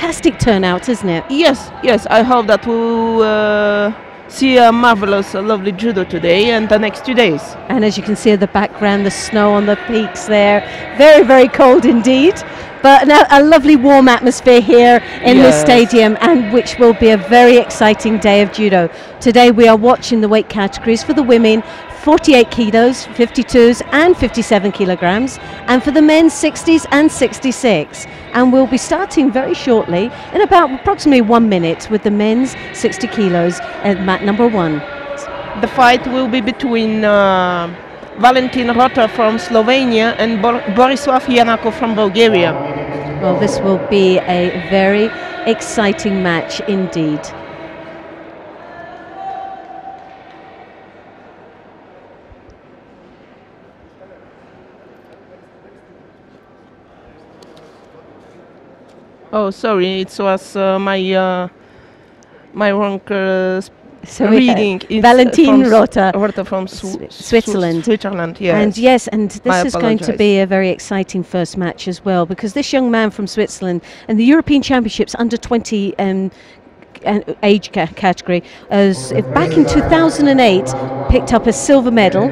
fantastic turnout, isn't it? Yes, yes. I hope that we will see a marvelous, lovely judo today and the next 2 days. And as you can see in the background, the snow on the peaks there. Very, very cold indeed. But a lovely warm atmosphere here in the stadium, and which will be a very exciting day of judo. Today we are watching the weight categories for the women, 48 kilos, 52s and 57 kilograms, and for the men 60s and 66. And we'll be starting very shortly in about approximately 1 minute with the men's 60 kilos at mat number 1. The fight will be between Valentin Rota from Slovenia and Borislav Janakov from Bulgaria. Well, this will be a very exciting match indeed. Oh, sorry, it was my wrong so reading. Valentin Rota from Switzerland. Switzerland, yes. And yes, and this is going to be a very exciting first match as well, because this young man from Switzerland and the European Championships under 20 age category, back in 2008 picked up a silver medal,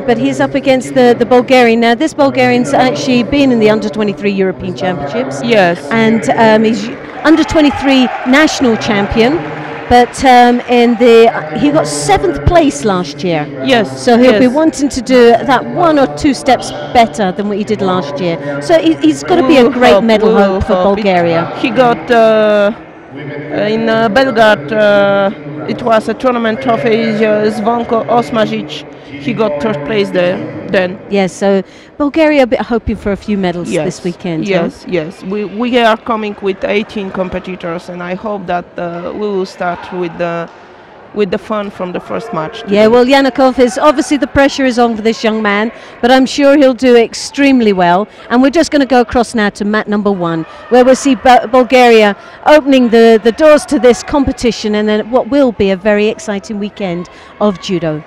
but he's up against the Bulgarian. Now this Bulgarian's actually been in the under 23 European Championships, yes, and he's under 23 national champion, but he got 7th place last year. Yes. So he'll be wanting to do that 1 or 2 steps better than what he did last year. So he's got to be a great medal hope for Bulgaria. He got in Belgrade, it was a tournament trophy, Zvonko Osmajic. He got 3rd place there then. Yes, so Bulgaria a bit hoping for a few medals this weekend. Yes, yes. We are coming with 18 competitors, and I hope that we will start with the fun from the first match today. Yeah, well, Janakov is obviously, the pressure is on for this young man, but I'm sure he'll do extremely well. And we're just going to go across now to mat number 1, where we'll see Bulgaria opening the doors to this competition, and then what will be a very exciting weekend of judo.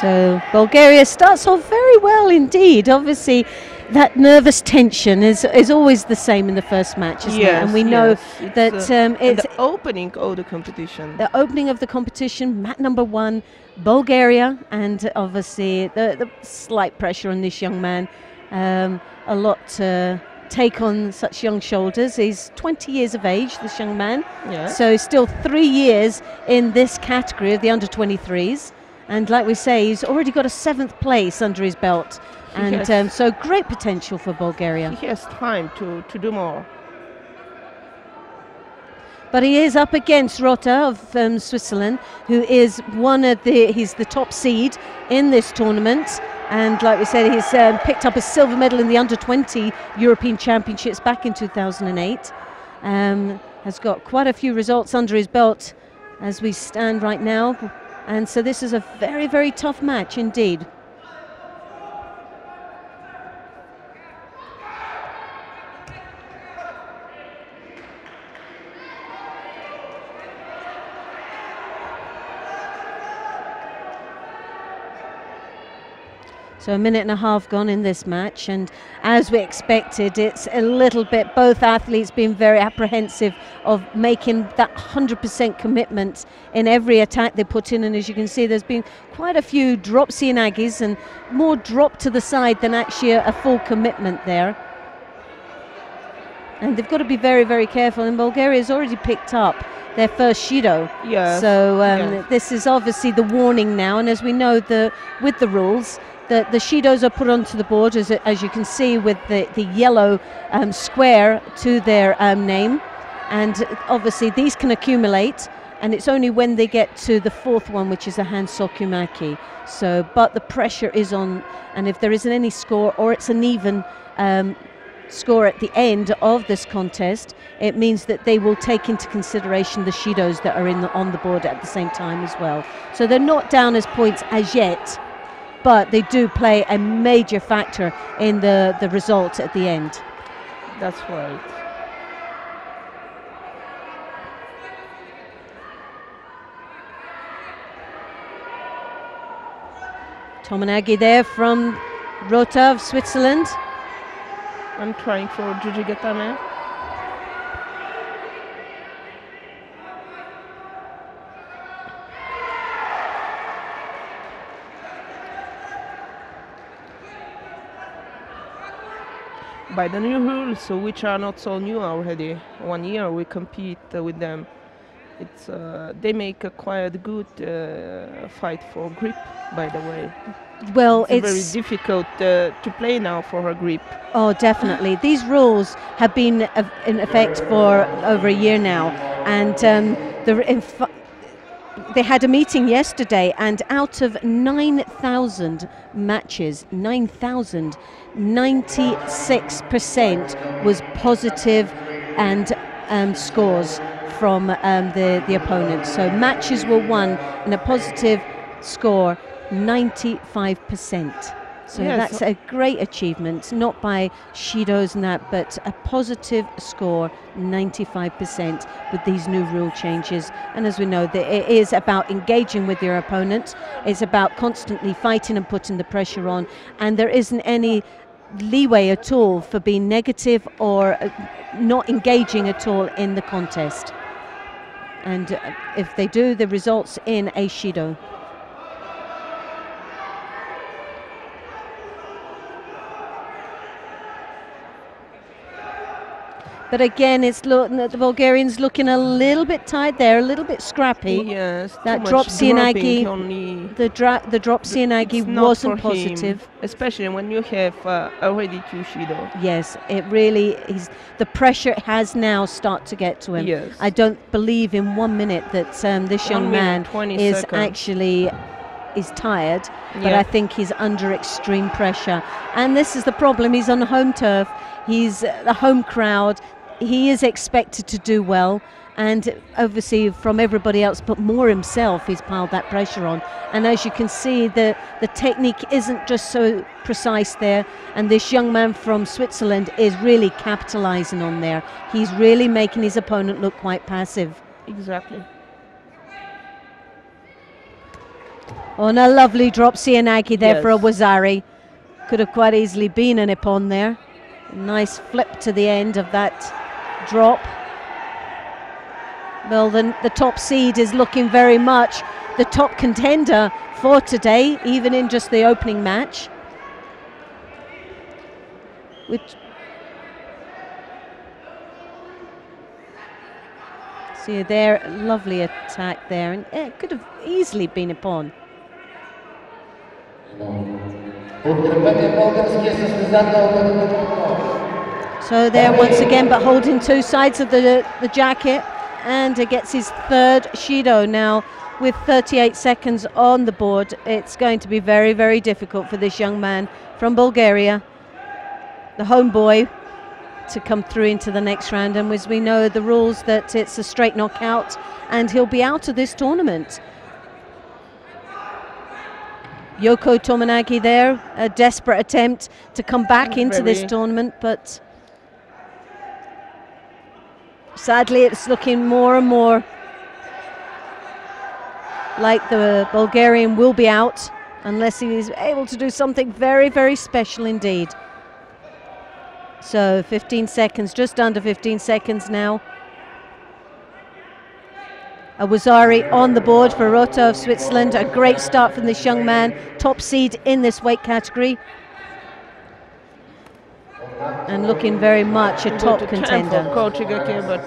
So Bulgaria starts off very well indeed. Obviously, that nervous tension is always the same in the first match, isn't it? And we know that it's the opening of the competition. The opening of the competition, mat number 1, Bulgaria, and obviously the slight pressure on this young man. A lot to take on such young shoulders. He's 20 years of age, this young man. Yes. So still 3 years in this category of the under 23s. And like we say, he's already got a 7th place under his belt. And so great potential for Bulgaria. He has time to do more. But he is up against Rota of Switzerland, who is he's the top seed in this tournament. And like we said, he's picked up a silver medal in the under 20 European Championships back in 2008. Has got quite a few results under his belt as we stand right now. And so this is a very, very tough match indeed. So a minute and a half gone in this match, and as we expected, it's a little bit, both athletes being very apprehensive of making that 100% commitment in every attack they put in. And as you can see, there's been quite a few dropsy and aggies, and more drop to the side than actually a full commitment there. And they've got to be very, very careful. And Bulgaria's already picked up their first Judo. Yes. So this is obviously the warning now. And as we know, with the rules, the Shidos are put onto the board, as you can see, with the yellow square to their name. And obviously these can accumulate, and it's only when they get to the 4th one, which is a hand sokumaki. So, but the pressure is on, and if there isn't any score, or it's an even score at the end of this contest, it means that they will take into consideration the Shidos that are on the board at the same time as well. So they're not down as points as yet. but they do play a major factor in the result at the end. That's right. Tomonagi there from Rota of Switzerland. I'm trying for Jujigatame. By the new rules, which are not so new already, 1 year we compete with them. It's they make a quite good fight for grip. By the way, well, it's very difficult to play now for her grip. Oh, definitely. These rules have been in effect for over a year now, and they had a meeting yesterday, and out of 9,000 matches, 9,000, 96% was positive and scores from the opponent. So matches were won and a positive score, 95%. So yes, that's a great achievement, not by Shido's and that, but a positive score, 95% with these new rule changes. And as we know, it is about engaging with your opponent. It's about constantly fighting and putting the pressure on. And there isn't any leeway at all for being negative or not engaging at all in the contest. And if they do, the results in a Shido. But again, it's the Bulgarians looking a little bit tight there, a little bit scrappy. Yes, that drop Sienagi, the drop Sienagi wasn't positive. Especially when you have already 2 Shido. Yes, it really is. The pressure has now started to get to him. Yes. I don't believe in 1 minute that this young man is actually tired, but I think he's under extreme pressure. And this is the problem. He's on home turf. He's the home crowd. He is expected to do well, and obviously from everybody else, but more himself, he's piled that pressure on. And as you can see, the technique isn't just so precise there, and this young man from Switzerland is really capitalizing on there. He's really making his opponent look quite passive. Exactly. On a lovely drop Sienagi there for a Wazari. Could have quite easily been an Ippon there. Nice flip to the end of that drop. Well, the top seed is looking very much the top contender for today, even in just the opening match. See there, lovely attack there, and it could have easily been Ippon. So there once again, but holding 2 sides of the jacket, and it gets his 3rd Shido now with 38 seconds on the board. It's going to be very, very difficult for this young man from Bulgaria, the homeboy, to come through into the next round. And as we know the rules, that it's a straight knockout and he'll be out of this tournament. Yoko Tomonagi there, a desperate attempt to come back into this tournament, but sadly it's looking more and more like the Bulgarian will be out unless he is able to do something very, very special indeed. So 15 seconds, just under 15 seconds now. A Wazari on the board for Rota of Switzerland. A great start from this young man, top seed in this weight category. And looking very much a top contender. But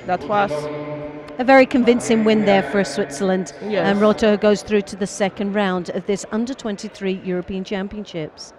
that was a very convincing win there for Switzerland. Yes. And Rota goes through to the second round of this under-23 European Championships.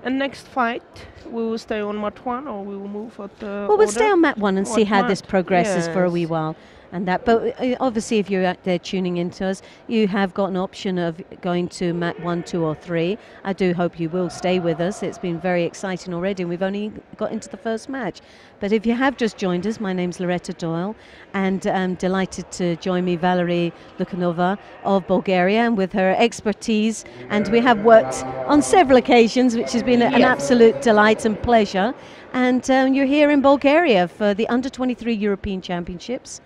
And next fight, we will stay on mat 1 or we will move at well, we'll stay on mat 1 and see how this progresses for a wee while. and that. But obviously, if you're out there tuning into us, you have got an option of going to mat 1, 2, or 3. I do hope you will stay with us. It's been very exciting already, and we've only got into the first match. But if you have just joined us, my name's Loretta Doyle, and I'm delighted to join me Valerie Lukanova of Bulgaria, and with her expertise, and we have worked on several occasions, which has been an absolute delight and pleasure. And you're here in Bulgaria for the Under-23 European Championships.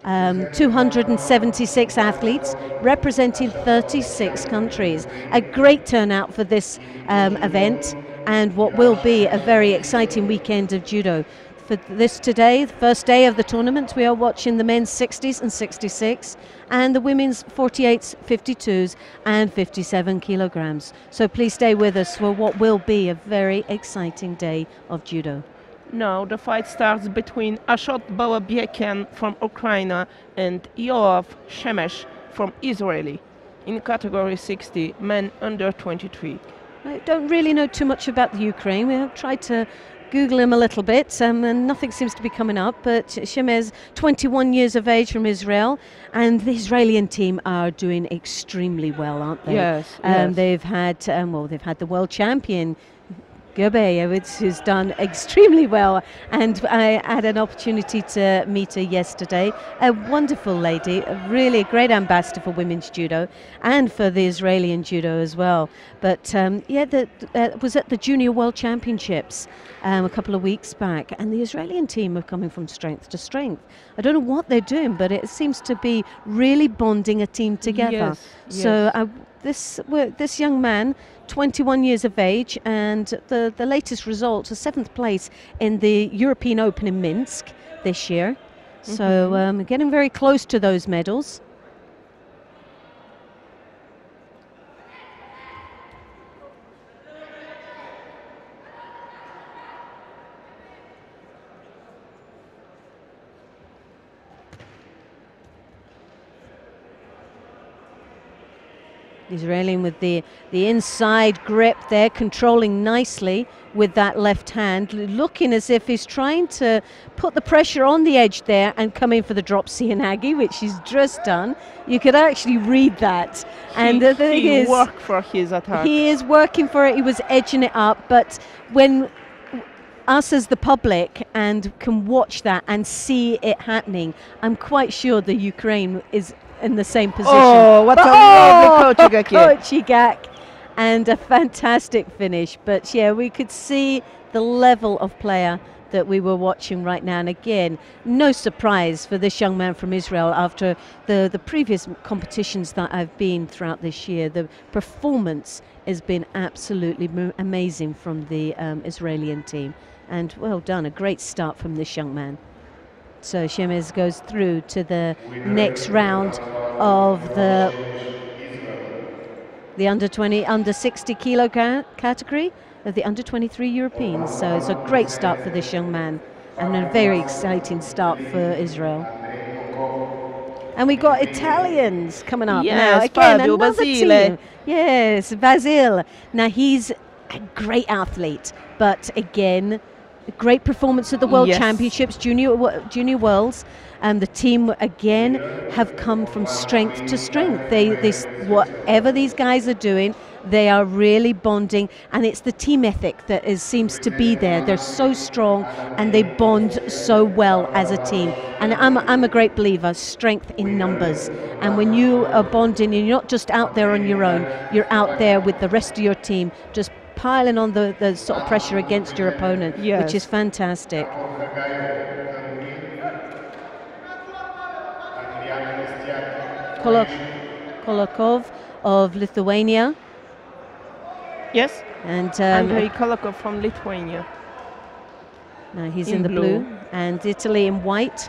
276 athletes representing 36 countries. A great turnout for this event, and what will be a very exciting weekend of judo. For this today, the first day of the tournament, we are watching the men's 60s and 66 and the women's 48s, 52s and 57 kilograms. So please stay with us for what will be a very exciting day of judo. Now the fight starts between Ashot Balabiekian from Ukraine and Yoav Shemesh from Israel in category 60, men under 23. I don't really know too much about the Ukraine. We have tried to Google him a little bit, and nothing seems to be coming up. But Shemez, 21 years of age from Israel, and the Israeli team are doing extremely well, aren't they? Yes. They've had they've had the world champion Gabe, who's done extremely well, and I had an opportunity to meet her yesterday. A wonderful lady, a really great ambassador for women's judo and for the Israeli judo as well. But was at the Junior World Championships a couple of weeks back, and the Israeli team are coming from strength to strength. I don't know what they're doing, but it seems to be really bonding a team together. Yes, so this young man, 21 years of age, and the latest result, a 7th place in the European Open in Minsk this year. So getting very close to those medals. Israeli with the inside grip there, controlling nicely with that left hand, looking as if he's trying to put the pressure on the edge there and come in for the drop Sianagi, which he's just done. You could actually read that. And the thing is, worked for his attack. He is working for it. He was edging it up, but when us as the public and can watch that and see it happening, I'm quite sure the Ukraine is in the same position. Oh, what a lovely Kochigak, and a fantastic finish. But yeah, we could see the level of player that we were watching right now. And again, no surprise for this young man from Israel after the previous competitions that I've been throughout this year. The performance has been absolutely amazing from the Israeli team. And well done, a great start from this young man. So Shemez goes through to the next round of the under 60 kilo category of the under 23 Europeans. So it's a great start for this young man and a very exciting start for Israel. And we got Italians coming up now. Again, another team. Yes, Basil. Now he's a great athlete, but again, a great performance at the World Championships, Junior Worlds. The team again have come from strength to strength. They whatever these guys are doing, they are really bonding, and it's the team ethic that seems to be there. They're so strong and they bond so well as a team. And I'm a great believer, strength in numbers. And when you are bonding, you're not just out there on your own, you're out there with the rest of your team, just piling on the sort of pressure against your opponent, which is fantastic. Kolokov of Lithuania. Yes. And Andrei Kolokov from Lithuania. Now he's in the blue. And Italy in white.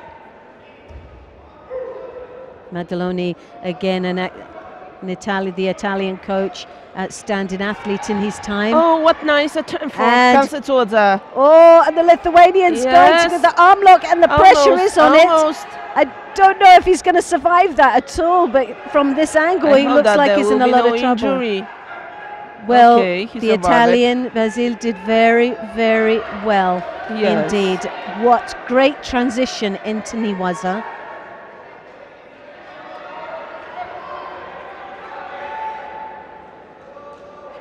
Maddaloni again, the Italian coach, outstanding athlete in his time. Oh, what nice attempt from Kansetoza. Oh, and the Lithuanian's going to the arm lock, and the pressure is on it. I don't know if he's going to survive that at all, but from this angle, he looks like he's in a lot of trouble. Injury. Well, the Italian Basil did very, very well indeed. What great transition into Niwaza.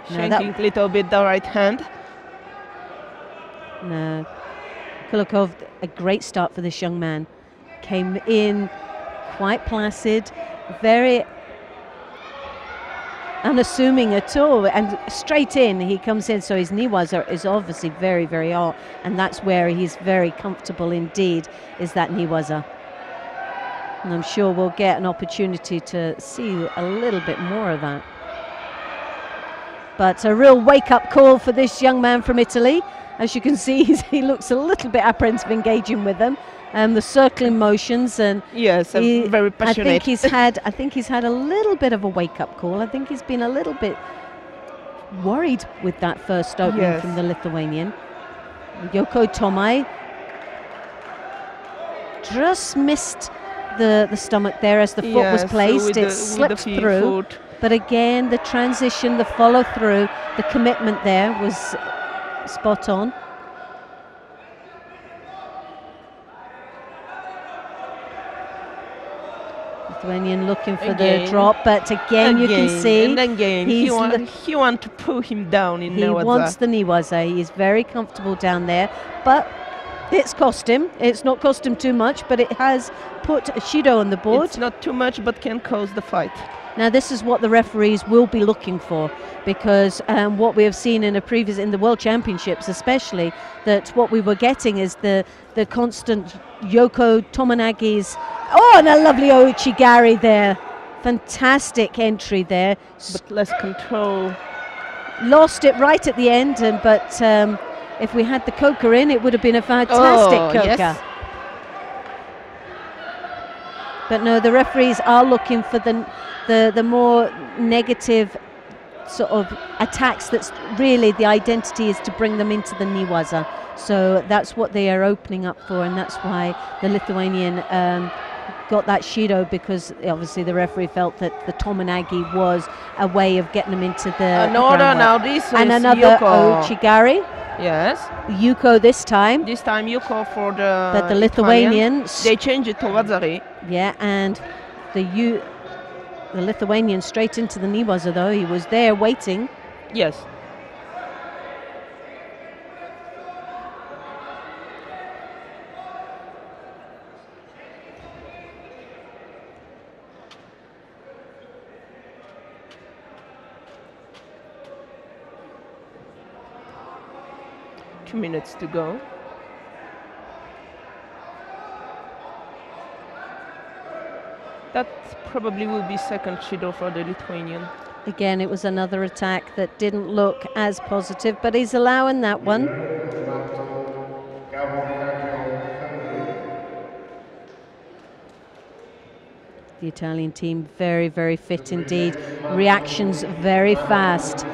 Shanking a little bit the right hand. No. Kulikov, a great start for this young man. Came in quite placid, very unassuming at all, and straight in he comes in. So his niwaza is obviously very, very hot, and that's where he's very comfortable indeed, is that niwaza. And I'm sure we'll get an opportunity to see a little bit more of that. But a real wake-up call for this young man from Italy. As you can see, he looks a little bit apprehensive engaging with them. The circling motions, and yes, very passionate. I think he's had a little bit of a wake-up call. I think he's been a little bit worried with that first opening from the Lithuanian. Yoko Tomai just missed the stomach there as the foot was placed. So it slipped through. But again, the transition, the follow through, the commitment there was spot on. Lithuanian looking for the drop, but again you can see, and again he wants to pull him down in He wants the niwaza. He is very comfortable down there, but it's cost him. It's not cost him too much, but it has put Shido on the board. It's not too much, but can cause the fight. Now this is what the referees will be looking for, because what we have seen in the World Championships especially, that what we were getting is the constant Yoko Tomanagi's, and a lovely Ouchigari there. Fantastic entry there. But less control. Lost it right at the end, but if we had the Koka in, it would have been a fantastic Koka. Yes. But no, the referees are looking for the more negative sort of attacks. That's really the identity, is to bring them into the niwaza. So that's what they are opening up for, and that's why the Lithuanian got that Shido, because obviously the referee felt that the Tomonagi was a way of getting them into the now this and is another Yuko. Ouchigari. Yes. Yuko this time. This time Yuko for the But the Lithuanian, they changed it to Wazari. yeah, and the Lithuanian straight into the niwaza though. He was there waiting. Yes. Minutes to go. That probably will be second Shido for the Lithuanian. Again, it was another attack that didn't look as positive, but he's allowing that one. The Italian team very, very fit indeed. Reactions very fast.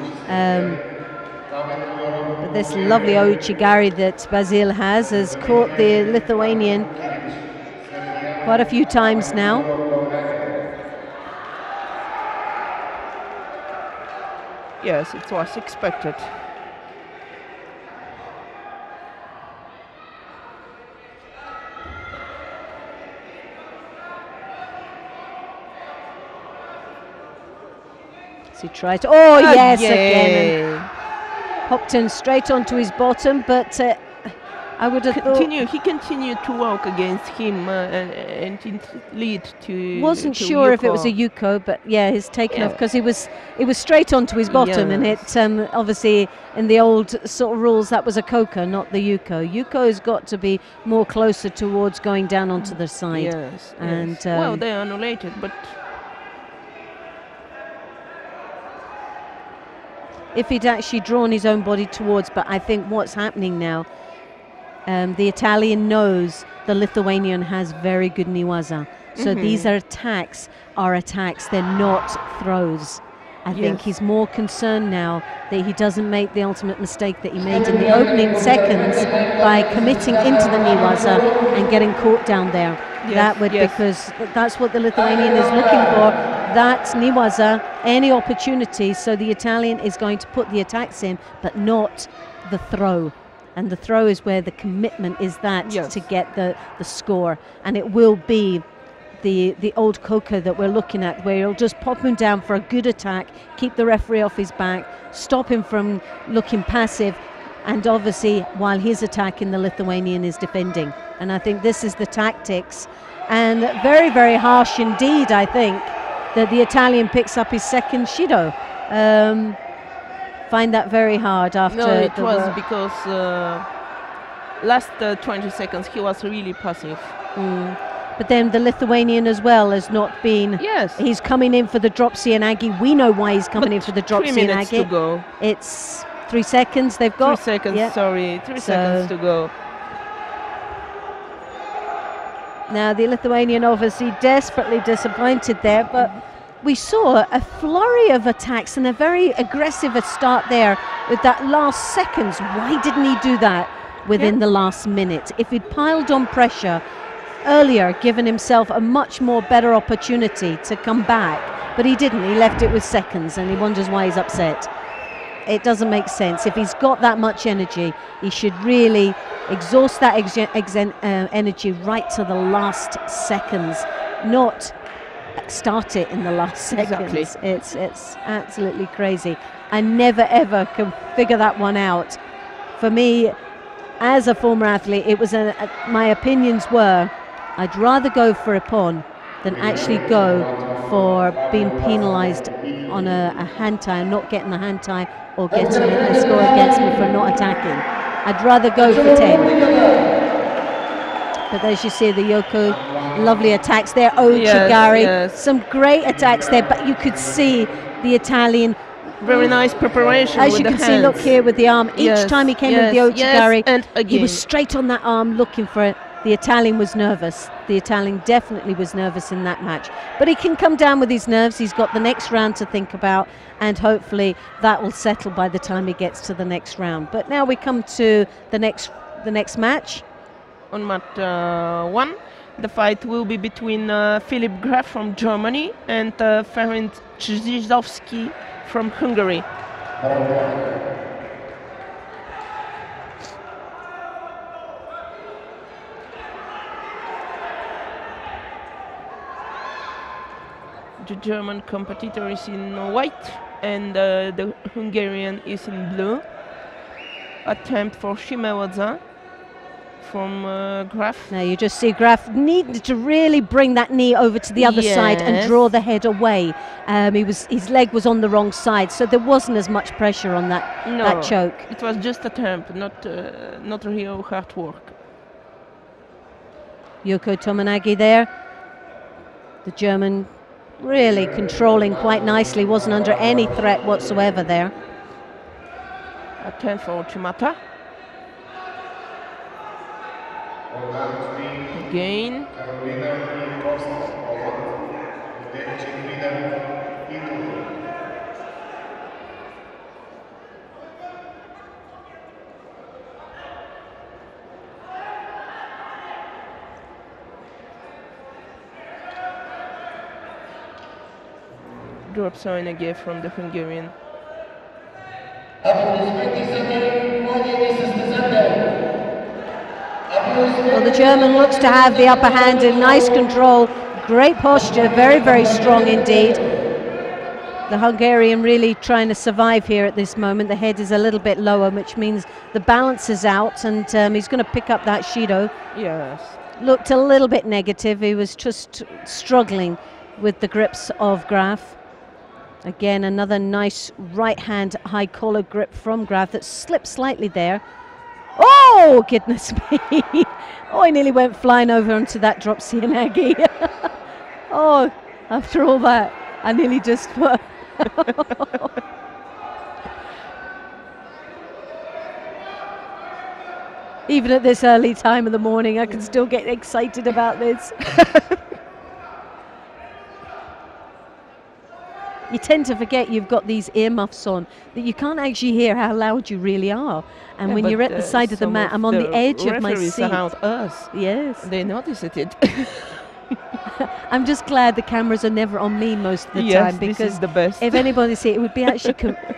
But this lovely Ouchigari that Basil has caught the Lithuanian quite a few times now. Yes, it was expected. He tried to, yes, again. And hopped in straight onto his bottom, but I would have thought he continued to walk against him and lead to. Wasn't to sure Yuko. if it was a Yuko, but yeah, he's taken off because it was straight onto his bottom, and it obviously in the old sort of rules that was a Koka, not the Yuko. Yuko has got to be more closer towards going down onto the side. Yes, and well, they are annullated, but. If he'd actually drawn his own body towards, but I think what's happening now, the Italian knows the Lithuanian has very good niwaza. So these are attacks, they're not throws. I think he's more concerned now that he doesn't make the ultimate mistake that he made in the opening seconds by committing into the niwaza and getting caught down there. Because that's what the Lithuanian is looking for. That niwaza, any opportunity. So the Italian is going to put the attacks in, but not the throw. And the throw is where the commitment is to get the score. And it will be the old Coco that we're looking at, where he'll just pop him down for a good attack, keep the referee off his back, stop him from looking passive, and obviously while he's attacking, the Lithuanian is defending. And I think this is the tactics, and very, very harsh indeed, I think, that the Italian picks up his second Shido. Find that very hard after. No, it was because last 20 seconds he was really passive. But then the Lithuanian as well has not been. Yes. He's coming in for the drop Cianagi. We know why he's coming in for the drop 3 minutes Cianagi. to go. It's 3 seconds they've got. 3 seconds, yeah. sorry. 3 seconds to go. Now the Lithuanian obviously desperately disappointed there, but we saw a flurry of attacks and a very aggressive start there with that last seconds. Why didn't he do that within the last minute? If he'd piled on pressure earlier, given himself a much more better opportunity to come back, but he didn't. He left it with seconds, and he wonders why he's upset. It doesn't make sense. If he's got that much energy, he should really exhaust that energy right to the last seconds, not start it in the last seconds. Exactly. It's absolutely crazy. I never ever can figure that one out. For me, as a former athlete, it was my opinions were, I'd rather go for a pawn than actually go for being penalised on a hand tie and not getting the hand tie, or getting the score against me for not attacking. I'd rather go for 10. But as you see, the Yoko, lovely attacks there. Chigari, some great attacks there, but you could see the Italian. Very nice preparation. As with you the can hands. see, look here with the arm. Each time he came with the Ochigari, and again. he was straight on that arm looking for it. The Italian was nervous. The Italian definitely was nervous in that match. But he can come down with his nerves. He's got the next round to think about, and hopefully that will settle by the time he gets to the next round. But now we come to the next match. On mat 1, the fight will be between Philip Graf from Germany and Ferenc Zizowski from Hungary. The German competitor is in white and the Hungarian is in blue. Attempt for Shimewadza from Graf. Now you just see Graf needed to really bring that knee over to the other side and draw the head away. His leg was on the wrong side, so there wasn't as much pressure on that choke. It was just attempt, not real hard work. Yoko Tomonagi there. The German really controlling quite nicely, wasn't under any threat whatsoever there. Attempt for Chimata. Again. Drop Soinage from the Hungarian. Well, the German looks to have the upper hand in nice control, great posture, very, very strong indeed. The Hungarian really trying to survive here at this moment. The head is a little bit lower, which means the balance is out, and he's going to pick up that Shido. Yes. Looked a little bit negative. He was just struggling with the grips of Graf. Again, another nice right hand high collar grip from Graf that slipped slightly there. Oh, goodness me. Oh, he nearly went flying over onto that drop Cianagi. Oh, after all that, I nearly just... Even at this early time of the morning, I can still get excited about this. You tend to forget you've got these earmuffs on, that you can't actually hear how loud you really are. And when you're at the side of the mat, I'm on the edge of my seat. Around us, yes, they notice it. I'm just glad the cameras are never on me most of the time, because this is the best. if anybody see it, would be actually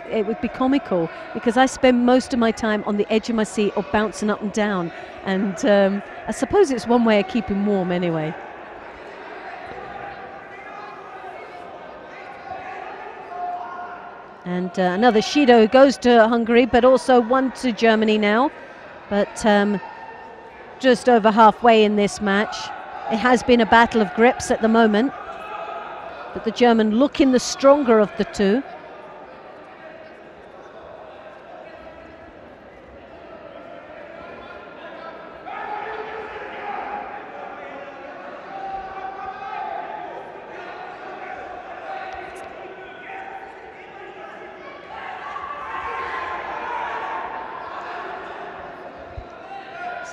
it would be comical, because I spend most of my time on the edge of my seat or bouncing up and down, and I suppose it's one way of keeping warm anyway. And another Shido who goes to Hungary, but also one to Germany now. But just over halfway in this match. It has been a battle of grips at the moment, but the German looking the stronger of the two.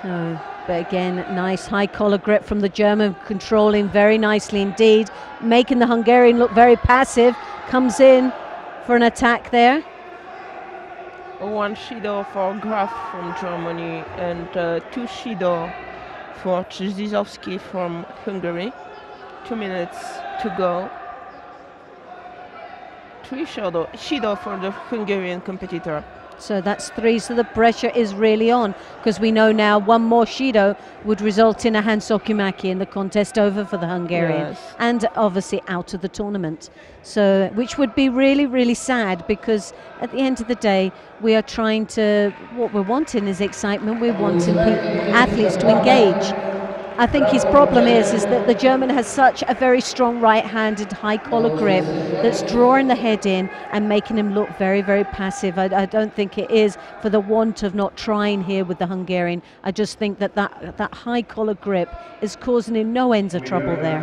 So, but again, nice high collar grip from the German, controlling very nicely indeed, making the Hungarian look very passive. Comes in for an attack there. One Shido for Graf from Germany and two Shido for Zizowski from Hungary. 2 minutes to go. Three Shido for the Hungarian competitor. So that's three, so the pressure is really on, because we know now one more Shido would result in a Hansokumaki in the contest over for the Hungarian, Yes. and obviously out of the tournament. So, which would be really, really sad, because at the end of the day, we are trying to, what we're wanting is excitement, we're wanting athletes to engage. I think his problem is that the German has such a very strong right-handed high collar grip that's drawing the head in and making him look very, very passive. I don't think it is for the want of not trying here with the Hungarian. I just think that high collar grip is causing him no ends of trouble there.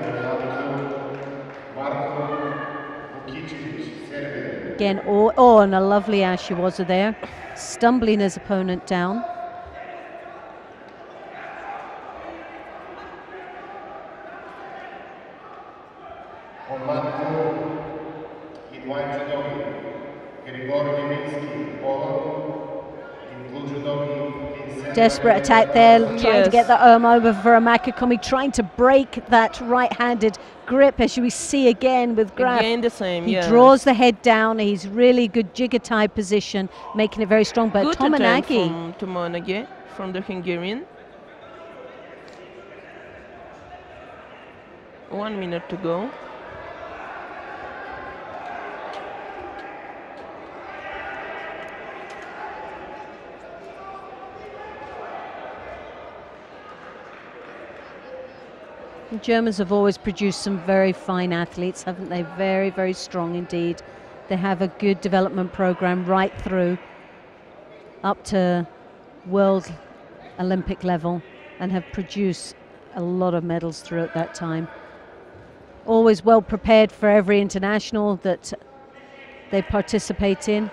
Again, oh, and a lovely Ashiwaza there, stumbling his opponent down. Desperate attack there, trying to get the arm over for a Makakomi, trying to break that right-handed grip, as we see again with Graf. Again the same, he draws the head down, he's really good jigger-tie position, making it very strong, but good Tomonagi. From Tomonagi, from the Hungarian. 1 minute to go. The Germans have always produced some very fine athletes, haven't they? Very, very strong indeed. They have a good development program right through up to world Olympic level and have produced a lot of medals throughout that time. Always well prepared for every international that they participate in.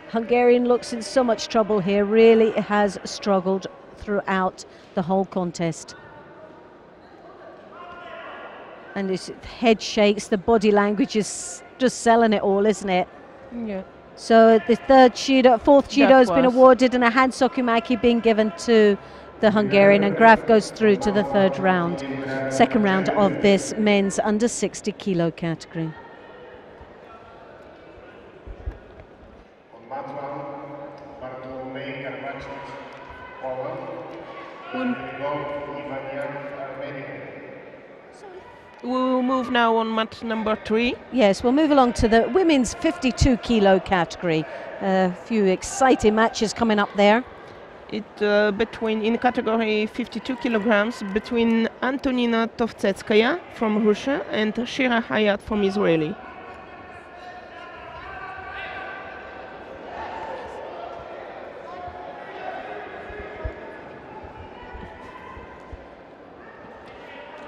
Hungarian looks in so much trouble here, really has struggled throughout the whole contest. And his head shakes, the body language is just selling it all, isn't it? Yeah. So the fourth Judo has been awarded, and a Hansokumaki being given to the Hungarian, and Graf goes through to the second round of this men's under 60 kilo category. We'll move now on mat number 3. Yes, we'll move along to the women's 52 kilo category. A few exciting matches coming up there. In category 52 kilograms, between Antonina Tovtsetskaya from Russia and Shira Hayat from Israeli.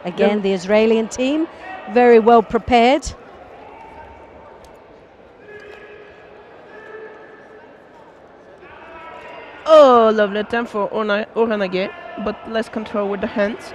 Again, the Israeli team, very well prepared. Oh, lovely attempt for Oranage, but less control with the hands.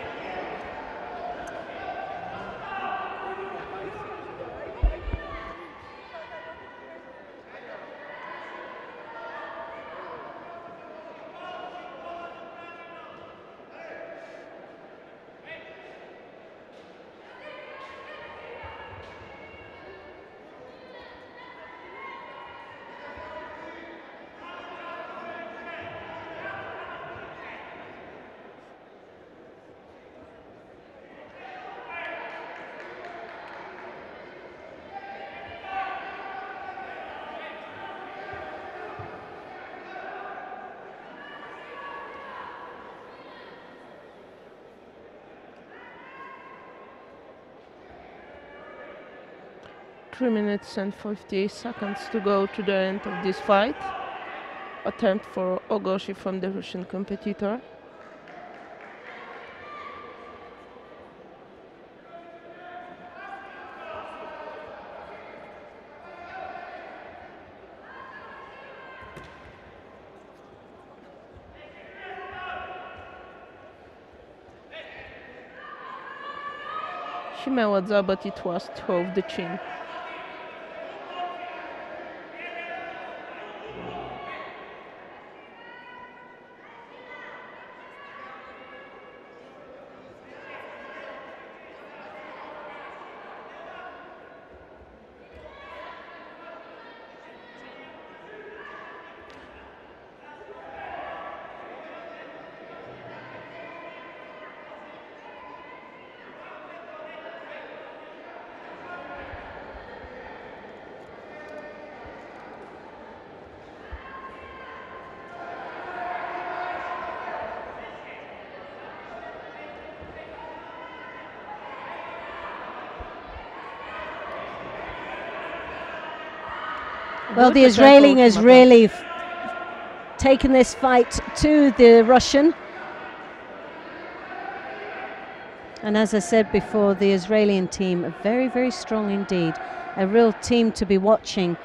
3 minutes and 50 seconds to go to the end of this fight. Attempt for Ogoshi from the Russian competitor. She miała, but it was off the chin. Well, the Israeli has really taken this fight to the Russian. And as I said before, the Israeli team are very, very strong indeed. A real team to be watching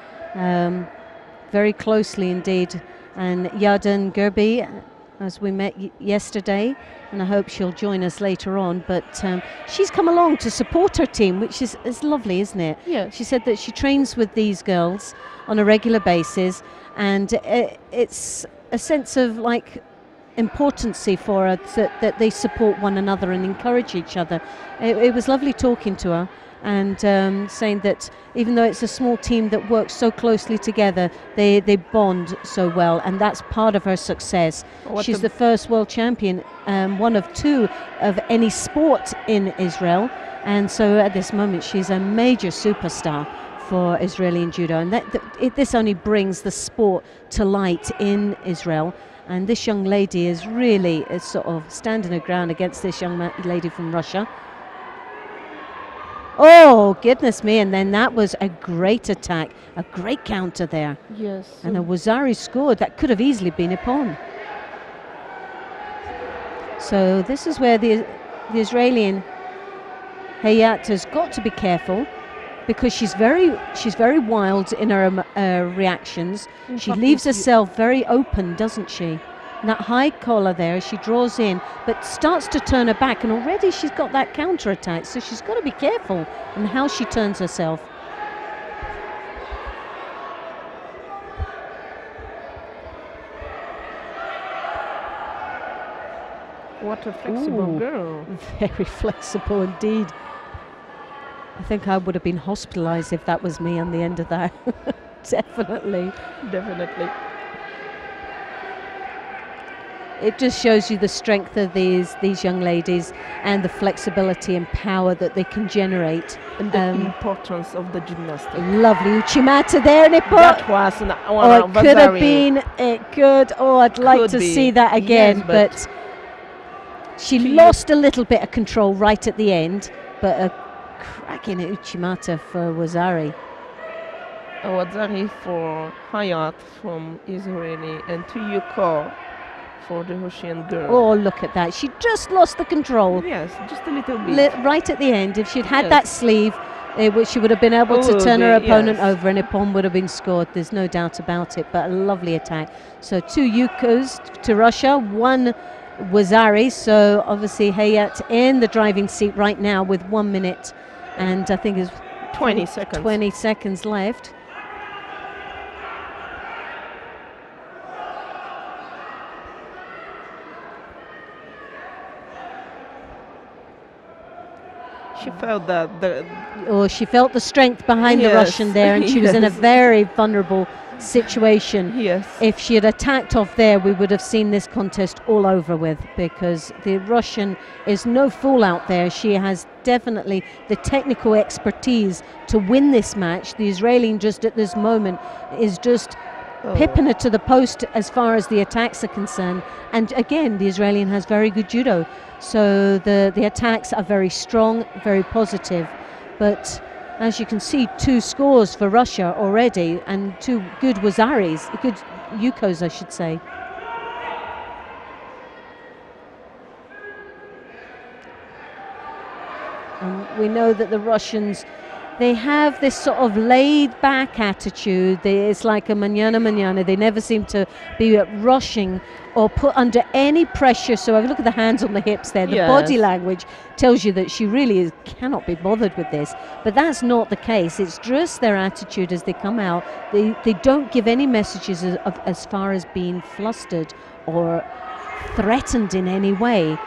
very closely indeed. And Yarden Gerbi, as we met yesterday, and I hope she'll join us later on, but she's come along to support her team, which is lovely, isn't it? Yeah. She said that she trains with these girls on a regular basis, and it's a sense of like importance for her that they support one another and encourage each other. It was lovely talking to her and saying that even though it's a small team that works so closely together, they bond so well, and that's part of her success. She's the first world champion, one of two of any sport in Israel, and so at this moment she's a major superstar for Israeli judo, and this only brings the sport to light in Israel. And this young lady is really sort of standing her ground against this young lady from Russia. Oh, goodness me, and then that was a great attack, a great counter there. Yes. And a Wazari scored. That could have easily been a pawn. So this is where the Israeli Hayat has got to be careful, because she's very wild in her reactions. She leaves herself very open, doesn't she? And that high collar there, she draws in, but starts to turn her back, and already she's got that counter attack, so she's got to be careful in how she turns herself. What a flexible girl. Very flexible indeed. I think I would have been hospitalized if that was me on the end of that. Definitely. Definitely. It just shows you the strength of these young ladies and the flexibility and power that they can generate. And the importance of the gymnastics. Lovely Uchimata there, and it put. That was it could have been. It could. Oh, I'd like to see that again, yes, but she lost a little bit of control right at the end. But a cracking Uchimata for Wazari. Wazari for Hayat from Israeli, and Tuyuko for the Russian girl. Oh, look at that. She just lost the control. Yes, just a little bit. Right at the end. If she'd had that sleeve, she would have been able to turn her opponent over, and a pawn would have been scored. There's no doubt about it, but a lovely attack. So 2 Yukos to Russia, 1 Wazari. So obviously Hayat in the driving seat right now with 1 minute and I think it's 20 seconds. 20 seconds left. She felt that she felt the strength behind the Russian there, and she was in a very vulnerable situation. Yes. If she had attacked off there, we would have seen this contest all over with, because the Russian is no fool out there. She has definitely the technical expertise to win this match. The Israeli just at this moment is just pipping her to the post as far as the attacks are concerned. And again, the Israeli has very good judo. So the attacks are very strong, very positive. But As you can see, 2 scores for Russia already, and 2 good Wazaris, good Yukos, I should say. And we know that the Russians, they have this sort of laid-back attitude. It's like a mañana mañana. They never seem to be rushing or put under any pressure. So if you look at the hands on the hips there, the body language tells you that she really cannot be bothered with this. But that's not the case. It's just their attitude as they come out. They don't give any messages as far as being flustered or threatened in any way.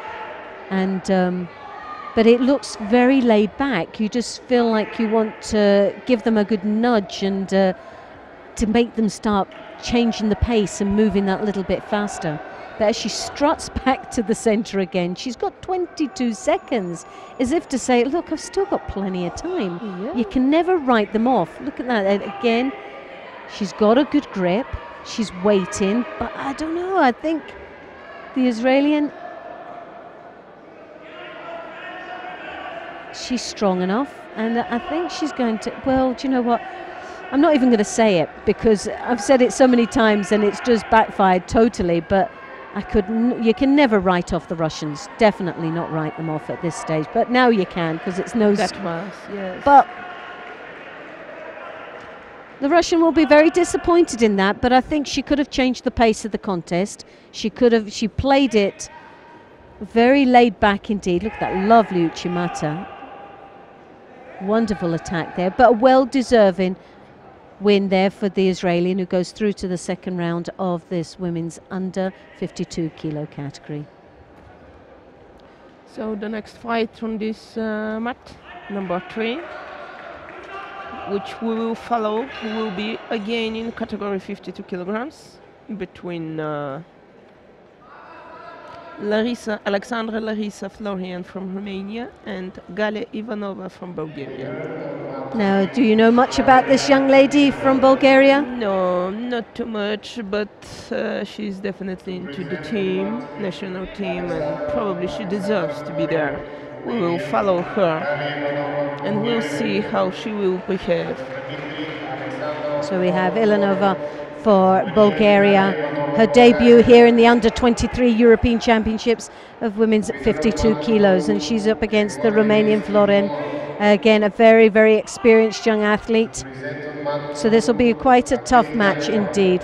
And but it looks very laid back. You just feel like you want to give them a good nudge and to make them start changing the pace and moving that little bit faster. But as she struts back to the centre again, she's got 22 seconds, as if to say, look, I've still got plenty of time. Yeah. You can never write them off. Look at that. Again, she's got a good grip. She's waiting, but I don't know. I think the Israeli, she's strong enough, and I think she's going to, well, do you know what? I'm not even going to say it because I've said it so many times and it's just backfired totally, but you can never write off the Russians. Definitely not write them off at this stage, but now you can because it's no... That was, yes. But the Russian will be very disappointed in that, but I think she could have changed the pace of the contest. She played it very laid back indeed. Look at that lovely Uchimata. Wonderful attack there, but a well-deserving win there for the Israeli, who goes through to the second round of this women's under 52 kilo category. So the next fight on this mat, number 3, which we will follow, will be again in category 52 kilograms between Alexandra Larisa Florian from Romania and Gale Ivanova from Bulgaria. Now, do you know much about this young lady from Bulgaria? No, not too much, but she's definitely into the team, national team, and probably she deserves to be there. We will follow her and we'll see how she will behave. So we have Ivanova for Bulgaria. Her debut here in the under-23 European Championships of women's at 52 kilos, and she's up against the Romanian Florin. Again, a very, very experienced young athlete. So this will be quite a tough match indeed.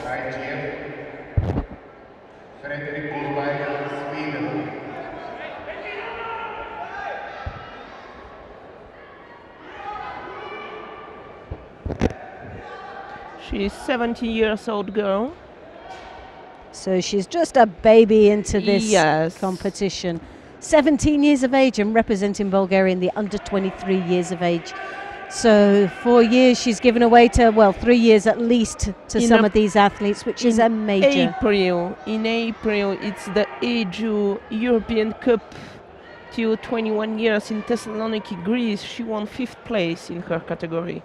She's 17 years old girl. So she's just a baby into this competition. 17 years of age and representing Bulgaria in the under 23 years of age. So 4 years she's given away to, well, 3 years at least to some of these athletes, which is a major. In April, it's the AJU European Cup till 21 years in Thessaloniki, Greece. She won 5th place in her category.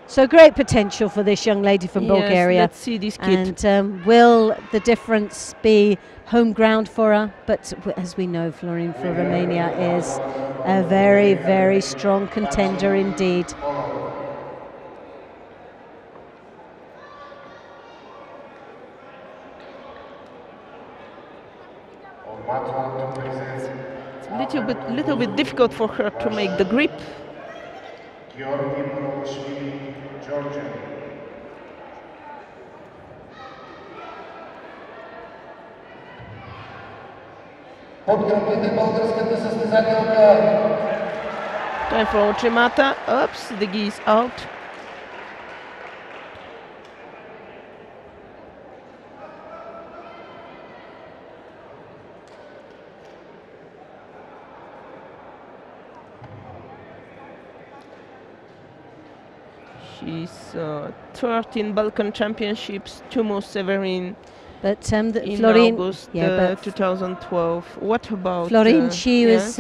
So great potential for this young lady from Bulgaria. Let's see this kid. And will the difference be home ground for her? But as we know, Florin for Romania is a very, very strong contender indeed. It's a little bit difficult for her to make the grip. Time for Uchimata. Oops, the gi is out. She's 13 Balkan Championships, 2 more Severin. But in Florin, August 2012. What about Florin? She was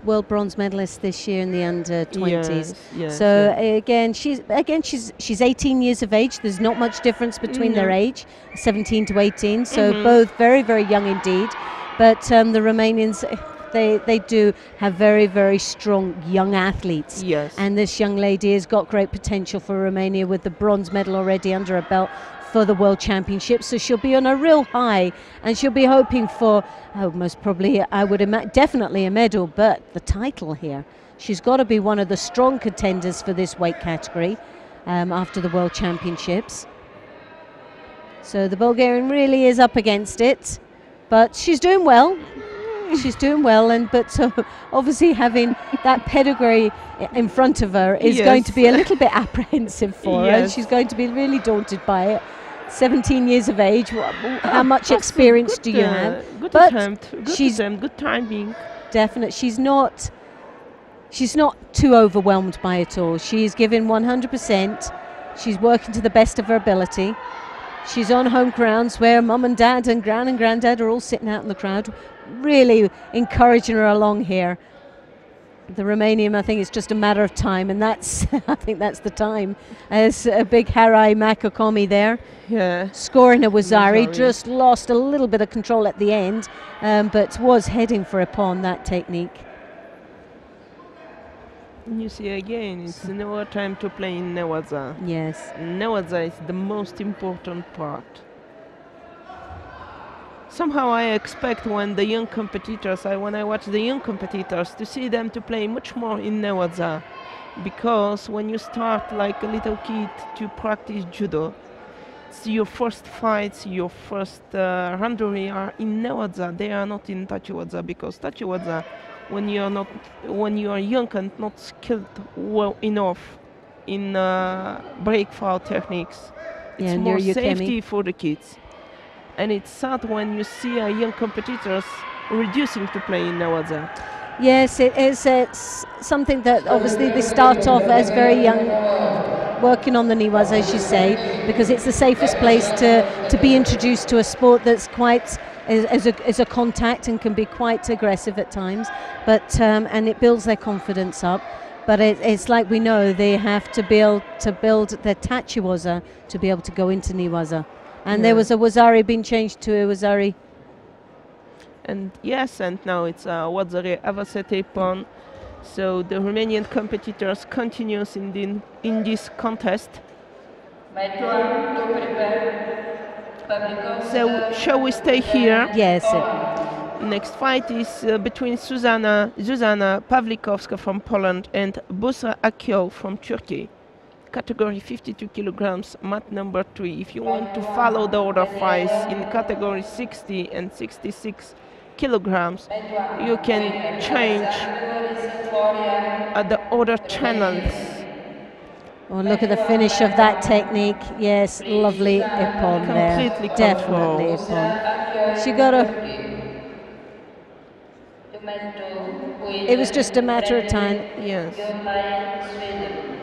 world bronze medalist this year in the under 20s. So again, she's 18 years of age. There's not much difference between their age, 17 to 18. So both very, very young indeed. But the Romanians, they do have very, very strong young athletes. Yes. And this young lady has got great potential for Romania with the bronze medal already under her belt for the World Championships. So she'll be on a real high, and she'll be hoping for, most probably, I would imagine, definitely a medal, but the title here. She's got to be one of the strong contenders for this weight category after the World Championships. So the Bulgarian really is up against it, but she's doing well. She's doing well, but obviously having that pedigree in front of her is going to be a little bit apprehensive for her. She's going to be really daunted by it. 17 years of age, how much experience do you have? Good attempt, good timing. Definitely, she's not too overwhelmed by it all. She's giving 100%. She's working to the best of her ability. She's on home grounds where mum and dad and gran and granddad are all sitting out in the crowd, really encouraging her along here. The Romanian, I think it's just a matter of time, and that's I think that's the time. As a big Harai Makokomi there, scoring a Wazari, just lost a little bit of control at the end, but was heading for a pawn, that technique. You see again, it's no time to play in Newaza. Yes. Newaza is the most important part. Somehow I expect when the young competitors, when I watch the young competitors, to see them to play much more in Newaza. Because when you start like a little kid to practice judo, it's your first fights, your first randori are in Newaza. They are not in Tachiwaza, because Tachiwaza, when you are young and not skilled well enough in breakfall techniques, it's more safety for the kids. And it's sad when you see young competitors reducing to play in Newaza. Yes, it is. It's something that obviously they start off as very young, working on the Newaza, as you say, because it's the safest place to be introduced to a sport that's quite is a contact and can be quite aggressive at times, but and it builds their confidence up. But it's like we know they have to build their Tachiwaza to be able to go into Newaza. And there was a Wazari being changed to a Wazari. And yes, and now it's a Wazari Avasete pawn. So the Romanian competitors continues in this contest. So shall we stay here? Yes. Next fight is between Zuzana Pawlikowska from Poland and Busra Akio from Turkey. Category 52 kilograms, mat number 3. If you want to follow the other fights in category 60 and 66 kilograms, you can change the other channels. Oh, look at the finish of that technique. Yes, lovely ippon there. Completely definitely ippon. She got a... It was just a matter of time. Yes.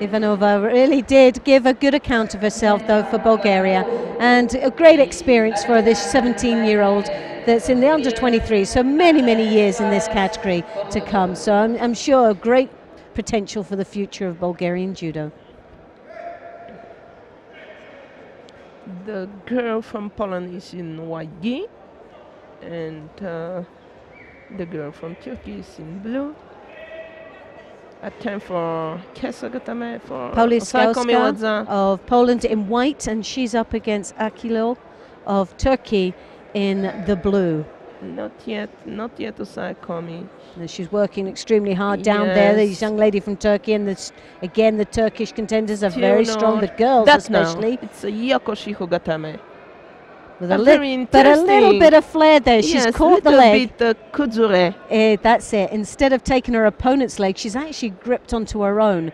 Ivanova really did give a good account of herself, though, for Bulgaria, and a great experience for this 17-year-old that's in the under-23, so many years in this category to come. So I'm sure great potential for the future of Bulgarian judo. The girl from Poland is in white gi, and the girl from Turkey is in blue. At time for Kesagatame for Pawlikowska of Poland in white, and she's up against Akilo of Turkey in the blue. Not yet Osakomi. She's working extremely hard down there. This young lady from Turkey, and again the Turkish contenders are very strong. The girls especially. It's a Yokoshi Hogatame. With a little bit of flair there. She's caught the leg. Kuzure. That's it. Instead of taking her opponent's leg, she's actually gripped onto her own.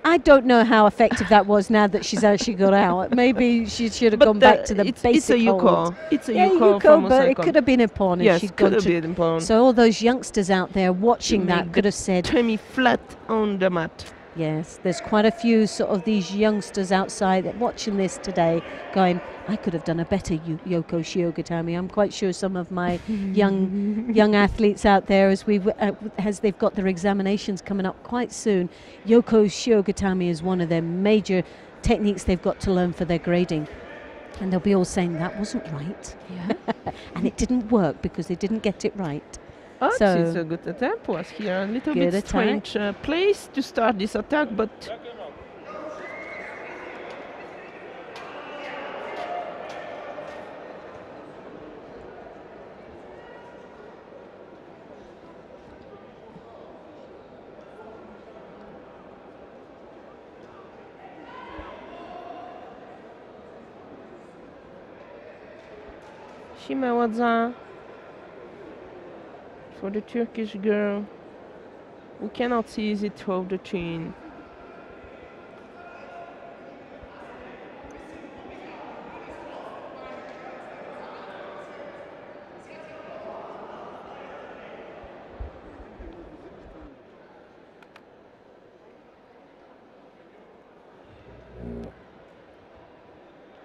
I don't know how effective that was now that she's actually got out. Maybe she should have gone back to the basic It's a yuko. hold. It's a yuko, but it could have been a pawn. Yes, it could have been a pawn. So all those youngsters out there watching that could have said... Tummy flat on the mat. Yes, there's quite a few sort of these youngsters outside that watching this today going, I could have done a better Yoko Shiogatami. I'm quite sure some of my young athletes out there, as they've got their examinations coming up quite soon, Yoko Shiogatami is one of their major techniques they've got to learn for their grading. And they'll be all saying, that wasn't right. Yeah. And it didn't work because they didn't get it right. Oh, So it's a good attempt was here. A little good bit strange place to start this attack, but Shimawaza for the Turkish girl who cannot see easy throw the chin.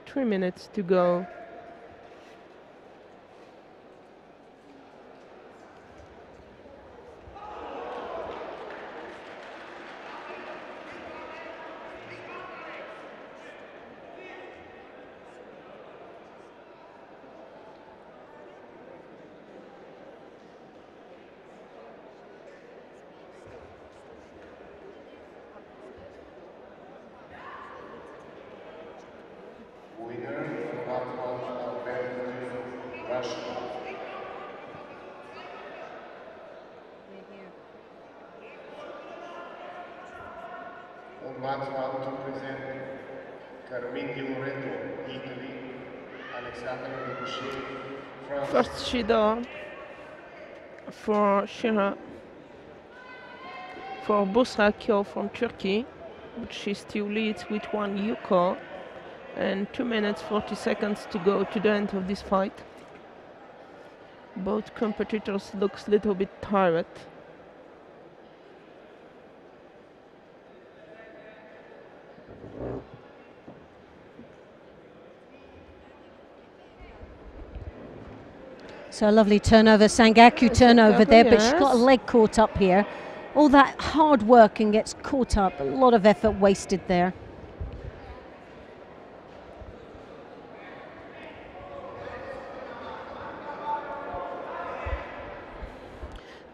Three minutes to go. First Judo for Shira, for Busra Kyo from Turkey, but she still leads with one Yuko, and 2 minutes 40 seconds to go to the end of this fight. Both competitors looks a little bit tired. So a lovely turnover, Sangaku turnover there, but she's got a yes. leg caught up here. All that hard work and gets caught up, a lot of effort wasted there.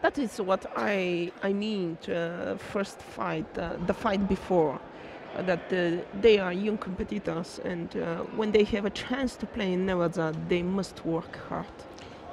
That is what I mean to first fight, the fight before. That they are young competitors, and when they have a chance to play in Nevada, they must work hard.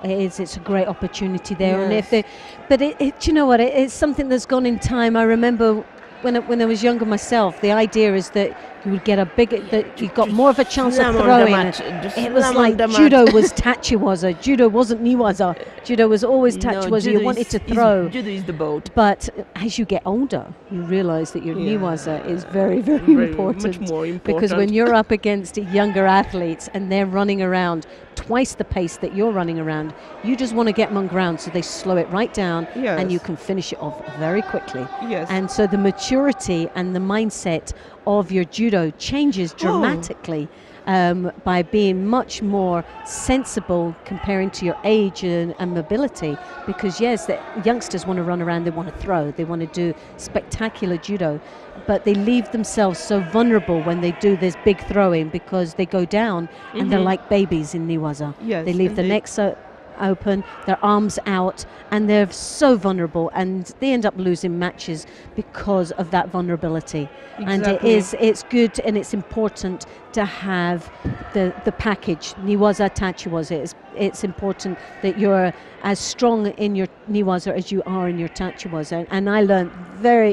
It's a great opportunity there, and Yes. if they, but do you know what? It's something that's gone in time. I remember when I was younger myself, the idea is that you would get a bigger, that you got more of a chance of Slam on the throwing. mat, And just it was slam on like the mat. judo was tachiwaza. Judo wasn't niwaza. Judo was always tachiwaza. You wanted to throw. Judo is the boat. But as you get older, you realise that your niwaza is very, very Very important. much more important. Because when you're up against younger athletes and they're running around twice the pace that you're running around, you just want to get them on ground so they slow it right down and you can finish it off very quickly. Yes. And so the maturity and the mindset of your judo changes dramatically by being much more sensible comparing to your age and mobility. Because yes, the youngsters want to run around, they want to throw, they want to do spectacular judo, but they leave themselves so vulnerable when they do this big throwing because they go down and they're like babies in niwaza. Yes, They leave the neck so open, their arms out, and they're so vulnerable, and they end up losing matches because of that vulnerability. Exactly. And it's good and it's important to have the package, niwaza, tachiwaza. It's important that you're as strong in your niwaza as you are in your tachiwaza. And I learned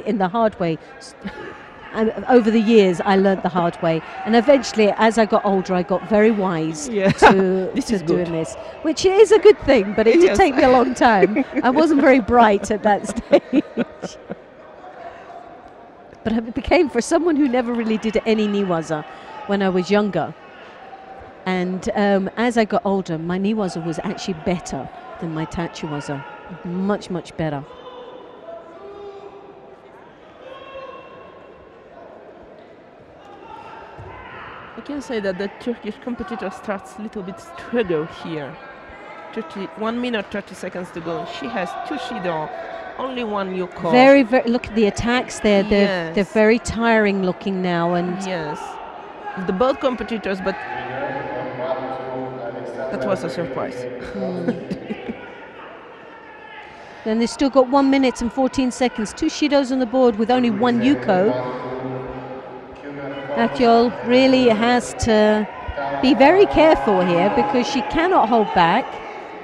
in the hard way. And over the years, I learned the hard way, and eventually, as I got older, I got very wise to doing this, which is a good thing. But it did take me a long time. I wasn't very bright at that stage, but it became, for someone who never really did any niwaza when I was younger. And as I got older, my niwaza was actually better than my tachiwaza, much, much better. I can say that the Turkish competitor starts a little bit struggle here. 1 minute 30 seconds to go. She has 2 shido, only 1 yuko. Very, very. Look at the attacks there. They're very tiring looking now, and yes, the both competitors, but that was a surprise. Then they've still got 1 minute and 14 seconds. 2 Shidos on the board with only 1 Yuko. Akyol really has to be very careful here because she cannot hold back.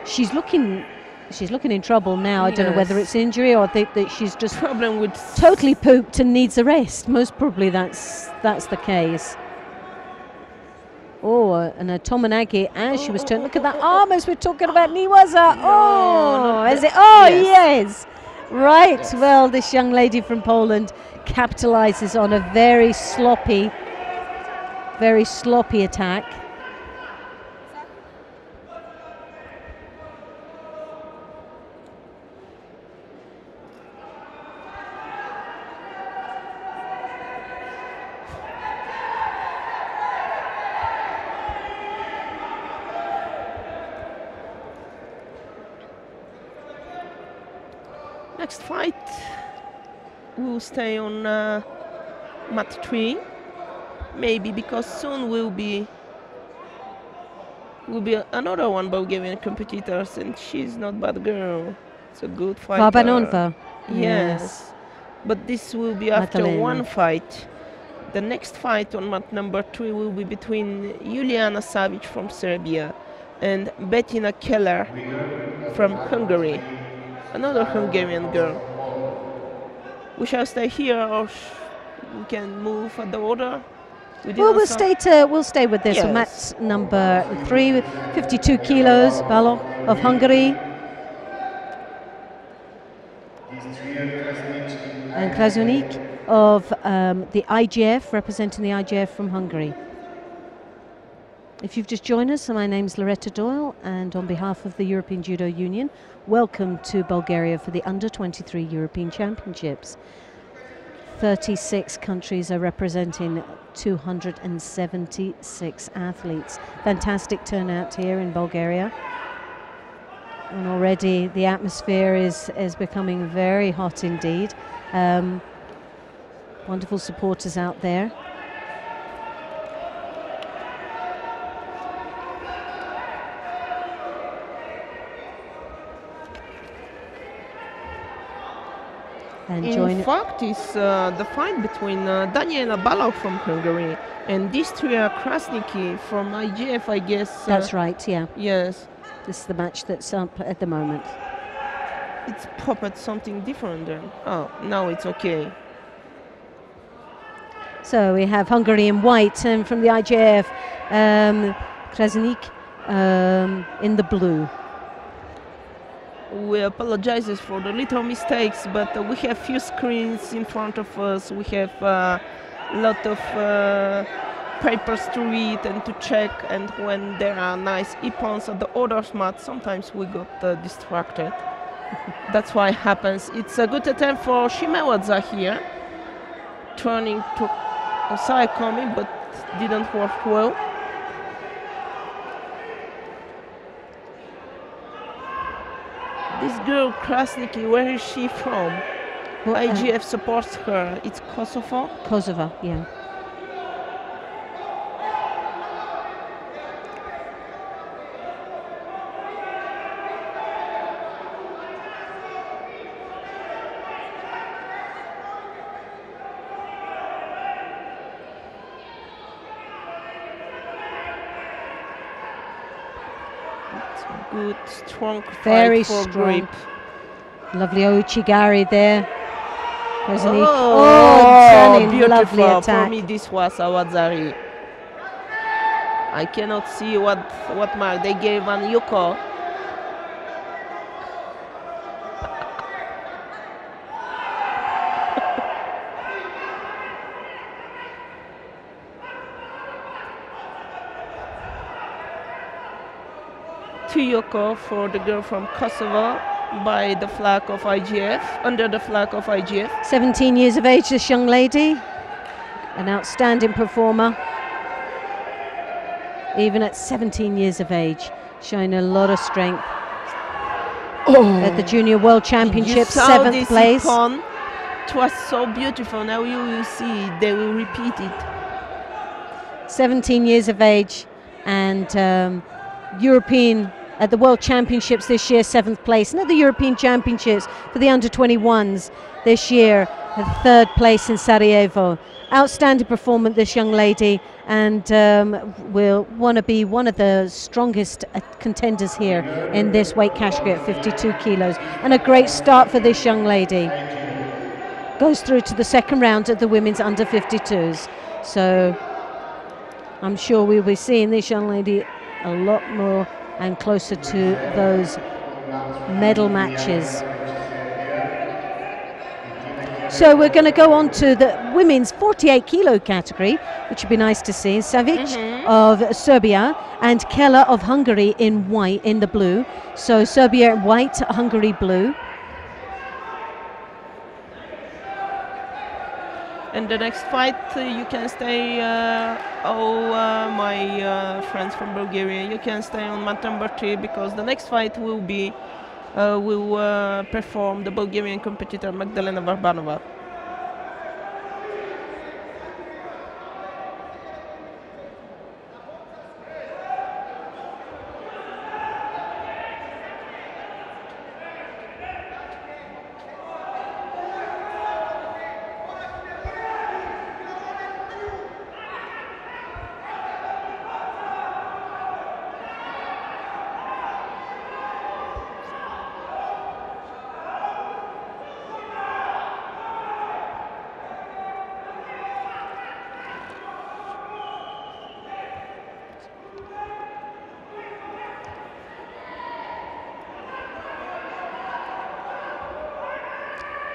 She's looking in trouble now. I don't know whether it's injury or that she's just totally pooped and needs a rest. Most probably that's the case. Oh, and a Tomonagi as she was turning. Look at that arm as we're talking about Niwaza. Is it? Oh, yes. Right. Well, this young lady from Poland capitalizes on a very sloppy attack. Next fight, we'll stay on mat 3, maybe, because soon will be another one Bulgarian competitors, and she's not bad girl. It's a good fighter. Varbanova. Yes, but this will be after one fight. The next fight on mat number 3 will be between Juliana Savic from Serbia and Bettina Keller from Hungary. Another Hungarian girl. We shall stay here, or we can move at the order. We'll stay with this. Yes. Mat number 3, 52 kilos, Balogh of Hungary, and Krasunik of the IGF, representing the IGF from Hungary. If you've just joined us, my name's Loretta Doyle, and on behalf of the European Judo Union, welcome to Bulgaria for the Under-23 European Championships. 36 countries are representing 276 athletes. Fantastic turnout here in Bulgaria. And already the atmosphere is becoming very hot indeed. Wonderful supporters out there. In fact, it's the fight between Daniela Balogh from Hungary and Distria Krasniki from IGF, I guess. That's right, yeah. Yes. This is the match that's up at the moment. It's popped something different then. Oh, now it's okay. So we have Hungary in white, and from the IGF, Krasnik in the blue. We apologize for the little mistakes, but we have few screens in front of us. We have a lot of papers to read and to check, and when there are nice ippons at the orders mat, sometimes we got distracted. That's why it happens. It's a good attempt for Shimewadza here, turning to Osaikomi, but didn't work well. This girl, Krasniki, where is she from? Well, IGF supports her. It's Kosovo? Kosovo, yeah. Good, strong fight. Very for strong. grip. Lovely Ouchigari there. Beautiful. Lovely attack. For me, this was Awadzari. I cannot see what mark they gave on Yuko. Yoko for the girl from Kosovo by the flag of IGF, under the flag of IGF. 17 years of age, this young lady. An outstanding performer. Even at 17 years of age, showing a lot of strength. At the Junior World Championships, 7th place. Icon? It was so beautiful. Now you will see, they will repeat it. 17 years of age and European at the World Championships this year, 7th place, and at the European Championships for the under-21s this year, 3rd place in Sarajevo. Outstanding performance, this young lady, and will want to be one of the strongest contenders here in this weight category at 52 kilos. And a great start for this young lady. Goes through to the second round of the women's under 52s. So I'm sure we'll be seeing this young lady a lot more and closer to those medal matches. So we're going to go on to the women's 48 kilo category, which would be nice to see. Savic of Serbia and Keller of Hungary in white, in the blue. So Serbia white, Hungary blue. And the next fight, you can stay, my friends from Bulgaria, you can stay on mat number 3, because the next fight will be, perform the Bulgarian competitor Magdalena Varbanova.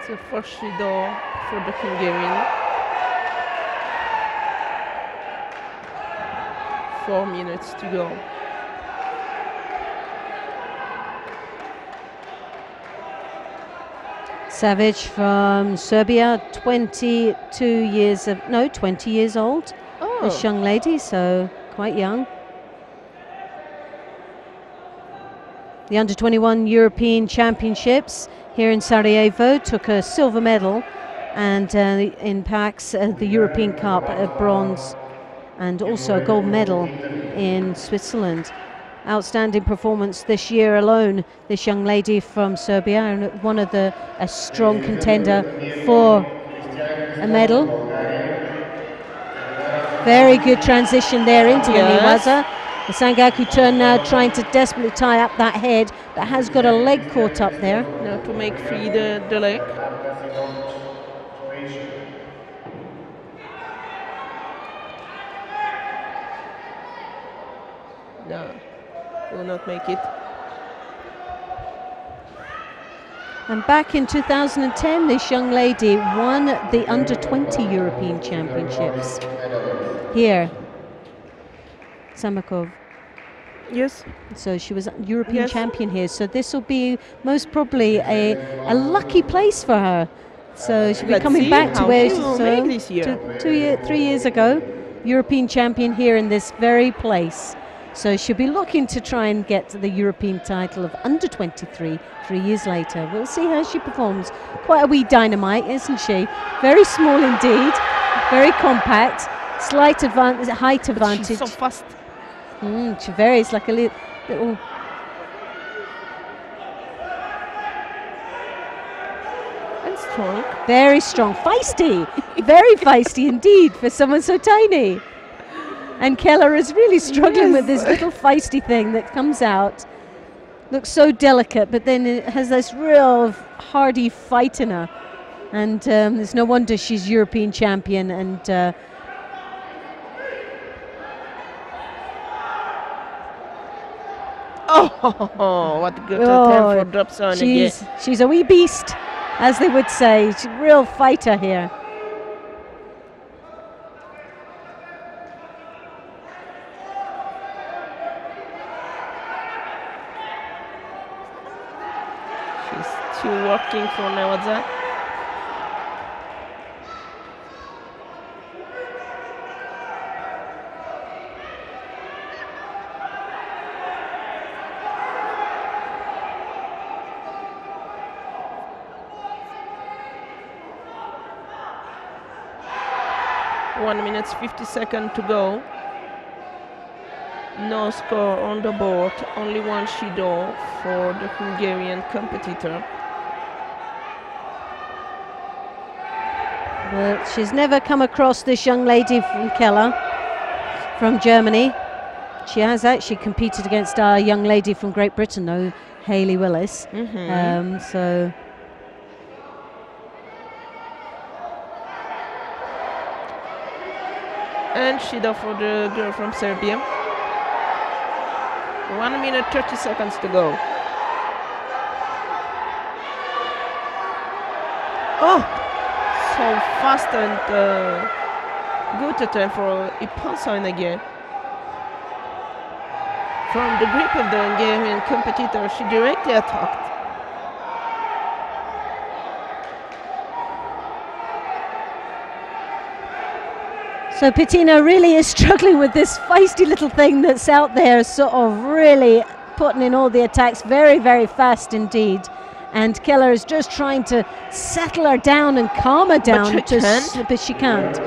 So for Judo, for the Hungarian. 4 minutes to go. Savic from Serbia, 20 years old. Oh. This young lady, so quite young. The under-21 European Championships here in Sarajevo, took a silver medal, and in PAX the European Cup, a bronze, and also a gold medal in Switzerland. Outstanding performance this year alone, this young lady from Serbia, and one of a strong contender for a medal. Very good transition there into the Niwaza. The Sangaku turn now, trying to desperately tie up that head, but has got a leg caught up there. Now to make free the leg. No, will not make it. And back in 2010, this young lady won the under-20 European Championships here. Samokov. Yes. So she was European champion here. So this will be most probably a lucky place for her. So she'll be coming back to where she 3 years ago, European champion here in this very place. So she'll be looking to try and get the European title of under 23 3 years later. We'll see how she performs. Quite a wee dynamite, isn't she? Very small indeed, very compact, slight advantage, height advantage. She's so fast. She varies like a little. And strong. Very strong, feisty, very feisty indeed for someone so tiny. And Keller is really struggling with this little feisty thing that comes out. Looks so delicate, but then it has this real hardy fight in her. And there's no wonder she's European champion. And oh, what a good attempt for drop zone again. She's a wee beast, as they would say. She's a real fighter here. She's still working for Newadza. (1 minute 50 seconds to go. No score on the board, only one Judo for the Hungarian competitor. Well, she's never come across this young lady from Keller, from Germany. She has actually competed against our young lady from Great Britain, though, Hayley Willis. So. And Judo for the girl from Serbia. 1 minute 30 seconds to go. Oh, so fast and good attempt for Ipalsoin again. From the grip of the Hungarian competitor, she directly attacked. So Bettina really is struggling with this feisty little thing that's out there, sort of really putting in all the attacks very, very fast indeed. And Keller is just trying to settle her down and calm her down, but she can't.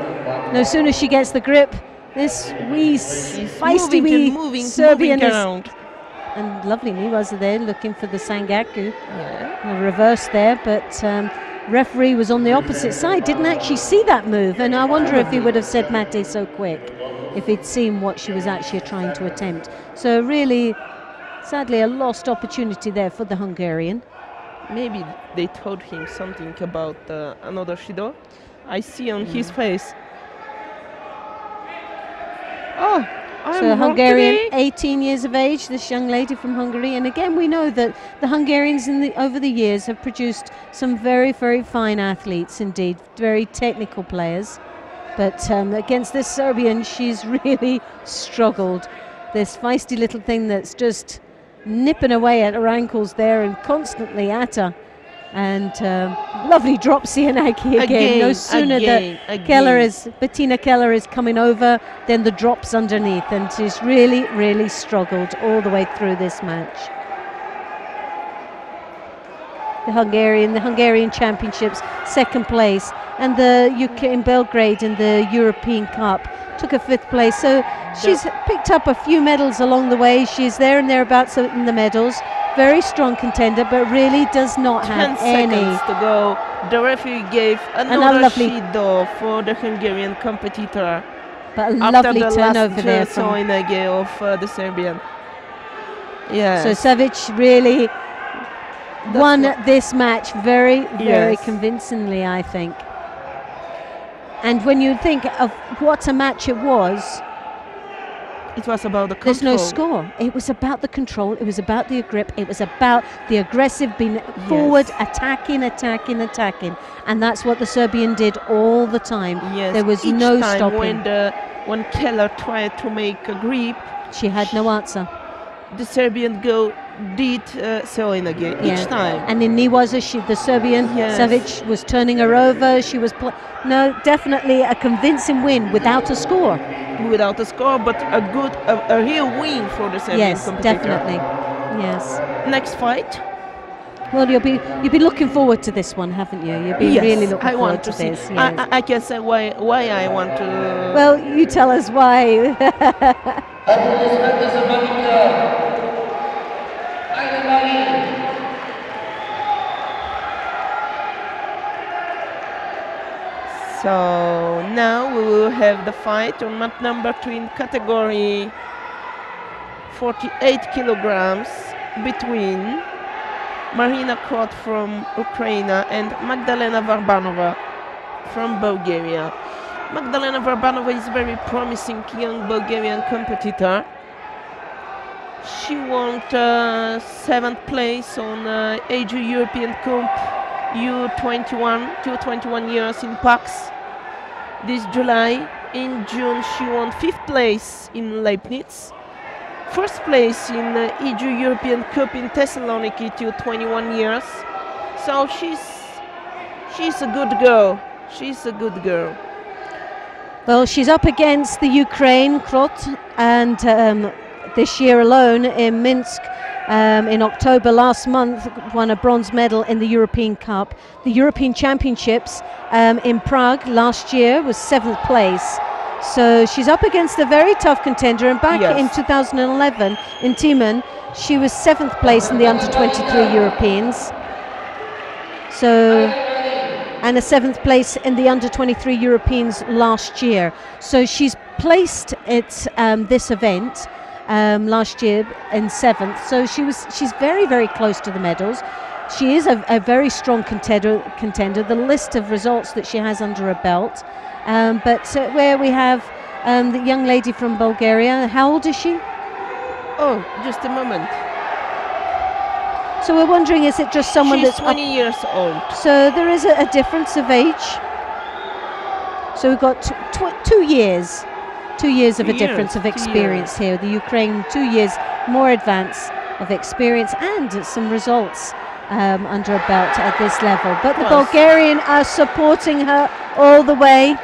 No sooner she gets the grip, this wee feisty wee Serbian is, and lovely Niwas there looking for the Sangaku, the reverse there, but referee was on the opposite side, didn't actually see that move, and I wonder if he would have said Mate so quick if he'd seen what she was actually trying to attempt. So really, sadly, a lost opportunity there for the Hungarian. Maybe they told him something about another Judo. I see on his face. Oh, so Hungarian, 18 years of age, this young lady from Hungary. And again, we know that the Hungarians over the years have produced some very, very fine athletes indeed, very technical players. But against this Serbian, she's really struggled. This feisty little thing that's just nipping away at her ankles there and constantly at her. And lovely drop Sianaki again. No sooner that Bettina Keller is coming over, then the drops underneath, and she's really, really struggled all the way through this match. The Hungarian Championships, second place, and the UK in Belgrade in the European Cup took a 5th place. So she's picked up a few medals along the way. She's there and thereabouts in the medals. Very strong contender, but really does not have 10 seconds to go. The referee gave another Judo for the Hungarian competitor. But a lovely turnover there from of the Serbian. Yeah. So Savic really won this match very, very convincingly, I think. And when you think of what a match it was about the control. There's no score. It was about the control. It was about the grip. It was about the aggressive being forward, attacking. And that's what the Serbian did all the time. Yes. There was Each no time stopping. When Keller tried to make a grip, she had no answer. The Serbian did Selin again each time. And in Niwaza, the Serbian Savic was turning her over. She was definitely a convincing win without a score. Without a score, but a real win for the Serbian competitor. Definitely. Yes. Next fight. Well, you'll be looking forward to this one, haven't you? You'll be really looking forward to this. Yes. I can say why I want to. Well, you tell us why. So now we will have the fight on mat number 2 in category 48 kilograms between Marina Krot from Ukraine and Magdalena Varbanova from Bulgaria. Magdalena Varbanova is a very promising young Bulgarian competitor. She won 7th place on AG European Cup U21, 21 years in PAX. This July. In June she won 5th place in Leibniz, 1st place in EG European Cup in Thessaloniki to 21 years. So she's a good girl. She's a good girl. Well, she's up against the Ukraine Krot, and this year alone in Minsk in October last month won a bronze medal in the European Cup. The European Championships in Prague last year was 7th place. So she's up against a very tough contender, and back Yes. in 2011 in Timan, she was 7th place in the under-23 Europeans. So, and a 7th place in the under-23 Europeans last year. So she's placed at this event last year in 7th. So she's very, very close to the medals. She is a very strong contender. The list of results that she has under her belt. But where we have the young lady from Bulgaria, how old is she? Oh, just a moment. So we're wondering, is it just someone She's that's 20 years old. So there is a difference of age. So we've got 2 years. 2 years of a difference of experience here. The Ukraine 2 years more advance of experience and some results under a belt at this level. But the Bulgarian are supporting her all the way.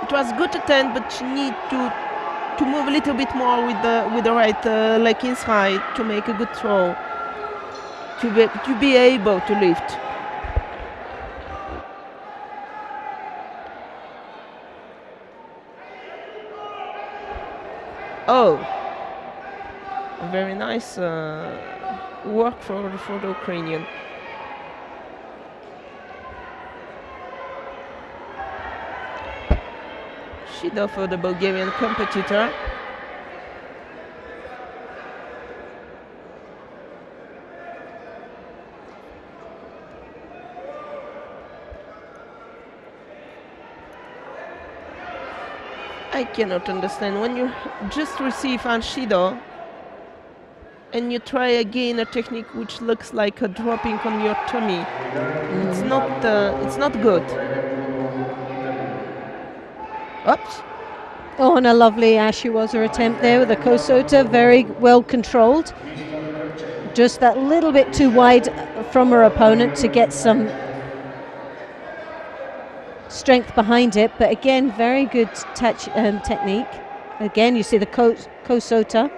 It was good attempt, but she need to move a little bit more with the right leg inside to make a good throw. To be able to lift. Oh, very nice work for the Ukrainian. Judo for the Bulgarian competitor. I cannot understand when you just receive an Judo and you try again a technique which looks like a dropping on your tummy. It's not good. Oops. Oh, and a lovely Ashiwaza attempt there with a Kosota, very well controlled. Just that little bit too wide from her opponent to get some strength behind it, but again, very good technique. Again, you see the Kosota.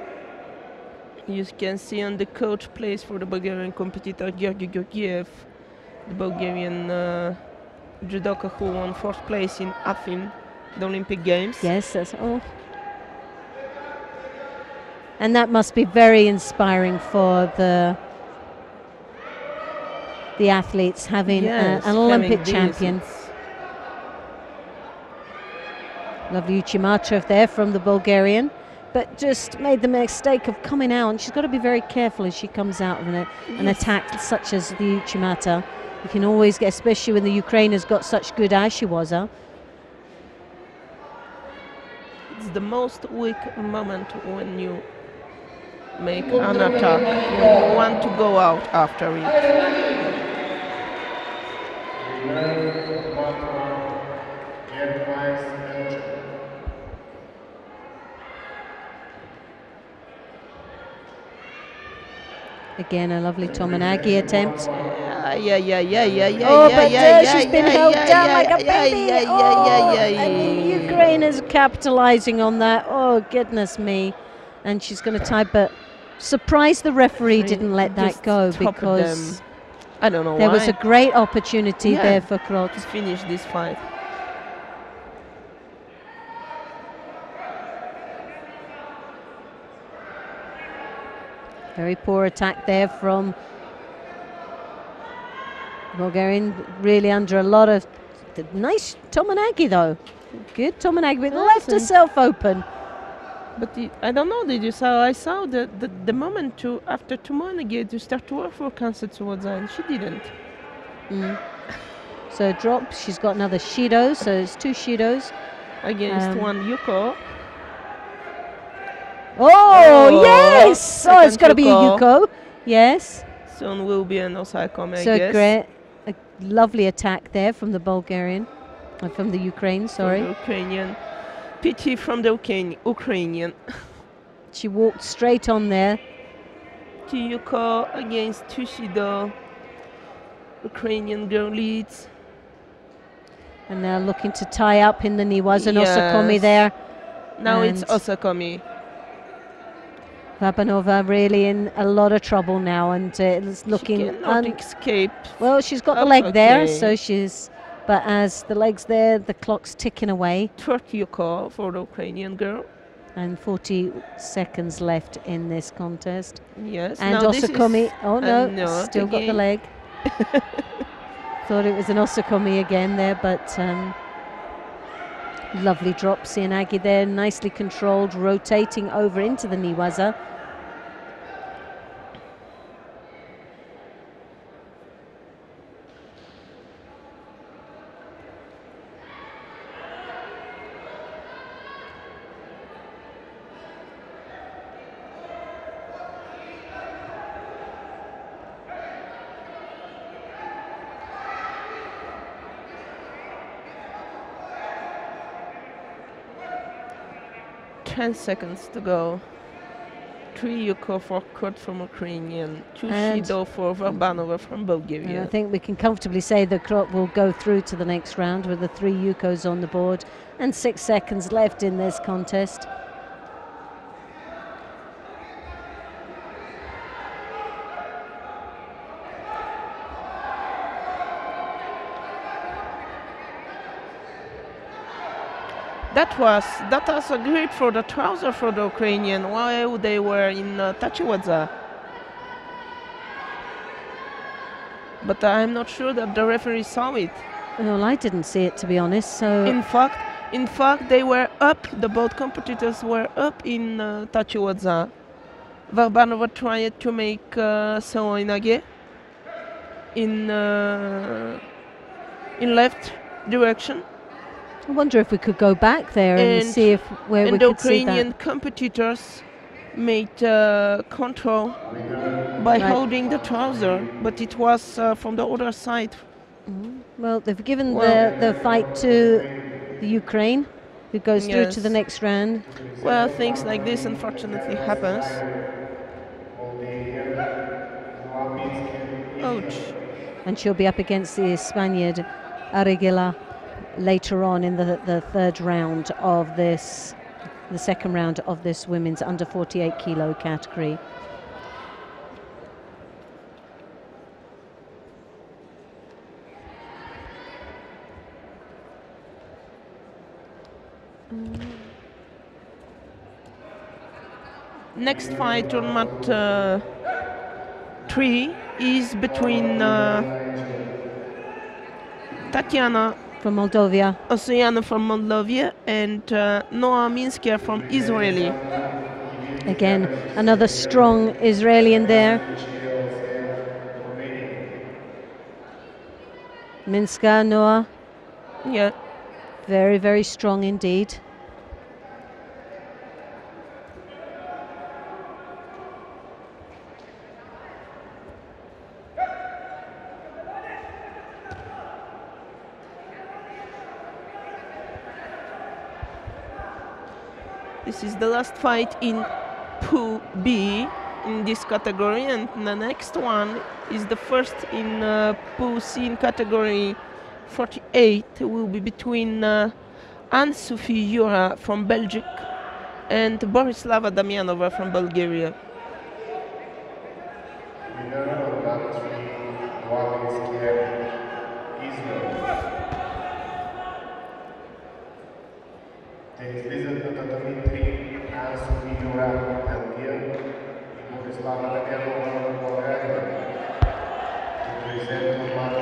You can see on the coach place for the Bulgarian competitor, Georgi Georgiev, the Bulgarian judoka who won 4th place in Athens, the Olympic Games. Yes, that's all. And that must be very inspiring for the athletes having an Olympic champion. Lovely Uchimachev there from the Bulgarian, but just made the mistake of coming out, and she's got to be very careful as she comes out of an attack such as the Uchimata. You can always get, especially when the Ukraine has got such good Ashiwaza. It's the most weak moment when you make an attack, when you want to go out after it. Again, a lovely Tomanagi attempt. Yeah. Oh, but she's been held down like a baby. And the Ukraine is capitalizing on that. Oh, goodness me. And she's going to tie, but surprised the referee didn't let that go, because I don't know there why. was a great opportunity there for Krot to finish this fight. Very poor attack there from Bulgarian, really under a lot of nice Tomanagi though. Good Tomanagi, but left herself open. But I don't know, did you saw? I saw the moment after Tomanagi to start to work for Kansatsuwaza, and she didn't. So drop, she's got another Shido, so it's 2 Shidos. Against one Yuko. Oh, yes! Oh, it's got to be a Yuko. Yes. Soon will be an Osakome, I so guess. Great, a lovely attack there from the Bulgarian, from the Ukraine, sorry. From the Ukrainian. Pity from the Ukrainian. She walked straight on there. Yuko against Tushido. Ukrainian girl leads. And now looking to tie up in the Niwaza and Osakomi there. Now it's Osakomi. Vabanova really in a lot of trouble now, and it's looking... She cannot escape. Well, she's got the leg there, so she's But as the legs there, the clock's ticking away. Third yuko for the Ukrainian girl. And 40 seconds left in this contest. Yes. And now this Osakumi, is oh a no, knot still got the again. leg. Thought it was an Osakumi again there, but lovely drop. Sianagi there, nicely controlled, rotating over into the Niwaza. Ten seconds to go. 3 yuko for Kurt from Ukrainian, 2 And- Shido for Varbanova from And Bulgaria. I think we can comfortably say the clock will go through to the next round with the 3 Yukos on the board and 6 seconds left in this contest. That was a great for the trouser for the Ukrainian while they were in Tachiwadza. But I'm not sure that the referee saw it. Well, I didn't see it, to be honest. So In fact, they were up. The both competitors were up in Tachiwadza. Varbanova tried to make Seoinage in left direction, I wonder if we could go back there and And- see if where we and the could see Ukrainian that. competitors made control by Right. holding the trouser, but it was from the other side. Well, they've given Well- the fight to the Ukraine, who goes through to the Yes. next round. Well, things like this unfortunately happens. Ouch. And she'll be up against the Spaniard Arregila later on in the third round of this, the second round of this women's under 48 kilo category. Next fight on mat 3 is between Tatiana From Moldova, Osyana from Moldova and Noah Minsker from Israeli. again, another strong Israeli in there. Minska, Noah, Yeah. very, very strong indeed. This is the last fight in Pool B in this category, and the next one is the first in Pool C in category 48. It will be between Anne-Sophie Jura from Belgium and Borislava Damianova from Bulgaria. Те излизат на татами 3 Ансофи Юра, Белгия и Борислава Дамянова, България. To present on match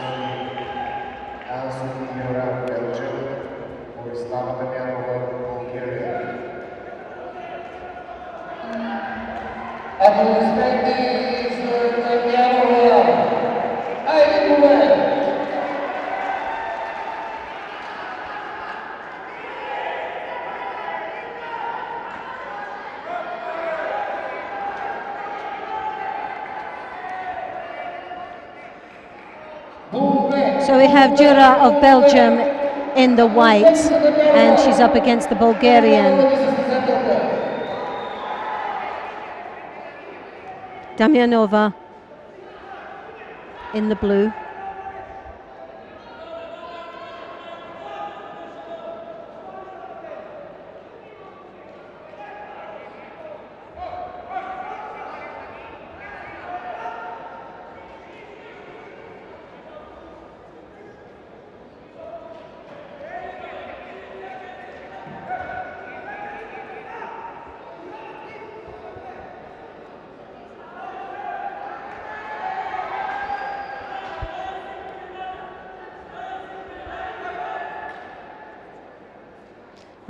3 Ансофи Юра, Belgium, Borislava Damyanova, Bulgaria. So we have Jura of Belgium in the white, and she's up against the Bulgarian Damyanova in the blue.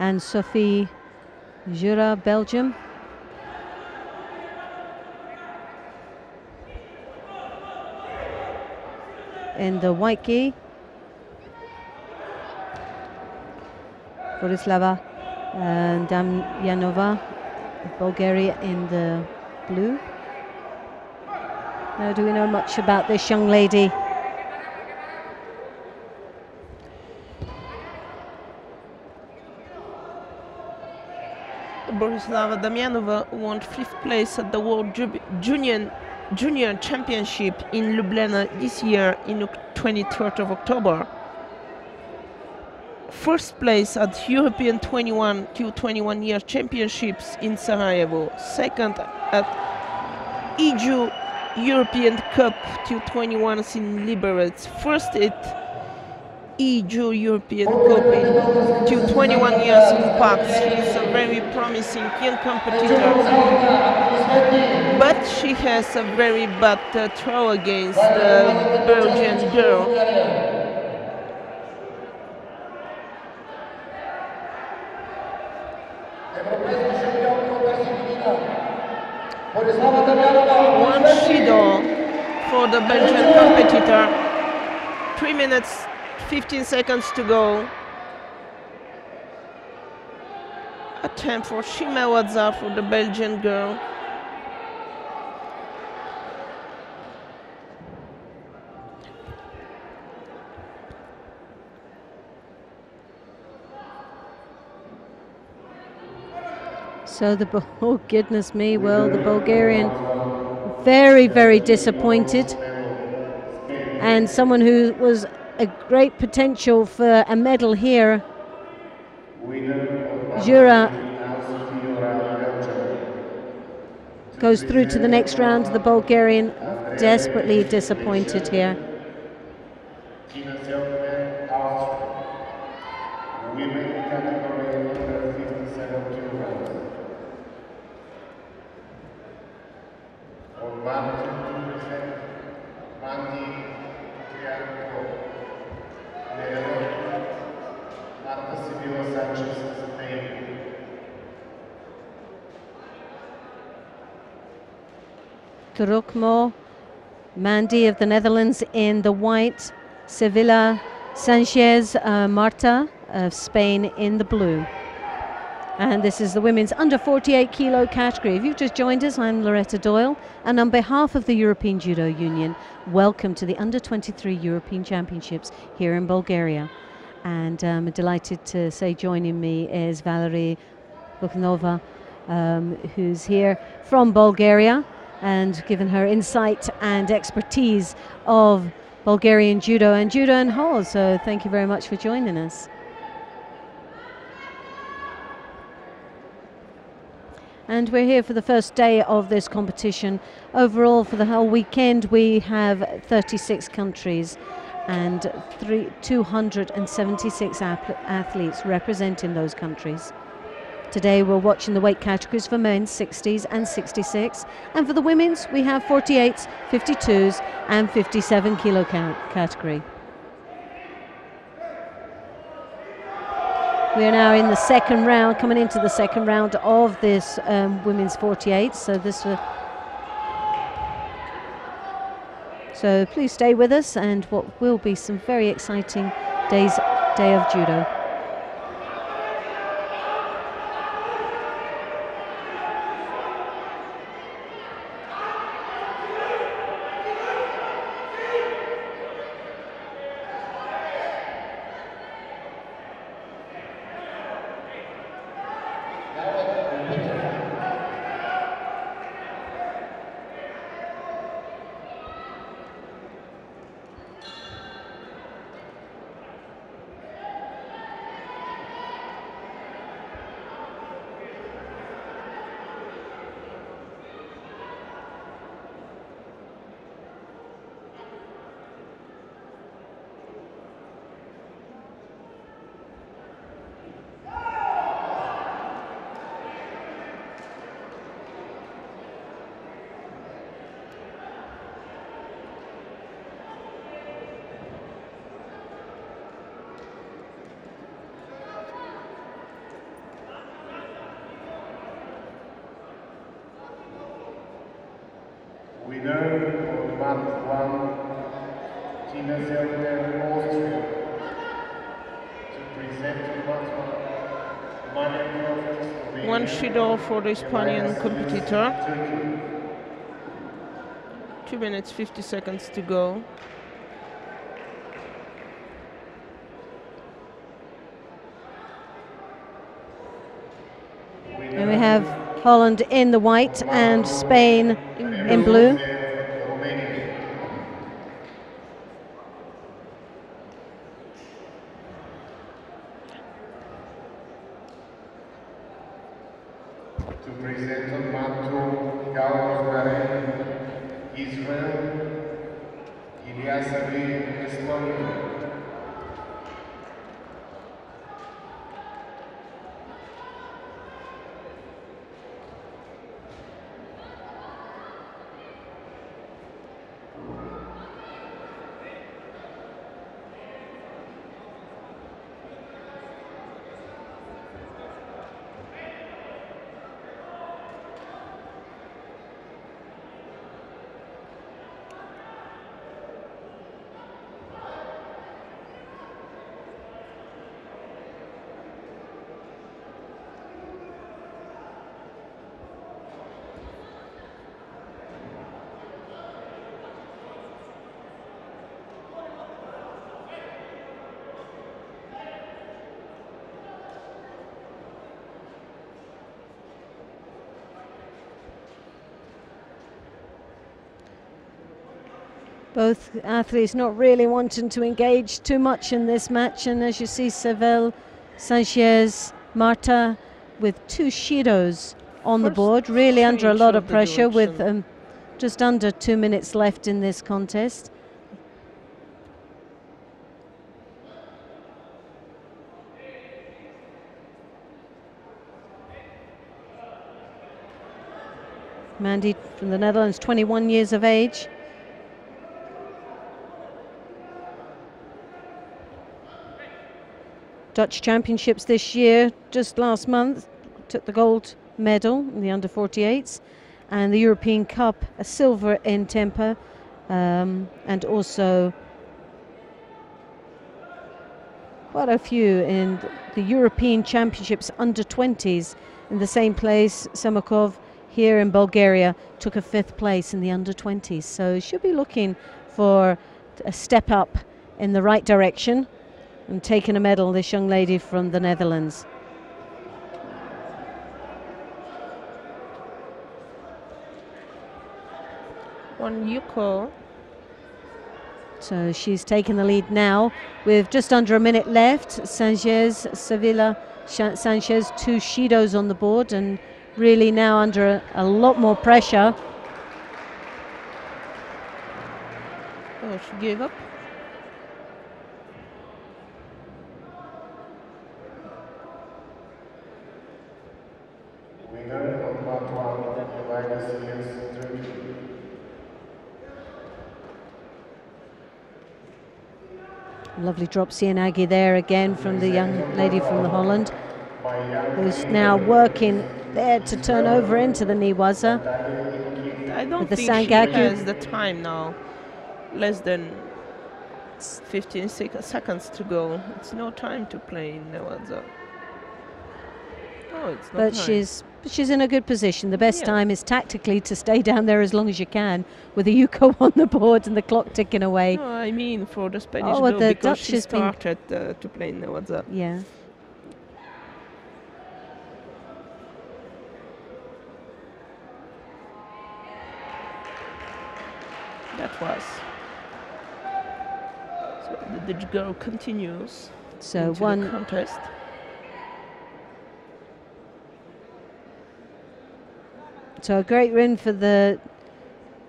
and Sophie Jura, Belgium. In the white gi, Borislava Damjanova, Bulgaria, in the blue. Now, do we know much about this young lady? Borislava Damjanova won 5th place at the World Junior Championship in Ljubljana this year in 23rd of October. 1st place at European 21 to 21 year championships in Sarajevo. 2nd at EU European Cup to 21s in Liberec. 1st at EU European Cup in to 21 years in Pax. She's a very promising young competitor, but she has a very bad throw against the Belgian girl. One Judo for the Belgian competitor. 3 minutes 15 seconds to go. Attempt for Shimewadza for the Belgian girl. So oh goodness me, well, the Bulgarian very, very disappointed, and someone who was a great potential for a medal here. Jura goes through to the next round. The Bulgarian desperately disappointed here. Women category under 57 kilograms. On March 2%, Mandy Trianco, Marta Sibila Sanchez, Spain. Turokmo Mandy of the Netherlands in the white, Sevilla Sanchez Marta of Spain in the blue. And this is the women's under 48 kilo category. If you've just joined us, I'm Loretta Doyle, and on behalf of the European Judo Union, welcome to the under 23 European Championships here in Bulgaria. And I'm delighted to say joining me is Valerie Bukhnova, who's here from Bulgaria, and given her insight and expertise of Bulgarian judo and whole. So thank you very much for joining us. And we're here for the first day of this competition. Overall, for the whole weekend, we have 36 countries and 276 athletes representing those countries. Today we're watching the weight categories for men's 60s and 66, and for the women's we have 48s, 52s and 57 kilo category. We are now in the second round, coming into the second round of this women's 48. So please stay with us, and what will be some very exciting day of judo. Winner on mat 1, Tina Zellner, Austria. To present on mat 1, Mania Croft, Slovenia. One Judo for the Spanish competitor. Turkey. 2 minutes 50 seconds to go. And we have Holland in the white and Spain in blue. To present on mat 2, Carlos Mare, Israel, Ilyasavi, Estonia. Both athletes not really wanting to engage too much in this match, and as you see, Seville, Sanchez, Marta with 2 Shidos on the board, really under a lot of pressure with just under 2 minutes left in this contest. Mandy from the Netherlands, 21 years of age. Dutch Championships this year, just last month, took the gold medal in the under-48s, and the European Cup, a silver in Tempe, and also quite a few in the European Championships under-20s in the same place. Samokov here in Bulgaria took a 5th place in the under-20s, so should be looking for a step up in the right direction and taking a medal, this young lady from the Netherlands. One Yuko. So she's taking the lead now with just under a minute left. Sanchez, Sevilla, Sanchez, 2 Shidos on the board, and really now under a lot more pressure. Oh, she gave up. Winner on mat 1, Turkey. Lovely drop Sienagi there again from the young lady from the Holland, who's now working there to turn over into the Niwaza. I don't the think Sangaku. she has the time now. Less than 15 seconds to go. It's no time to play in Niwaza. Oh, it's not But time. she's in a good position. The best Yeah. time is tactically to stay down there as long as you can, with a Yuko on the board and the clock ticking away. No, I mean for the Spanish Oh, well, girl, the because Dutch she has been- started to play in Niwaza. Yeah. That was. So the Dutch girl continues So into the one contest. So a great win for the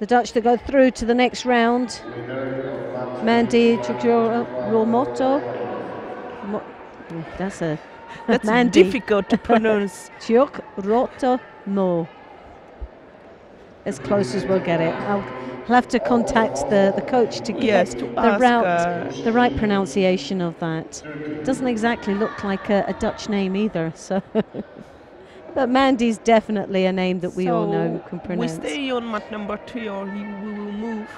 Dutch to go through to the next round. Mandy Chukwuromoto. That's a That's Mandy. difficult to pronounce. Chukwuromoto. As close as we'll get it. I'll have to contact the coach to get Yes, to ask, the right pronunciation of that. Doesn't exactly look like a Dutch name either. So But Mandy's definitely a name that we all know and can We pronounce. stay on mat number 3 or we will move.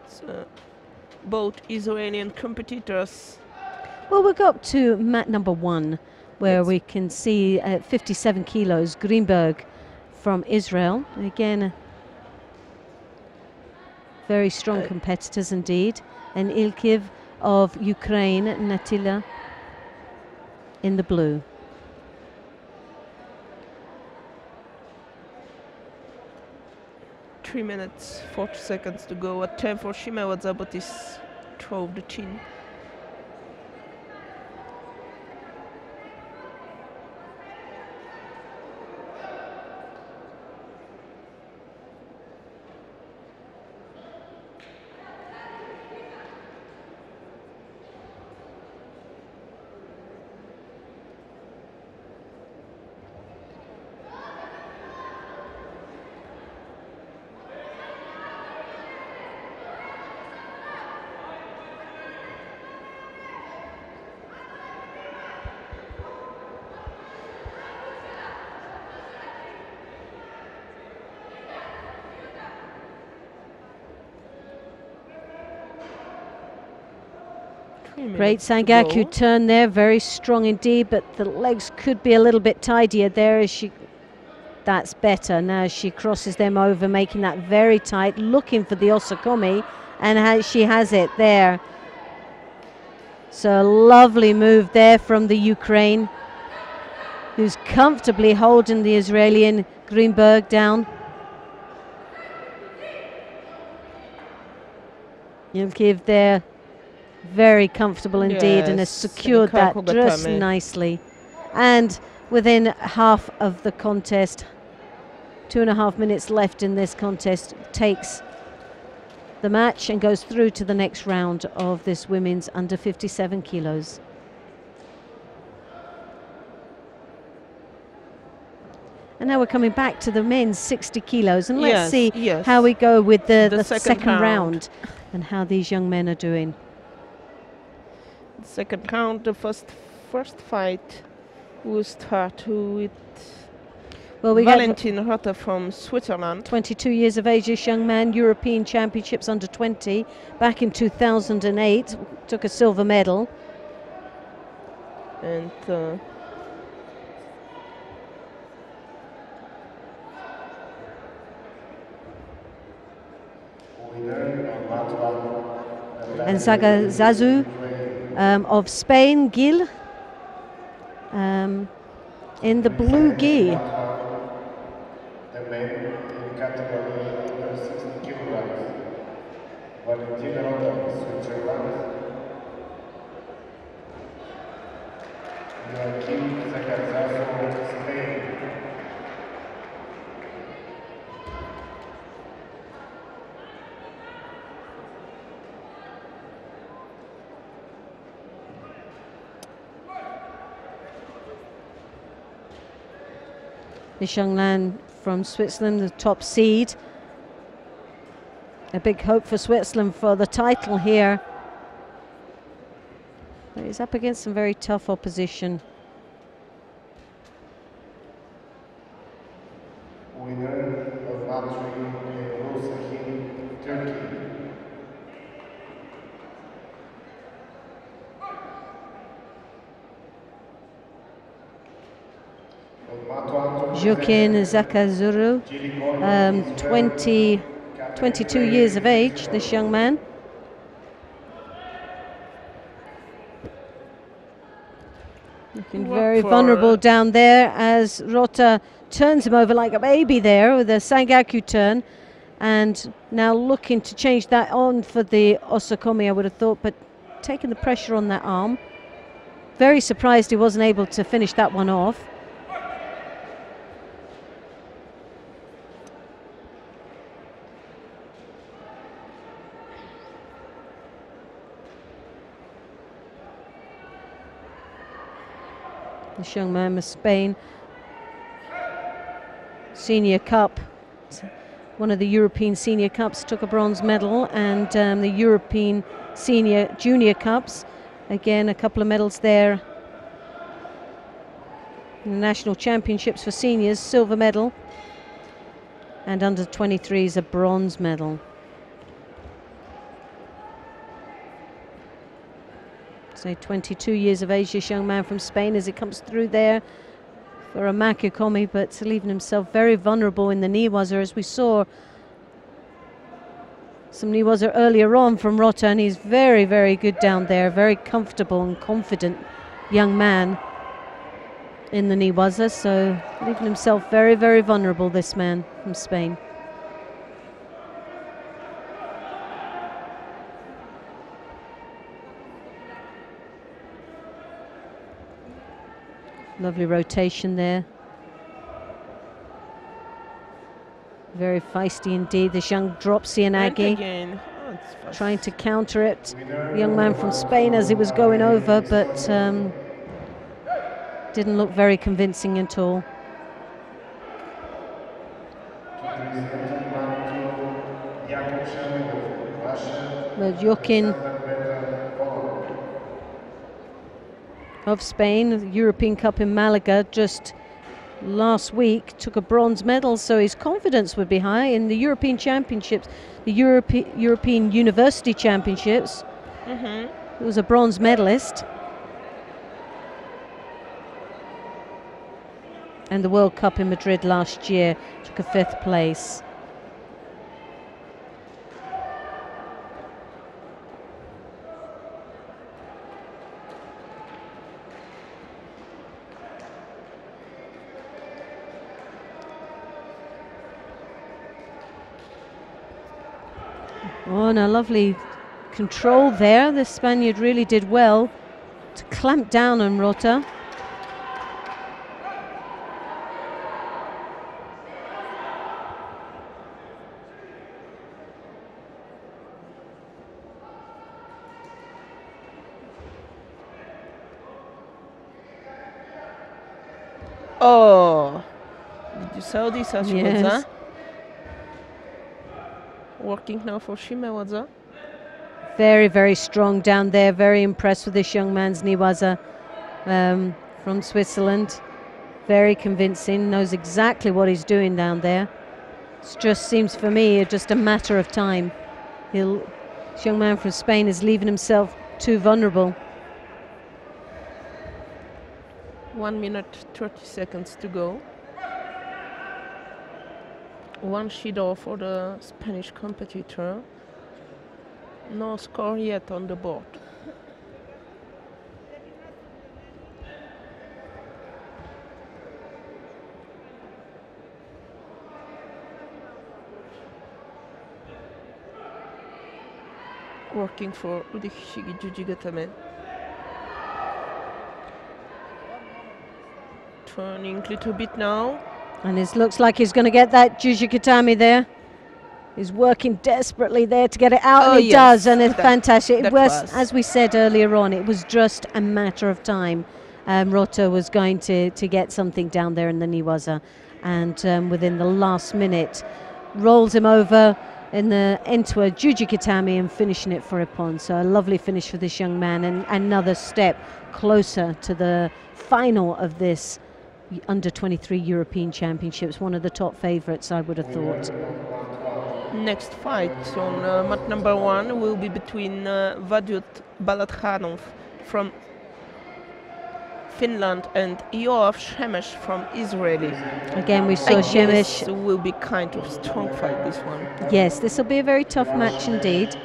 So both Israeli competitors. Well, we'll go up to mat number 1, where Let's we can see at 57 kilos, Greenberg from Israel. Again, very strong competitors indeed. And Ilkiv of Ukraine, Natila in the blue. Three minutes, 40 seconds to go. At 10 for Shimewa Zabotis throw the chin. Great Sangaku turn there, very strong indeed, but the legs could be a little bit tidier there as she, that's better. Now she crosses them over, making that very tight, looking for the Osakomi, and she has it there. So a lovely move there from the Ukraine, who's comfortably holding the Israeli Greenberg down. Ilkiv there, very comfortable indeed, and has secured that just nicely. And within half of the contest, 2.5 minutes left in this contest, takes the match and goes through to the next round of this women's under 57 kilos. And now we're coming back to the men's 60 kilos, and let's see how we go with the second round and how these young men are doing. Second round, the first fight will start with Valentin Rotter from Switzerland. 22 years of age, this young man, European Championships under 20 back in 2008, took a silver medal. And and Zazu of Spain, Gil, in the blue gi. The men in category under 60 kilograms. Valentin Rotter, Switzerland. Joaquim Zacazazo, Spain. This young man from Switzerland, the top seed. A big hope for Switzerland for the title here. But he's up against some very tough opposition. Winner of match 3, Turkey. Jokin Zakazuru, 22 years of age, this young man. Looking very vulnerable down there as Rota turns him over like a baby there with a Sangaku turn, and now looking to change that on for the Osakomi, I would have thought, but taking the pressure on that arm. Very surprised he wasn't able to finish that one off. This young man with Spain, Senior Cup, one of the European Senior Cups, took a bronze medal, and the European Senior Junior Cups, again a couple of medals there National Championships for seniors, silver medal, and under 23s a bronze medal. So 22 years of age, this young man from Spain, as it comes through there for a Makukomi, but leaving himself very vulnerable in the Niwaza, as we saw some Niwaza earlier on from Rota, and he's very, very good down there, very comfortable and confident young man in the Niwaza, so leaving himself very, very vulnerable, this man from Spain. Lovely rotation there. Very feisty indeed, this young Dropsy and Aggie. Trying to counter it. The young man from Spain as he was going over, but didn't look very convincing at all. But Jokin of Spain, the European Cup in Malaga just last week, took a bronze medal, so his confidence would be high in the European Championships, the European University Championships. He was a bronze medalist. And the World Cup in Madrid last year, took a 5th place. Oh, and a lovely control there. The Spaniard really did well to clamp down on Rota. Oh, did you saw this, Ashiwaza? Yes. Working now for Shimewaza. Very, very strong down there. Very impressed with this young man's Niwaza from Switzerland. Very convincing. Knows exactly what he's doing down there. It just seems for me just a matter of time. This young man from Spain is leaving himself too vulnerable. 1 minute 30 seconds to go. 1 Shido for the Spanish competitor. No score yet on the board. Working for Udeshigi Jujigatame. Turning a little bit now. And it looks like he's going to get that Jujikatami there. He's working desperately there to get it out, and he does, and it's fantastic. It was, as we said earlier on, it was just a matter of time. Rota was going to get something down there in the Niwaza, and within the last minute, rolls him over into a Jujikatami and finishing it for Ippon. So a lovely finish for this young man, and another step closer to the final of this under 23 European Championships, one of the top favourites, I would have thought. Next fight on mat number 1 will be between Vadiut Balatkhanov from Finland and Yoav Shemesh from Israel. Again, we saw Shemesh. This will be kind of strong fight, this one. Yes, this will be a very tough match indeed.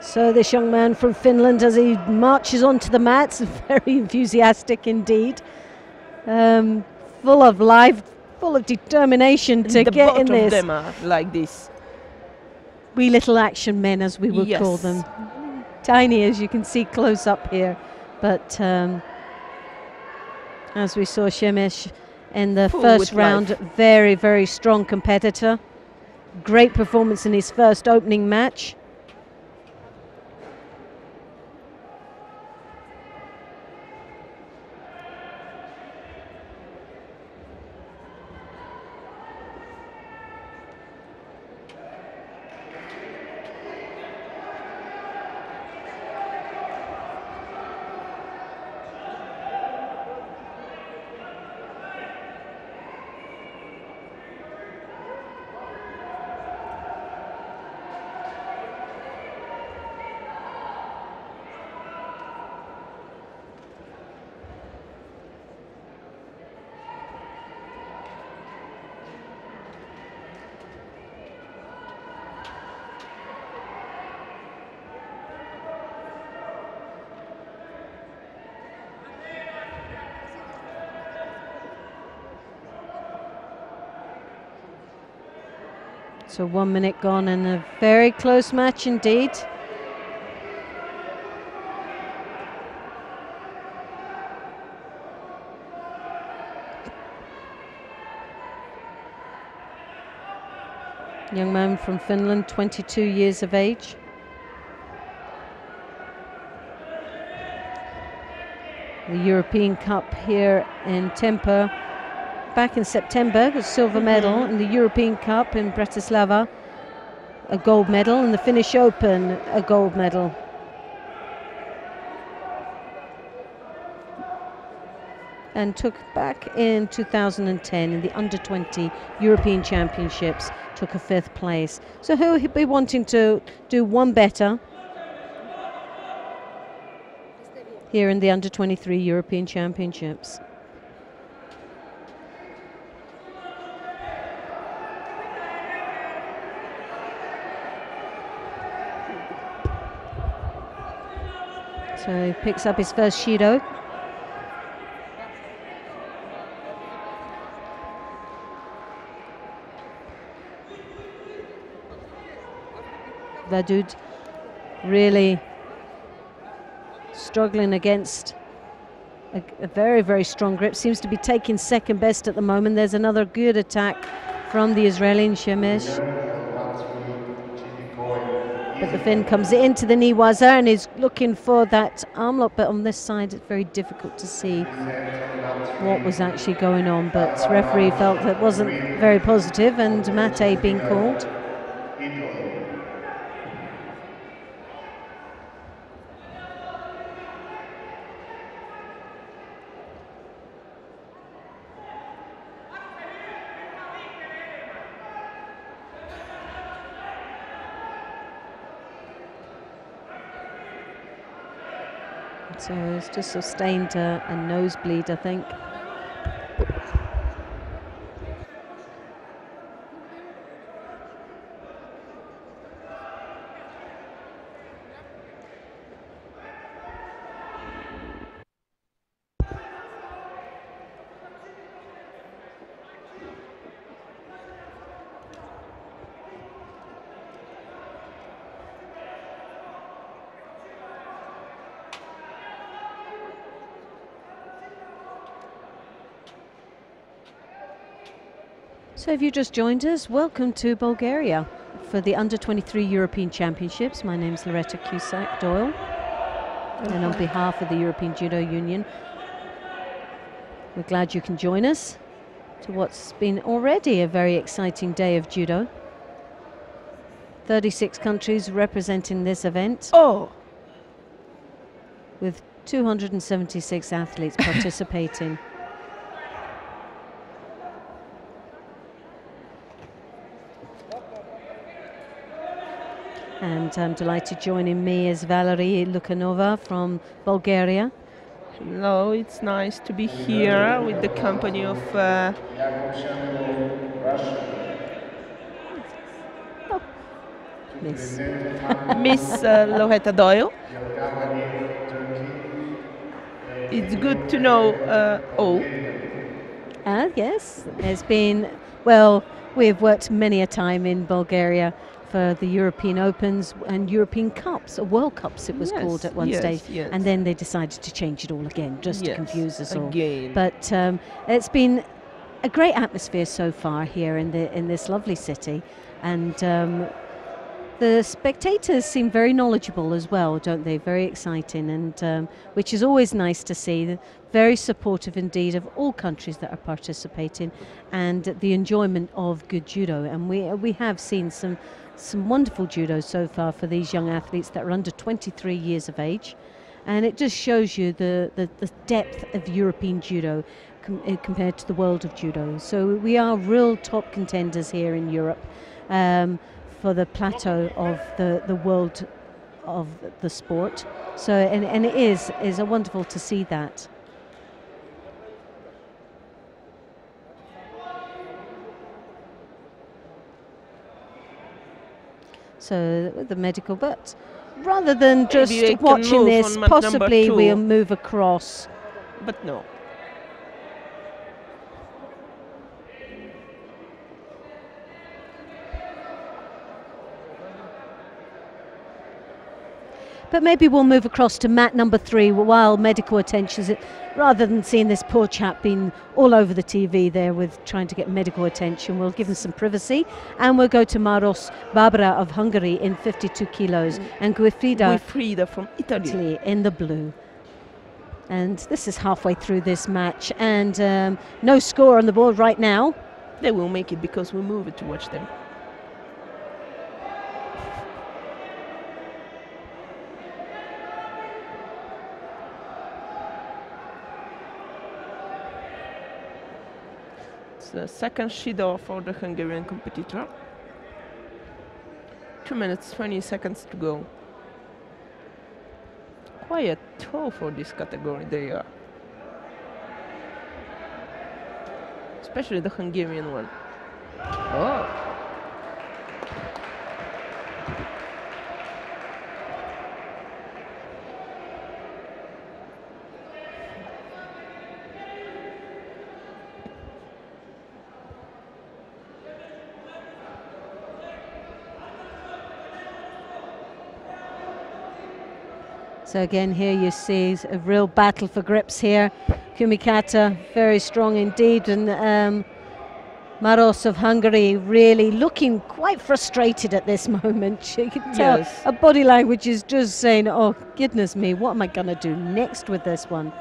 So this young man from Finland, as he marches onto the mats, very enthusiastic indeed. Full of life, full of determination to get in this. Both of them are like this. Wee little action men, as we would call them. Tiny, as you can see close up here. But as we saw Shemesh in the first round, very, very strong competitor. Great performance in his first opening match. So 1 minute gone and a very close match indeed. Young man from Finland, 22 years of age. The European Cup here in Tempe back in September, a silver medal in the European Cup in Bratislava, a gold medal, and the Finnish Open, a gold medal. And took back in 2010 in the under-20 European Championships, took a 5th place. So he'll be wanting to do one better here in the under-23 European Championships. So he picks up his first Judo. Vadud really struggling against a very, very strong grip. Seems to be taking second best at the moment. There's another good attack from the Israeli Shemesh. But the Finn comes into the knee waza and is looking for that arm lock, but on this side it's very difficult to see what was actually going on. But referee felt that wasn't very positive, and Mate being called. So it's just sustained a nosebleed, I think. So if you just joined us, welcome to Bulgaria for the Under-23 European Championships. My name's Loretta Cusack Doyle, and on behalf of the European Judo Union, we're glad you can join us to what's been already a very exciting day of judo. 36 countries representing this event. Oh! With 276 athletes participating. And I'm delighted joining me is Valerie Lukanova from Bulgaria. Hello, it's nice to be here with the company of Miss Loretta Doyle. It's good to know all. Yes, it's been, well, we've worked many a time in Bulgaria for the European Opens and European Cups, or World Cups it was called at one stage, and then they decided to change it all again just to confuse us all. But it's been a great atmosphere so far here in this lovely city, and the spectators seem very knowledgeable as well, don't they? Very exciting, and which is always nice to see. Very supportive indeed of all countries that are participating, and the enjoyment of good judo. And we have seen some wonderful judo so far for these young athletes that are under 23 years of age, and it just shows you the depth of European judo compared to the world of judo. So we are real top contenders here in Europe. For the plateau of the world of the sport. So and it is a wonderful to see that. So the medical, but rather than just watching this, possibly we'll move across. But no. But maybe we'll move across to mat number 3 while medical attention, rather than seeing this poor chap being all over the TV there with trying to get medical attention. We'll give him some privacy, and we'll go to Maros Barbara of Hungary in 52 kilos and Guifrida from Italy in the blue. And this is halfway through this match, and no score on the board right now. They will make it because we move it to watch them. It's the second Judo for the Hungarian competitor. 2 minutes 20 seconds to go. Quite tall for this category they are. Especially the Hungarian one. Oh! So again, here you see a real battle for grips here. Kumikata very strong indeed, and Maros of Hungary really looking quite frustrated at this moment. You can tell her body language is just saying, oh goodness me, what am I going to do next with this one?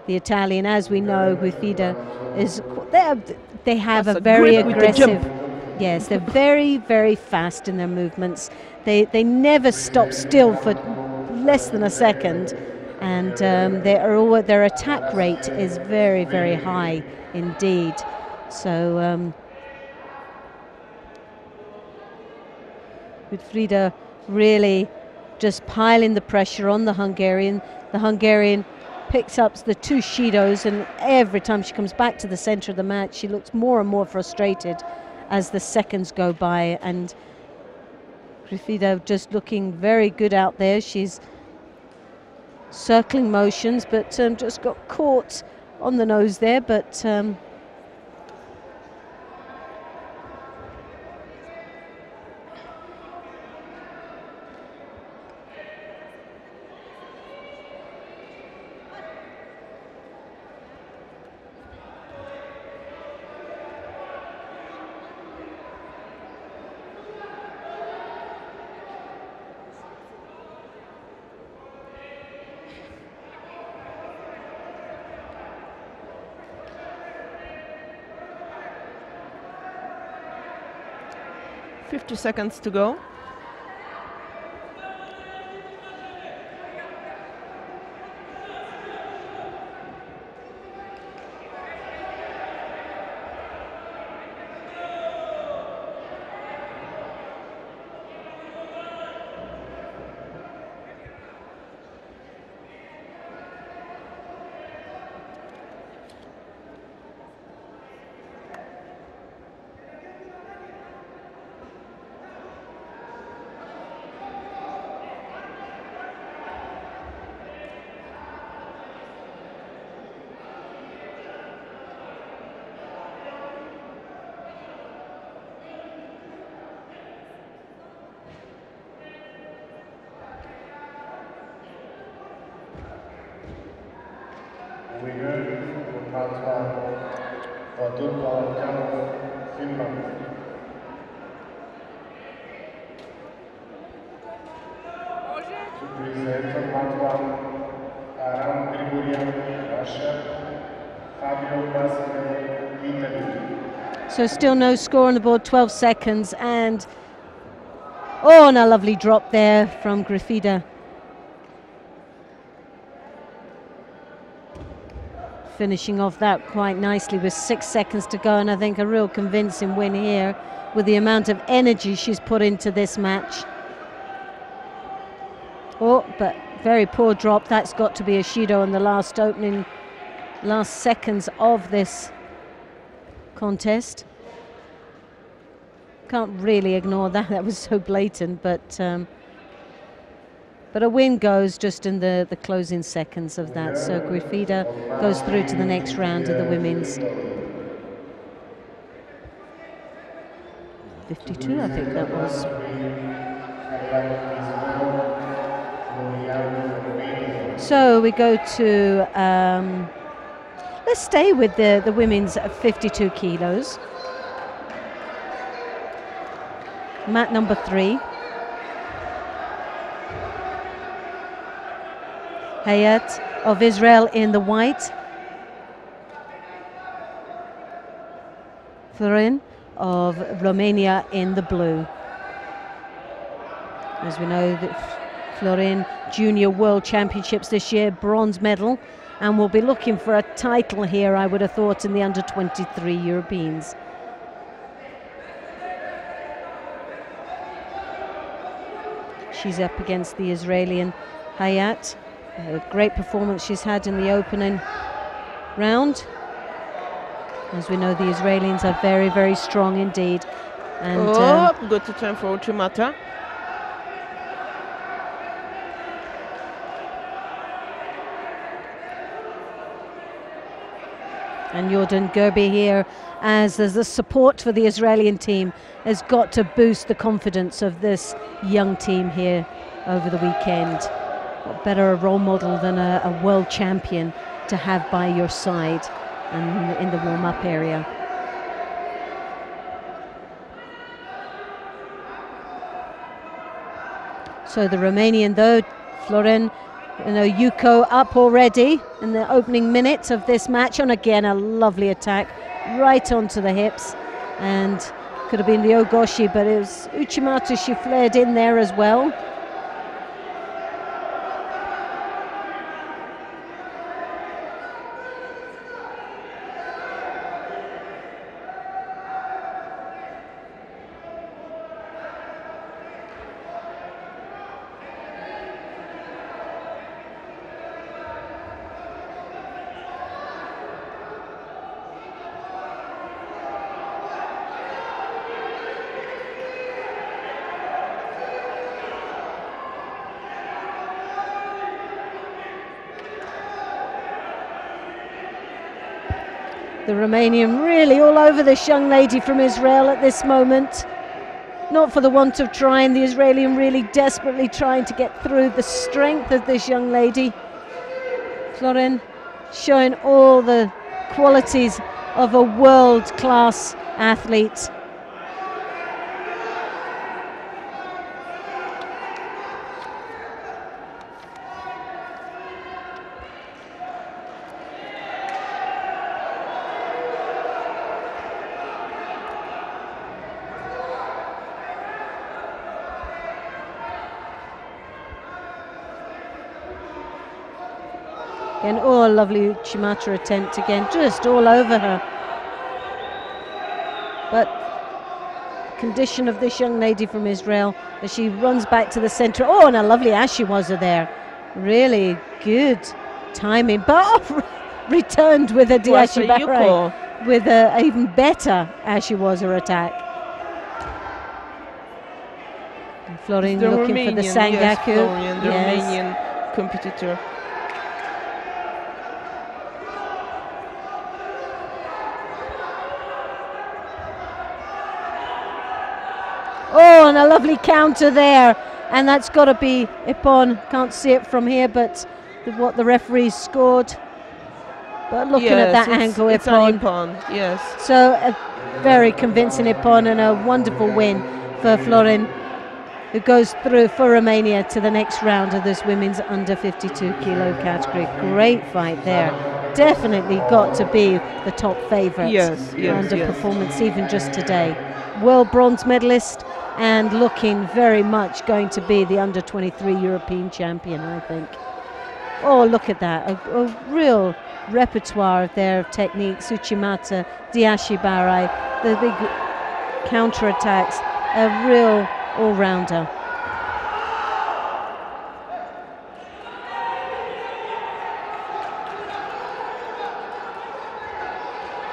The Italian, as we know, Guifrida is, they have a very aggressive, yes, they're very, very fast in their movements. They never stop still for less than a second, and their attack rate is very, very high indeed. So Guifrida really just piling the pressure on the Hungarian. The Hungarian picks up the 2 Shidos, and every time she comes back to the center of the match, she looks more and more frustrated as the seconds go by. And Guifrida just looking very good out there. She's circling motions, but just got caught on the nose there, but 50 seconds to go. Finland. To present mat 1, Aram Grigorian, Russia, Fabio Basile, Italy. So still no score on the board, 12 seconds, and oh, and a lovely drop there from Guifrida. Finishing off that quite nicely with 6 seconds to go, and I think a real convincing win here with the amount of energy she's put into this match. Oh, but very poor drop. That's got to be a Shido in the last seconds of this contest. Can't really ignore that. That was so blatant, but a win goes just in the closing seconds of that. So Guifrida goes through to the next round of the women's. 52, I think that was. So we go to, let's stay with the women's 52 kilos. Mat number 3. Hayat of Israel in the white. Florin of Romania in the blue. As we know, that Florin Junior World Championships this year, bronze medal, and will be looking for a title here, I would have thought, in the under-23 Europeans. She's up against the Israeli Hayat. A great performance she's had in the opening round. As we know, the Israelis are very, very strong indeed. And good time for Uchimata. And Jordan Gerbi here, as the support for the Israeli team, has got to boost the confidence of this young team here over the weekend. What better a role model than a world champion to have by your side and in the warm-up area. So the Romanian, though, Florin, you know, Yuko up already in the opening minutes of this match, and again a lovely attack right onto the hips, and could have been the Ogoshi, but it was Uchimata. She flared in there as well. The Romanian really all over this young lady from Israel at this moment. Not for the want of trying, the Israeli really desperately trying to get through. The strength of this young lady. Florin showing all the qualities of a world-class athlete. And oh, a lovely Uchimata attempt again, just all over her. But condition of this young lady from Israel as she runs back to the center. Oh, and a lovely Ashiwaza there. Really good timing, but returned with a Diashi Bahrain with an even better Ashiwaza attack. And Florin looking Romanian, for the Sangaku. Yes, Florian, the Romanian competitor. Oh, and a lovely counter there, and that's got to be Ippon. Can't see it from here, but what the referee scored. But looking at that angle, it's Ippon, yes. So a very convincing Ippon and a wonderful win for Florin, who goes through for Romania to the next round of this women's under 52 kilo category. Great fight there. Definitely got to be the top favourite under performance even just today. World bronze medalist and looking very much going to be the under 23 European champion, I think. Oh, look at that, a real repertoire there of techniques. Uchimata, Diashi Barai, the big counter attacks, a real all-rounder.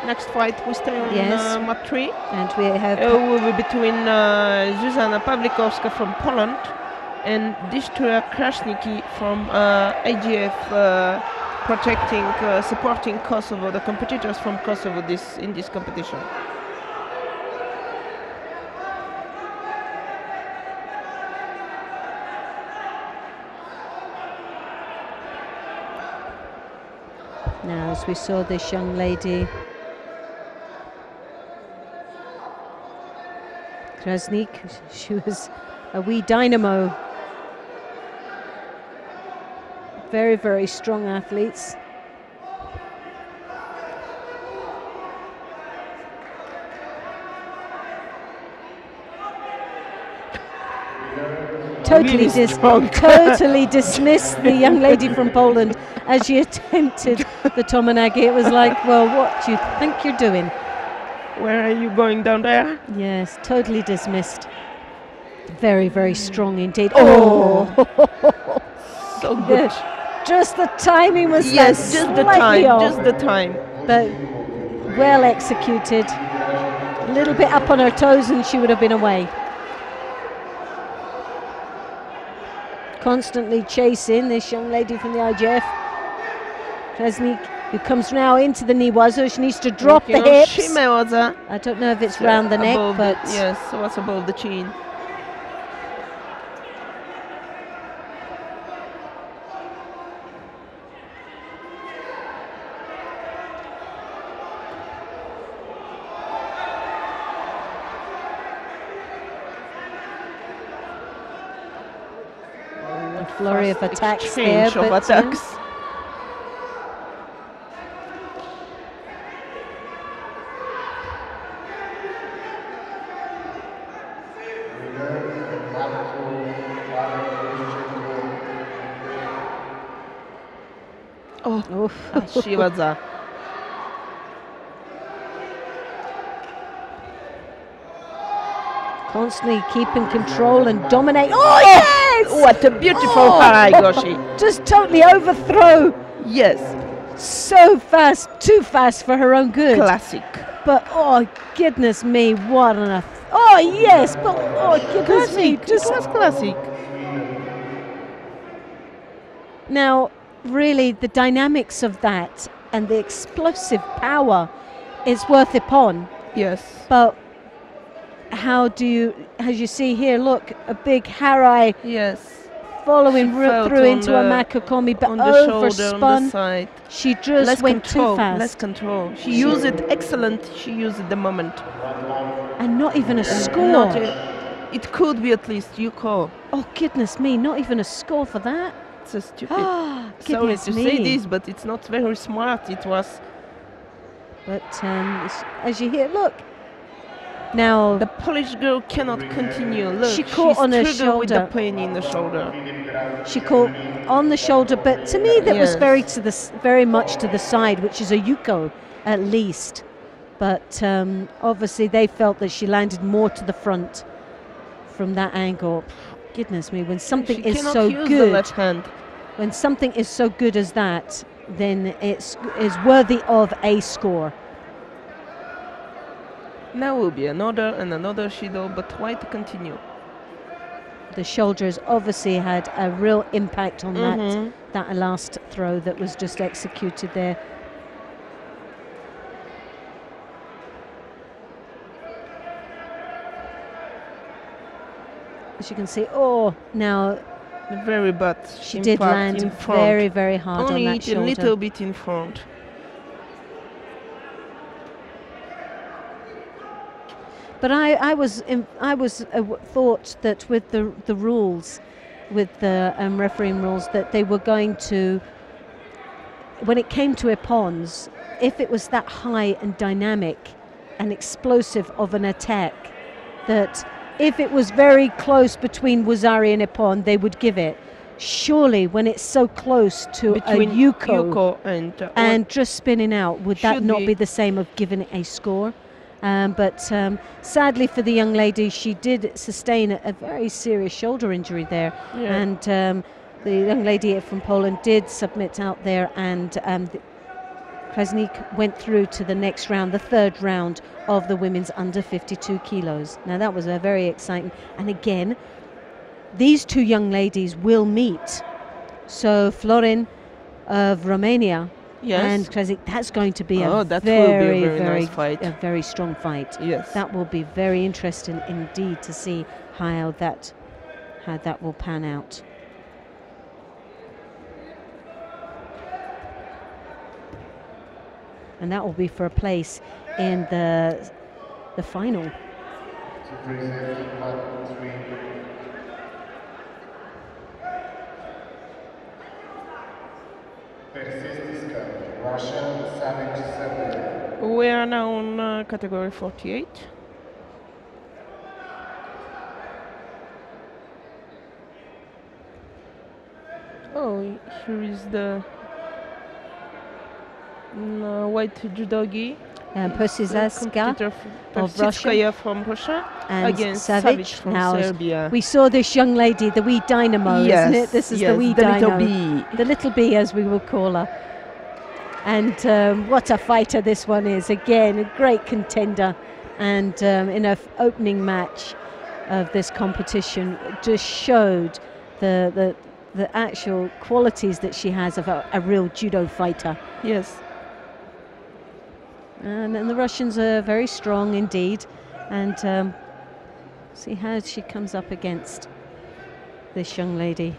Next fight we stay on mat 3. And we have will be between Zuzana Pawlikowska from Poland and Dishtura Krasniki from IGF, protecting, supporting Kosovo, the competitors from Kosovo in this competition. Now, as we saw this young lady, Krasnik, she was a wee dynamo. Very, very strong athletes. Totally dismissed the young lady from Poland as she attempted the Tomonagi. It was like, well, what do you think you're doing? Where are you going down there? Yes, totally dismissed. Very, very strong indeed. Oh, so good. Just the timing was yes, just the time, off, just the time. But well executed. A little bit up on her toes and she would have been away. Constantly chasing this young lady from the IGF. Krasnik, who comes now into the niwazo. She needs to drop the hips. I don't know if it's round the neck, but yes, what's above the chin. Flurry of attacks there, but Shivaza. Constantly keeping control and dominate. Oh, yes! What a beautiful high, Goshi. Just totally overthrow. Yes. So fast, too fast for her own good. Classic. But oh, goodness me, what on earth. Oh, yes, but oh, goodness me. Just was classic. Now, really, the dynamics of that and the explosive power is worth a pawn. Yes. But how do you, as you see here, look, a big harai. Yes. Following through into a makokomi, but overspun. She just went too fast. Less control. She used it excellent. She used it the moment. And not even a score. It could be at least Yuko. Oh, goodness me, not even a score for that. It's a stupid. Sorry to say this, but it's not very smart. It was. But as you hear, look. Now the Polish girl cannot continue. Look, she caught on her shoulder with the pain in the shoulder. She caught on the shoulder, but to me that was very much to the side, which is a Yuko at least. But obviously they felt that she landed more to the front from that angle. Goodness me, when something is so good, when something is so good as that, then it's worthy of a score. Now will be another and another Shido, but why to continue? The shoulders obviously had a real impact on that last throw that was just executed there. As you can see, now very bad. She did land very, very hard on that shoulder. Only a little bit in front. But I thought that with the rules, with the refereeing rules, that they were going to, when it came to ippons, if it was that high and dynamic and explosive of an attack, that if it was very close between Wazari and ippon, they would give it. Surely, when it's so close to between a Yuko and just spinning out, would that not be the same of giving it a score? But sadly for the young lady, she did sustain a very serious shoulder injury there. Yeah. And the young lady from Poland did submit out there, and Krasnik went through to the next round, the third round of the women's under 52 kilos. Now that was a very exciting, and again, these two young ladies will meet. So Florin of Romania, and Krasnik, that's going to be a very nice fight. A very strong fight. Yes, that will be very interesting indeed to see how that will pan out. and that will be for a place in the final. We are now on category 48. Oh, here is the white judogi. Persizaska of Russia from Russia and against Savic from now. Serbia. We saw this young lady, the wee dynamo, Yes, isn't it? This is the wee the dynamo. little bee. The little bee, as we will call her. And what a fighter this one is. Again, a great contender. And in an opening match of this competition, just showed the actual qualities that she has of a real judo fighter. Yes. And the Russians are very strong indeed. And see how she comes up against this young lady.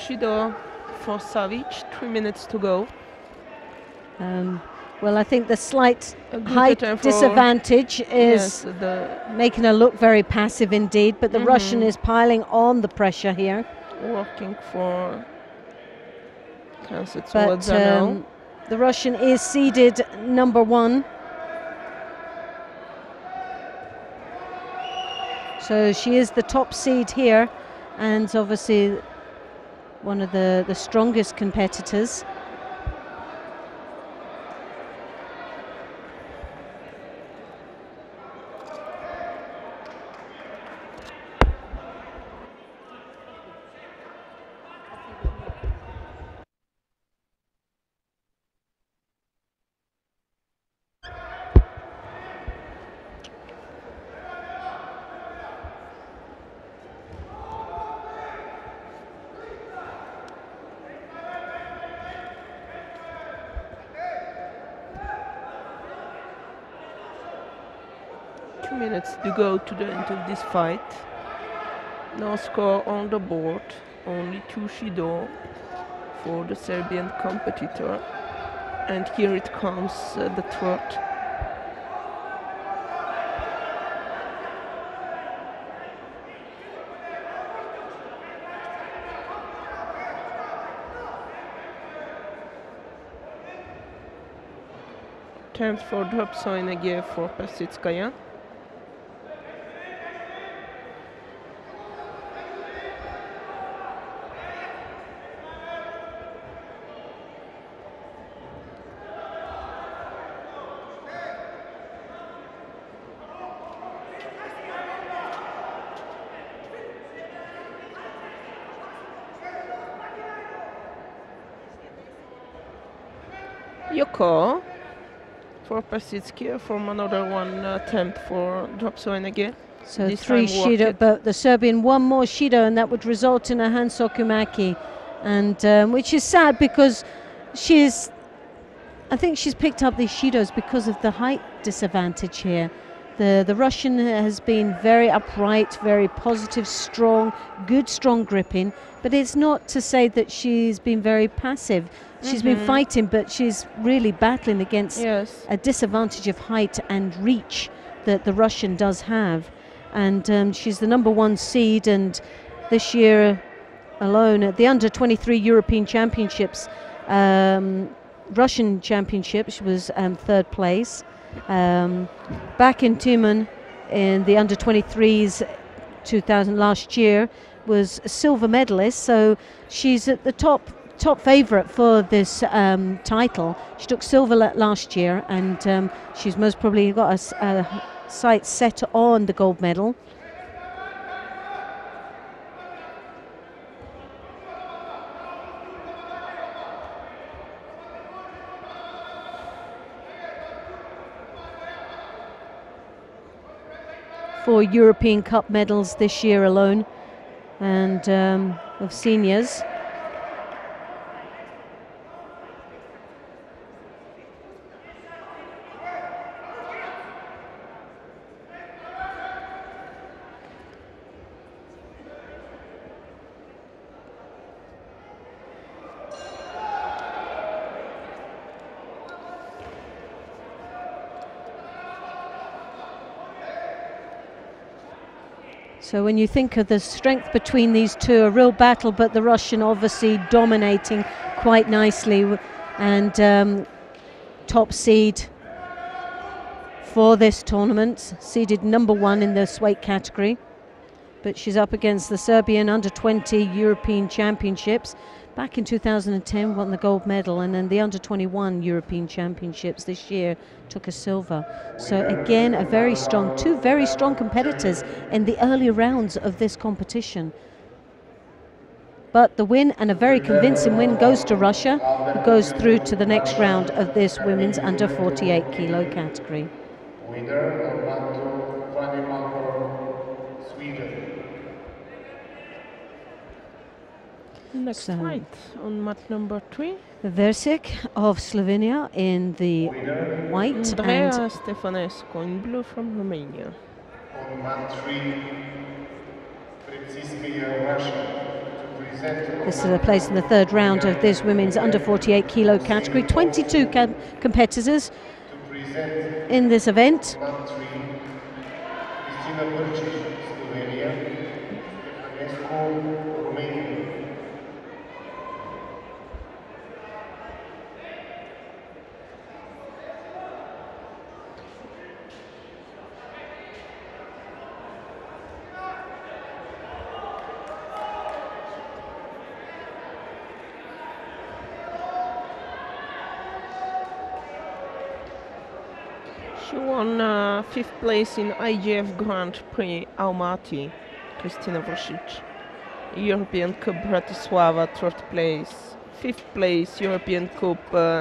Judo for Savic, 3 minutes to go. Well, I think the slight height disadvantage is making her look very passive indeed, but the Russian is piling on the pressure here. Working for but the Russian is seeded number 1. So she is the top seed here, and obviously one of the strongest competitors. Minutes to go to the end of this fight. No score on the board, only 2 Judo for the Serbian competitor. And here it comes, the third. Attempt for drop again for Persitskaya. Yoko for Persitsky from another one attempt for drop again. So this 3 Shido, but the Serbian 1 more Shido, and that would result in a Hansokumaki, and which is sad because I think she's picked up these Shidos because of the height disadvantage here. The Russian has been very upright, very positive, strong, good strong gripping, but it's not to say that she's been very passive. She's been fighting, but she's really battling against a disadvantage of height and reach that the Russian does have. And she's the number 1 seed, and this year alone at the under-23 European Championships, Russian championship, she was third place. Back in Tumen in the under 23s 2000 last year was a silver medalist, so she's at the top favourite for this title. She took silver last year, and she's most probably got a sight set on the gold medal. For European Cup medals this year alone, and of seniors. So when you think of the strength between these two, a real battle, but the Russian obviously dominating quite nicely, and top seed for this tournament, seeded number 1 in this weight category. But she's up against the Serbian under 20 European Championships. Back in 2010 won the gold medal, and then the under 21 European Championships this year took a silver. So again, two very strong competitors in the early rounds of this competition. But the win, and a very convincing win, goes to Russia, who goes through to the next round of this women's under 48 kilo category. Winner of mat 2, Fanny Malcolm, Sweden. Next fight on mat number 3. Versik of Slovenia in the white, Andrea Stefanescu in blue from Romania. On mat 3, Russia. This is a place in the third round of this women's under 48 kilo category. 22 competitors in this event. She won 5th place in IGF Grand Prix Almaty, Kristina Vršić. European Cup Bratislava, 3rd place. 5th place, European Cup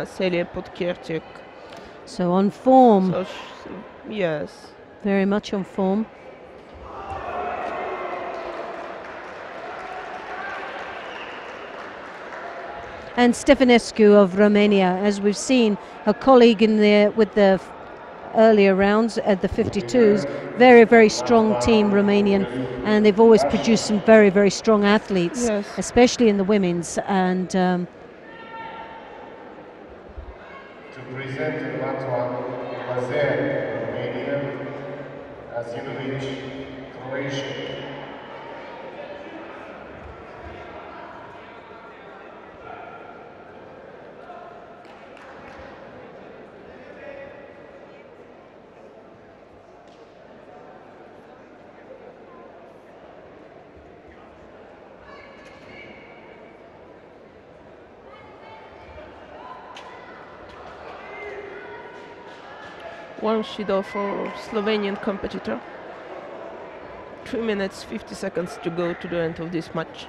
Celia Podkirchek. So on form. So yes. Very much on form. And Stefanescu of Romania, as we've seen, her colleague in the with the earlier rounds at the 52s, very, very strong team, Romanian, and they've always produced some very, very strong athletes, yes, especially in the women's. And to present Latva, Lazer, Romania, Azinovic, Croatia. One Judo for Slovenian competitor. 3 minutes 50 seconds to go to the end of this match.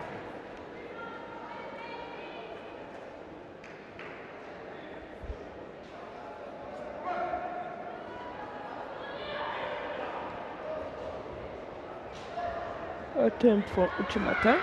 Attempt for Uchimata.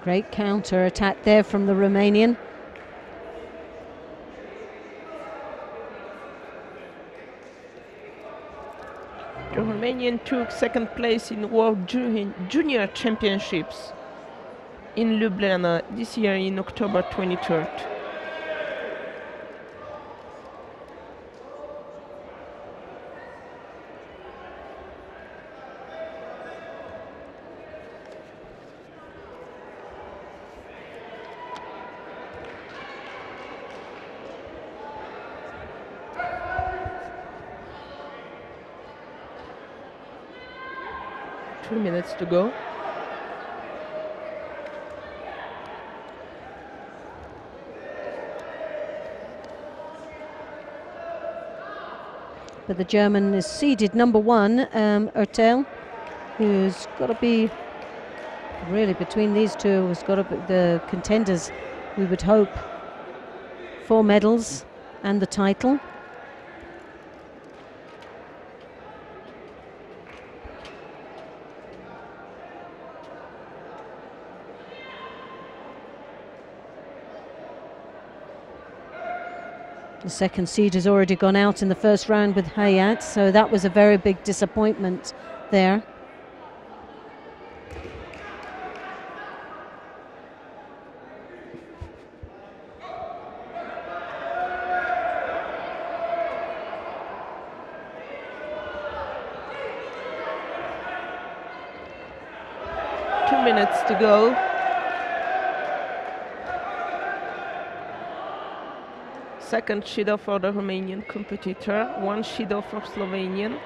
Great counter attack there from the Romanian. The Romanian took second place in World Junior Championships in Ljubljana this year in October 23rd. Minutes to go. But the German is seeded number 1, Ertel, who's got to be really between these two, has got to be the contenders, we would hope, for medals and the title. The second seed has already gone out in the first round with Hayat, so that was a very big disappointment there. Minutes to go. Second Judo for the Romanian competitor, 1 Judo for Slovenian.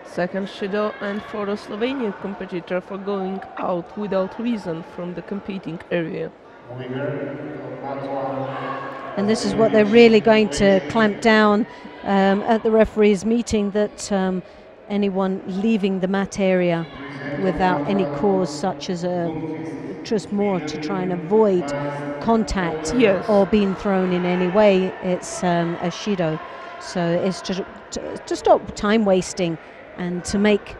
Second Judo, and for the Slovenian competitor for going out without reason from the competing area. And this is what they're really going to clamp down at the referees' meeting, that anyone leaving the mat area without any cause, such as just more to try and avoid contact, yes, or being thrown in any way, it's a Judo. So it's to stop time wasting and to make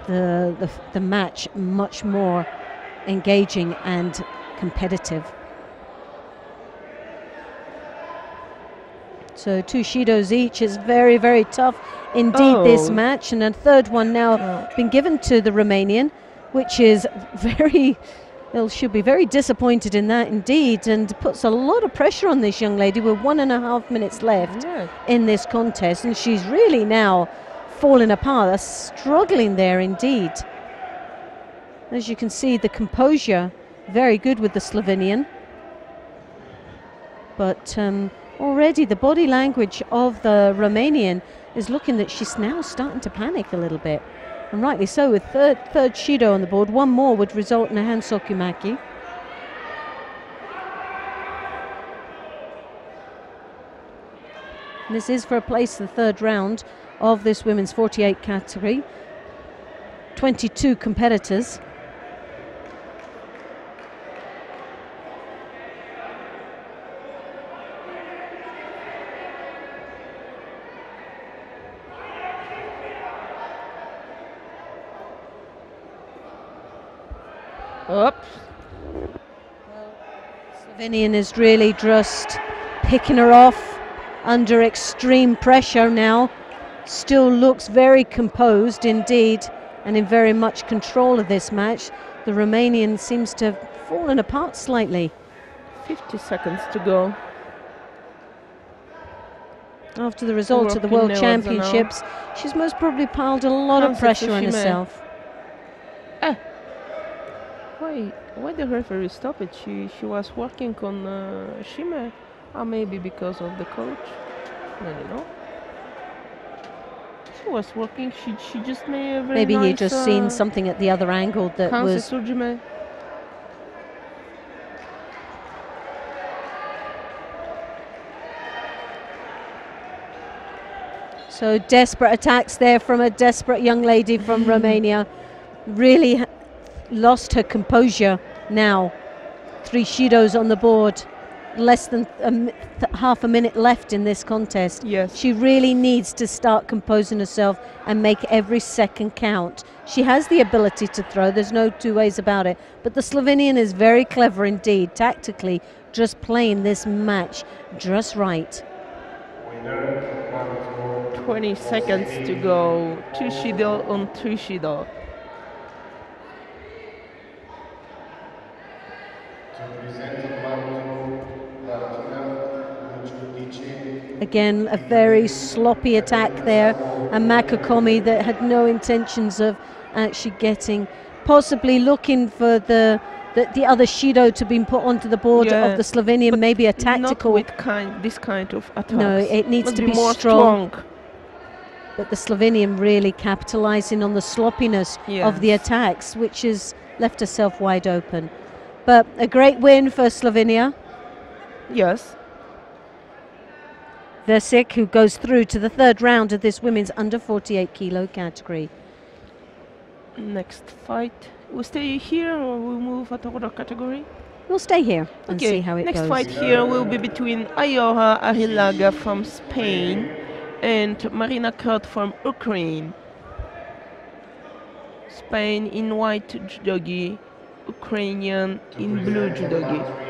the match much more engaging and competitive. So 2 Judos each. Is very, very tough indeed, this match, and a third one now been given to the Romanian, which is very, well, should be very disappointed in that indeed, and puts a lot of pressure on this young lady with 1.5 minutes left in this contest, and she's really now falling apart, struggling there indeed. As you can see, the composure very good with the Slovenian, but already the body language of the Romanian is looking that she's now starting to panic a little bit, and rightly so, with third Judo on the board. One more would result in a Hansokumaki. This is for a place in the third round of this women's 48 category. 22 competitors. Up. Slovenian is really just picking her off under extreme pressure now. Still looks very composed indeed, and in very much control of this match. The Romanian seems to have fallen apart slightly. 50 seconds to go. After the result of the World Championships, she's most probably piled a lot of pressure on herself. Why the referee stopped it? She was working on Shime, or maybe because of the coach. I don't know. She was working. She just made a very maybe nice, he just seen something at the other angle that was. So desperate attacks there from a desperate young lady from Romania. Really lost her composure now. 3 Shidos on the board. Less than half a minute left in this contest. Yes. She really needs to start composing herself and make every second count. She has the ability to throw, there's no two ways about it. But the Slovenian is very clever indeed, tactically, just playing this match just right. 20 seconds to go. 2 Shido on 2 Shido. Again, a very sloppy attack there, and Makakomi that had no intentions of actually getting, possibly looking for the other Shido to be put onto the board of the Slovenian, maybe a tactical. Not with this kind of attack. No, it needs to be more strong. But the Slovenian really capitalizing on the sloppiness of the attacks, which has left herself wide open. But a great win for Slovenia. Yes. Versik, who goes through to the 3rd round of this women's under 48 kilo category. Next fight. We stay here or we move at other category? We'll stay here and see how it goes. Next fight here will be between Ayora Arrillaga from Spain and Marina Kurt from Ukraine. Spain in white judogi, Ukrainian in blue judogi.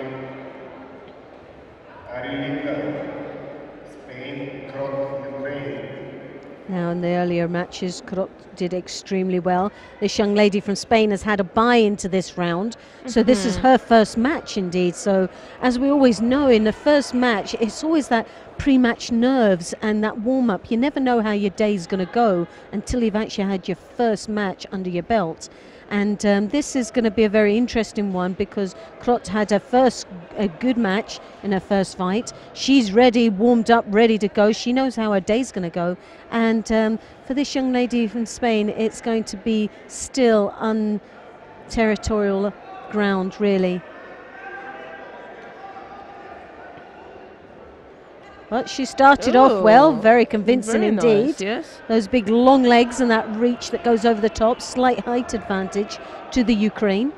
Now in the earlier matches, Krot did extremely well. This young lady from Spain has had a bye into this round, so this is her first match indeed. So as we always know, in the first match, it's always that pre-match nerves and that warm-up. You never know how your day's going to go until you've actually had your first match under your belt. And this is going to be a very interesting one because Krot had a good match in her first fight. She's ready, warmed up, ready to go. She knows how her day's going to go. And for this young lady from Spain, it's going to be still un-territorial ground, really. But she started off well, very convincing indeed. Nice, yes. Those big long legs and that reach that goes over the top, slight height advantage to the Ukraine.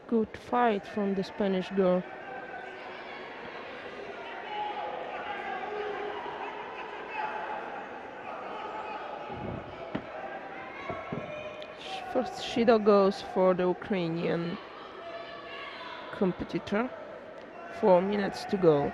Good fight from the Spanish girl. First Shido goes for the Ukrainian competitor. 4 minutes to go.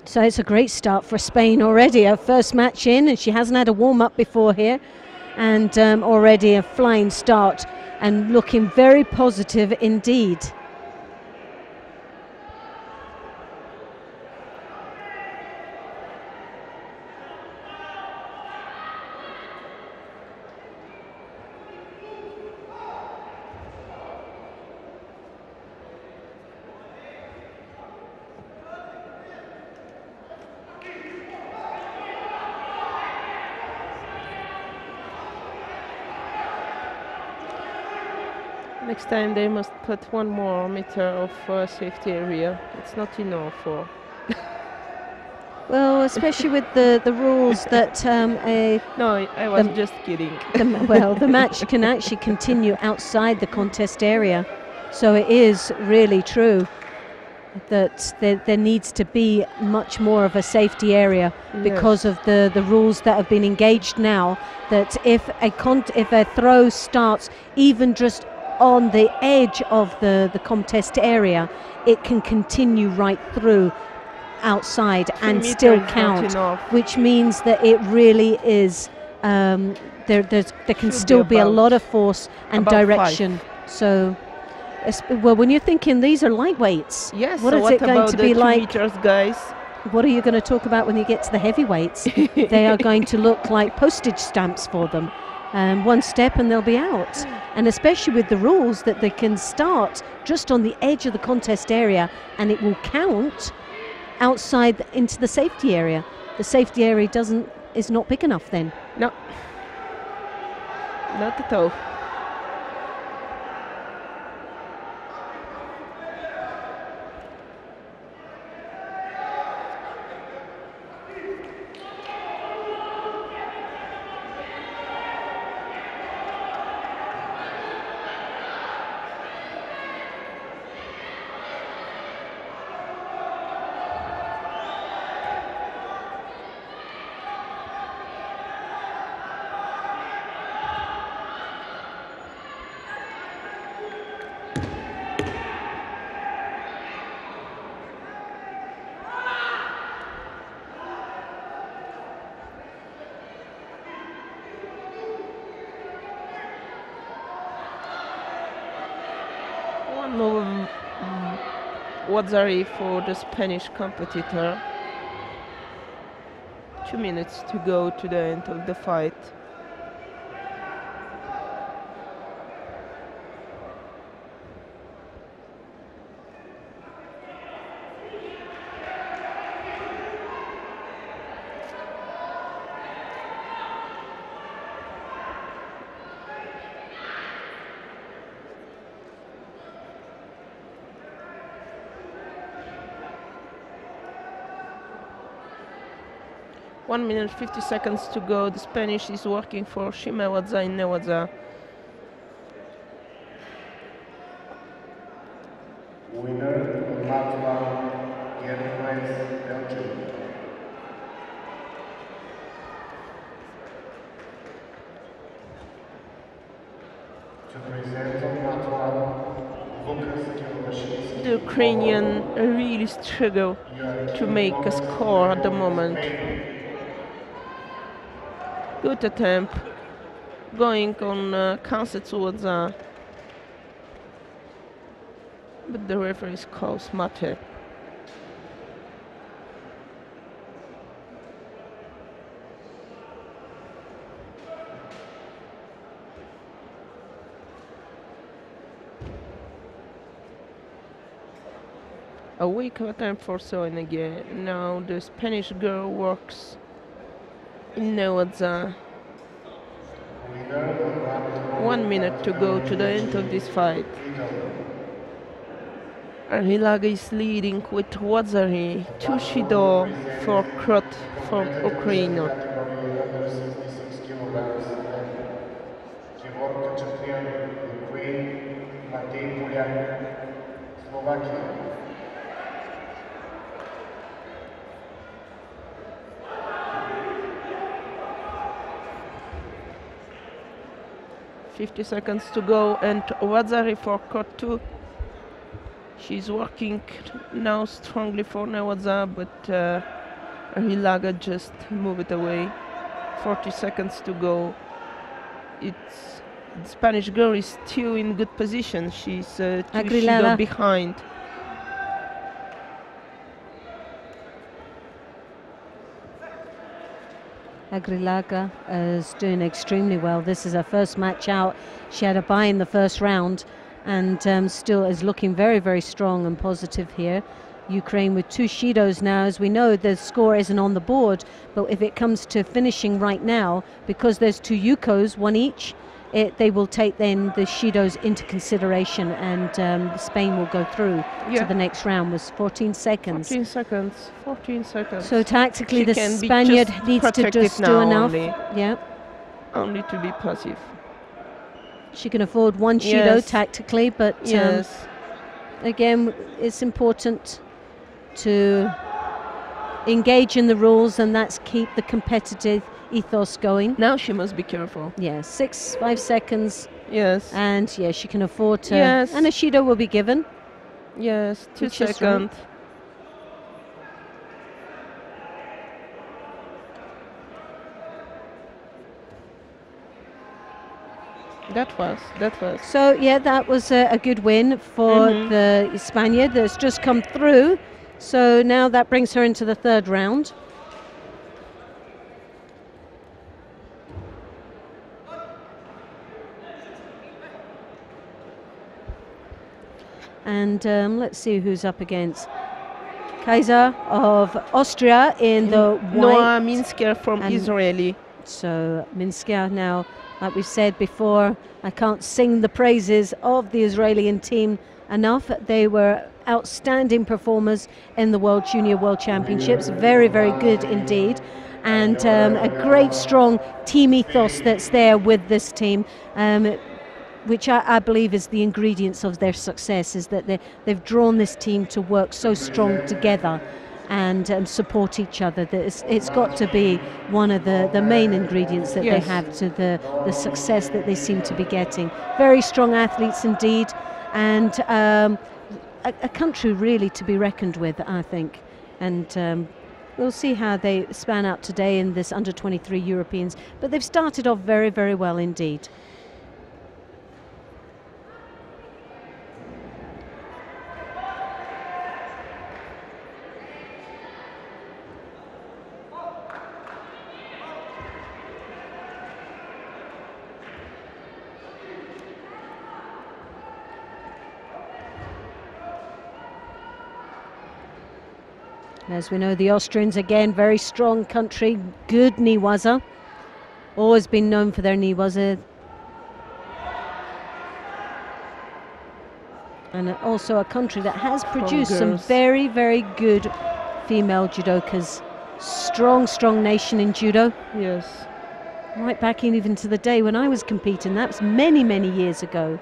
So it's a great start for Spain already. Her first match in, and she hasn't had a warm-up before here. And already a flying start and looking very positive indeed. Next time they must put 1 more meter of safety area. It's not enough for Well, especially with the rules that No, I was just kidding. the match can actually continue outside the contest area. So it is really true that there needs to be much more of a safety area because of the rules that have been engaged now, that if a throw starts even just on the edge of the contest area, it can continue right through outside and still count, which means that it really is there can still be a lot of force and direction. 5. So well, when you're thinking these are lightweights, yes, what so is what it going to be like? Meters, guys? What are you going to talk about when you get to the heavyweights? They are going to look like postage stamps for them. One step and they'll be out. And especially with the rules that they can start just on the edge of the contest area and it will count outside into the safety area. The safety area is not big enough then. No, not at all. Wazzari for the Spanish competitor. 2 minutes to go to the end of the fight. One minute 50 seconds to go. The Spanish is working for Shimewadza in Newadza. Winner, Latvia, U23, Belgium. To present Latvia, The Ukrainian really struggle to make a score at the moment. Good attempt, going on Kansetsuwadza, but the referee's calls matter. A weak attempt for Soenege. Now the Spanish girl works in Newadza. 1 minute to go to the end of this fight. Arhilaga is leading with Wazzari, 2 Judo for Krot for Ukraine. Slovakia. .50 seconds to go, and Wazzari for Court 2. She's working now strongly for Newadza, but Arhilaga just move it away. 40 seconds to go. The Spanish girl is still in good position. She's 2 Judo behind. Agrilaga is doing extremely well. This is her first match out. She had a bye in the first round and still is looking very, very strong and positive here. Ukraine with 2 Shidos now. As we know, the score isn't on the board, but if it comes to finishing right now, because there's 2 Yukos, one each, they will take then the Shidos into consideration, and Spain will go through to the next round. Was 14 seconds. 14 seconds. 14 seconds. So tactically, She the can be Spaniard just needs to protective just do now enough. only. Yeah. Only to be passive. She can afford one Shido tactically, but again, it's important to engage in the rules, and that's keep the competitive ethos going. Now she must be careful. Yeah, 5 seconds. Yes. And she can afford to. Yes. And a Shido will be given. Yes, 2 Which is seconds. right. That was. So that was a good win for the Spaniard that's just come through. So now that brings her into the third round. And let's see who's up against. Kaiser of Austria in the white. Noah Minsker from Israeli. So Minsker now, like we've said before, I can't sing the praises of the Israeli team enough. They were outstanding performers in the Junior World Championships. Very, very good indeed. And a great, strong team ethos that's there with this team. Which I believe is the ingredients of their success, is that they've drawn this team to work so strong together and support each other. That it's got to be one of the main ingredients that they have to the success that they seem to be getting. Very strong athletes indeed, and a country really to be reckoned with, I think. And we'll see how they span out today in this under-23 Europeans. But they've started off very, very well indeed. As we know, the Austrians, again, very strong country, good Niwaza. Always been known for their Niwaza. And also a country that has produced some very, very good female judokas. Strong, strong nation in judo. Yes. Right back in even to the day when I was competing. That was many, many years ago.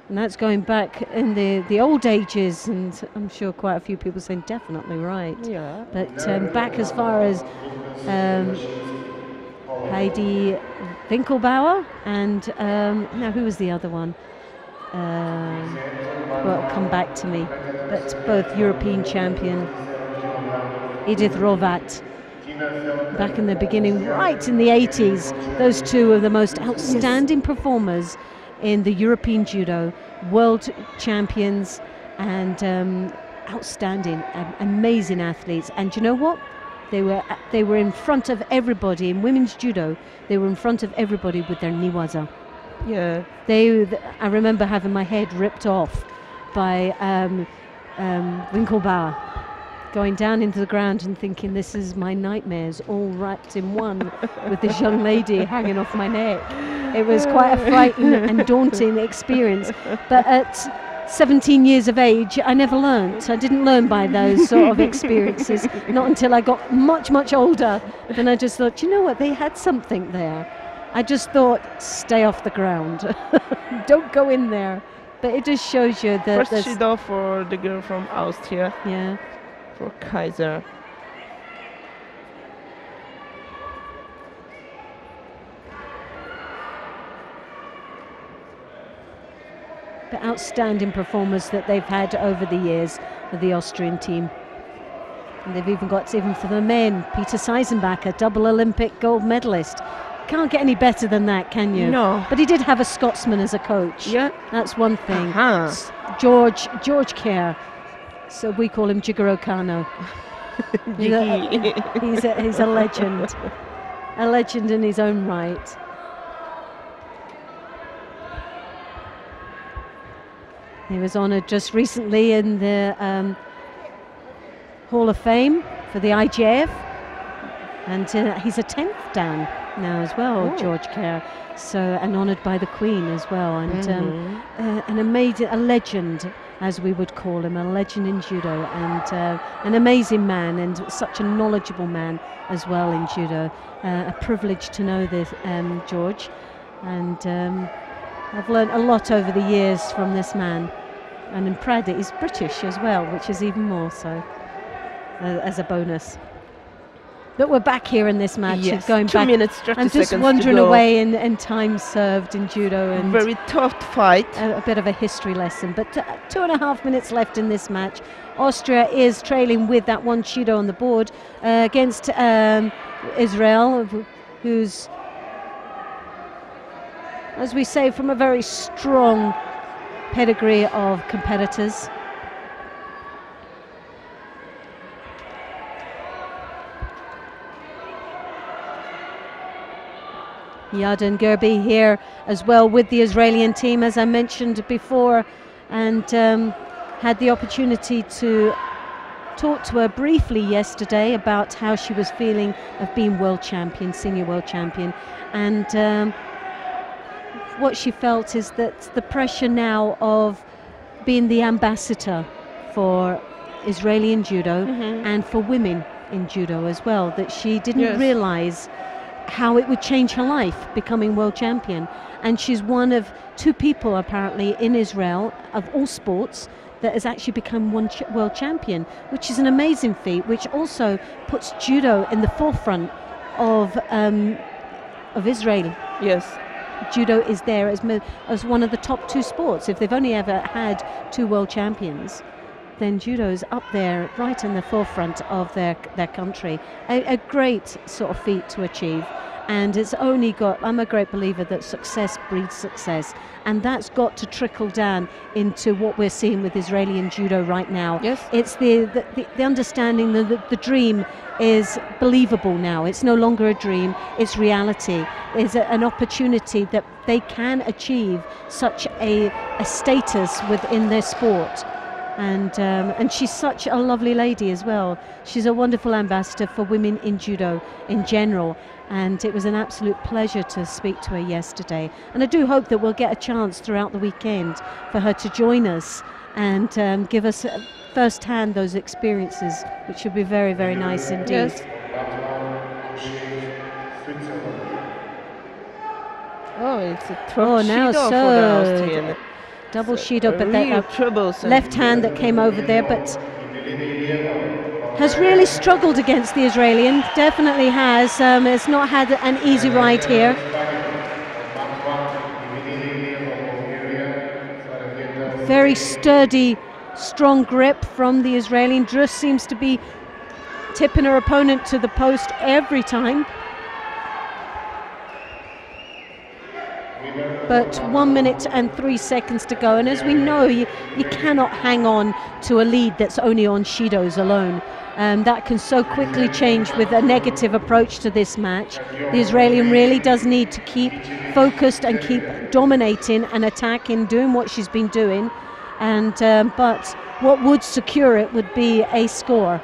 And that's going back in the old ages, and I'm sure quite a few people saying definitely right. Yeah. But back as far as Heidi Winkelbauer and now who was the other one? Well, it'll come back to me. But both European champion Edith Rovat. Back in the beginning, right in the 80s, those two are the most outstanding performers in the European judo, world champions, and outstanding, amazing athletes. And you know what? They were in front of everybody in women's judo. They were in front of everybody with their niwaza. Yeah. I remember having my head ripped off by Winkelbauer, going down into the ground and thinking, this is my nightmares all wrapped in one, with this young lady hanging off my neck. It was quite a frightening and daunting experience. But at 17 years of age, I never learnt. I didn't learn by those sort of experiences, not until I got much, much older. Then I just thought, you know what, they had something there. I just thought, stay off the ground. Don't go in there. But it just shows you that... First Judo for the girl from Austria. Yeah. For Kaiser. The outstanding performers that they've had over the years with the Austrian team. And they've even got, even for the men, Peter Seisenbach, a double Olympic gold medalist. Can't get any better than that, can you? No. But he did have a Scotsman as a coach. Yeah. That's one thing. George Kerr. So we call him Jigoro Kano. he's a legend. A legend in his own right. He was honoured just recently in the Hall of Fame for the IJF, and he's a 10th dan. now as well, Oh. George Kerr. So, and honoured by the Queen as well, and an amazing, a legend, as we would call him, a legend in judo, and an amazing man, and such a knowledgeable man as well in judo. A privilege to know this, George, and I've learned a lot over the years from this man, and I'm proud that he's British as well, which is even more so, as a bonus. But we're back here in this match. Yes, going 2 back. minutes, 30 I'm just seconds wandering to go. away in time served in judo, and Very tough fight. a bit of a history lesson. But 2.5 minutes left in this match. Austria is trailing with that one Judo on the board against Israel, who's, as we say, from a very strong pedigree of competitors. Yarden Gerbi here as well with the Israeli team, as I mentioned before, and had the opportunity to talk to her briefly yesterday about how she was feeling of being world champion, senior world champion, and what she felt is that the pressure now of being the ambassador for Israeli judo and for women in judo as well, that she didn't realize how it would change her life becoming world champion. And she's one of 2 people apparently in Israel of all sports that has actually become one world champion, which is an amazing feat, which also puts judo in the forefront of Israel. Yes. Judo is there as one of the top 2 sports. If they've only ever had 2 world champions, then judo's up there right in the forefront of their country. A great sort of feat to achieve, and it's only got, I'm a great believer that success breeds success, and that's got to trickle down into what we're seeing with Israeli judo right now. Yes. It's the understanding that the dream is believable now. It's no longer a dream, it's reality. It's an opportunity that they can achieve such a status within their sport. And she's such a lovely lady as well. She's a wonderful ambassador for women in judo in general, and it was an absolute pleasure to speak to her yesterday. And I do hope that we'll get a chance throughout the weekend for her to join us and give us first-hand those experiences, which should be very, very nice indeed. Yes. Oh, it's a tough now Judo for the so Austrian. double Shido, but Real that troublesome. left hand that came over there, but has really struggled against the Israeli, definitely has. It's not had an easy ride here. Very sturdy, strong grip from the Israeli. Just seems to be tipping her opponent to the post every time. But 1 minute and 3 seconds to go, and as we know, you cannot hang on to a lead that's only on Shidos alone. That can so quickly change with a negative approach to this match. The Israeli really does need to keep focused and keep dominating and attacking, doing what she's been doing. And but what would secure it would be a score.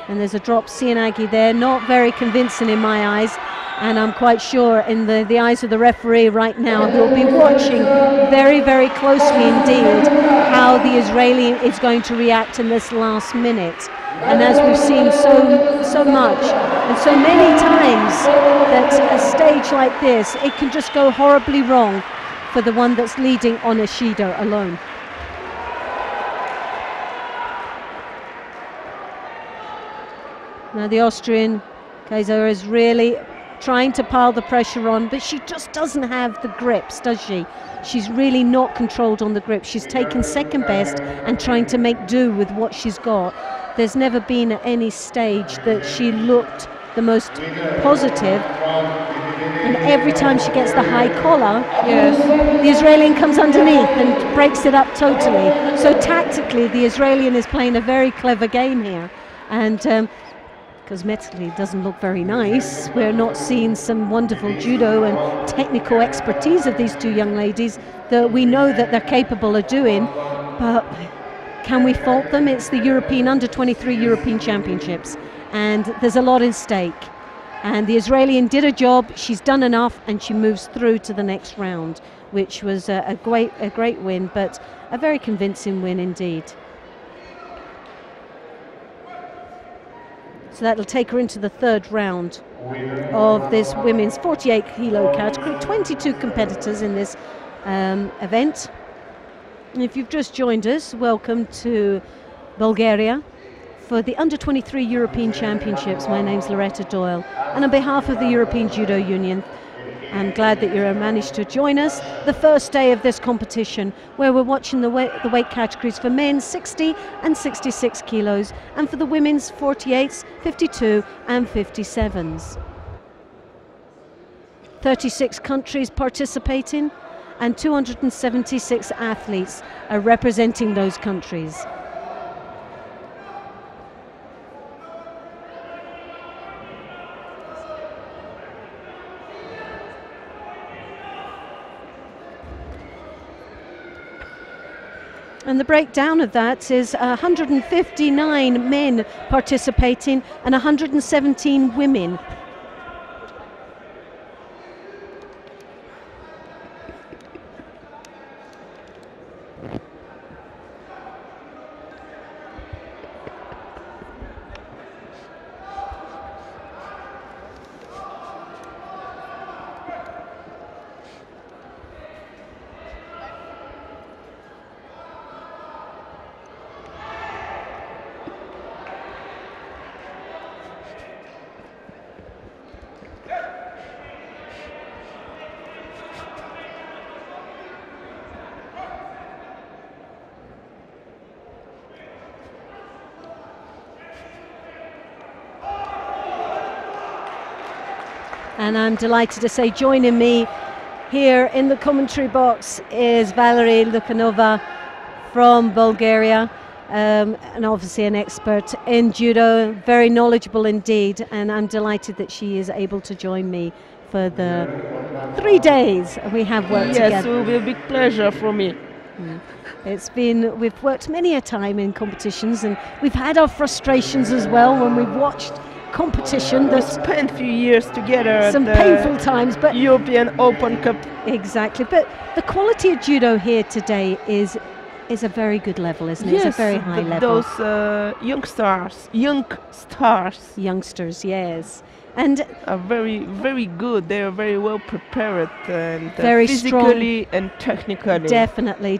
And there's a drop Sianagi there, not very convincing in my eyes. And I'm quite sure in the eyes of the referee right now, who'll be watching very, very closely indeed how the Israeli is going to react in this last minute. And as we've seen so much and so many times, that a stage like this, it can just go horribly wrong for the one that's leading on a Shido alone. Now the Austrian Kaiser is really trying to pile the pressure on, but she just doesn't have the grips, does she? She's really not controlled on the grip. She's taken second best and trying to make do with what she's got. There's never been at any stage that she looked the most positive. And every time she gets the high collar, the Israeli comes underneath and breaks it up totally. So tactically, the Israeli is playing a very clever game here. And cosmetically it doesn't look very nice. We're not seeing some wonderful judo and technical expertise of these 2 young ladies that we know that they're capable of doing, but can we fault them? It's the European under-23 European Championships, and there's a lot in stake. And the Israelian did a job, she's done enough, and she moves through to the next round, which was a great win, but a very convincing win indeed. So that'll take her into the third round of this women's 48 kilo category. 22 competitors in this event. And if you've just joined us, welcome to Bulgaria for the Under 23 European Championships. My name's Loretta Doyle, and on behalf of the European Judo Union, I'm glad that you managed to join us. The first day of this competition, where we're watching the weight categories for men 60 and 66 kilos, and for the women's 48s, 52 and 57s. 36 countries participating, and 276 athletes are representing those countries. And the breakdown of that is 159 men participating and 117 women. And I'm delighted to say joining me here in the commentary box is Valerie Lukhanova from Bulgaria, and obviously an expert in judo, very knowledgeable indeed, and I'm delighted that she is able to join me for the 3 days we have worked together. Yes, it will be a big pleasure for me. We've worked many a time in competitions, and we've had our frustrations as well when we've watched competition. We spent a few years together. Some painful times, but European Open Cup. Exactly, but the quality of judo here today is a very good level, isn't it? Yes, it's a very high level. Those youngsters, yes, and are very good. They are very well prepared and very physically strong and technically. Definitely.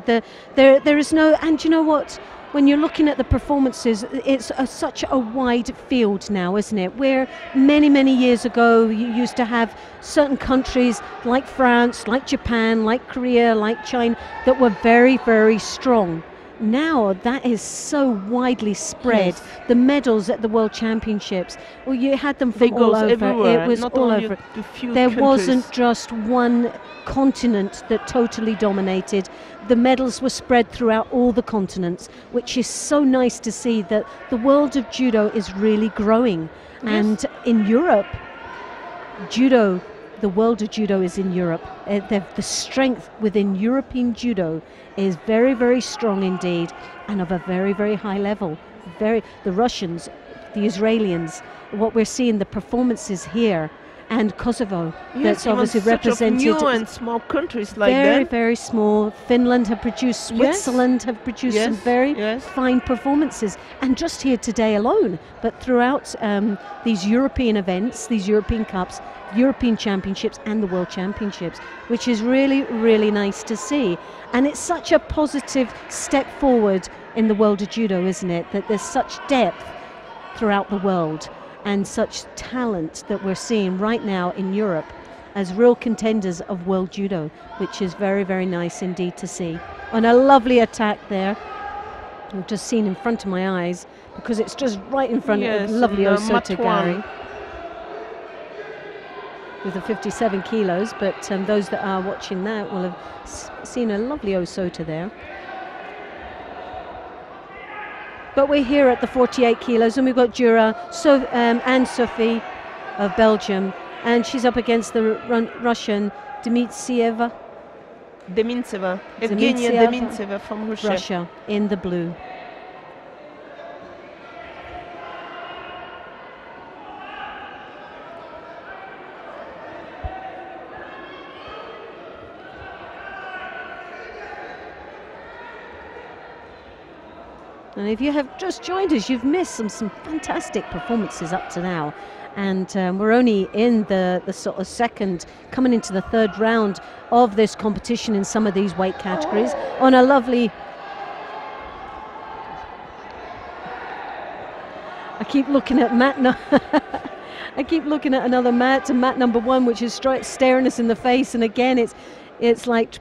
There is no, and you know what? When you're looking at the performances, it's such a wide field now, isn't it? Where many years ago you used to have certain countries like France, like Japan, like Korea, like China that were very strong. Now that is so widely spread. Yes. The medals at the World Championships, well, you had them from all over. Everywhere, It was not all only over. a few There countries. wasn't just one continent that totally dominated. The medals were spread throughout all the continents, which is so nice to see that the world of judo is really growing. Yes. And in Europe, judo, the world of judo is in Europe. The strength within European judo is very strong indeed, and of a very high level. The Russians, the Israelis, what we're seeing, the performances here, and Kosovo, that's obviously represented. New and small countries like that. Very small. Finland have produced, Switzerland have produced some very fine performances, and just here today alone, but throughout these European events, these European Cups, European Championships and the World Championships, which is really nice to see. And it's such a positive step forward in the world of judo, isn't it? That there's such depth throughout the world and such talent that we're seeing right now in Europe as real contenders of world judo, which is very nice indeed to see. And a lovely attack there, I've just seen in front of my eyes, because it's just right in front of lovely Osotogari with the 57 kilos, but those that are watching that will have seen a lovely Osota there. But we're here at the 48 kilos, and we've got Jura and Sophie of Belgium, and she's up against the Russian Demitseva. Demintseva, Evgenia Demintseva from Russia in the blue. And if you have just joined us, you've missed some fantastic performances up to now. And we're only in the sort of second, coming into the third round of this competition in some of these weight categories on a lovely... I keep looking at mat. I keep looking at another mat, and mat number 1, which is staring us in the face. And again, it's like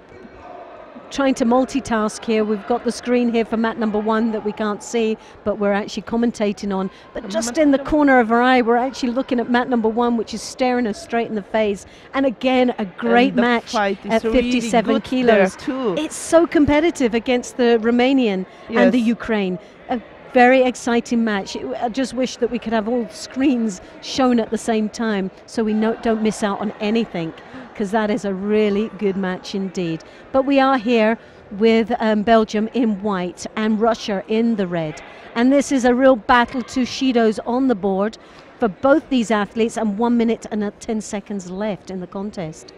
trying to multitask here. We've got the screen here for mat number 1 that we can't see, but we're actually commentating on. But just in the corner of our eye, we're actually looking at mat number 1, which is staring us straight in the face. And again, a great match at 57 really kilos. It's so competitive against the Romanian and the Ukraine. A very exciting match. I just wish that we could have all screens shown at the same time so we don't miss out on anything, because that is a really good match indeed. But we are here with Belgium in white and Russia in the red. And this is a real battle to Shidos on the board for both these athletes, and 1 minute and 10 seconds left in the contest.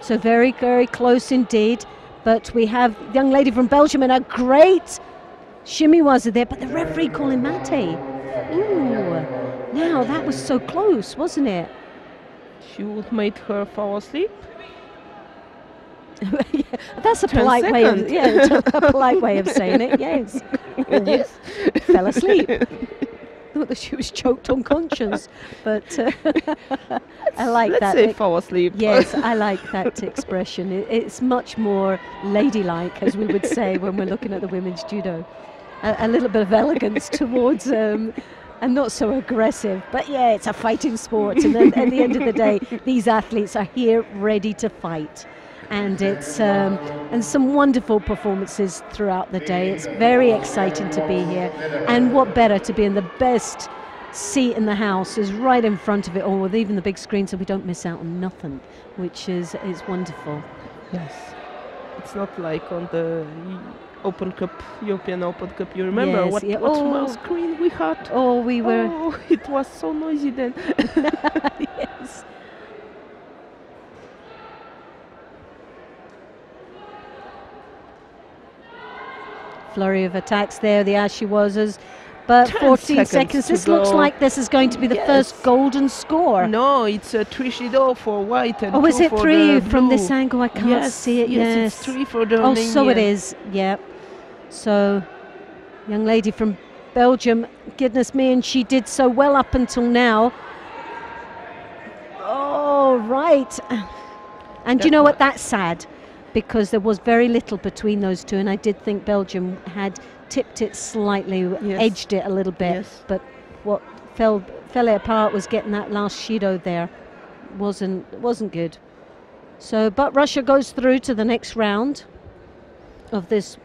So very, very close indeed. But we have the young lady from Belgium and a great shimmy was there, but the referee calling mate. Ooh, now that was so close, wasn't it? She would make her fall asleep. Yeah, that's a polite way of, a polite way of saying it. Yes. Yes. Fell asleep. Thought that she was choked unconscious, but I like that. Let's say fall asleep. Yes, I like that expression. It's much more ladylike, as we would say when we're looking at the women's judo. A little bit of elegance towards. And not so aggressive, but yeah, it's a fighting sport, and then at the end of the day, these athletes are here ready to fight, and it's and some wonderful performances throughout the day. It's very exciting to be here, and what better to be in the best seat in the house is right in front of it all, with even the big screen, so we don't miss out on nothing, which is wonderful. Yes, it's not like on the Open Cup, European Open Cup. You remember what small screen we had? Oh, we were. Oh, it was so noisy then. Yes. Flurry of attacks there, the Ashiwazas. But 14 seconds. This looks like this is going to be the first golden score. No, it's a 3 Judo for white and 2 is it for 3 the from blue. this angle? I can't see it. Yes, it's 3 for the Oh, Romanian. so it is. Yeah. So, young lady from Belgium, goodness me, and she did so well up until now. Oh, right. And you know what? That's sad, because there was very little between those two, and I did think Belgium had tipped it slightly, edged it a little bit, but what fell it apart was getting that last Shido there. Wasn't good. So, but Russia goes through to the next round of this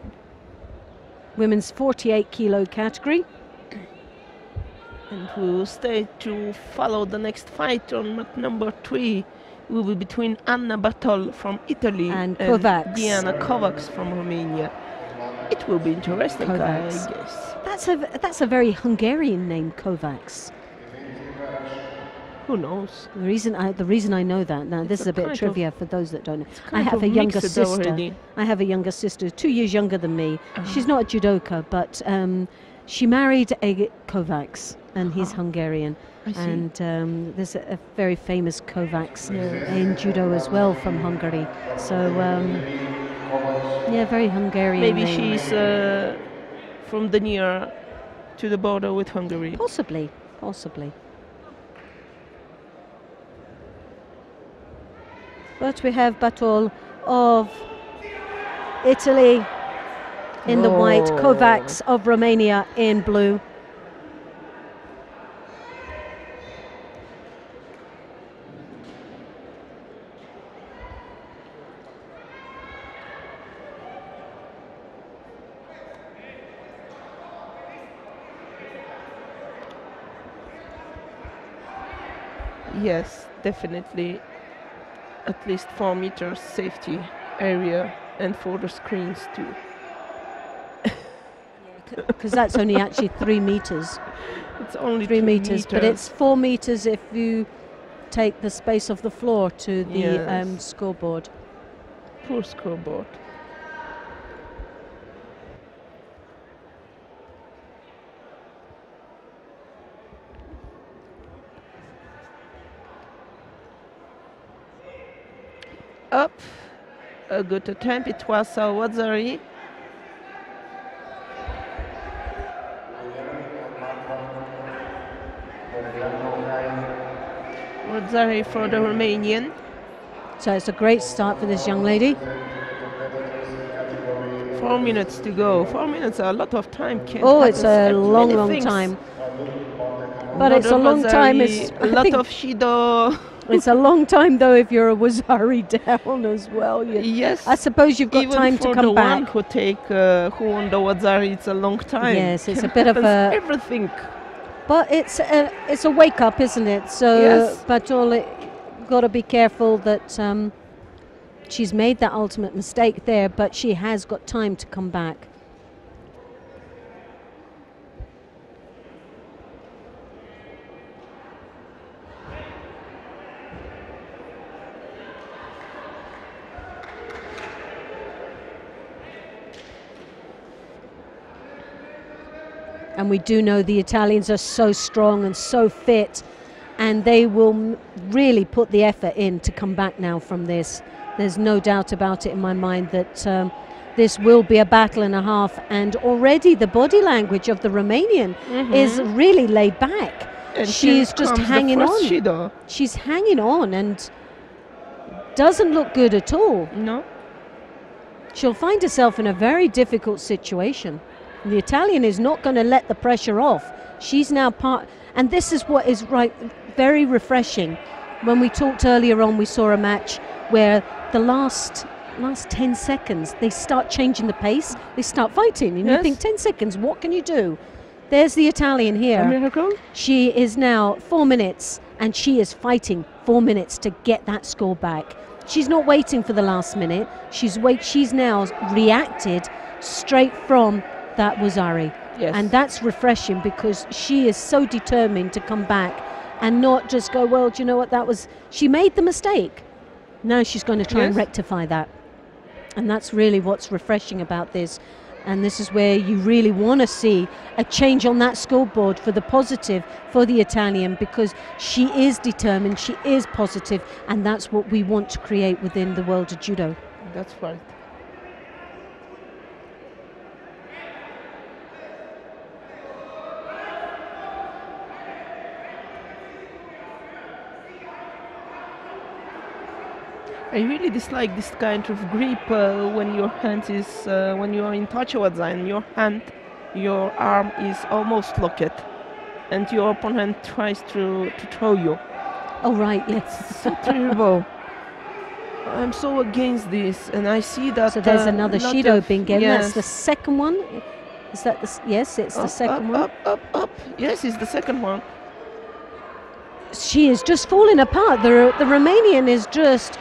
women's 48 kilo category. And we will stay to follow the next fight on mat number 3. Will be between Anna Batol from Italy and Kovacs. Diana Kovacs from Romania. It will be interesting, Kovacs. I guess. That's a very Hungarian name, Kovacs. Who knows? The reason I know that, now this is a bit of trivia for those that don't know. I have a younger sister. Already. I have a younger sister, 2 years younger than me. She's not a judoka, but she married a Kovacs, and he's Hungarian. And there's a very famous Kovacs in judo as well from Hungary. So yeah, very Hungarian. Maybe name. she's from the near to the border with Hungary. Possibly. But we have Batol of Italy in the white, Kovacs of Romania in blue. Yes, definitely. At least 4 meters safety area, and for the screens too. Because that's only actually 3 meters. It's only 3 meters, but it's 4 meters if you take the space of the floor to the scoreboard. Poor scoreboard. a good attempt. It was Wadzari. Wadzari for the Romanian. So it's a great start for this young lady. 4 minutes to go. 4 minutes, a lot of time. Oh, it's a long, long time. But it's a long time. It's a lot of Judo. It's a long time though if you're a Wadzari down as well. Yes. I suppose you've got even time to come back. Even for the one who won the Wadzari, it's a long time. Yes, it's a bit of a everything. But it's a wake up, isn't it? So, yes. Bartol, got to be careful that she's made that ultimate mistake there, but she has got time to come back. And we do know the Italians are so strong and so fit, and they will really put the effort in to come back now from this. There's no doubt about it in my mind that this will be a battle and a half, and already the body language of the Romanian is really laid back. And she's just hanging on. Judo. She's hanging on and doesn't look good at all. No. She'll find herself in a very difficult situation. The Italian is not going to let the pressure off. She's now part, and this is what is very refreshing. When we talked earlier on, we saw a match where the last 10 seconds, they start changing the pace, they start fighting, and you think 10 seconds, what can you do? There's the Italian here. A miracle? She is now 4 minutes, and she is fighting 4 minutes to get that score back. She's not waiting for the last minute. She's now reacted straight from that Wadzari. Yes. And that's refreshing because she is so determined to come back and not just go, well, do you know what, she made the mistake. Now she's going to try and rectify that. And that's really what's refreshing about this. And this is where you really want to see a change on that scoreboard for the positive for the Italian, because she is determined, she is positive, and that's what we want to create within the world of judo. That's right. I really dislike this kind of grip when your hand is, when you are in touch with and your arm is almost locked, and your opponent tries to throw you. Oh, right, yes. It's so terrible. I'm so against this, and I see that. So there's another Judo being given. That's the second one. Is that the? Yes, it's the second one. Up. Yes, it's the second one. She is just falling apart. The Romanian is just.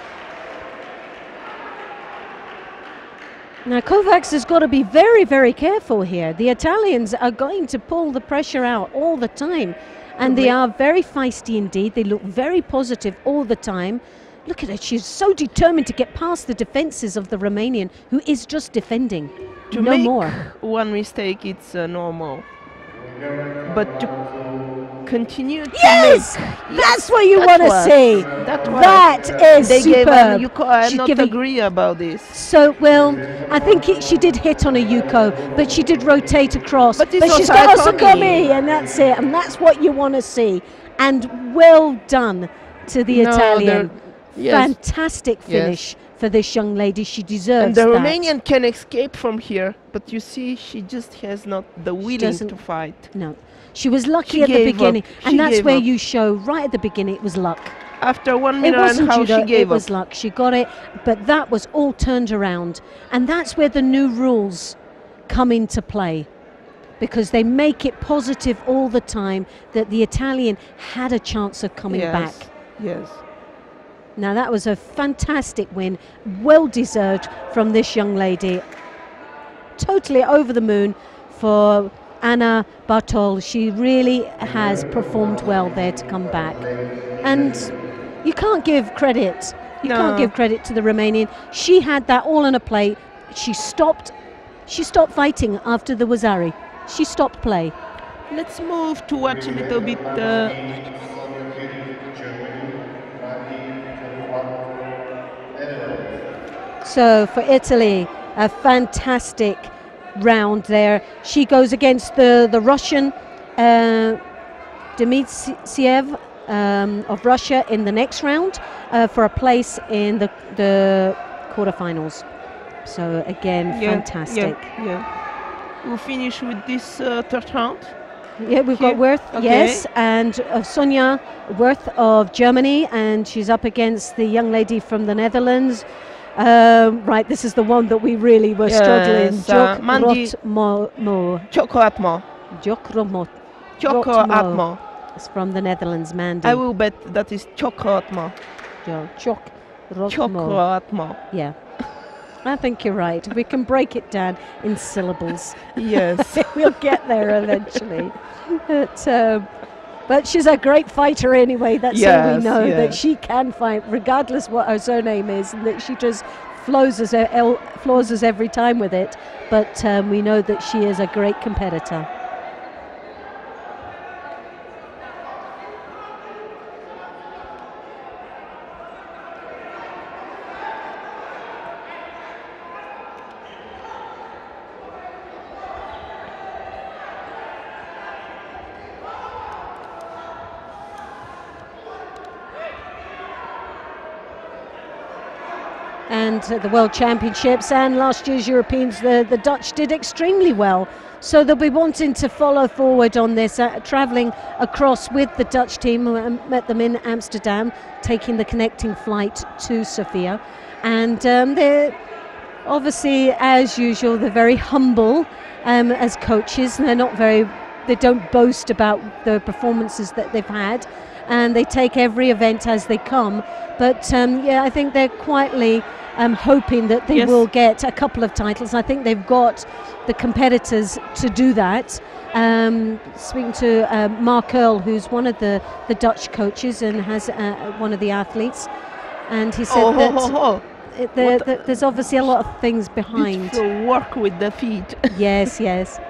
Now Kovacs has got to be very, very careful here. The Italians are going to pull the pressure out all the time, and they are very feisty indeed. They look very positive all the time. Look at her, she's so determined to get past the defenses of the Romanian, who is just defending, to no make more. One mistake, it's normal. But to continue to that's what you want to see. That is they superb. Gave I not agree about this. So, well, I think she did hit on a Yuko, but she did rotate across. But she's got Osakami, and that's it. And that's what you want to see. And well done to the Italian. Fantastic finish for this young lady. She deserves that. And the Romanian can escape from here, but you see, she just has not the willing to fight. No. She was lucky at the beginning, and that's where you show right at the beginning it was luck. After 1 minute and how she gave up. It was luck. She got it, but that was all turned around, and that's where the new rules come into play, because they make it positive all the time that the Italian had a chance of coming back. Yes. Now that was a fantastic win, well deserved from this young lady. Totally over the moon for Anna Bartol. She really has performed well there to come back. And you can't give credit. You can't give credit to the Romanian. She had that all on a plate. She stopped fighting after the Wadzari. She stopped play. Let's move to watch a little bit So for Italy, a fantastic round there. She goes against the Russian Dmitriev of Russia in the next round for a place in the quarterfinals. So again, fantastic. We'll finish with this third round. Yeah, we've got Wirth, yes, and Sonja Wirth of Germany, and she's up against the young lady from the Netherlands. Right, this is the one that we really were struggling. Chocolatmo. It's from the Netherlands, Mandy. I will bet that is Chocolatmo. Chocolatmo. Yeah. I think you're right. We can break it down in syllables. Yes. We'll get there eventually. But she's a great fighter anyway. That's all we know, that she can fight regardless what her surname is, and that she just floors us every time with it. But we know that she is a great competitor. And the World Championships and last year's Europeans, the Dutch did extremely well. So they'll be wanting to follow forward on this, travelling across with the Dutch team. Met them in Amsterdam, taking the connecting flight to Sofia. And they're obviously, as usual, they're very humble as coaches. And they don't boast about the performances that they've had. And they take every event as they come. But I think they're quietly hoping that they will get a couple of titles. I think they've got the competitors to do that. Speaking to Mark Earl, who's one of the Dutch coaches and has one of the athletes, and he said that there's obviously a lot of things behind. Beautiful work with the feet. Yes, yes.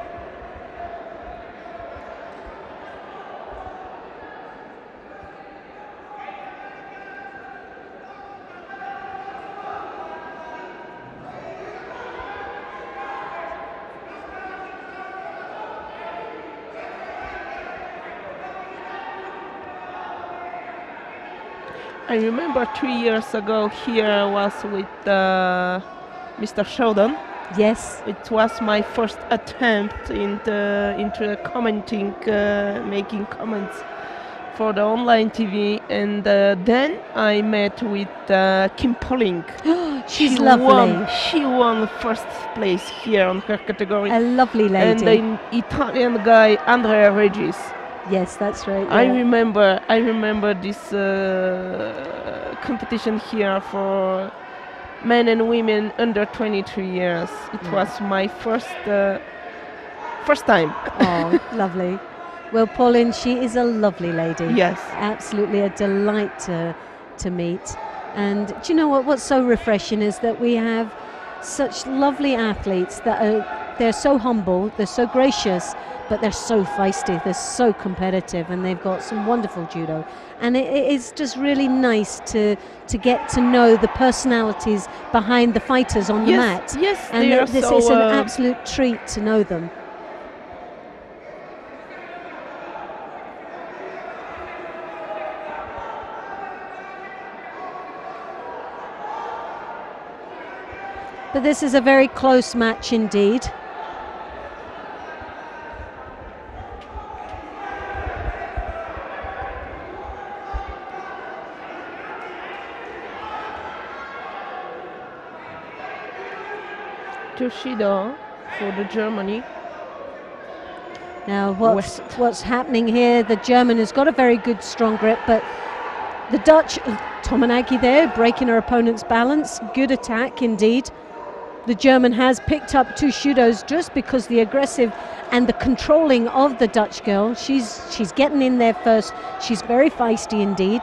I remember 3 years ago here I was with Mr. Sheldon. Yes. It was my first attempt into commenting, making comments for the online TV, and then I met with Kim Polling. She's lovely. She won first place here on her category. A lovely lady. And the Italian guy Andrea Regis. Yes, that's right. Yeah. I remember this competition here for men and women under 23 years. It was my first time. Oh, lovely. Well, Pauline, she is a lovely lady. Yes. Absolutely a delight to meet. And do you know what? What's so refreshing is that we have such lovely athletes that they're so humble, they're so gracious, but they're so feisty, they're so competitive, and they've got some wonderful judo. And it is just really nice to get to know the personalities behind the fighters on the mat. Yes, and this is an absolute treat to know them. But this is a very close match indeed. Judo for the Germany. Now what's happening here, the German has got a very good strong grip, but the Dutch, Tomanagi there, breaking her opponent's balance. Good attack indeed. The German has picked up 2 Judos just because the aggressive and the controlling of the Dutch girl. She's getting in there first. She's very feisty indeed.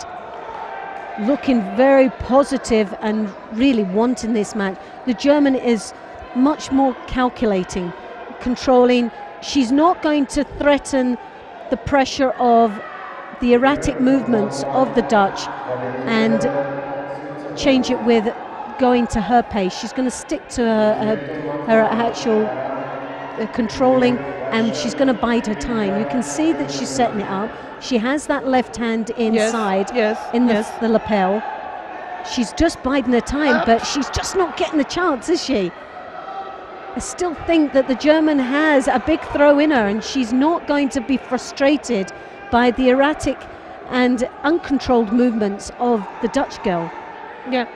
Looking very positive and really wanting this match. The German is much more calculating, controlling. She's not going to threaten the pressure of the erratic movements of the Dutch and change it with going to her pace. She's going to stick to her actual controlling, and she's going to bide her time. You can see that she's setting it up. She has that left hand inside in the lapel. She's just biding her time, but she's just not getting the chance, is she? I still think that the German has a big throw in her, and she's not going to be frustrated by the erratic and uncontrolled movements of the Dutch girl. Yeah.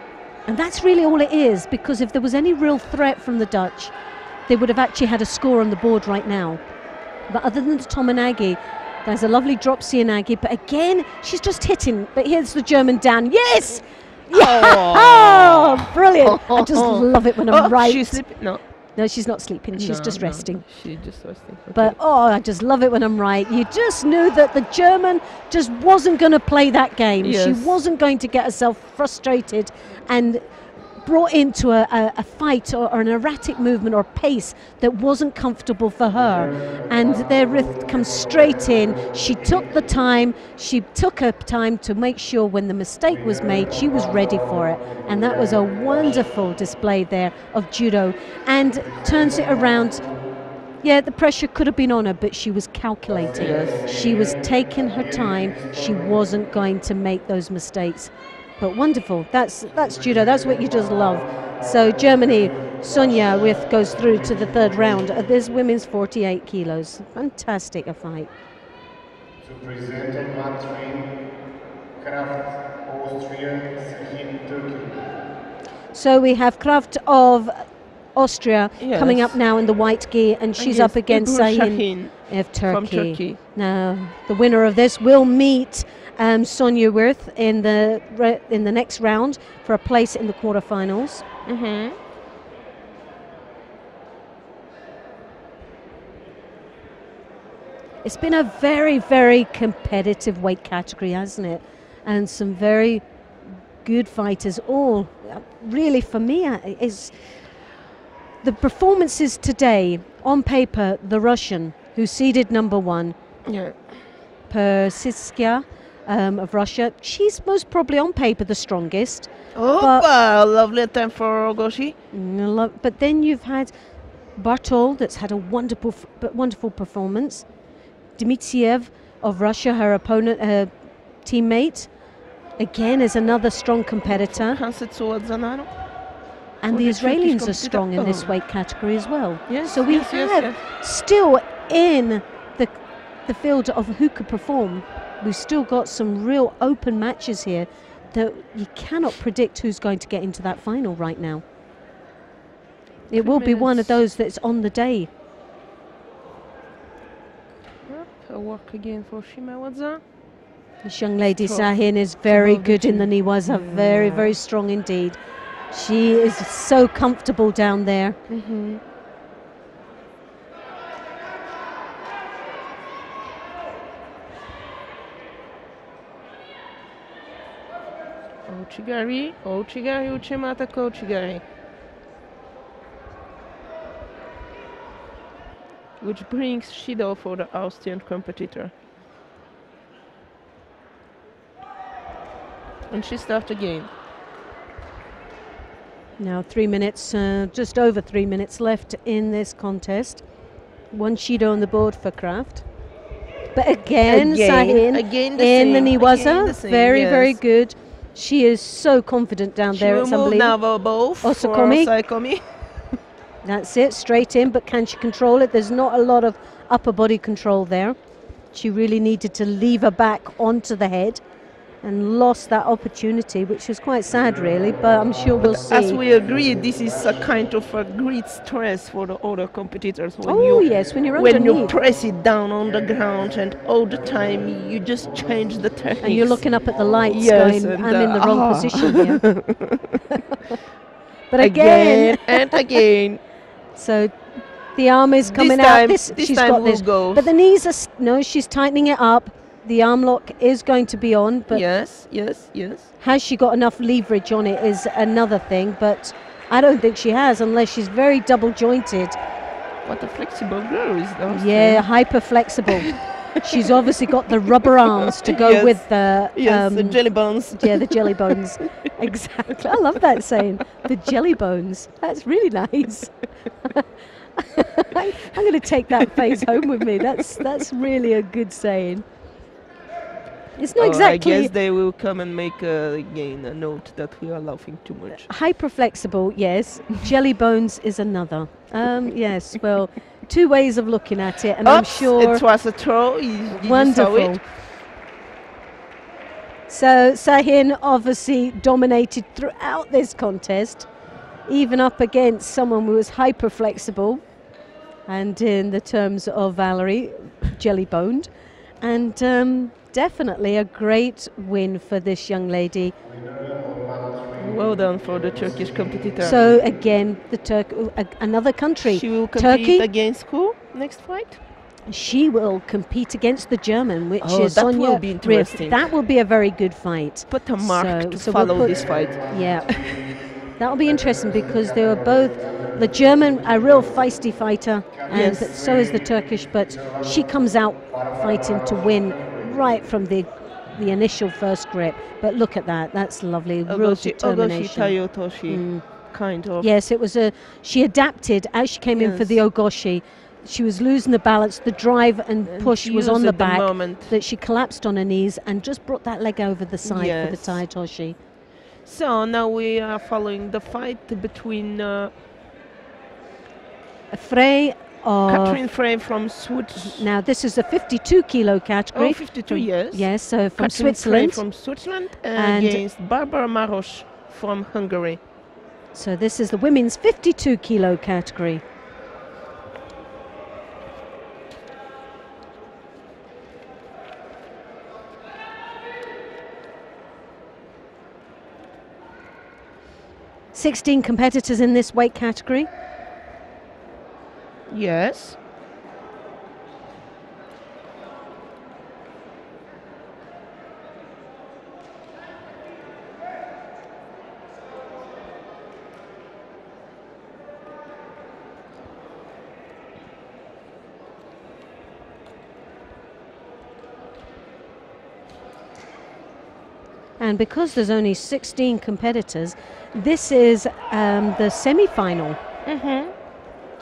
And that's really all it is, because if there was any real threat from the Dutch, they would have actually had a score on the board right now. But other than the Tominagi, there's a lovely drop Cianagi, but again, she's just hitting. But here's the German down. Yes! Yeah! Oh, brilliant. I just love it when I'm right. She's sleeping? No, she's not sleeping. She's just resting. She's just resting. Okay. But, I just love it when I'm right. You just knew that the German just wasn't going to play that game. Yes. She wasn't going to get herself frustrated and brought into a fight or an erratic movement or pace that wasn't comfortable for her. And their Rith comes straight in. She took the time. She took her time to make sure when the mistake was made, she was ready for it. And that was a wonderful display there of judo. And turns it around. Yeah, the pressure could have been on her, but she was calculating. Yes. She was taking her time. She wasn't going to make those mistakes. But wonderful. That's judo. That's what you just love. So Germany, Sonja Rith goes through to the third round. This women's 48 kilos. Fantastic a fight. To present on mat 3, Kraft, Austria, Sahin, Turkey. So we have Kraft of Austria coming up now in the white gi, and she's up against Sahin of Turkey. From Turkey. Now, the winner of this will meet Sonja Rith in the next round for a place in the quarterfinals. Mm-hmm. It's been a very, very competitive weight category, hasn't it? And some very good fighters. All really, for me, is the performances today. On paper, the Russian, who seeded number 1, Persiskia of Russia, she's most probably on paper the strongest. Lovely attempt for Goshi. But then you've had Bartol, that's had a wonderful performance. Dmitriev of Russia, her opponent, her teammate, again is another strong competitor. And the Israelis are strong in this weight category as well. Yes, so we have still in the field of who could perform. We've still got some real open matches here that you cannot predict who's going to get into that final right now. It will be one of those that's on the day. A work again for Shimawaza. This young lady Sahin is very good in the Niwaza, very, very strong indeed. She is so comfortable down there. Mm-hmm. Ochigari, Uchimata Kochigari. Which brings Shido for the Austrian competitor. And she starts again. Now 3 minutes, just over 3 minutes left in this contest. 1 Shido on the board for Kraft. But again Sahin in the Niwaza, very good. She is so confident down there. It's unbelievable. Both Osakomi. That's it, straight in, but can she control it? There's not a lot of upper body control there. She really needed to leave her back onto the head and lost that opportunity, which was quite sad really, but I'm sure we'll see. As we agreed, this is a kind of a great stress for the other competitors. When when you're underneath. When you press it down on the ground and all the time you just change the technique. And you're looking up at the lights going, I'm in the wrong position here. But again and again. So the arm is coming out. She's got this. But the knees are, she's tightening it up. The arm lock is going to be on, but yes. Has she got enough leverage on it is another thing, but I don't think she has unless she's very double jointed. What a flexible girl is that? Yeah, hyper flexible. She's obviously got the rubber arms to go Yes. with the The jelly bones. yeah, the jelly bones. Exactly. I love that saying, the jelly bones. That's really nice. I'm going to take that phrase home with me. That's really a good saying. It's not I exactly guess they will come and make again a note that we are laughing too much. hyperflexible. Yes, jelly bones is another. Yes. Well, two ways of looking at it, and I'm Oops, sure it was a throw. Did you saw wonderful. it? So Sahin obviously dominated throughout this contest, even up against someone who was hyper flexible, and in the terms of Valerie, jelly boned, and definitely a great win for this young lady. Well done for the Turkish competitor. So again, another country, She will compete Turkey. against who next fight? She will compete against the German, which Oh, is that Sonia will be Riff. interesting. That will be a very good fight. Put a mark to So follow this fight. Yeah, that'll be interesting because they were both, the German, a real feisty fighter, and Yes. so is the Turkish, but she comes out fighting to win right from the initial first grip. But look at that, that's lovely, real Ogoshi determination. Tayotoshi, kind of. Yes, it was she adapted as she came in for the Yes. Ogoshi. She was losing the balance, the drive and push she was on used the it the back, moment. that she collapsed on her knees and just brought that leg over the side for the Yes. Tayotoshi. So now we are following the fight between Frey Katrin Frey from Switzerland. now this is a 52 kilo category. Oh, 52 years. Yes, so from Katrin Switzerland. Frey from Switzerland And- against Barbara Maros from Hungary. So this is the women's 52 kilo category. Sixteen competitors in this weight category. Yes. And because there's only 16 competitors, this is the semi-final. Mm-hmm.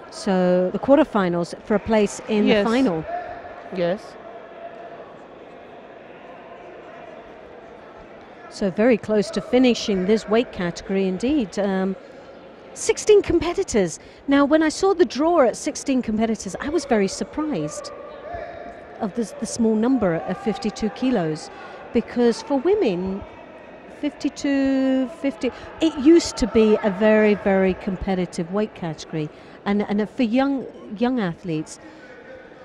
So the quarterfinals for a place in Yes. the final. Yes. So very close to finishing this weight category indeed. 16 competitors. Now, when I saw the draw at 16 competitors, I was very surprised of the small number of 52 kilos, because for women, 52, 50, it used to be a very, very competitive weight category, and for young athletes,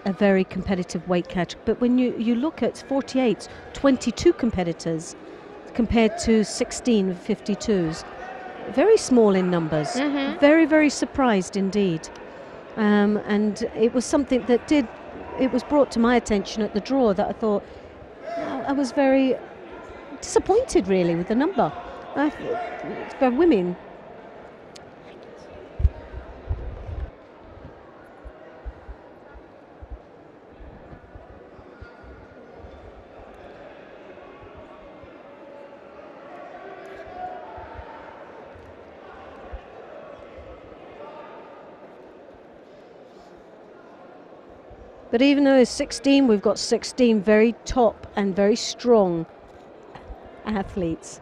a very competitive weight category. But when you look at 48, 22 competitors compared to 16 52s, very small in numbers. Mhm. Very, very surprised indeed. And it was something that it was brought to my attention at the draw that I thought, I was very disappointed really with the number for women. But even though it's 16, we've got 16 very top and very strong athletes.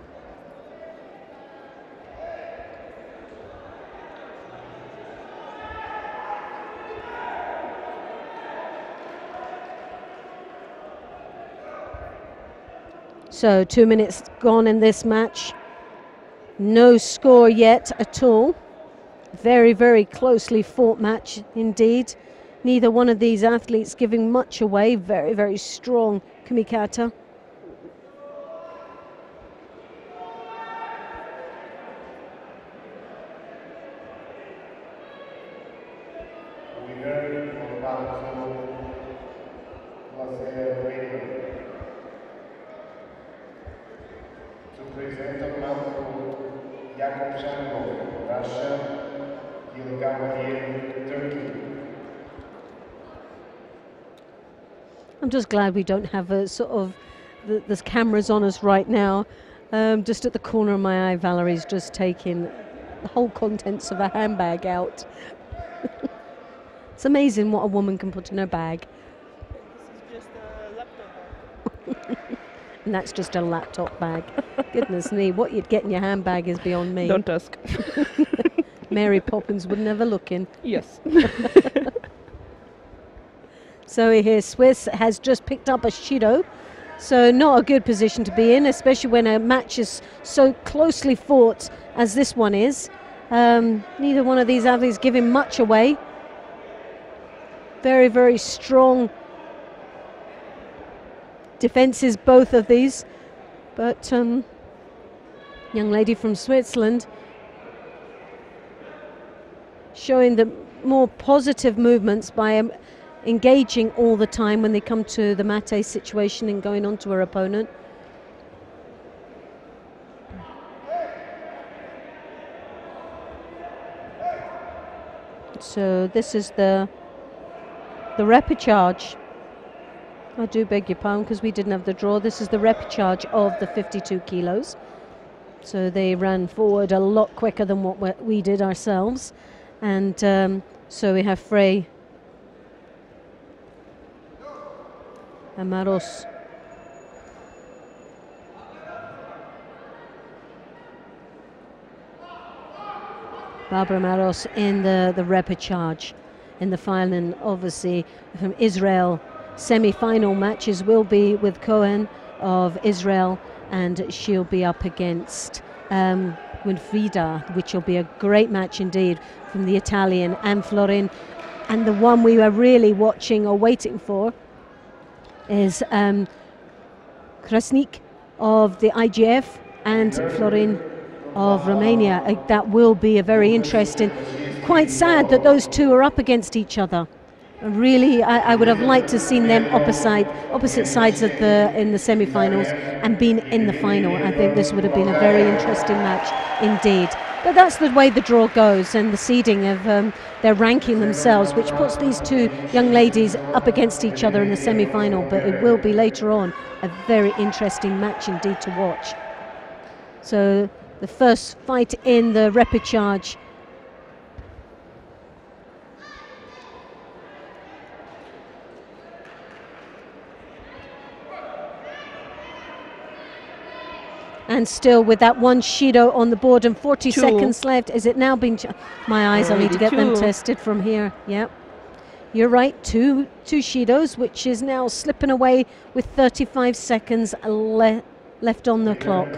So 2 minutes gone in this match. No score yet at all. Very, very closely fought match indeed. Neither one of these athletes giving much away. Very, very strong kumikata. I'm just glad we don't have a sort of, there's cameras on us right now. Just at the corner of my eye, Valerie's just taking the whole contents of a handbag out. It's amazing what a woman can put in her bag. This is just a laptop. And that's just a laptop bag. Goodness me, what you'd get in your handbag is beyond me. Don't ask. Mary Poppins would never look in. Yes. So here, Swiss has just picked up a Shido. So not a good position to be in, especially when a match is so closely fought as this one is. Neither one of these athletes giving much away. Very, very strong defenses, both of these. But young lady from Switzerland showing the more positive movements by engaging all the time when they come to the mate situation and going on to her opponent. So this is the repechage. I do beg your pardon because we didn't have the draw. This is the repechage of the 52 kilos. So they ran forward a lot quicker than what we did ourselves. And so we have Frey and Maros. Barbara Maros in the repechage in the final, and obviously from Israel semi-final matches will be with Cohen of Israel, and she'll be up against Winfrida, which will be a great match indeed from the Italian, and Florin. And the one we were really watching or waiting for is Krasnik of the IGF and Florin of Romania. That will be a very interesting. Quite sad that those two are up against each other. Really, I would have liked to have seen them opposite sides of in the semi-finals and been in the final. I think this would have been a very interesting match indeed. But that's the way the draw goes, and the seeding of their ranking themselves, which puts these two young ladies up against each other in the semi-final. But it will be later on a very interesting match indeed to watch. So the first fight in the repechage. And still with that one Shido on the board and 40 seconds left. Is it now been... My eyes, I need to get them tested from here. Yep. You're right, two Shidos, which is now slipping away with 35 seconds left on the clock.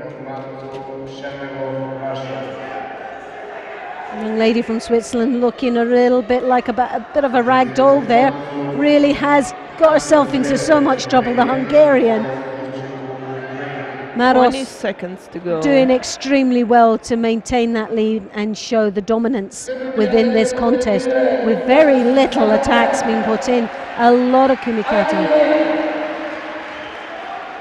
Young lady from Switzerland looking a little bit like a bit of a rag doll there. Really has got herself into so much trouble, the Hungarian. Maros 20 seconds to go. Doing extremely well to maintain that lead and show the dominance within this contest with very little attacks being put in. A lot of kumikata.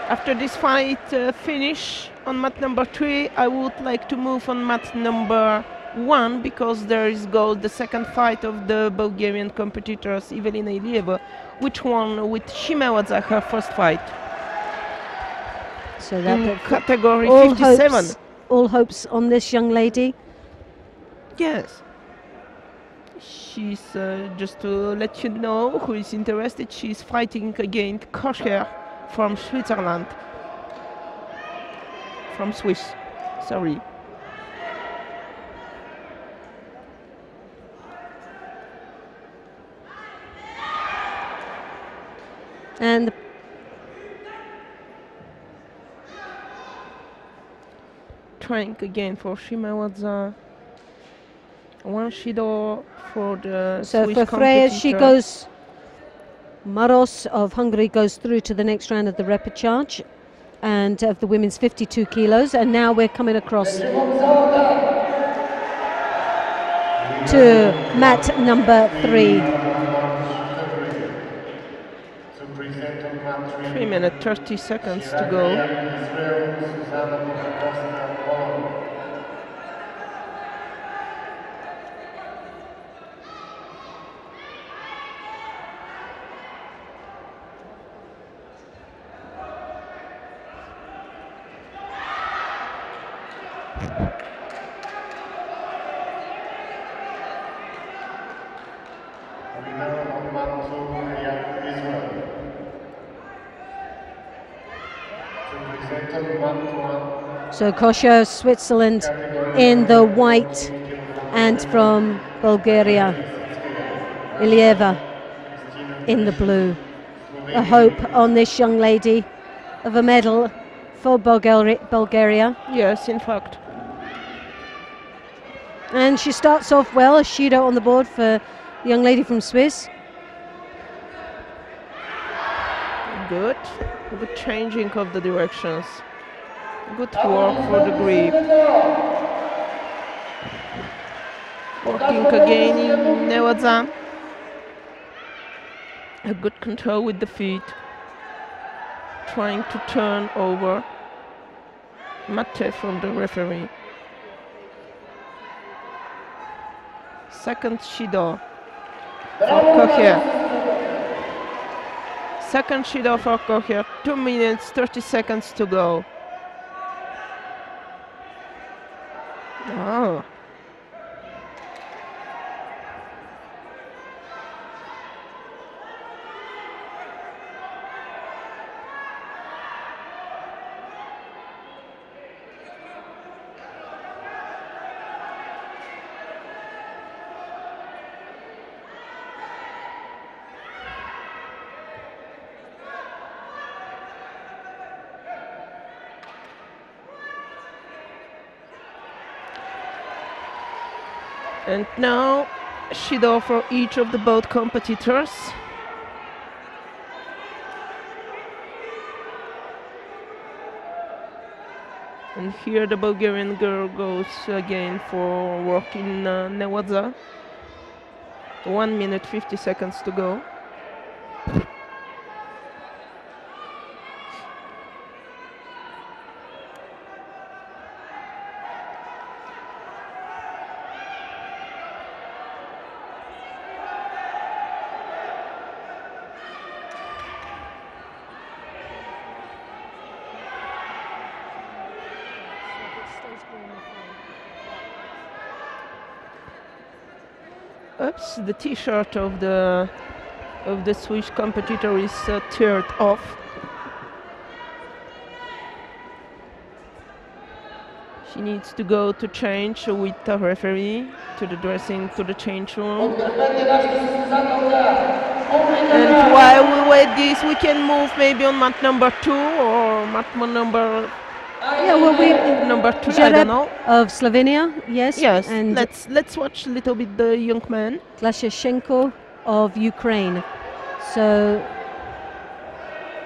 After this fight finish on mat number 3, I would like to move on mat number 1 because there is the second fight of the Bulgarian competitors Evelina Ilieva, which won with Shimewadza her first fight. So that category all 57. All hopes on this young lady. Yes. She's just to let you know who is interested. She's fighting against Kosher from Switzerland. From Swiss. Sorry. And trying again for Shimewadza. One Shido for the Swiss for Freya, she competitor. goes. Maros of Hungary goes through to the next round of the repechage and of the women's 52 kilos. And now we're coming across to mat number 3. 3 minutes 30 seconds to go. Winner on mat 2, Israel. To present on mat 1. So Kosher, Switzerland in the white, and from Bulgaria, Ilieva in the blue. A hope on this young lady of a medal for Bulgaria. Yes, in fact. And she starts off well, a Judo on the board for the young lady from Swiss. Good. Good changing of the directions. Good work for the grip. Working again in Newadza. A good control with the feet. Trying to turn over. Mate from the referee. Second Judo for Kocher. Second Judo for Kocher. 2 minutes 30 seconds to go. Oh. And now Judo for each of the both competitors. And here the Bulgarian girl goes again for work in Newadza. 1 minute 50 seconds to go. Oops, the T-shirt of the Swiss competitor is teared off. She needs to go to change with the referee to the dressing, to the change room. And while we wait this, we can move maybe on mat number 2 or mat number. Yeah, well, number 3, Jareb I don't know. of Slovenia, yes. Yes, and let's watch a little bit the young man. Glashchenko of Ukraine. So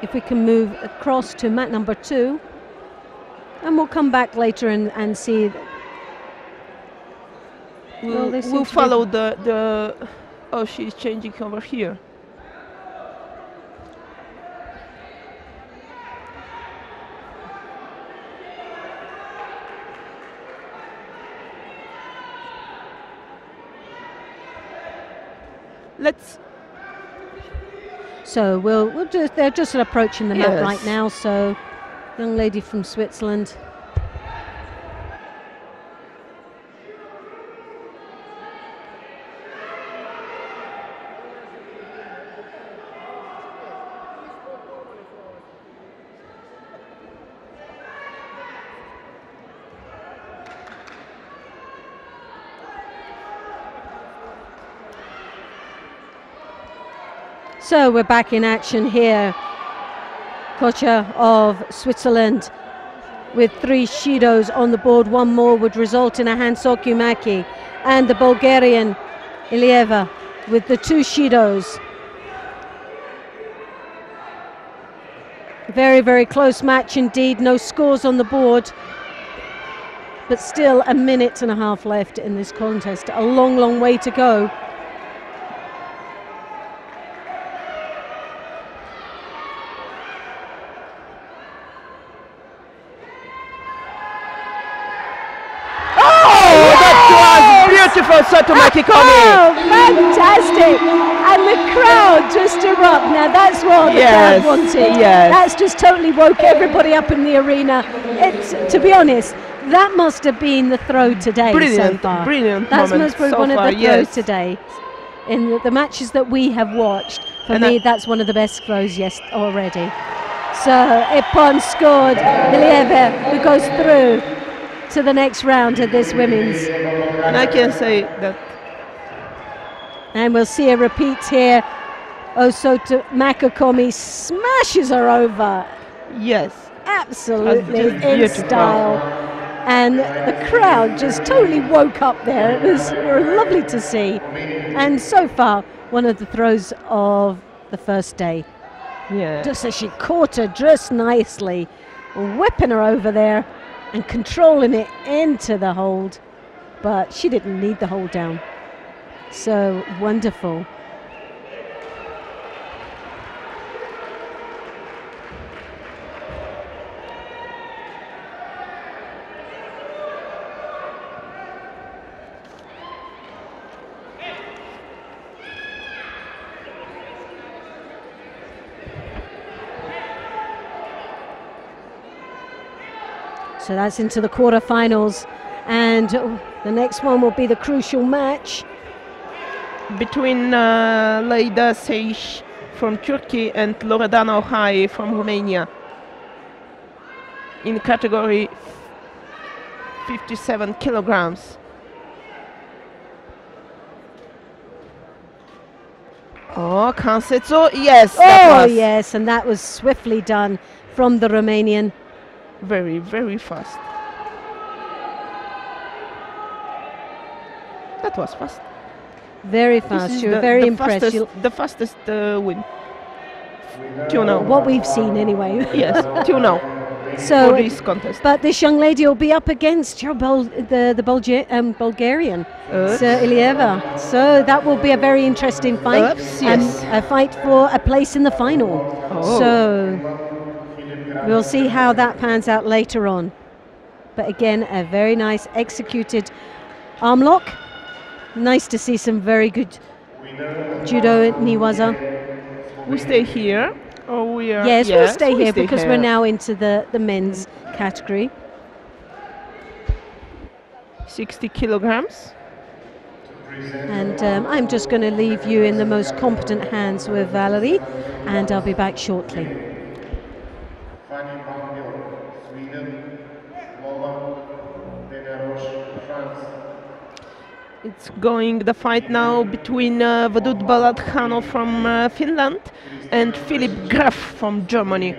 if we can move across to mat number 2, and we'll come back later and see. We'll follow the. Oh, she's changing over here. So we'll just, they're just approaching the mat Yes. right now. So young lady from Switzerland. So we're back in action here. Kocher of Switzerland with 3 Judos on the board. One more would result in a Hansokumaki. And the Bulgarian Ilieva with the 2 Judos. Very, very close match indeed. No scores on the board. But still a minute and a half left in this contest. A long, long way to go. Beautiful Sotomaki Komi. Oh, fantastic! And the crowd just erupt. Now that's what the crowd wanted. Yes. That's just totally woke everybody up in the arena. It's, to be honest, that must have been the throw today so Brilliant, far. brilliant That moment must be so one far, of the throws yes. today. in the matches that we have watched, for And me, that's one of the best throws, yes, already. So Ipon scored. Ilieva, who goes through to the next round of this women's. And I can say that. And we'll see a repeat here. Osoto Makakomi smashes her over. Yes. Absolutely just in beautiful. style. And the crowd just totally woke up there. It was lovely to see. And so far, one of the throws of the first day. Yeah. Just as she caught her just nicely, whipping her over there and controlling it into the hold. But she didn't need the hold down. So wonderful. So that's into the quarterfinals, and the next one will be the crucial match between Leyda Seish from Turkey and Loredana Ohai from Romania in category 57 kilograms. Oh, Kansetsu, yes. Oh, yes, and that was swiftly done from the Romanian. Very, very fast. That was fast. Very fast. You were very impressed. The fastest win. Till now. What we've seen, anyway. Yes, till now. So, for this contest. But this young lady will be up against the Bulgarian, Ilieva. So that will be a very interesting fight. Yes. A fight for a place in the final. Oh. So we'll see how that pans out later on. But again, a very nice executed arm lock. Nice to see some very good judo niwaza. We stay here. Oh, we are. Yes, we'll stay here because we're now into the men's category. 60 kilograms. And I'm just going to leave you in the most competent hands with Valerie, and I'll be back shortly. It's going the fight now between Vadut Baladkhano from Finland and Philip Graf from Germany.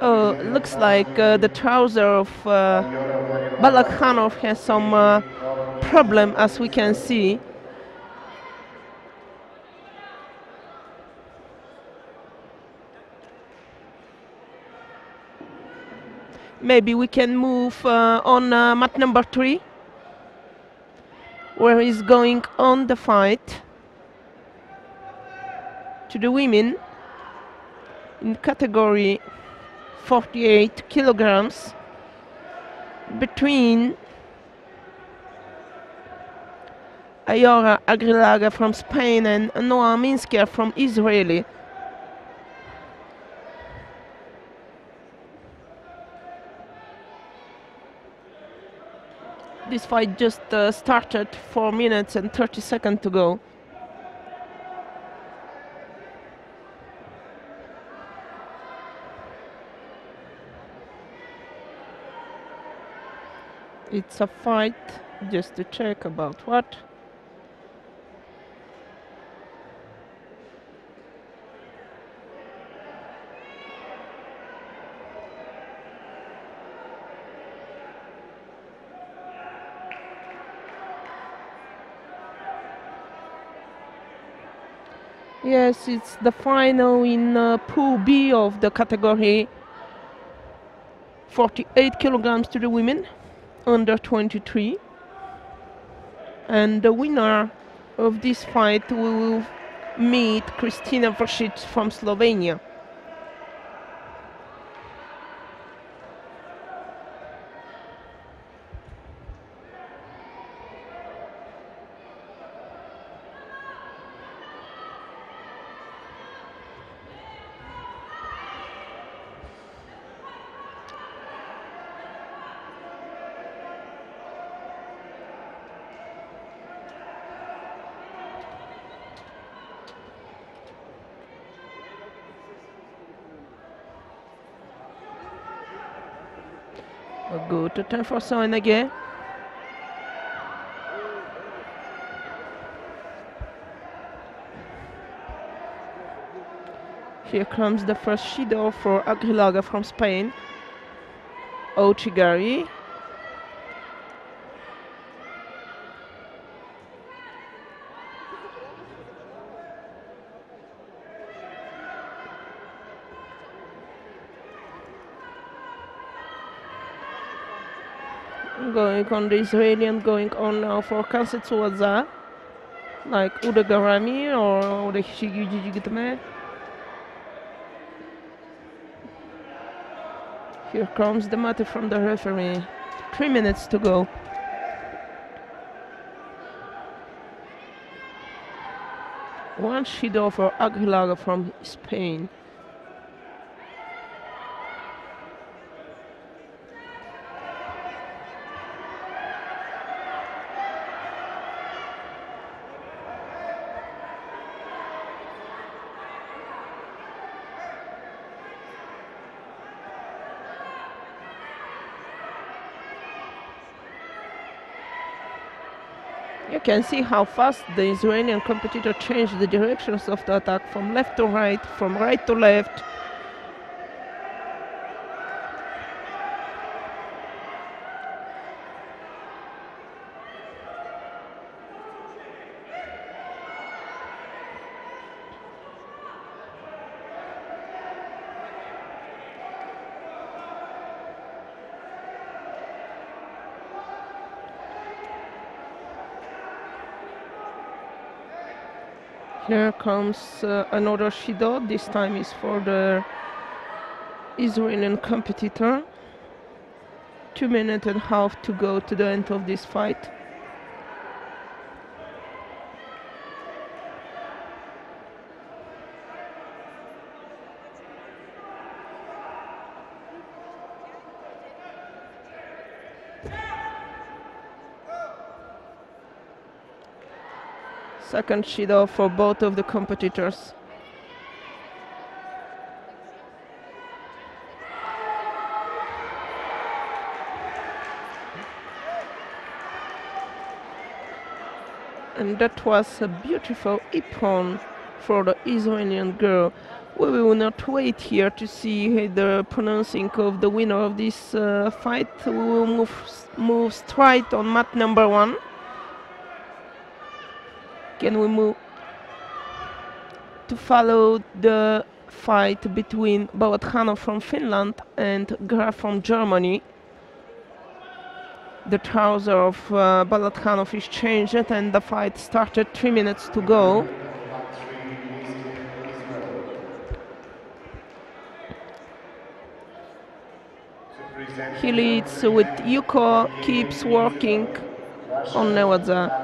Looks like the trouser of Balakhanov has some problem, as we can see. Maybe we can move on mat number 3, where is going on the fight to the women in category 48 kilograms between Ayora Agrilaga from Spain and Noah Minsker from Israel. This fight just started 4 minutes and 30 seconds to go. It's a fight just to check about what. Yes, it's the final in Pool B of the category 48 kilograms to the women, under 23. And the winner of this fight will meet Kristina Vršić from Slovenia. A good attempt for Soenege. Here comes the first Shido for Agrilaga from Spain. Ochigari. Going on the Israeli and going on now for Kansetsuwaza, like Udagarami or the Hishigijigitame. Here comes the matter from the referee. 3 minutes to go. One Shido for Aguilaga from Spain. You can see how fast the Israeli competitor changed the directions of the attack from left to right, from right to left. Here comes another Shido. This time is for the Israeli competitor. 2 minutes and a half to go to the end of this fight. Second Shido for both of the competitors. And that was a beautiful ippon for the Israeli girl. We will not wait here to see the pronouncing of the winner of this fight. We will move straight on mat number 1. Can we move to follow the fight between Balathanov from Finland and Graf from Germany? The trouser of Balathanov is changed and the fight started. 3 minutes to go. He leads with Yuko, keeps working on Newadza.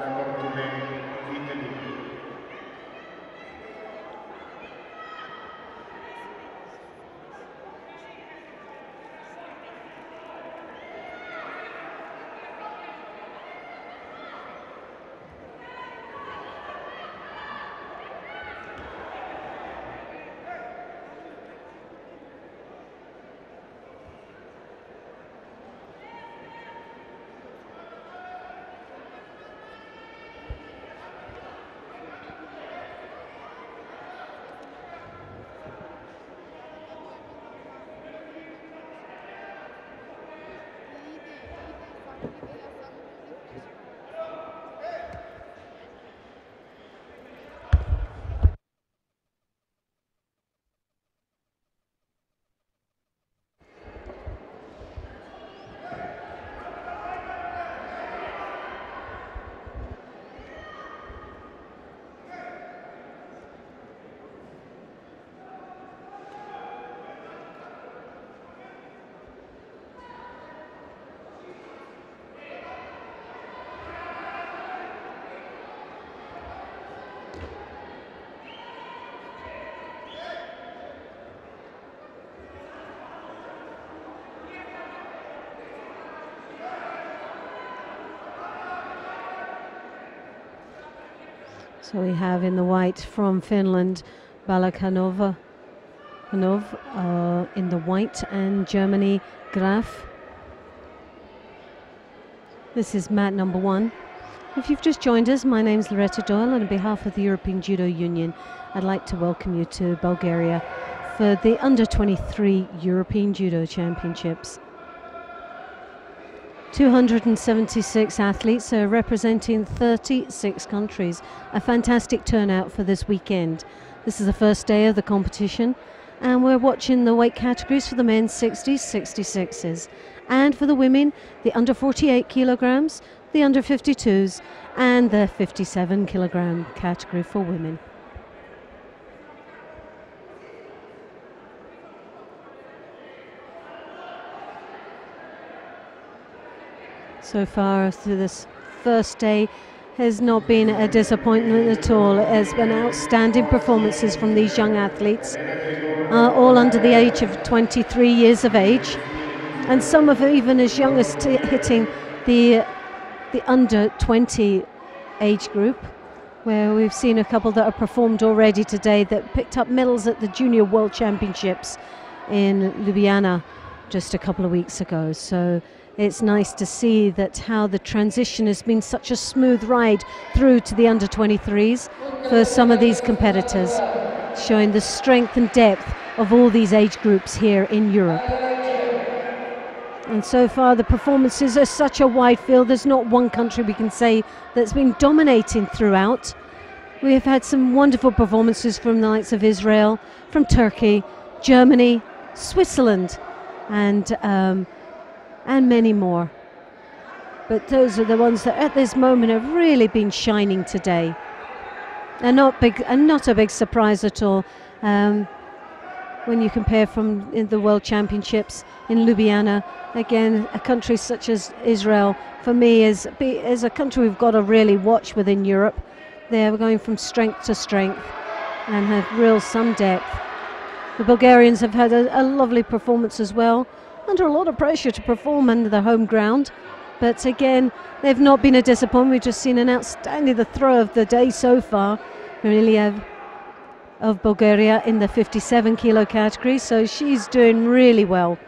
So we have in the white from Finland, Balakanova, in the white, and Germany, Graf. This is mat number 1. If you've just joined us, my name's Loretta Doyle, and on behalf of the European Judo Union, I'd like to welcome you to Bulgaria for the Under-23 European Judo Championships. 276 athletes are representing 36 countries. A fantastic turnout for this weekend. This is the first day of the competition, and we're watching the weight categories for the men 60s, 66s, and for the women the under 48 kilograms, the under 52s, and the 57 kilogram category for women. So far through this first day has not been a disappointment at all. It has been outstanding performances from these young athletes, all under the age of 23 years of age, and some of them even as young as hitting the under 20 age group, where we've seen a couple that have performed already today that picked up medals at the Junior World Championships in Ljubljana just a couple of weeks ago. So it's nice to see that how the transition has been such a smooth ride through to the under 23s for some of these competitors, showing the strength and depth of all these age groups here in Europe. And so far the performances are such a wide field. There's not one country we can say that's been dominating throughout. We have had some wonderful performances from the likes of Israel, from Turkey, Germany, Switzerland, and many more. But those are the ones that at this moment have really been shining today. And not a big surprise at all. When you compare from in the World Championships in Ljubljana, again, a country such as Israel, for me, is a country we've got to really watch within Europe. They're going from strength to strength and have some depth. The Bulgarians have had a lovely performance as well, under a lot of pressure to perform under their home ground. But again, they've not been a disappointment. We've just seen an outstanding throw of the day so far, really, of Bulgaria in the 57 kilo category. So she's doing really well.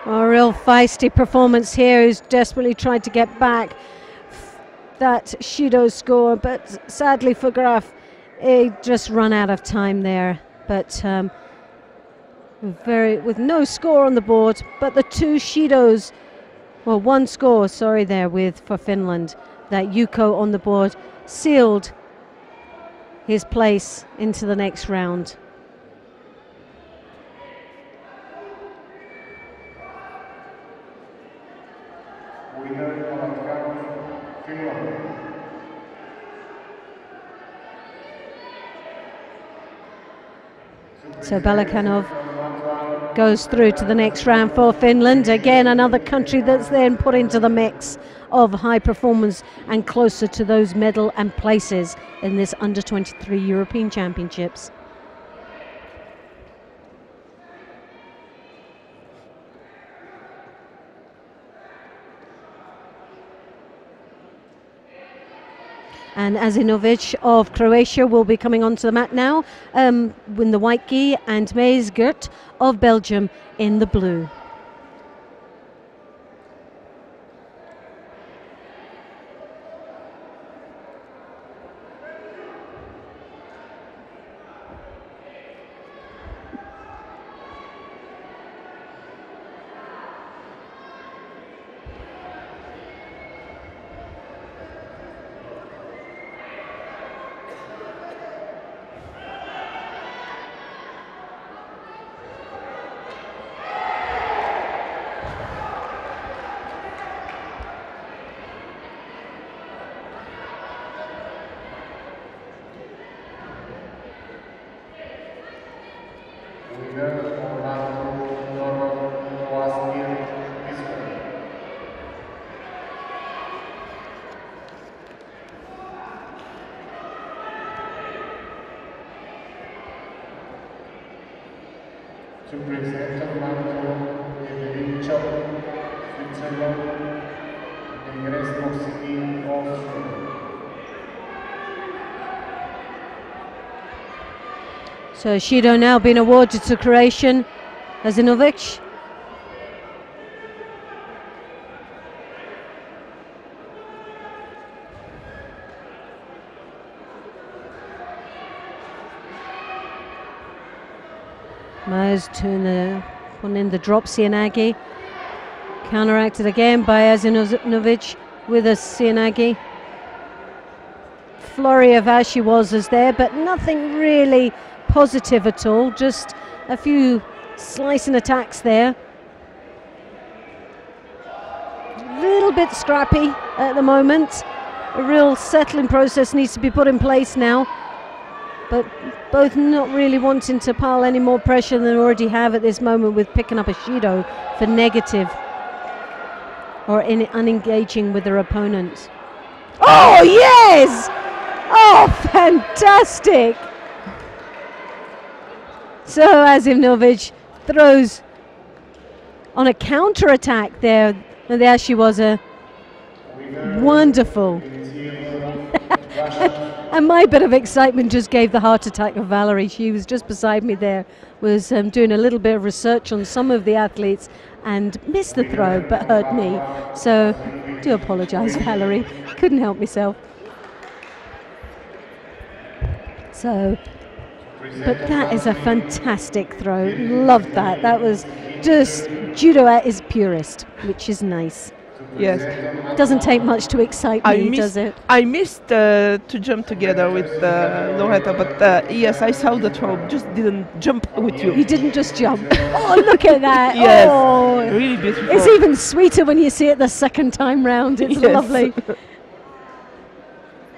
A real feisty performance here, who's desperately tried to get back that Judo score, but sadly for Graf, he just run out of time there. But with no score on the board, but the two Judos, well, one score, sorry, there for Finland, that Yuko on the board sealed his place into the next round. So Balakanov goes through to the next round for Finland. Again, another country that's then put into the mix of high performance and closer to those medal and places in this under-23 European Championships. And Azinovic of Croatia will be coming onto the mat now in the white gi, and Mees Gert of Belgium in the blue. to present Orlando Federico, Switzerland, Negres Boxini, Austria. So Shido now being awarded to Croatian Azinovic. Myers putting in the drop Sianagi. Counteracted again by Azinovic with a Sianagi. Flurry of Ashiwazas there, but nothing really positive at all. Just a few slicing attacks there. A little bit scrappy at the moment. A real settling process needs to be put in place now. But both not really wanting to pile any more pressure than they already have at this moment with picking up a Shido for negative or unengaging with their opponents. Oh, yes! Oh, fantastic! So Azinovic throws on a counter-attack there. The Ashiwaza. Wonderful. And my bit of excitement just gave the heart attack of Valerie. She was just beside me there, was doing a little bit of research on some of the athletes and missed the throw but heard me. So do apologise, Valerie. Couldn't help myself. So, but that is a fantastic throw. Loved that. That was just judo at its purest, which is nice. Yes. Doesn't take much to excite me, does it? I missed to jump together with Loretta, but yes, I saw the throw, just didn't jump with you. You didn't just jump. Oh, look at that. Yes, oh, really beautiful. It's even sweeter when you see it the second time round. It's Yes. lovely.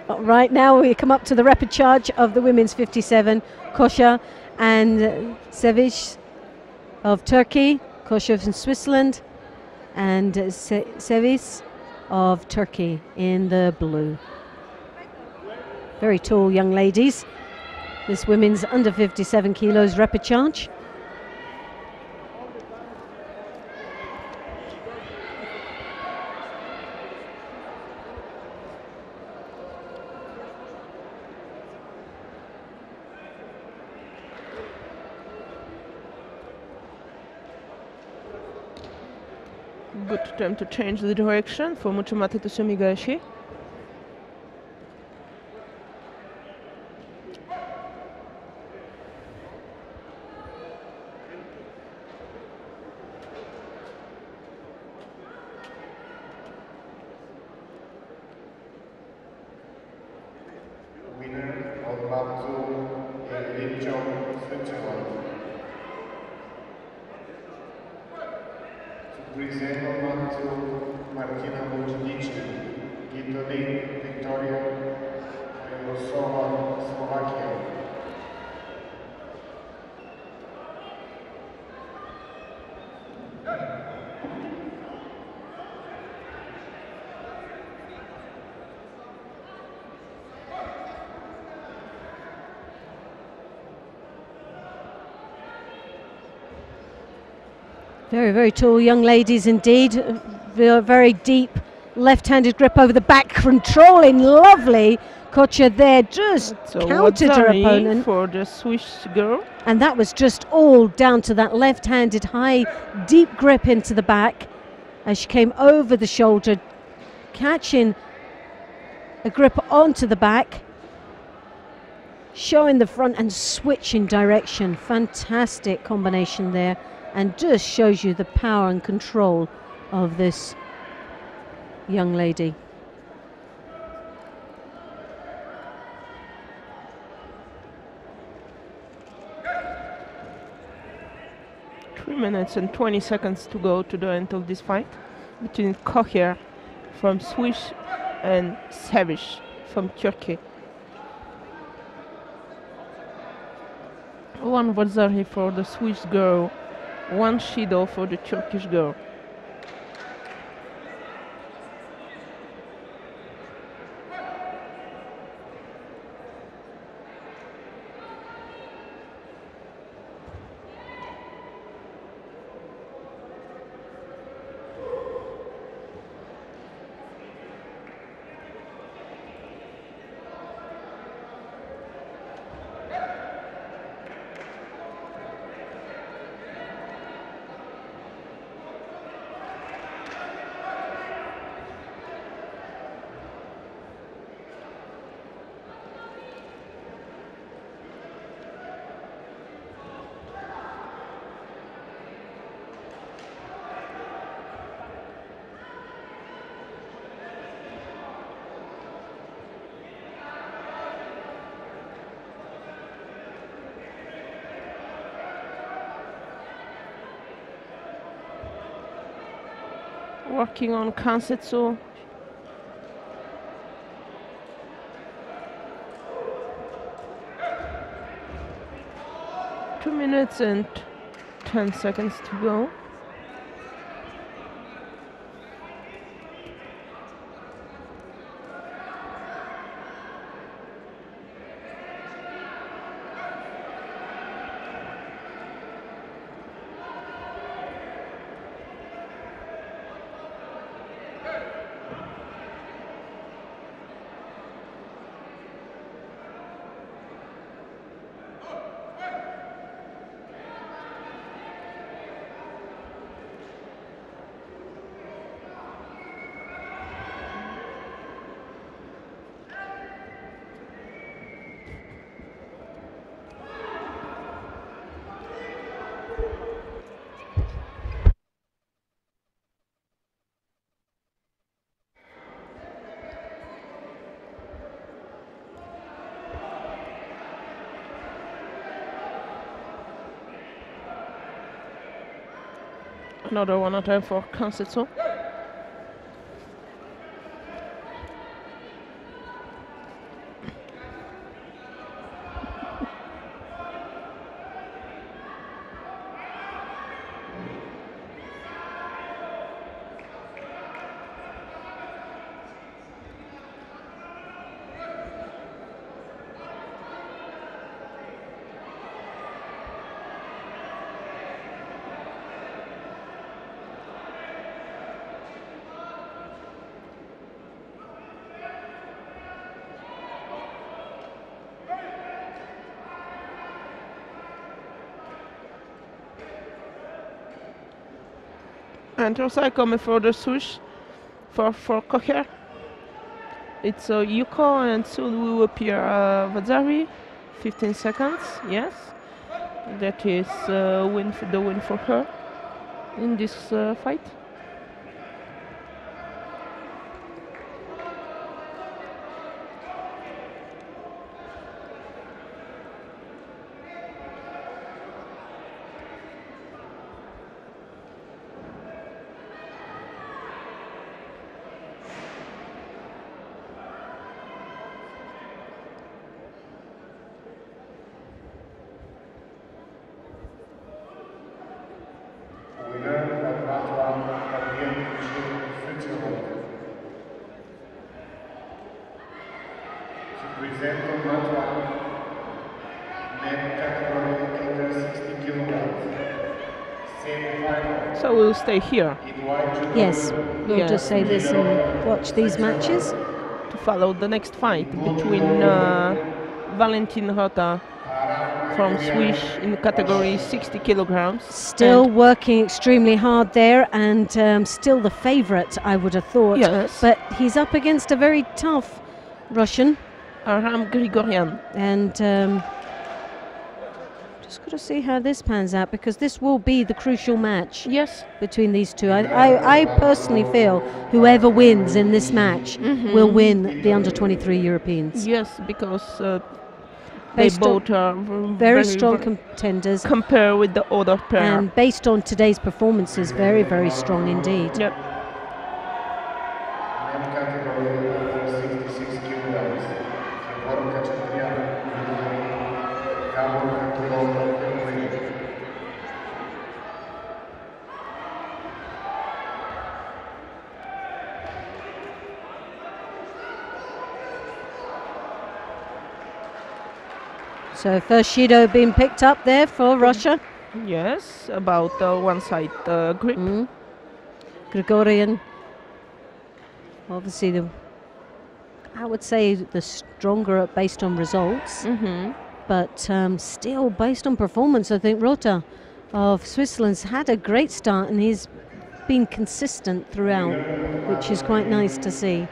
Right, now we come up to the repechage of the women's 57. Kosha and Sevic of Turkey, Kosha from Switzerland, and Sevis of Turkey in the blue. Very tall young ladies. This women's under 57 kilos repechage. Good attempt to change the direction for Muchomate to Sumigashi. Winner of Matsu Federico, Switzerland. Present Matsu Martina Vujicic, Gitodin Victoria, Milosova, Slovakia. Very, very tall young ladies indeed. Very deep left-handed grip over the back, controlling lovely. Kocha there just countered her opponent. For the Swiss girl. And that was just all down to that left-handed high, deep grip into the back as she came over the shoulder, catching a grip onto the back, showing the front and switching direction. Fantastic combination there. And just shows you the power and control of this young lady. Three minutes and 20 seconds to go to the end of this fight between Kocher from Swiss and Sevic from Turkey. One Vazari for the Swiss girl, one Shido for the Turkish girl. working on Kansetsu. 2 minutes and 10 seconds to go. Another one at time for Kansetsu. And also I come for the switch for Kocher. It's Yuko and soon will appear Vazari. 15 seconds, yes. That is the win for her in this fight. So we'll stay here. Yes, we'll just say this and watch these matches. To follow the next fight between Valentin Rota from Swiss in category 60 kilograms. Still working extremely hard there and still the favourite, I would have thought. Yes. But he's up against a very tough Russian. Aram Grigoryan. And just got to see how this pans out, because this will be the crucial match. Yes. Between these two. I personally feel whoever wins in this match will win the under-23 Europeans. Yes, because they both are very strong contenders. Compare with the other pair. And based on today's performances, very, very strong indeed. Yep. So first Judo being picked up there for Russia. Yes, about one side grip. Grigoryan, obviously I would say the stronger based on results, but still based on performance, I think Rota of Switzerland's had a great start and he's been consistent throughout, which is quite nice to see.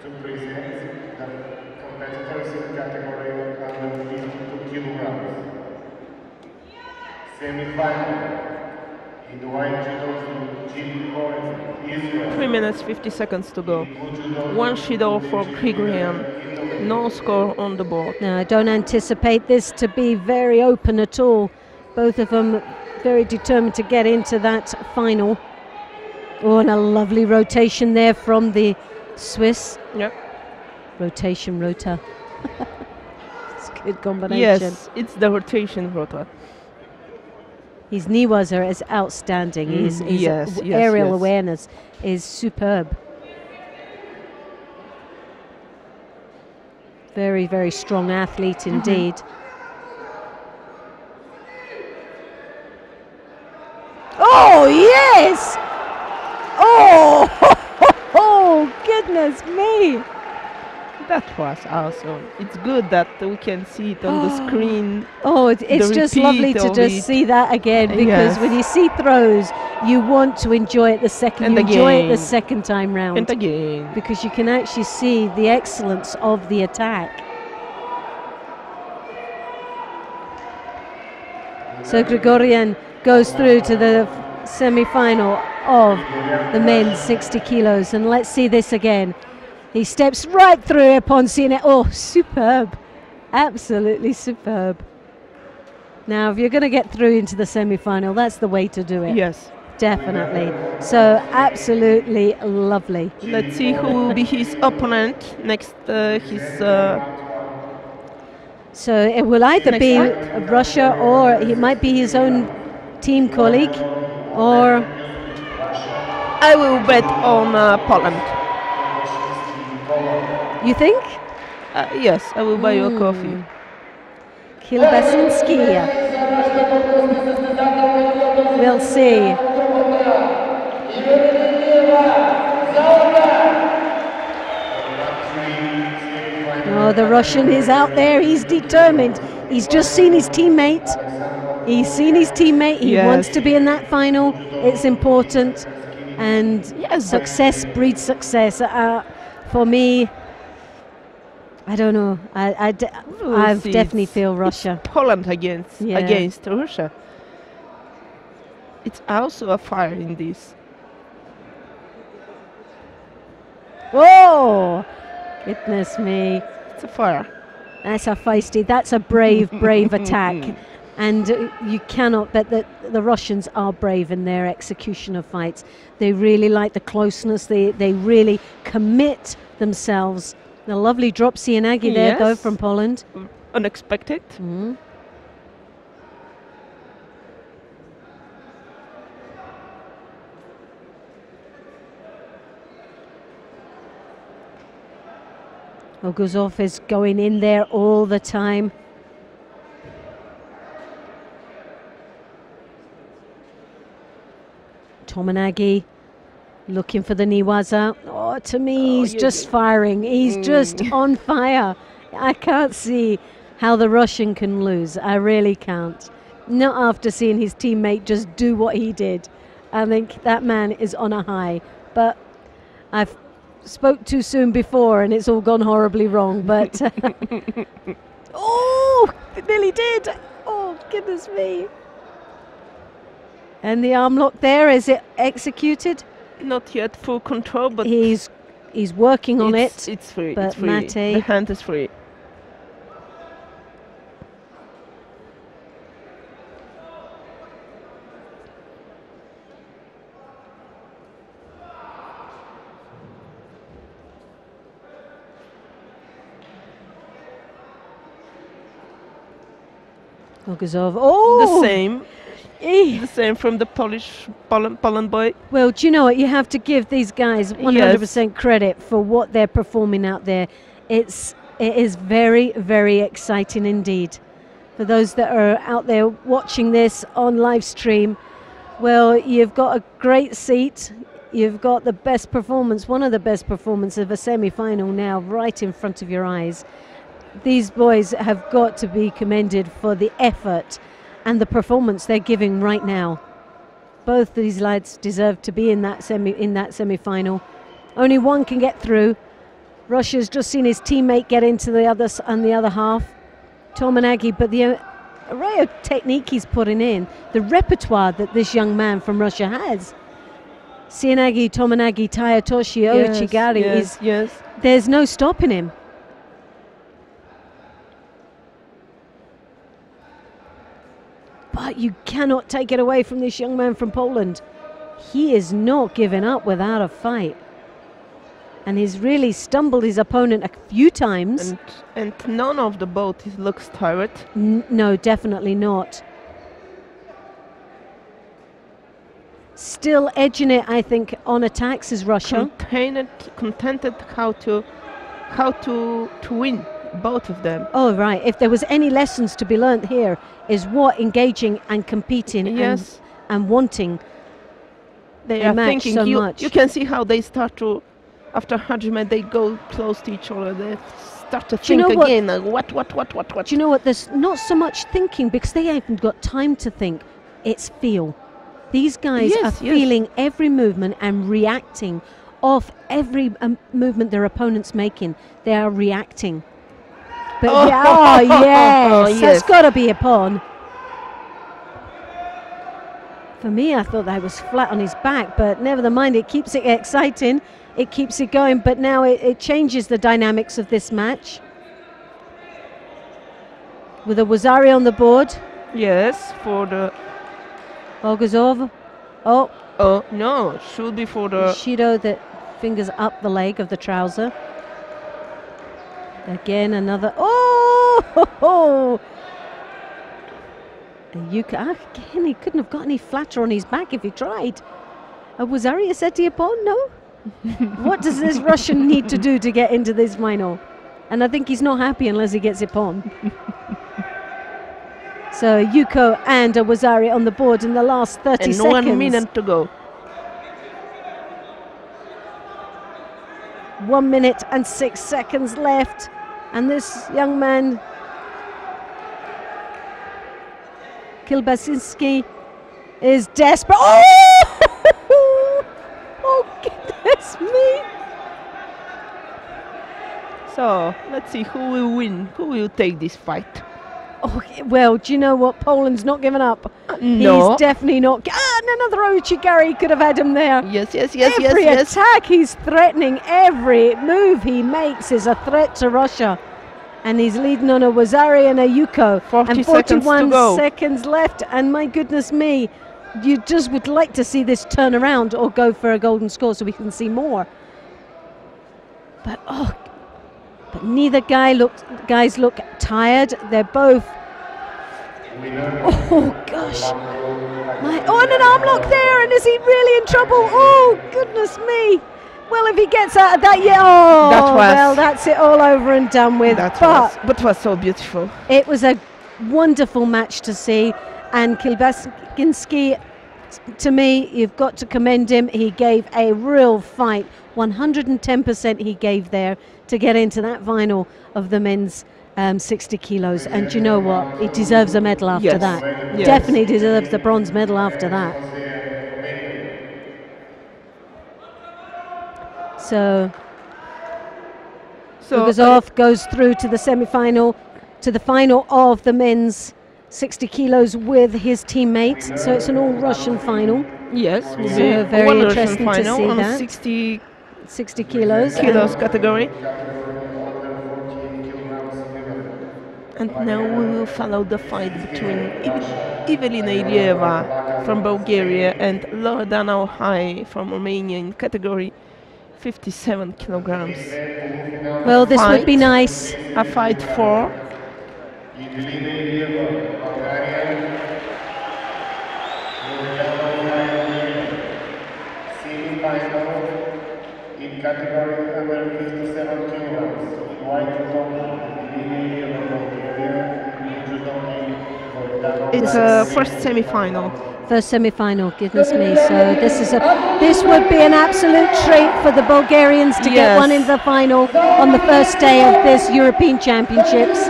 To present the competitors in category under 52 kilograms. Semifinal in white judo, Israel. 3 minutes 50 seconds to go. One Judo for Grigoryan. No score on the board. No, I don't anticipate this to be very open at all. Both of them very determined to get into that final. Oh, and a lovely rotation there from the Swiss. Yep. Rotation, rota. It's a good combination. Yes, it's the rotation rota. His niwaza is outstanding. His aerial awareness is superb. Very, very strong athlete indeed. Oh, yes! Oh, goodness me! That was awesome. It's good that we can see it on the screen. Oh, it's just lovely to just see that again, because when you see throws, you want to enjoy it the second time round. And again. Because you can actually see the excellence of the attack. So Grigorian goes through to the semi-final of the men's 60 kilos, and let's see this again. He steps right through upon seeing it. Oh, superb. Absolutely superb. Now, if you're going to get through into the semi-final, that's the way to do it. Yes. Definitely. So, absolutely lovely. Let's see who will be his opponent next. So, it will either be Russia, or it might be his own team colleague, or... I will bet on Poland. You think? Yes, I will buy you a coffee. Kilbasinski. We'll see. Oh, the Russian is out there. He's determined. He's just seen his teammate. He's seen his teammate. He wants to be in that final. It's important. And success breeds success. For me, I don't know. I definitely feel Russia. It's Poland against Russia. It's also a fire in this. Oh, goodness me! It's a fire. That's a feisty. That's a brave attack. And you cannot bet that the Russians are brave in their execution of fights. They really like the closeness. They really commit themselves. The lovely drop Sienagi there, though, from Poland. Unexpected. Oguzov is going in there all the time. Tominagi looking for the niwaza. Oh, to me, he's just firing. He's just on fire. I can't see how the Russian can lose. I really can't. Not after seeing his teammate just do what he did. I think that man is on a high. But I've spoke too soon before and it's all gone horribly wrong. But oh, it nearly did. Oh, goodness me. And the arm lock there, is it executed? Not yet full control, but he's working on it. It's free. But it's free. Mate, the hand is free. Oguzov. Oh, the same. The same from the Poland boy. Well, do you know what? You have to give these guys 100% credit for what they're performing out there. It is very, very exciting indeed. For those that are out there watching this on live stream, well, you've got a great seat. You've got the best performance, one of the best performances of a semi-final now right in front of your eyes. These boys have got to be commended for the effort and the performance they're giving right now. Both these lads deserve to be in that semi-final. Only one can get through. Russia's just seen his teammate get into the other half, Tominagi, but the array of technique he's putting in, the repertoire that this young man from Russia has. Sienagi, Tominagi, Tayatoshi, Ochigari, there's no stopping him. But you cannot take it away from this young man from Poland. He is not giving up without a fight. And he's really stumbled his opponent a few times. And none of the both looks tired. No, definitely not. Still edging it, I think, on attacks is Russia. Contented how to win both of them. Oh, right. If there was any lessons to be learnt here, is what engaging and competing and wanting. They are thinking so much. You can see how they start to, after Hajime, they go close to each other. They start to think again. What? Do you know what? There's not so much thinking because they haven't got time to think. It's feel. These guys are feeling every movement and reacting off every movement their opponent's making. They are reacting. But yes, that's got to be a pawn. For me, I thought that was flat on his back, but never mind, it keeps it exciting. It keeps it going, but now it changes the dynamics of this match. With a Wazari on the board. Yes, for the... Bogazov. Oh. Oh, no, should be for the... Shido that fingers up the leg of the trouser. Again, another... Oh! Ho, ho. Again, he couldn't have got any flatter on his back if he tried. Was Ari a setti upon? No. What does this Russian need to do to get into this final? And I think he's not happy unless he gets it on. So Yuko and a Wazari on the board in the last 30 seconds. And 1 minute to go. 1 minute and 6 seconds left. And this young man, Kilbasinski, is desperate. Oh! Oh, goodness me. So, let's see who will win, who will take this fight. Oh, well, do you know what? Poland's not giving up. No. He's definitely not. And another Ochigari could have had him there. Yes. Every attack he's threatening, every move he makes is a threat to Russia. And he's leading on a Wazari and a Yuko. 41 seconds left. And my goodness me, you just would like to see this turn around or go for a golden score so we can see more. But neither guys look tired. They're both. Oh gosh! And an arm lock there, and is he really in trouble? Oh goodness me! Well, if he gets out of that, well, that's it all over and done with. But it was so beautiful. It was a wonderful match to see, and Kilbasinski, to me, you've got to commend him. He gave a real fight. 110% he gave there to get into that final of the men's 60 kilos. And you know what? He deserves a medal after that. Yes. Definitely deserves the bronze medal after that. So Bogazov goes through to the semi-final, to the final of the men's 60 kilos with his teammates. So it's an all-Russian final. Yes, so very interesting to see on that. 60 kilos category. And now we will follow the fight between Evelina Ilieva from Bulgaria and Loredana Ohai from Romania in category 57 kilograms. Well, this would be nice. A fight for semi-final in category under 57 kilograms. In white judo, it's a first semi-final. First semi-final, goodness me. So this would be an absolute treat for the Bulgarians to get one in the final on the first day of this European Championships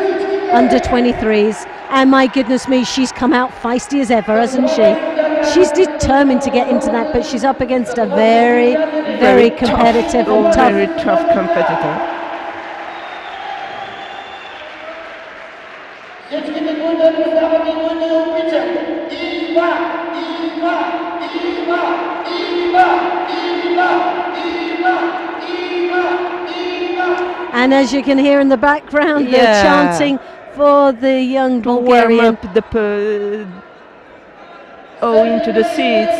under 23s. And my goodness me, she's come out feisty as ever, hasn't she? She's determined to get into that, but she's up against a very, very competitive and tough. Very tough competitor. And as you can hear in the background, they're chanting for the young Bulgarian. Warm up all into the seats.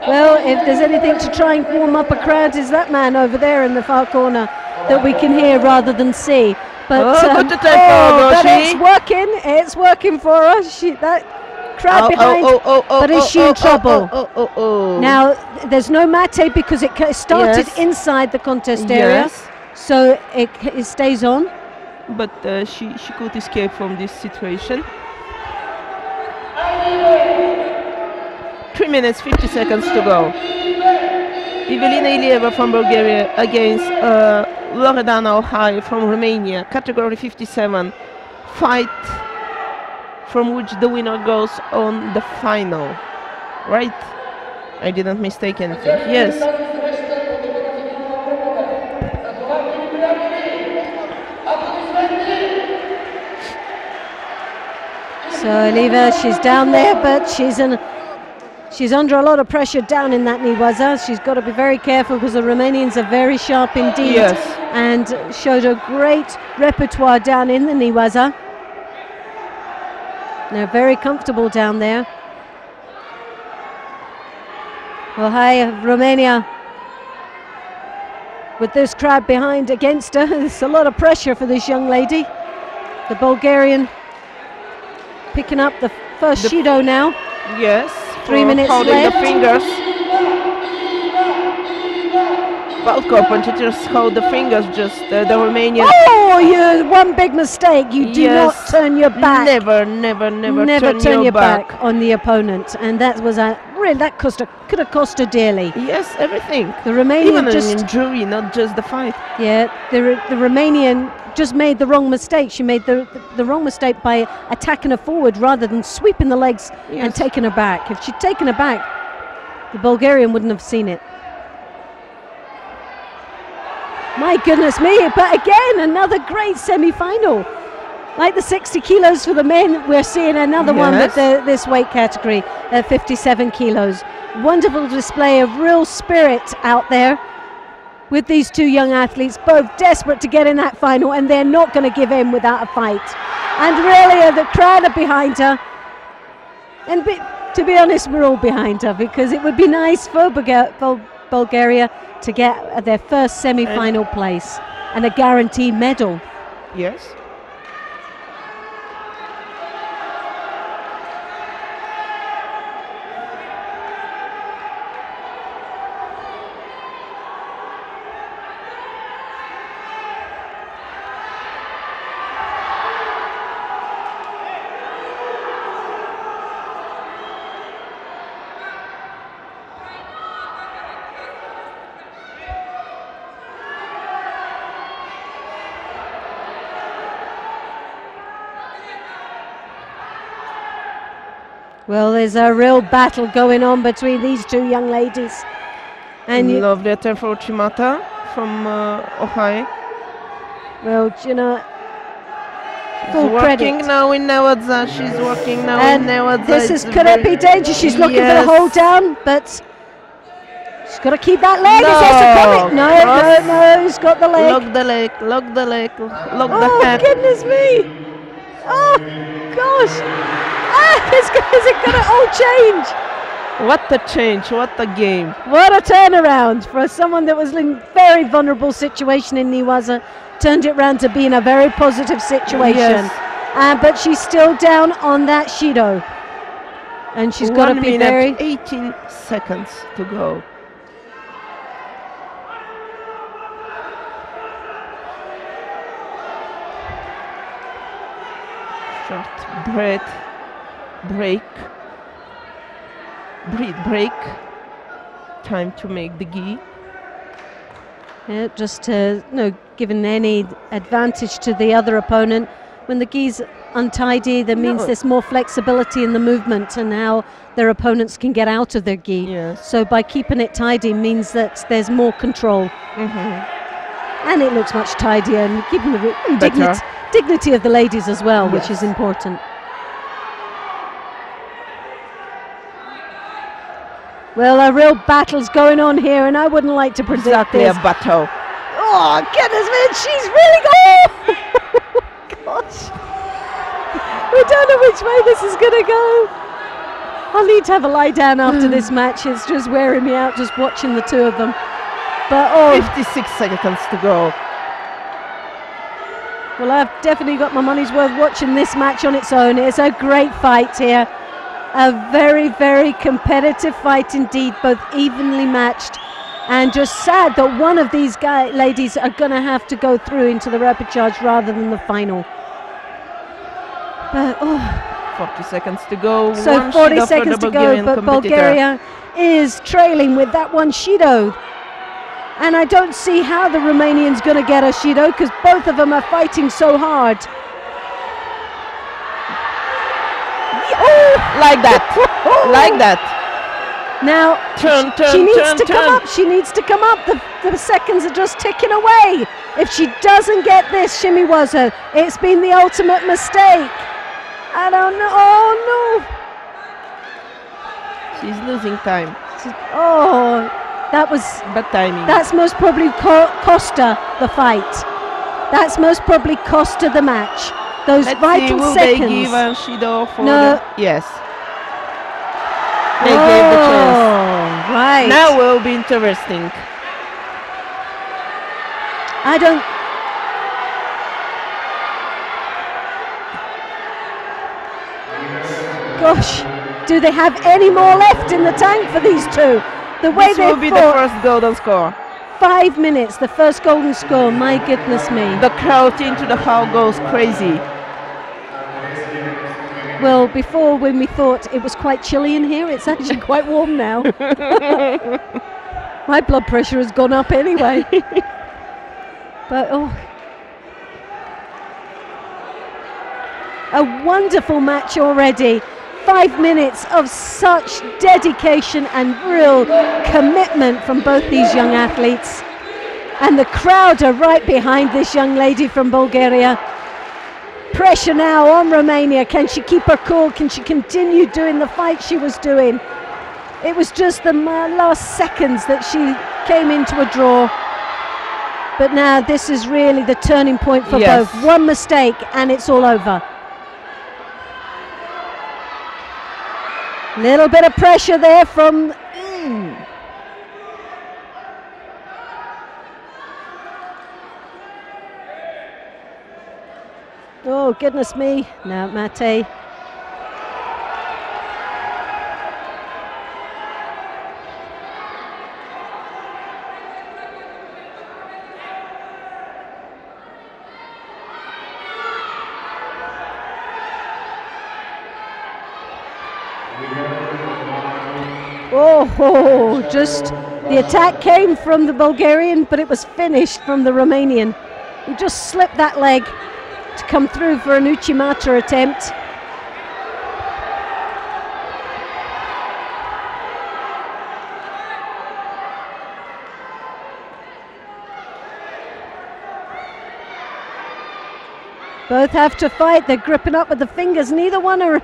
Well, if there's anything to try and warm up a crowd, is that man over there in the far corner that we can hear rather than see. But good to take photo, but she. it's working for us. That crowd behind, but is she in trouble? Now, there's no mate because it started inside the contest area, so it stays on. But she could escape from this situation. 3 minutes, 50 seconds to go. Evelina Ilieva from Bulgaria against Loredana Ohai from Romania, category 57. Fight from which the winner goes on the final. Right? I didn't mistake anything. Yes. So Oliva, she's down there, but she's under a lot of pressure down in that Niwaza. She's got to be very careful because the Romanians are very sharp indeed, and showed a great repertoire down in the Niwaza. They're very comfortable down there. Well, hi, Romania. With this crowd behind against her, there's a lot of pressure for this young lady. The Bulgarian picking up the first Judo now. Yes. 3 minutes holding left. The fingers. Both competitors hold the fingers, just the Romanian. Oh, you one big mistake. You do not turn your back. Never turn your back on the opponent, and that was could have cost her dearly. Yes, everything. The Romanian even an injury, not just the fight. Yeah, the Romanian just made the wrong mistake. She made the wrong mistake by attacking her forward rather than sweeping the legs and taking her back. If she'd taken her back, the Bulgarian wouldn't have seen it. My goodness me, but again, another great semi-final. Like the 60 kilos for the men, we're seeing another one with this weight category at 57 kilos. Wonderful display of real spirit out there with these two young athletes, both desperate to get in that final, and they're not going to give in without a fight. And really, the crowd are behind her. And to be honest, we're all behind her because it would be nice for Bulgaria to get their first semi-final place and a guaranteed medal. Yes. Well, there's a real battle going on between these two young ladies. And lovely attempt for Chimata from Ohai. Well, you know, full working credit. Now in Newadza. She's working now in Newadza. This could it be dangerous? She's looking for the hold down, but she's got to keep that leg. It's also coming. No, he's got the leg. Lock the leg, lock the leg, lock the head. Oh, goodness me. Oh, gosh. Is it going to all change? What a change, what a game. What a turnaround for someone that was in a very vulnerable situation in Niwaza. Turned it around to be in a very positive situation. But she's still down on that Shido. And she's got to be 18 seconds to go. Short breath. Break, time to make the gi. Yeah, just giving any advantage to the other opponent. When the gi's untidy, that means there's more flexibility in the movement and how their opponents can get out of their gi. Yes. So by keeping it tidy means that there's more control. And it looks much tidier and keeping the dignity of the ladies as well, which is important. Well, a real battle's going on here, and I wouldn't like to predict Exactly this. a battle. Oh, goodness me, she's really gosh. We don't know which way this is going to go. I'll need to have a lie down after this match. It's just wearing me out just watching the two of them. But 56 seconds to go. well, I've definitely got my money's worth watching this match on its own. It's a great fight here. A very, very competitive fight indeed, both evenly matched. And just sad that one of these ladies are going to have to go through into the repechage rather than the final. But 40 seconds to go. so One 40 Shido for seconds the to go, but competitor. Bulgaria is trailing with that one Shido. And I don't see how the Romanian's going to get a Shido because both of them are fighting so hard. Like that. Like that. Now Turn. she needs to come up. She needs to come up. The seconds are just ticking away. If she doesn't get this Shimiwaza, it's been the ultimate mistake. I don't know. Oh no! She's losing time. Oh, that was Bad timing. that's most probably cost her the fight. That's most probably cost her the match. Those Let's see, vital will seconds. they give a Shido for No. Yes. They gave the chance. Right. Now will be interesting. I don't. Gosh, do they have any more left in the tank for these two? The way This they will be the fought, first golden score. 5 minutes, the first golden score. My goodness me. The crowd into the hall goes crazy. Well, before when we thought it was quite chilly in here, it's actually quite warm now. My blood pressure has gone up anyway. But a wonderful match already. 5 minutes of such dedication and real commitment from both these young athletes. And the crowd are right behind this young lady from Bulgaria. Pressure now on Romania. Can she keep her cool? Can she continue doing the fight she was doing? It was just the last seconds that she came into a draw. But now this is really the turning point for Yes. both. One mistake and it's all over. Little bit of pressure there from oh goodness me. Now Mate. Oh, just the attack came from the Bulgarian, but it was finished from the Romanian, who just slipped that leg to come through for an Uchimata attempt. Both have to fight. They're gripping up with the fingers. Neither one are.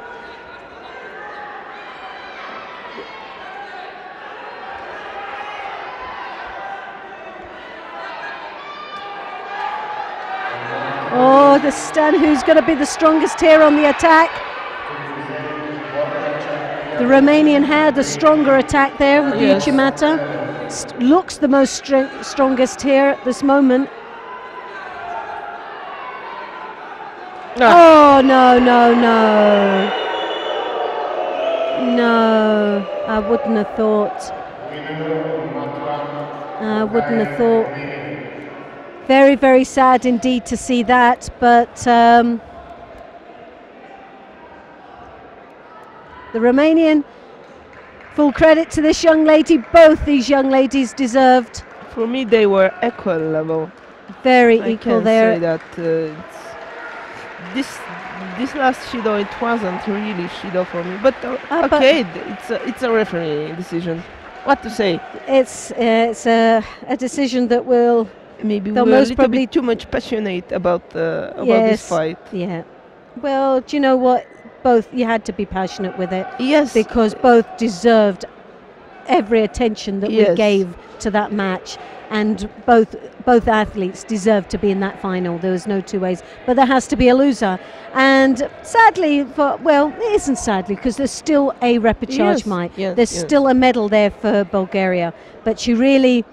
Oh, the stun. Who's going to be the strongest here on the attack? The Romanian had a stronger attack there with Yes. the Uchimata. Looks the most strongest here at this moment. Oh, no, no, no. No, I wouldn't have thought. I wouldn't have thought. Very, very sad indeed to see that, but the Romanian, full credit to this young lady. Both these young ladies deserved. For me, they were equal level. Very I equal can there. say that this last Shido, it wasn't really Shido for me. But but okay, it's a referee decision. What to say? It's a decision that will. Maybe They'll we're a most little probably- bit too much passionate about this Yes. fight. Yeah. Well, do you know what? Both, you had to be passionate with it Yes, because both deserved every attention that we gave to that match, and both athletes deserve to be in that final. There was no two ways, but there has to be a loser, and sadly, well, it isn't sadly, because there's still a repechage, Mike. There's still a medal there for Bulgaria, but she really,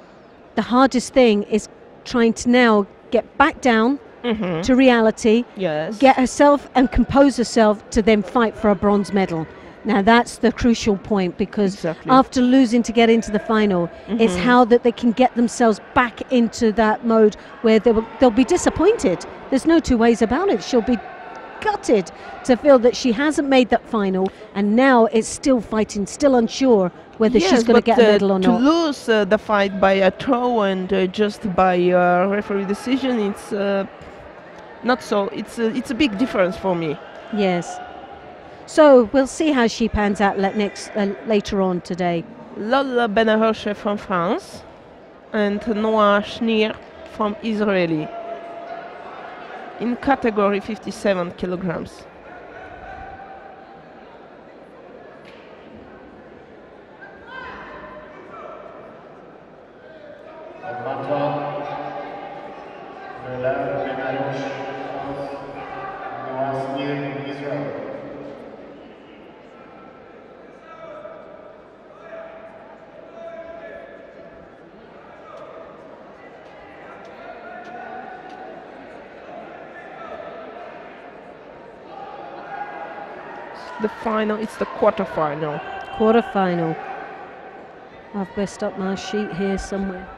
the hardest thing is trying to now get back down to reality, get herself and compose herself to then fight for a bronze medal. Now that's the crucial point, because after losing to get into the final, it's how that they can get themselves back into that mode where they'll be disappointed. There's no two ways about it. She'll be gutted to feel that she hasn't made that final, and now it's still fighting, still unsure whether she's going to get a medal or not. To lose the fight by a throw and just by a referee decision, it's not so. It's a big difference for me. Yes. So we'll see how she pans out later on today. Lola Benaroche from France and Noah Schneer from Israeli in category 57 kilograms. The final, it's the quarterfinal. Quarterfinal. I've messed up my sheet here somewhere.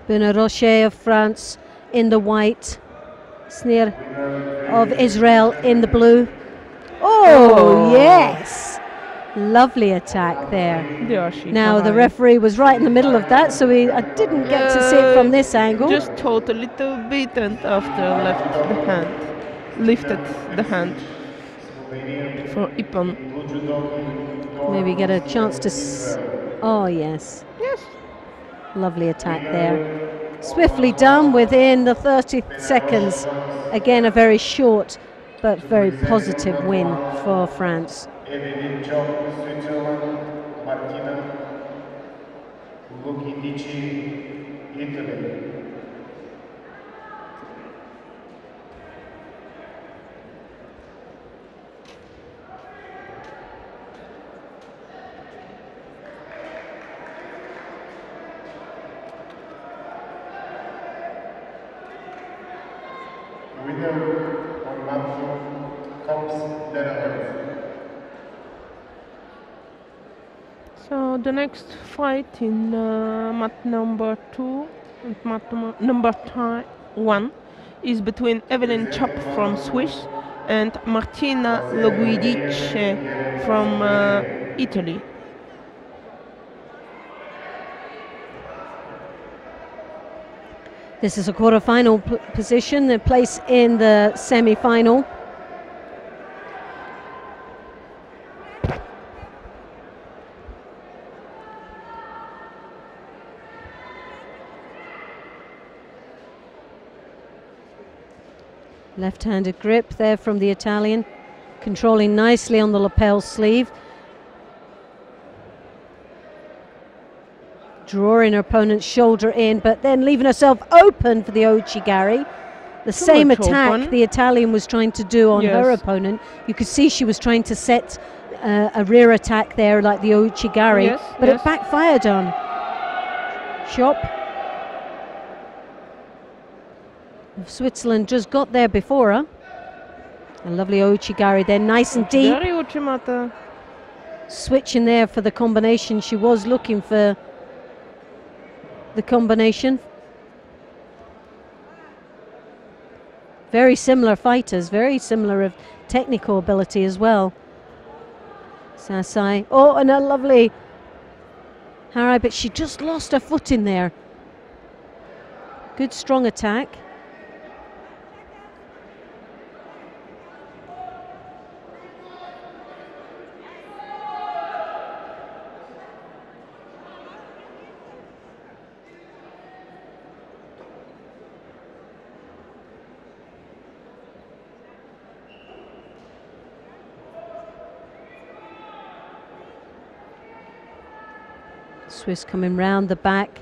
Benaroche of France in the white, Schneer of Israel in the blue. Oh, yes! Lovely attack there. Now the referee was right in the middle of that, so I didn't get to see it from this angle. Just thought a little bit, and after lifted the hand for Ippon. Maybe get a chance to. Oh, yes. Yes. Lovely attack there. Swiftly done within the 30 seconds. Again, a very short but very positive win for France. So the next fight in mat number 2 and mat number 1 is between Evelyn Chop from Swiss and Martina Loguidice from Italy. This is a quarterfinal position, the place in the semi-final. Left-handed grip there from the Italian, controlling nicely on the lapel sleeve. Drawing her opponent's shoulder in, but then leaving herself open for the Ouchigari. The same attack the Italian was trying to do on her opponent. You could see she was trying to set a rear attack there like the Ouchigari, but it backfired on Chop. Switzerland just got there before her. A lovely Ouchigari there, nice and deep. switching there for the combination. She was looking for the combination. Very similar fighters, very similar of technical ability as well. Sasai. Oh, and a lovely Harai, but she just lost her foot in there. Good strong attack. Swiss coming round the back.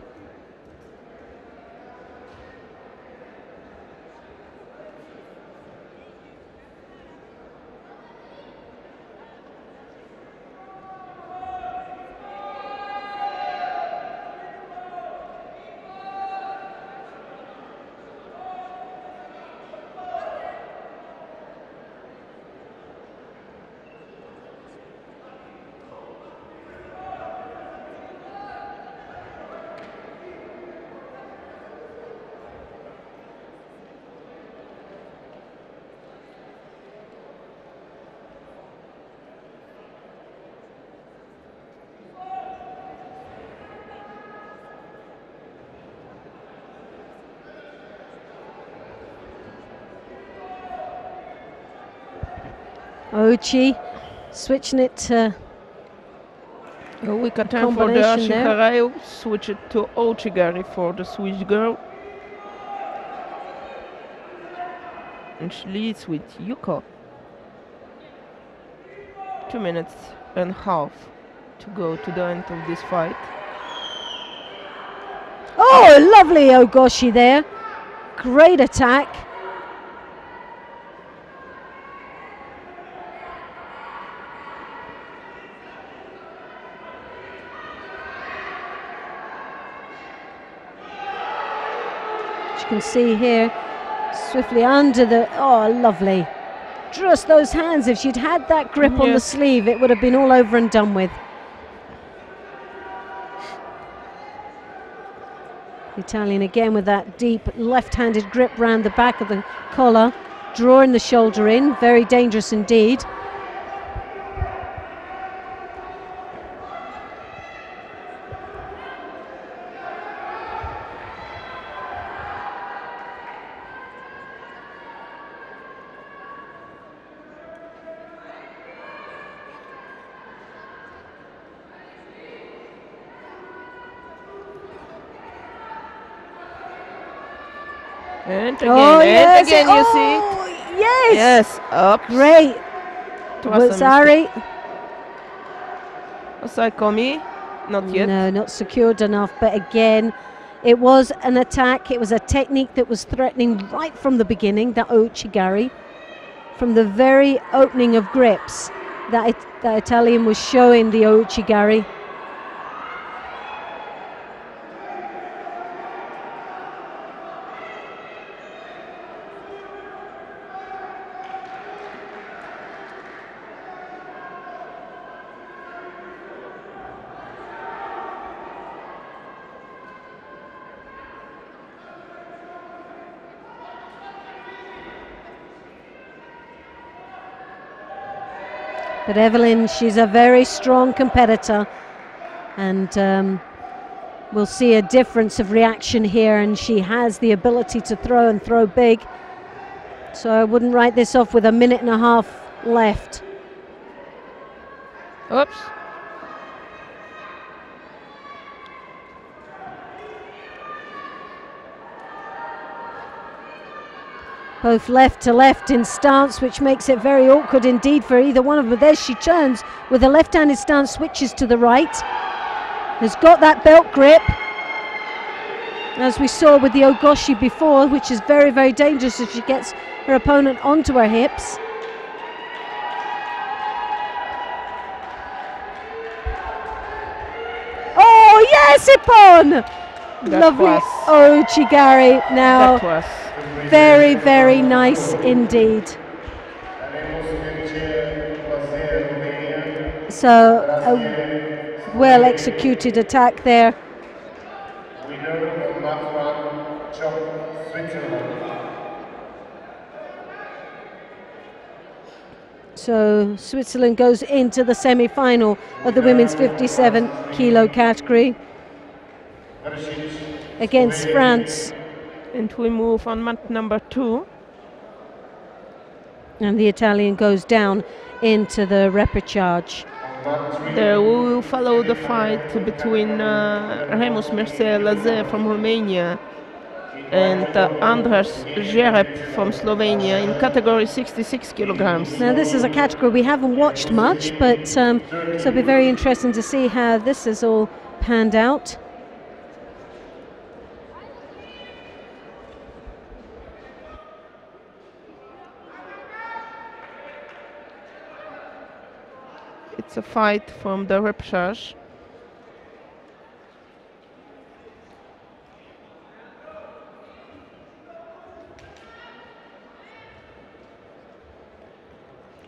Ochi switching it to a weak attempt for the Ashiharai, switch it to Ochigari for the Swiss girl. And she leads with Yuko. 2 minutes and a half to go to the end of this fight. Oh, lovely Ogoshi there. Great attack. You can see here, swiftly under the, oh lovely. Just those hands, if she'd had that grip on the sleeve, it would have been all over and done with. Italian again with that deep left-handed grip round the back of the collar, drawing the shoulder in, very dangerous indeed. And again, you see it. Yes! Yes, up. Great. Wasari. Osaikomi, not yet. No, not secured enough, but again, it was an attack. It was a technique that was threatening right from the beginning, that Ochigari. From the very opening of grips, that Italian was showing the Ochigari. But Evelyn, she's a very strong competitor, and we'll see a difference of reaction here, and she has the ability to throw and throw big. So I wouldn't write this off with a minute and a half left. Oops. Both left to left in stance, which makes it very awkward indeed for either one of them. There she turns with a left-handed stance, switches to the right. Has got that belt grip, as we saw with the Ogoshi before, which is very, very dangerous if she gets her opponent onto her hips. Oh yes, Ippon! Lovely Ochigari now. That was very, very nice indeed. So a well executed attack there. Winner of Mat 1, Chop, Switzerland. So Switzerland goes into the semi-final of the women's 57 kilo category against France. And we move on mat number 2. And the Italian goes down into the repechage. There we will follow the fight between Remus Mircea from Romania and Andras Jereb from Slovenia in category 66 kilograms. Now this is a category we haven't watched much, but so it'll be very interesting to see how this is all panned out. It's a fight from the repechage.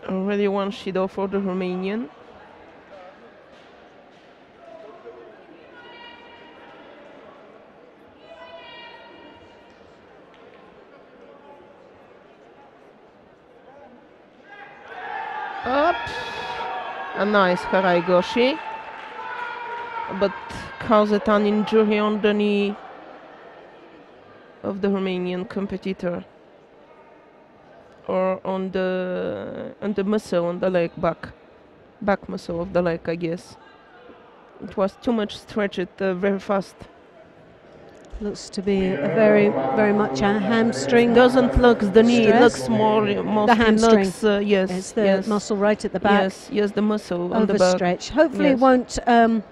Already one Judo for the Romanian. Up. A nice Haraigoshi, but caused an injury on the knee of the Romanian competitor, or on the muscle on the leg, back muscle of the leg, I guess. It was too much stretched very fast. Looks to be a very much a hamstring. Doesn't look the knee, stress. looks mostly The hamstring. looks, yes, It's the yes, muscle right at the back. yes, the muscle on the back. Overstretched. Hopefully it Yes. won't,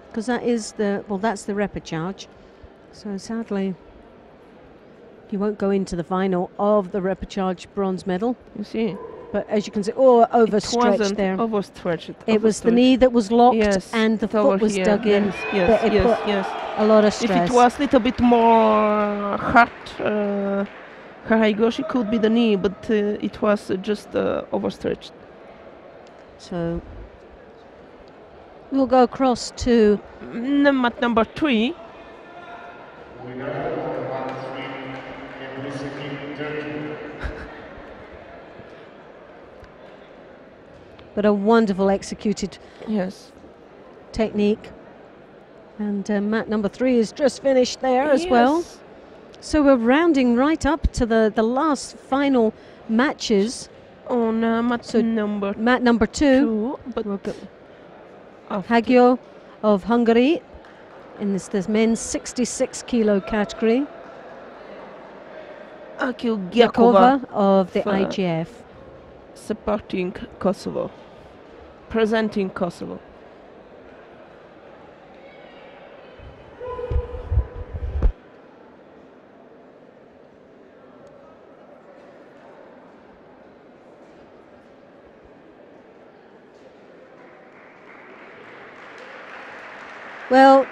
because that is that's the repechage. So sadly, he won't go into the final of the repechage bronze medal. You see, But as you can see, overstretched it wasn't there. overstretched. It was the knee that was locked Yes, and the it's over foot was here. dug in. Yes, but it yes, put yes. a lot of stress. If it was a little bit more hard, Haraigoshi could be the knee, but it was just overstretched. So we'll go across to Mat number 3. Winner of Mat 3, Ebru, Turkey. but a wonderful executed Yes. technique. And mat number 3 is just finished there as well. Yes. So we're rounding right up to the last final matches. On mat So number Mat number 2, 2, but Hagio of Hungary in this men's 66 kilo category. Akil Yakova Gyakova of the of, IGF. supporting Kosovo, presenting Kosovo. Well,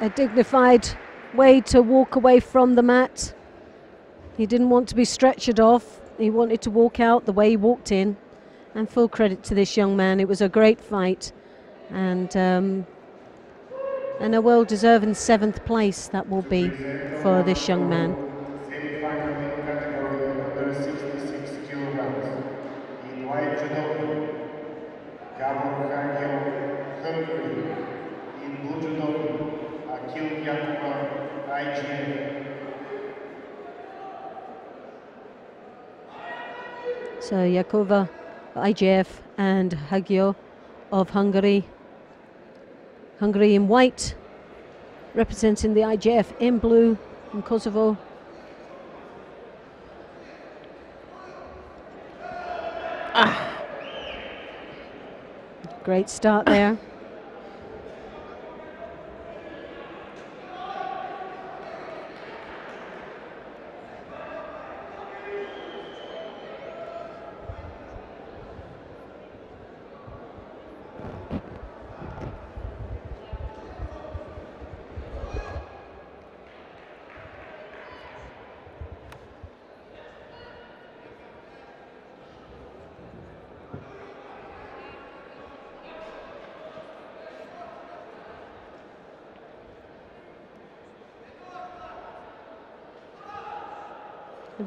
a dignified way to walk away from the mat. He didn't want to be stretchered off. He wanted to walk out the way he walked in. And full credit to this young man. It was a great fight. And a well-deserved 7th place that will be for this young man. Semi-final in category under 66 kilograms. In white judoka, Gabor Hagio, Hungary. In blue judoka, Akil Yakova, IGF. So Yakova, IGF, and Hagio of Hungary. Hungary in white, representing the IGF in blue in Kosovo. Great start there.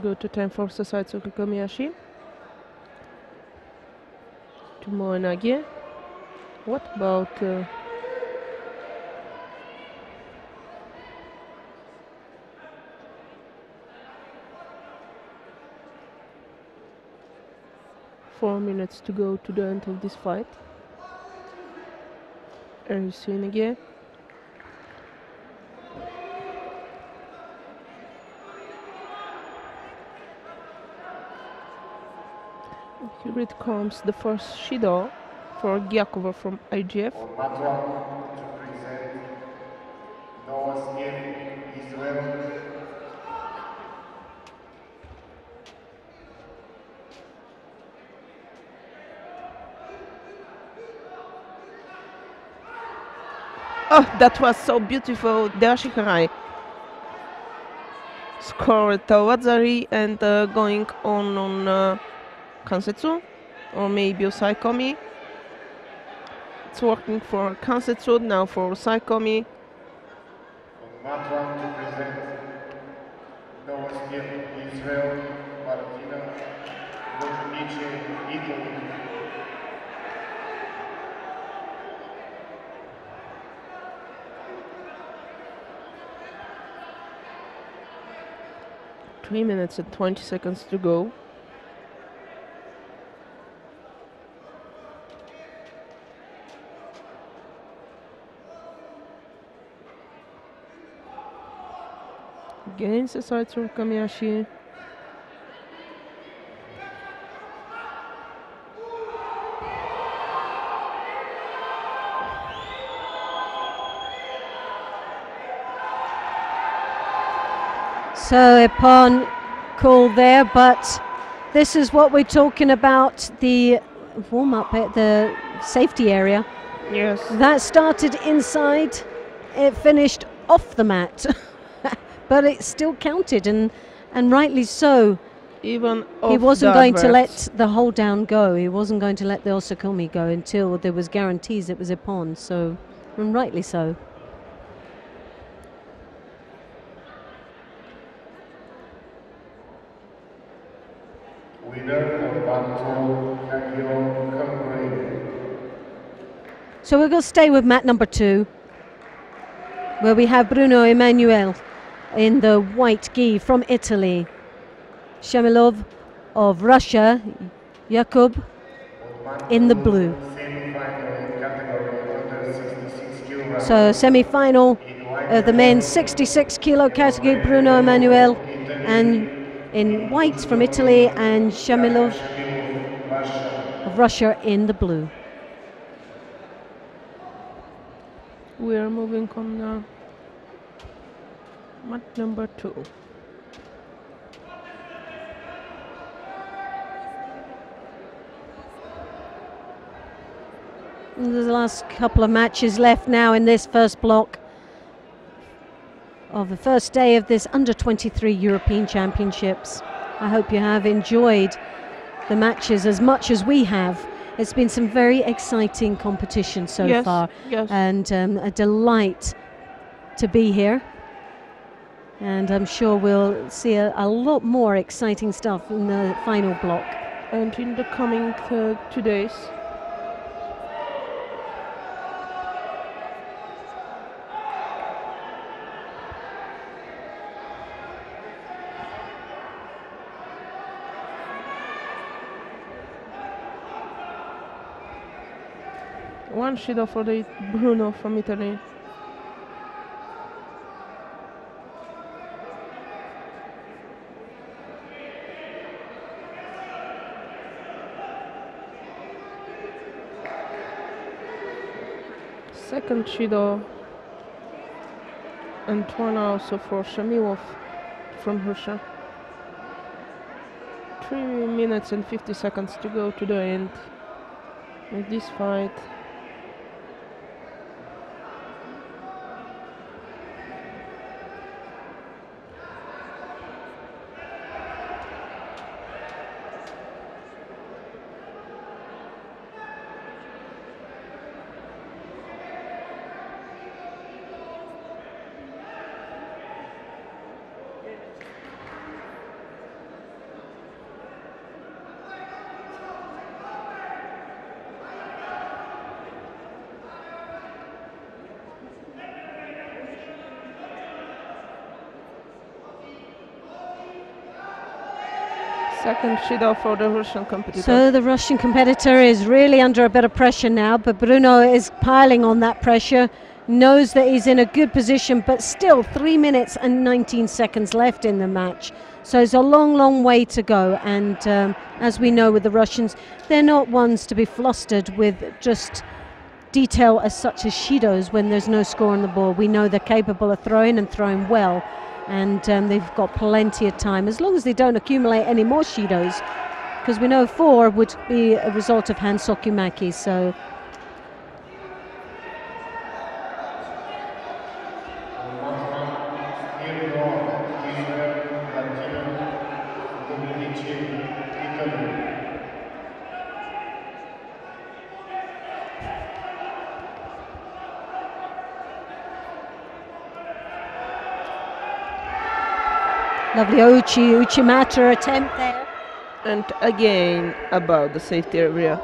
Go to time for Sasatsuki Komiyashi. To Moenage. What about 4 minutes to go to the end of this fight? Are you seeing again? Here it comes the first Shido for Gyakova from IGF. On mat 1 to present Noah Smith, Israel. Oh, that was so beautiful. Dashikarai scored Tawadzari and going on Kansetsu or maybe Saikomi. It's working for Kansetsu, now for Saikomi. On mat 1 to present Noah Smith, Israel. Martina Bocinici, Italy. Three minutes and 20 seconds to go. Against the side from Kamiyashi. So Ippon call there, but this is what we're talking about, the warm-up at the safety area. Yes. That started inside, it finished off the mat, but it still counted, and rightly so. Even He wasn't going to let the hold down go. He wasn't going to let the Osakumi go until there was guarantees it was Ippon, so, and rightly so. Winner of Bantu, Hungary. So we're going to stay with mat number 2, where we have Bruno Emanuel in the white gi from Italy, Shamilov of Russia, Yakub in the blue. So semi-final of the men's 66 kilo category, Bruno Emanuel, and in white from Italy, and Shamilov of Russia in the blue. We are moving on mat number 2. There's the last couple of matches left now in this first block of the first day of this under-23 European Championships. I hope you have enjoyed the matches as much as we have. It's been some very exciting competition so far, and a delight to be here. And I'm sure we'll see a lot more exciting stuff in the final block. And in the coming 2 days. One Shido for the Bruno from Italy. Second Shido, and one also for Shamilov from Russia. 3 minutes and 50 seconds to go to the end of this fight. Second Shido for the Russian competitor. So the Russian competitor is really under a bit of pressure now, but Bruno is piling on that pressure, knows that he's in a good position, but still 3 minutes and 19 seconds left in the match. So it's a long, long way to go. And as we know with the Russians, they're not ones to be flustered with just detail as such as Shido's when there's no score on the board. We know they're capable of throwing and throwing well. And they've got plenty of time, as long as they don't accumulate any more Shidos, because we know 4 would be a result of Han Sokumaki. So lovely Uchimata attempt there. And again about the safety area.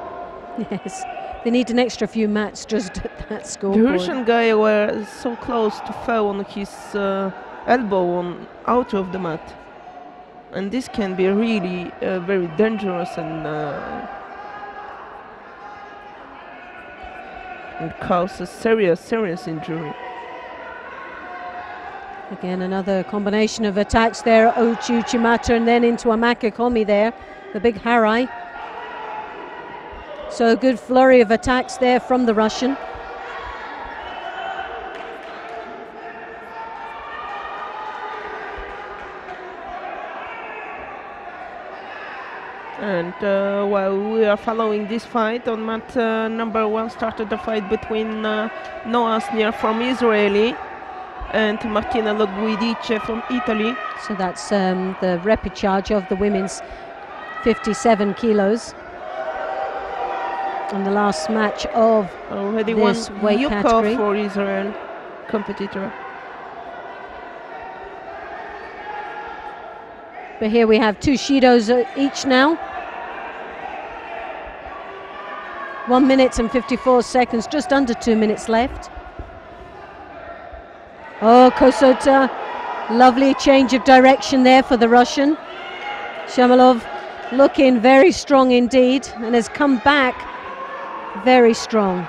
Yes, they need an extra few mats just at that scoreboard. The Russian guy was so close to fall on his elbow out of the mat. And this can be really very dangerous and cause a serious injury. Again, another combination of attacks there, Uchimata, and then into a Makakomi there, the big Harai. So a good flurry of attacks there from the Russian. And while we are following this fight, on mat number 1 started the fight between Noah Sneer from Israeli and Martina Loguidice from Italy. So that's the repechage of the women's 57 kilos. And the last match of already this one weight Yuko category. for Israel competitor. But here we have 2 Shidos each now. 1 minute and 54 seconds, just under 2 minutes left. Oh, Kosota, lovely change of direction there for the Russian. Shamalov looking very strong indeed and has come back very strong.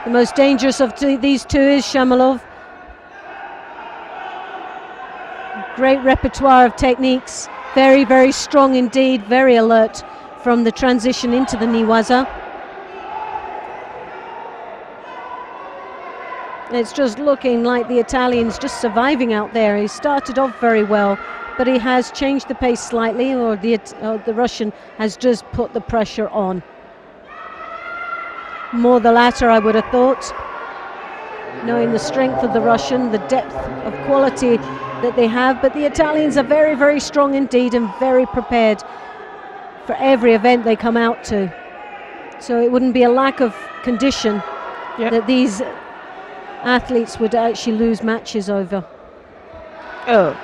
The most dangerous of these 2 is Shamalov. Great repertoire of techniques, very, very strong indeed, very alert from the transition into the Niwaza. It's just looking like the Italian's just surviving out there. He started off very well, but he has changed the pace slightly, or the Russian has just put the pressure on. More the latter, I would have thought. Knowing the strength of the Russian, the depth of quality that they have, but the Italians are very, very strong indeed and very prepared for every event they come out to. So it wouldn't be a lack of condition that these athletes would actually lose matches over. Oh.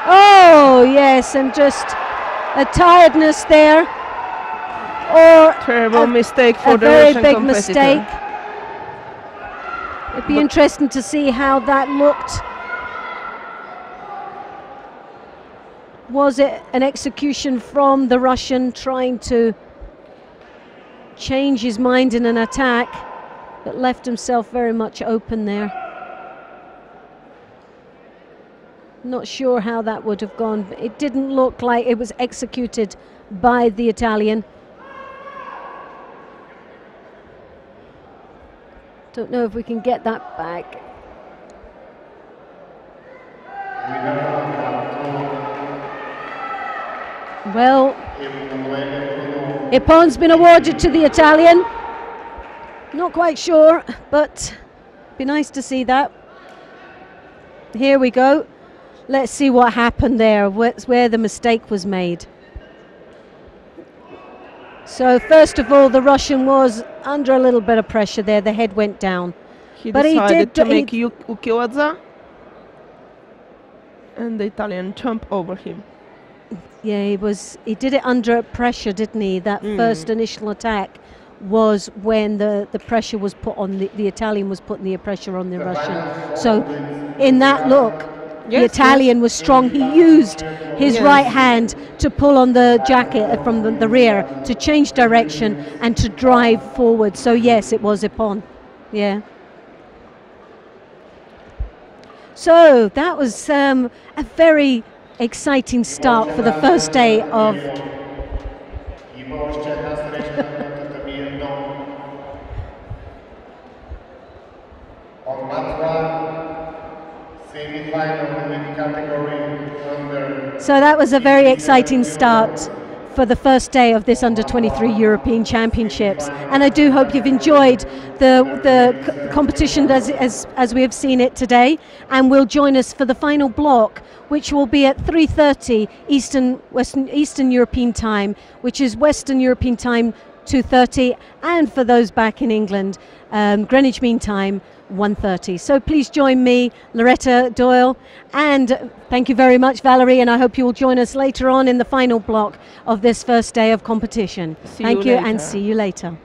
Oh yes, and just a tiredness there, or terrible mistake for the very Russian big competitor. mistake. It'd be interesting to see how that looked. Was it an execution from the Russian trying to change his mind in an attack, but left himself very much open there? Not sure how that would have gone. It didn't look like it was executed by the Italian. Don't know if we can get that back. Well, Ippon's been awarded to the Italian. Not quite sure, but be nice to see that. Here we go. Let's see what happened there, where the mistake was made. So first of all, the Russian was under a little bit of pressure there. The head went down. He decided to make ukiwaza. and the Italian jumped over him. Yeah, he did it under pressure, didn't he? That first initial attack was when the pressure was put on the Italian was putting the pressure on the Russian. So in that look, the Yes, Italian was strong. He used his Yes. right hand to pull on the jacket from the rear to change direction and to drive forward. So yes, it was Ippon. Yeah. So that was a very exciting start for the first day of. On mat 1, semi-final in category under. So that was a very exciting start for the first day of this under 23 European Championships, and I do hope you've enjoyed the competition as we have seen it today, and will join us for the final block, which will be at 3:30 Eastern European time, which is Western European time 2:30, and for those back in England, Greenwich Mean Time 1:30. So please join me, Loretta Doyle, and thank you very much, Valerie, and I hope you will join us later on in the final block of this first day of competition. Thank you, and see you later.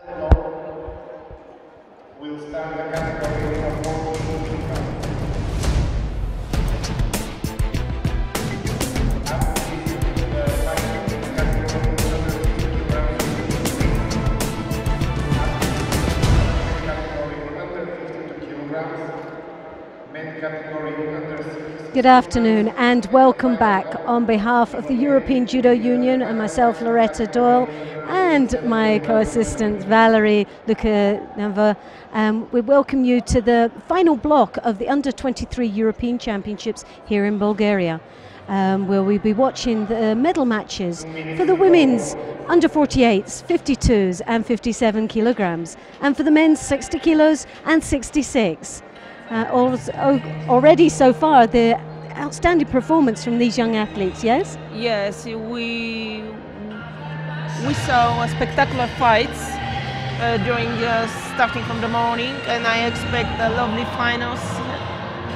Will start the category of 14 kilograms. Good afternoon and welcome back on behalf of the European Judo Union and myself, Loretta Doyle, and my co-assistant Valerie Lukanova. We welcome you to the final block of the Under-23 European Championships here in Bulgaria, where we'll be watching the medal matches for the women's under-48s, 52s and 57 kilograms, and for the men's 60 kilos and 66. Already so far, the outstanding performance from these young athletes, yes? Yes, we saw spectacular fights during starting from the morning, and I expect lovely finals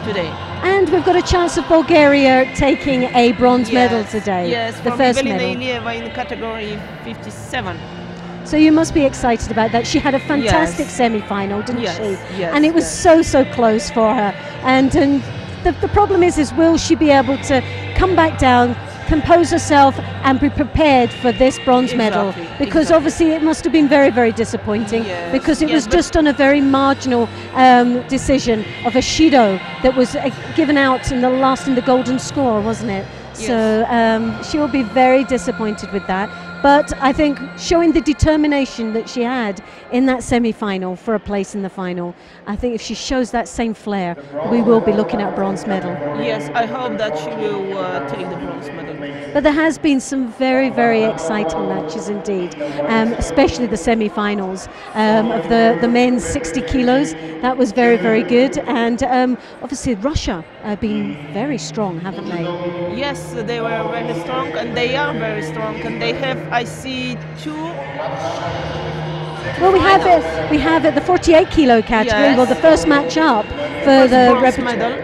today. And we've got a chance of Bulgaria taking a bronze medal today. Yes, the first medal. In the category 57. So you must be excited about that. She had a fantastic semi-final, didn't she? Yes, and it was so close for her. And the problem is will she be able to come back down, compose herself and be prepared for this bronze medal? Because obviously it must have been very disappointing, because it was just on a very marginal decision of a Shido that was given out in the golden score, wasn't it? Yes. So she will be very disappointed with that. But I think showing the determination that she had in that semi-final for a place in the final, I think if she shows that same flair, we will be looking at a bronze medal. Yes, I hope that she will take the bronze medal. But there has been some very exciting matches indeed, especially the semi-finals of the men's 60 kilos. That was very good, and obviously Russia have been very strong, haven't they? Yes, they were very strong, and they are very strong, and they have, I see, two. Well, we have it the 48 kilo category. Yes. Well, the first match up for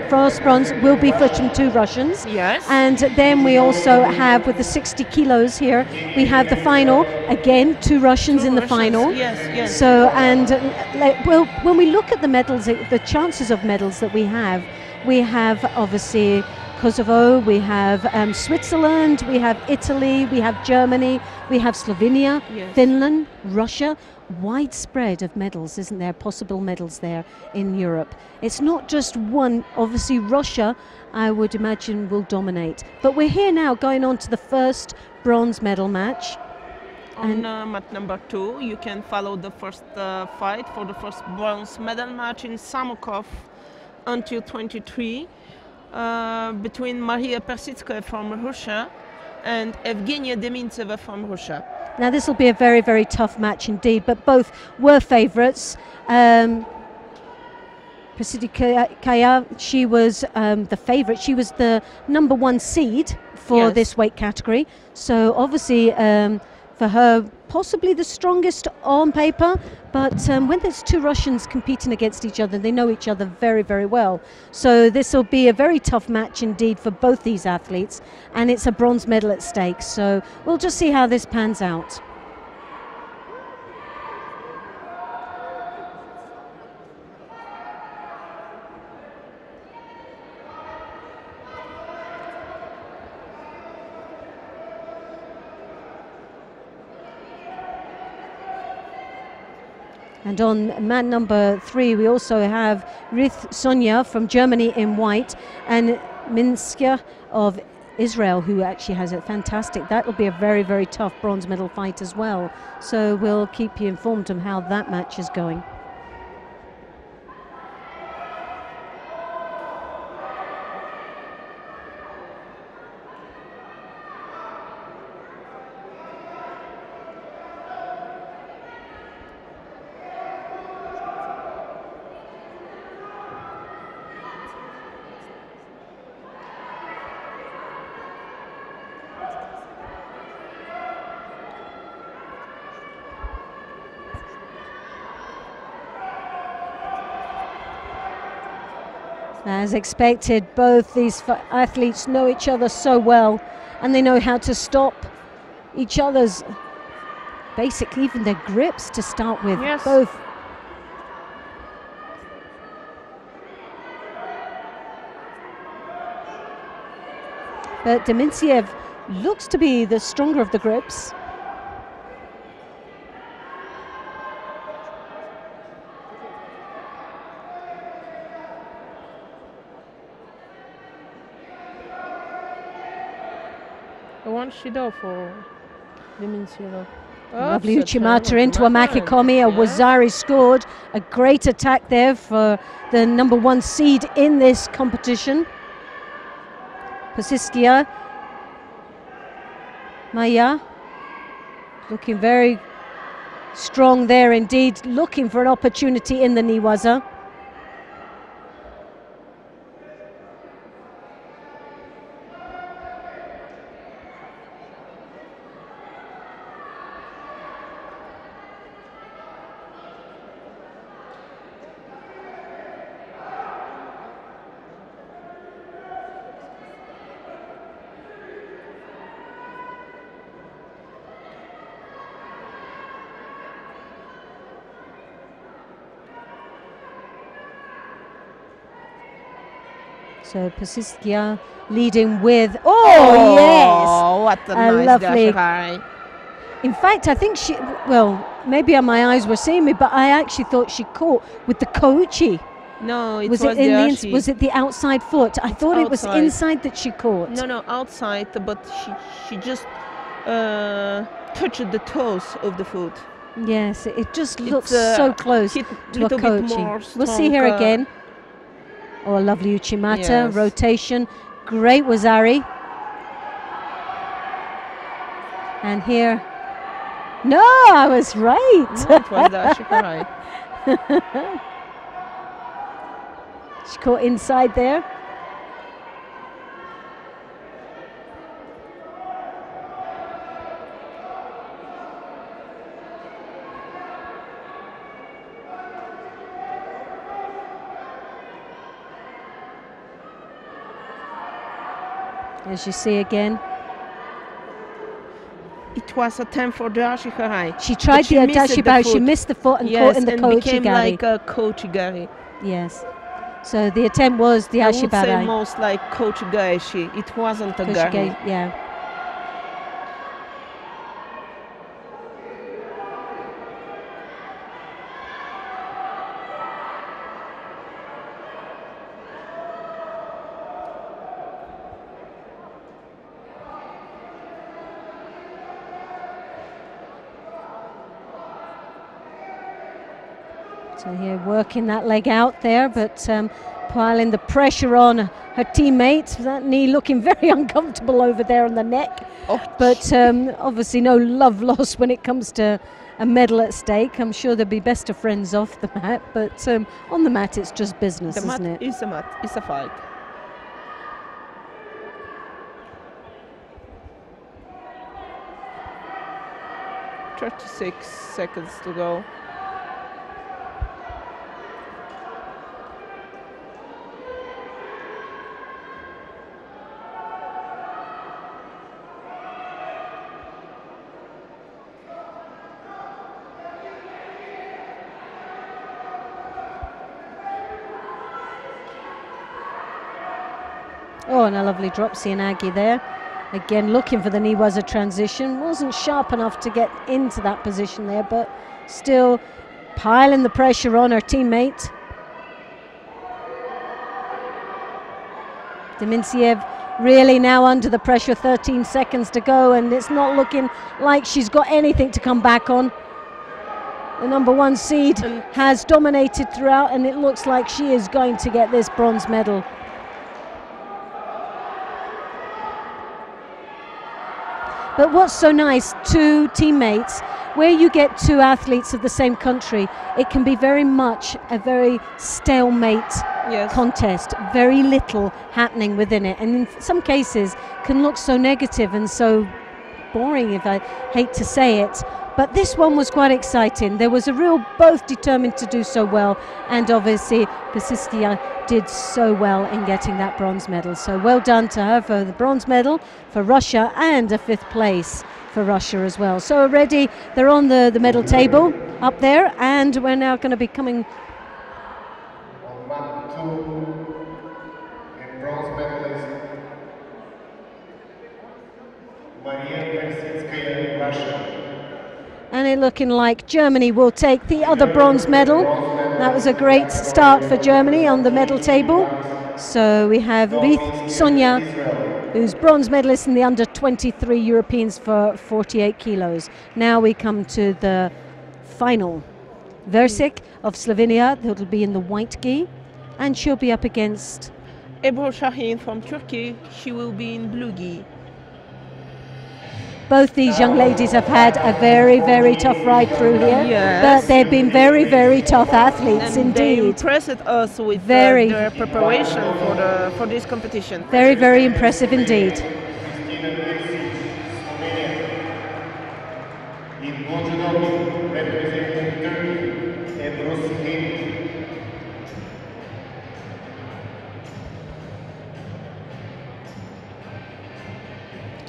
first bronze will be for some two Russians. Yes. And then we also have, with the 60 kilos here, we have the final again, two Russians in the final. Yes. So, and well, when we look at the medals, the chances of medals that we have obviously Kosovo, we have Switzerland, we have Italy, we have Germany, we have Slovenia, Finland, Russia. Widespread of medals, isn't there? Possible medals there in Europe. It's not just one. Obviously Russia, I would imagine, will dominate. But we're here now going on to the first bronze medal match. On mat number 2, you can follow the first fight for the first bronze medal match in Samokov until 23 between Maria Persitskaya from Russia and Evgenia Demintseva from Russia. Now this will be a very tough match indeed, but both were favourites. Persitskaya, she was the favourite. She was the number 1 seed for this weight category. So obviously for her, possibly the strongest on paper, but when there's two Russians competing against each other, they know each other very well. So this will be a very tough match indeed for both these athletes, and it's a bronze medal at stake. So we'll just see how this pans out. And on mat number 3, we also have Rith Sonia from Germany in white, and Minskya of Israel, who actually has a fantastic, that will be a very tough bronze medal fight as well. So we'll keep you informed on how that match is going. As expected, both these athletes know each other so well, and they know how to stop each other's basically even their grips to start with. Yes. Both. But Demintsev looks to be the stronger of the grips. One Judo for Demintsev. Lovely Uchimata into a Makikomi. A Wazari scored. A great attack there for the #1 seed in this competition. Pasiskia. Maya. Looking very strong there indeed. Looking for an opportunity in the Niwaza. So Pasiskia leading with, yes! What a nice lovely. dash. In fact, I think she, well, maybe my eyes were seeing me, but I actually thought she caught with the koichi. No, it Was was it was it the outside foot? I thought it was outside. inside that she caught. No, outside, but she just touched the toes of the foot. Yes, it just looks It's, so close hit to a little bit koichi. more We'll see here strong, again. Oh, a lovely Uchimata, yes. rotation, great Wazari. And here, no, I was right. No, it was dash, right. She caught inside there. As you see again, It was a time for the Ashiharai. she tried the Adashibao, she missed the foot and caught in the and became koichigari. like a koichigari. Yes. So the attempt was the I would say Ashibara. most like koichigaishi. It wasn't a gari. Yeah. So here working that leg out there, but piling the pressure on her teammate. That knee looking very uncomfortable over there on the neck. Oh, But obviously no love lost when it comes to a medal at stake. I'm sure they'll be best of friends off the mat, but on the mat it's just business, the mat isn't it? is a mat. It's a fight. "36 seconds to go." Oh, and a lovely drop Sianagi there. Again, looking for the Niwaza transition. Wasn't sharp enough to get into that position there, but still piling the pressure on her teammate. Demintsev really now under the pressure, 13 seconds to go, and it's not looking like she's got anything to come back on. The #1 seed has dominated throughout, and it looks like she is going to get this bronze medal. But what's so nice, two teammates, where you get two athletes of the same country, it can be very much a very stalemate contest, very little happening within it, and in some cases can look so negative and so boring, if I hate to say it. But this one was quite exciting. There was a real, both determined to do so well, and obviously Pasiskia did so well in getting that bronze medal. So well done to her for the bronze medal for Russia, and a 5th place for Russia as well. So already they're on the medal table up there, and we're now going to be coming. On mat 2, and bronze medalist Maria Persitskaya, Russia. And it looking like Germany will take the other bronze medal. That was a great start for Germany on the medal table. So we have Sonia, who's bronze medalist in the under 23 Europeans for 48 kilos. Now we come to the final. Versik of Slovenia, that'll be in the white gi, and she'll be up against Ebru Shahin from Turkey. She will be in blue gi. Both these young ladies have had a very, very tough ride through here, Yes. but they've been very, very tough athletes And they indeed. impressed us with Very. their preparation for this competition. Very, very impressive indeed. Kristina Versik, Slovenia. In Judo, representing Turkey, Ebru Shahin.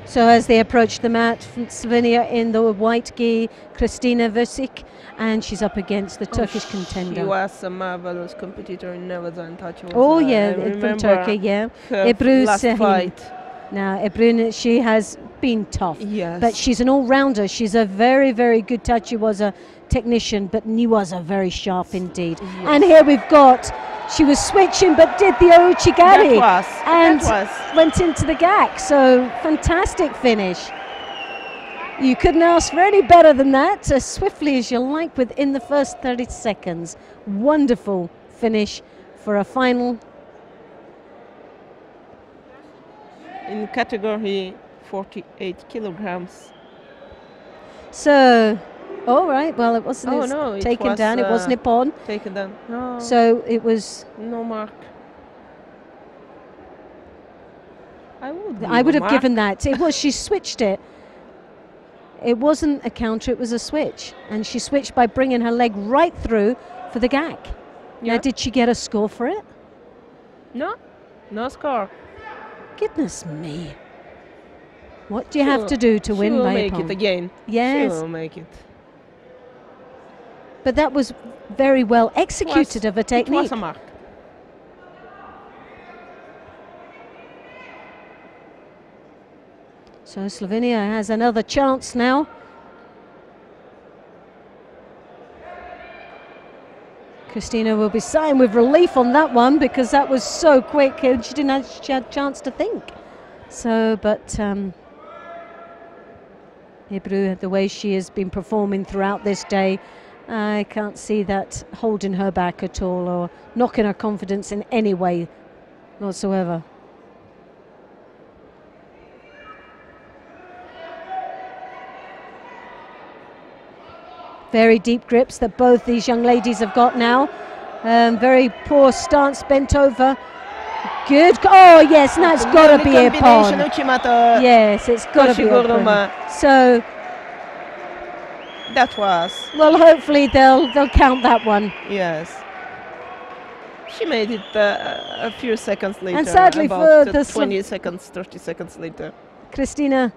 So as they approach the mat, from Slovenia in the white gi, Kristina Versik, and she's up against the Turkish She contender. was a marvelous competitor in Nevezan-Touch. Oh yeah, from Turkey, yeah. Ebru last Shahin. fight. Now Ebru, she has been tough, Yes. but she's an all-rounder. She's a very, very good touch. She was a technician, but he was a very sharp indeed. Yes. And here we've got, she was switching, but did the Ouchigari and that was. went into the GAC. So fantastic finish. You couldn't ask for any better than that, as swiftly as you like within the first 30 seconds. Wonderful finish for a final. In category 48 kilograms. So, all right, well, it wasn't Oh, no, it taken was, down, it was Nippon. Taken down. No, So it was, no mark. I I would have given that. It was, she switched it. It wasn't a counter, it was a switch. And she switched by bringing her leg right through for the GAC. Yeah. Now, did she get a score for it? No score. Goodness me. What do you have to do to win She will by make a it again. Yes, She will make it. but that was very well executed of a It technique. was a mark. So Slovenia has another chance now. Kristina will be sighing with relief on that one because that was so quick and she didn't have a chance to think. So, but Ebru, the way she has been performing throughout this day, I can't see that holding her back at all or knocking her confidence in any way whatsoever. Very deep grips that both these young ladies have got now. Very poor stance, bent over. Good. Oh yes, and that's got to be a pawn. Yes, it's got to be a pawn. So that was. Well, hopefully they'll count that one. Yes. She made it a few seconds later. And sadly about for the 20 seconds, 30 seconds later. Kristina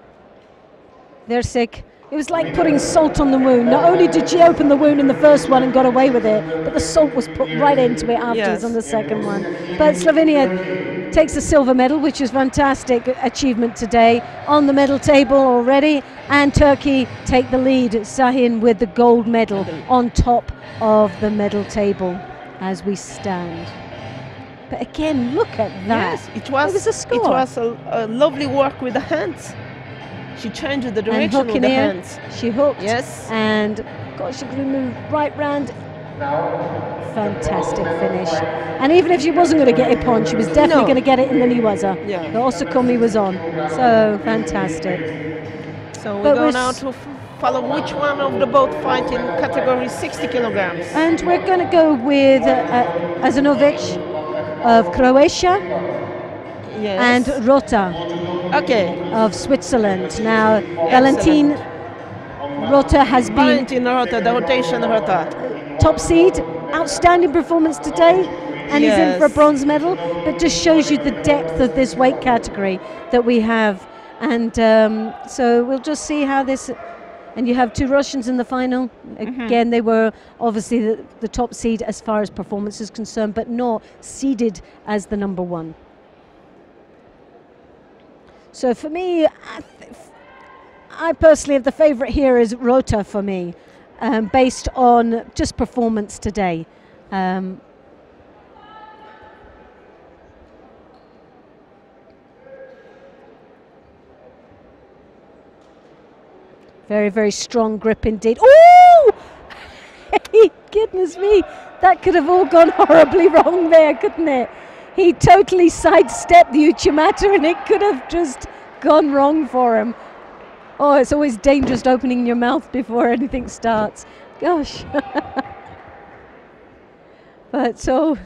Versik, it was like putting salt on the wound. Not only did she open the wound in the first one and got away with it, but the salt was put right into it afterwards on the second one. But Slovenia takes the silver medal, which is fantastic achievement today on the medal table already, and Turkey take the lead, Shahin with the gold medal on top of the medal table as we stand. But again, look at that. Yes, it was a score. It was a lovely work with the hands. She changed the direction with the hands. She hooked. Yes. And gosh, she could have moved right round. Fantastic finish. And even if she wasn't going to get it on, she was definitely going to get it in the Niwaza. Yeah. The Osukumi was on. So fantastic. So we're going now to follow which one of the both fight in category 60 kilograms. And we're going to go with Azanovic of Croatia. Yes. And Rota of Switzerland. Now, Valentin Rota has been Valentin Rota, the rotation Rota. Top seed, outstanding performance today, and he's in for a bronze medal, but just shows you the depth of this weight category that we have And so we'll just see how this. And you have two Russians in the final. Again, they were obviously the top seed as far as performance is concerned, but not seeded as the number one. So for me, I personally have the favourite here is Rota for me, based on just performance today. Very, very strong grip indeed. Oh! Hey, goodness me. That could have all gone horribly wrong there, couldn't it? He totally sidestepped the Uchimata and it could have just gone wrong for him. Oh, it's always dangerous opening your mouth before anything starts. Gosh. But so...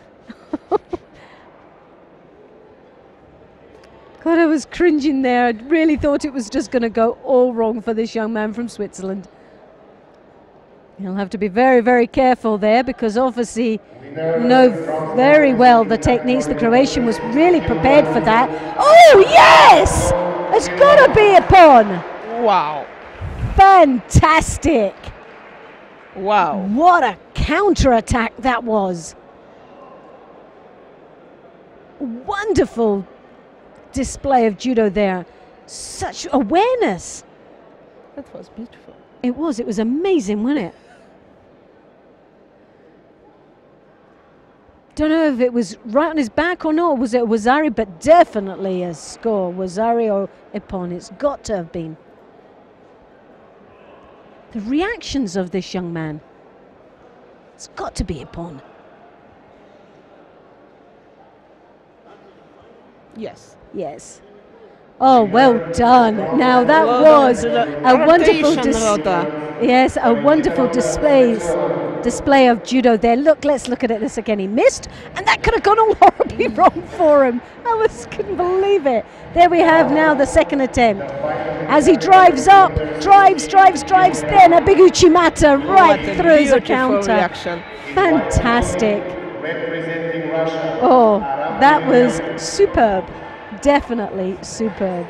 God, I was cringing there. I really thought it was just going to go all wrong for this young man from Switzerland. He'll have to be very, very careful there because obviously know very well the techniques. The Croatian was really prepared for that. Oh, yes! It's got to be a pawn. Wow. Fantastic. Wow. What a counter-attack that was. Wonderful display of judo there. Such awareness. That was beautiful. It was amazing, wasn't it? Don't know if it was right on his back or not. Was it Wazari? But definitely a score. Wazari or Ippon. It's got to have been. The reactions of this young man. It's got to be Ippon. Yes. Yes. Oh, well done. Now that was a wonderful yes, a wonderful display of judo there. Look, let's look at this again. He missed, and that could have gone all horribly wrong for him. Couldn't believe it. There we have now the second attempt. As he drives up, drives, then a big Uchimata right through his counter. Reaction. Fantastic. Oh, that was superb. Definitely superb.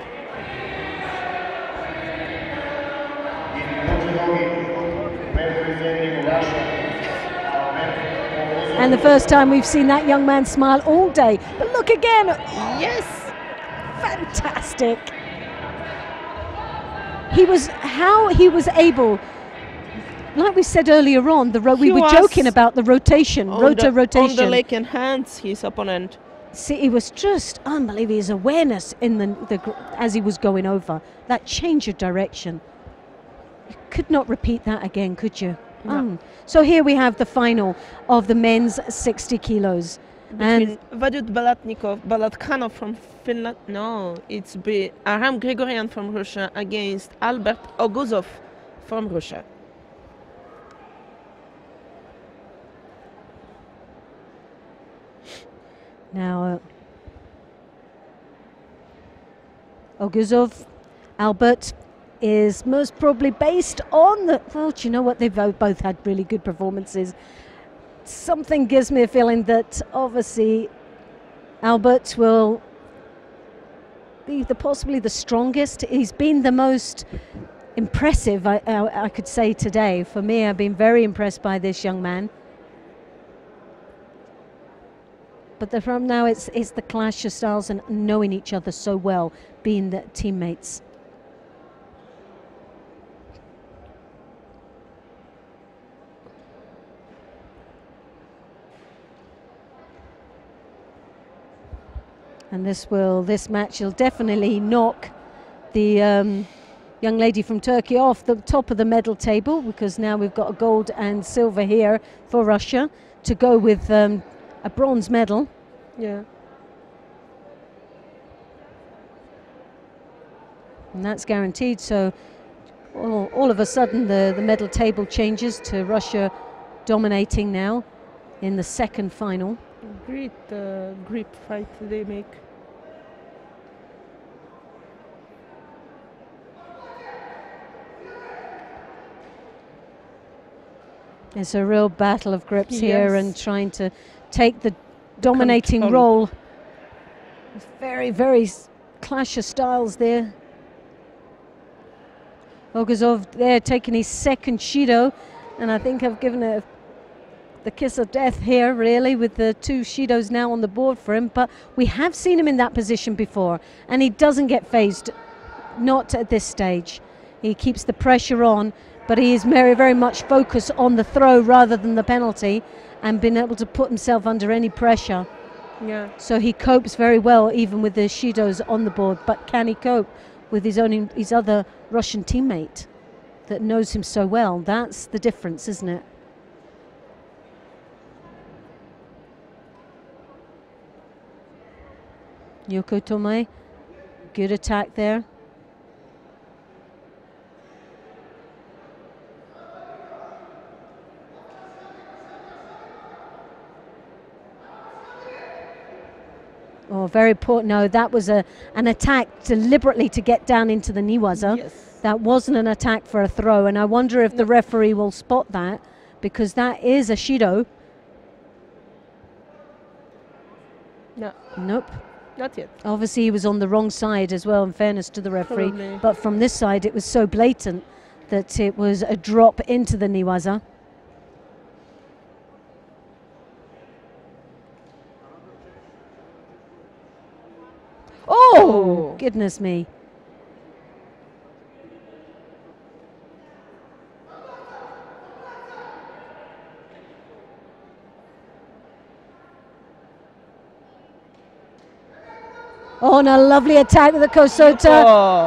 And the first time we've seen that young man smile all day. But look again. Yes. Fantastic. How he was able, like we said earlier on, we were joking about the rotation, rotation. On the leg and hands his opponent. See, it was just unbelievable. His awareness in the as he was going over, that change of direction. You could not repeat that again, could you? No. So here we have the final of the men's 60 kilos. Between Vadut Balatkhanov from Finland. No, it's Aram Grigorian from Russia against Albert Oguzov from Russia. Now, Oguzov, Albert, is most probably based on the... Well, do you know what? They've both had really good performances. Something gives me a feeling that obviously Albert will be possibly the strongest. He's been the most impressive, I could say, today. For me, I've been very impressed by this young man. But from now, it's the clash of styles and knowing each other so well, being the teammates. And this match will definitely knock the young lady from Turkey off the top of the medal table, because now we've got a gold and silver here for Russia to go with a bronze medal. Yeah. And that's guaranteed. So all of a sudden the medal table changes to Russia dominating now in the second final. Great grip fight they make. It's a real battle of grips here and trying to take the dominating role. Very, very clash of styles there. Oguzov there taking his second Shido, and I think I've given it the kiss of death here, really, with the 2 Shidos now on the board for him. But we have seen him in that position before, and he doesn't get phased, not at this stage. He keeps the pressure on, but he is very, very much focused on the throw rather than the penalty, and been able to put himself under any pressure. Yeah. So he copes very well, even with the Shidos on the board. But can he cope with his other Russian teammate that knows him so well? That's the difference, isn't it? Yoko Tomei, good attack there. Oh, very poor. No, that was an attack deliberately to get down into the Niwaza. Yes. That wasn't an attack for a throw, and I wonder if the referee will spot that, because that is a Shido. No. Nope. Not yet. Obviously, he was on the wrong side as well, in fairness to the referee. Probably. But from this side, it was so blatant that it was a drop into the Niwaza. Oh, goodness me. Oh, and a lovely attack with the Kosota.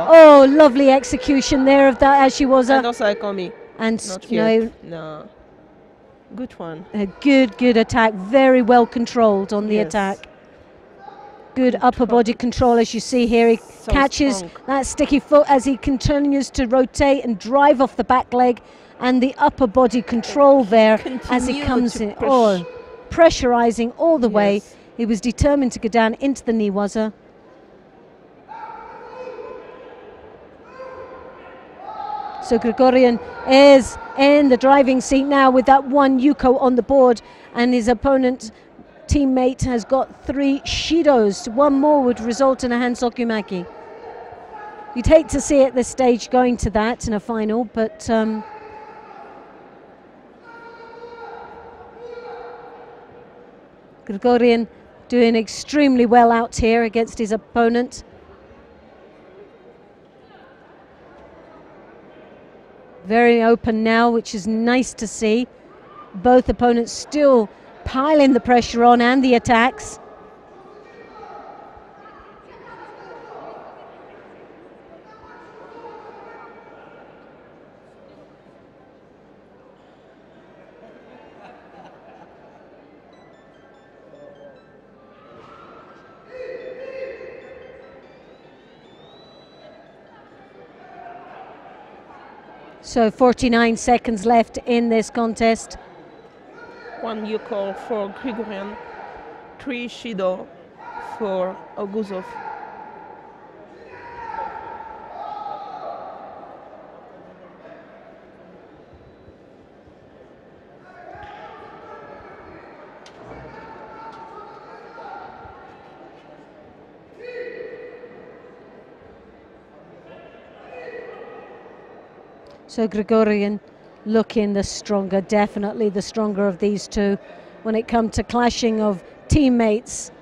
Oh, lovely execution there of that Ashiwaza. And also Aikomi. And Not no, yet. No. Good one. a good attack. Very well controlled on the Yes. attack. Good upper body control, as you see here. He So catches strong. that sticky foot as he continues to rotate and drive off the back leg, and the upper body control there as he Continue comes to in. push. Oh, pressurizing all the way. Yes. He was determined to go down into the Niwaza. So Grigorian is in the driving seat now with that 1 Yuko on the board, and his opponent teammate has got 3 Shidos. 1 more would result in a Hansokumaki. You'd hate to see at this stage going to that in a final, but Grigorian doing extremely well out here against his opponent. Very open now, which is nice to see. Both opponents still piling the pressure on and the attacks. So 49 seconds left in this contest. 1 Yuko for Grigorian, 3 Shido for Oguzov. So Grigorian looking the stronger, definitely the stronger of these two when it comes to clashing of teammates.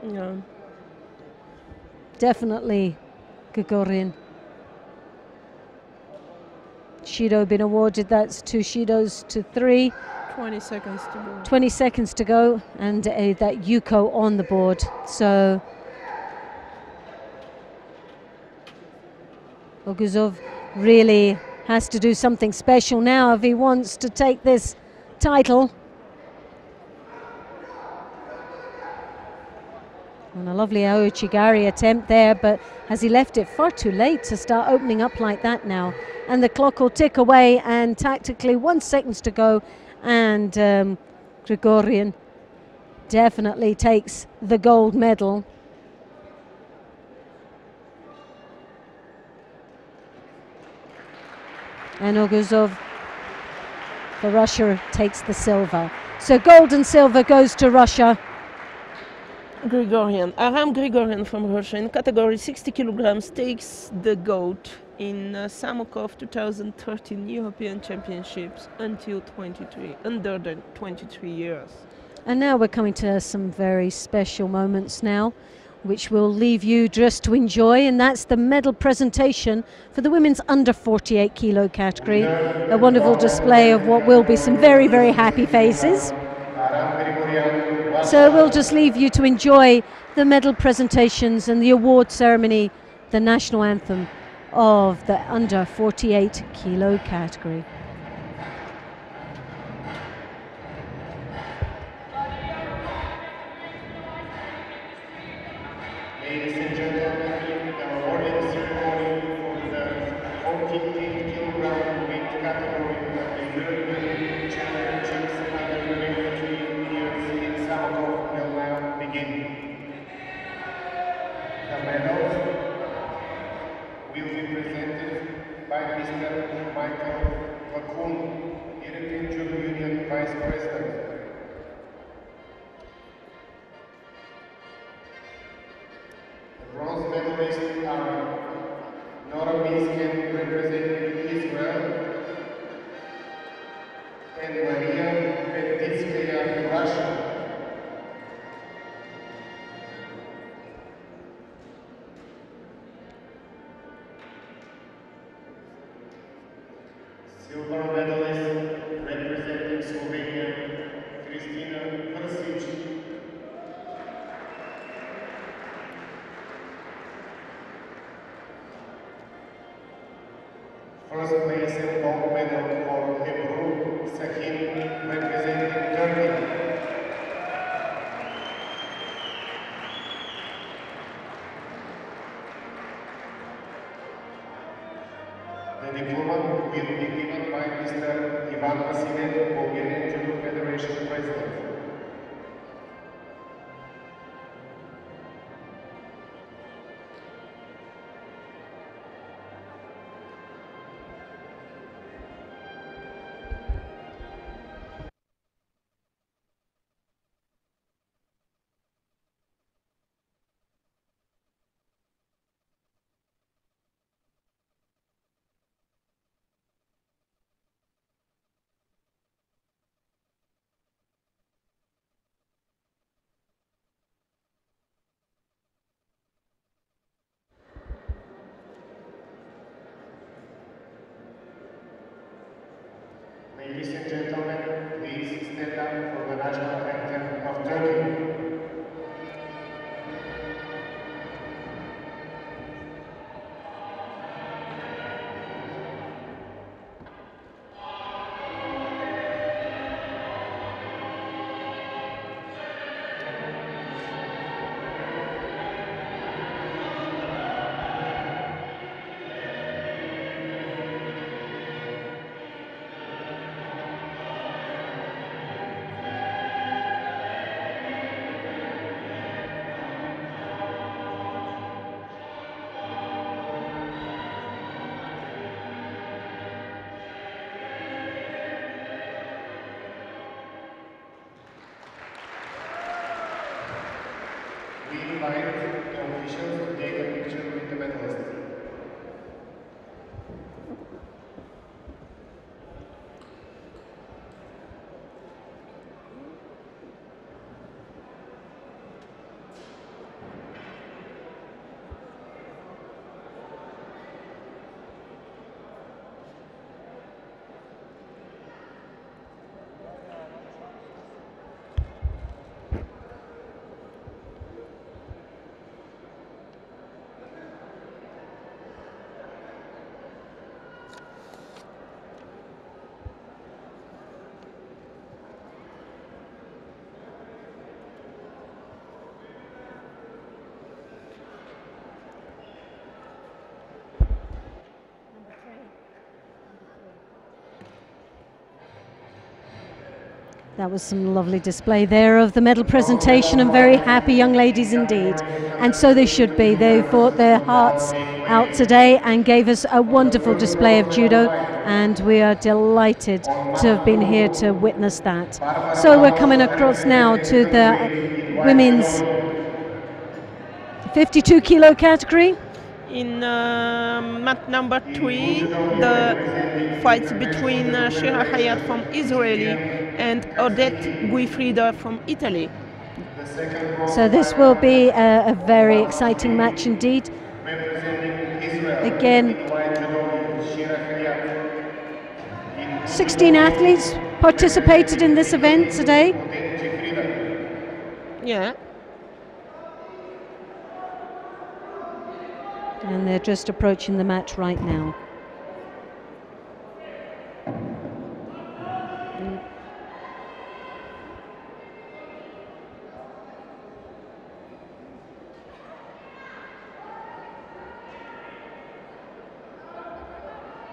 Yeah. Definitely Grigorian. Shido been awarded, that's 2 Shidos to 3. 20 seconds to go. 20 seconds to go, and that Yuko on the board. So Oguzov really has to do something special now if he wants to take this title. And a lovely Aochigari attempt there, but has he left it far too late to start opening up like that now? And the clock will tick away, and tactically 1 second to go, and Grigorian definitely takes the gold medal. And Oguzov for Russia takes the silver. So gold and silver goes to Russia. Grigorian. Aram Grigorian from Russia in category 60 kilograms takes the gold in Samokov 2013 European Championships until 23, under the 23 years. And now we're coming to some very special moments now, which we'll leave you just to enjoy, and that's the medal presentation for the women's under 48 kilo category. A wonderful display of what will be some very, very happy faces. So we'll just leave you to enjoy the medal presentations and the award ceremony, the national anthem of the under 48 kilo category. Ladies and gentlemen, the awarding ceremony for the 48 kilogram weight category of the European Championships under 23 years in Samokov will now begin. The medals will be presented by Mr. Michael Bakun, European Judo Union Vice President. Bronze medalists are Nora Miskin representing Israel and Maria Petitskaya, Russia. Silver medalist representing Slovenia, Kristina Vrsic. First place and gold medal for Ebru Sahin representing Turkey. The diploma will be given by Mr. Ivan Vasilev, Bulgarian Judo Federation President. Ladies and gentlemen, please stand up for the national anthem of Turkey. We invite the officials to take a picture with the medalists. That was some lovely display there of the medal presentation, and very happy young ladies indeed. And so they should be. They fought their hearts out today and gave us a wonderful display of judo, and we are delighted to have been here to witness that. So we're coming across now to the women's 52 kilo category. In mat number 3, the fights between Shira Hayat from Israeli and Odette Guifrida from Italy. The So this will be a very exciting match indeed. representing Israel Again, in white judo, Shira Hayat. 16 athletes participated in this event today. Yeah. And they're just approaching the match right now.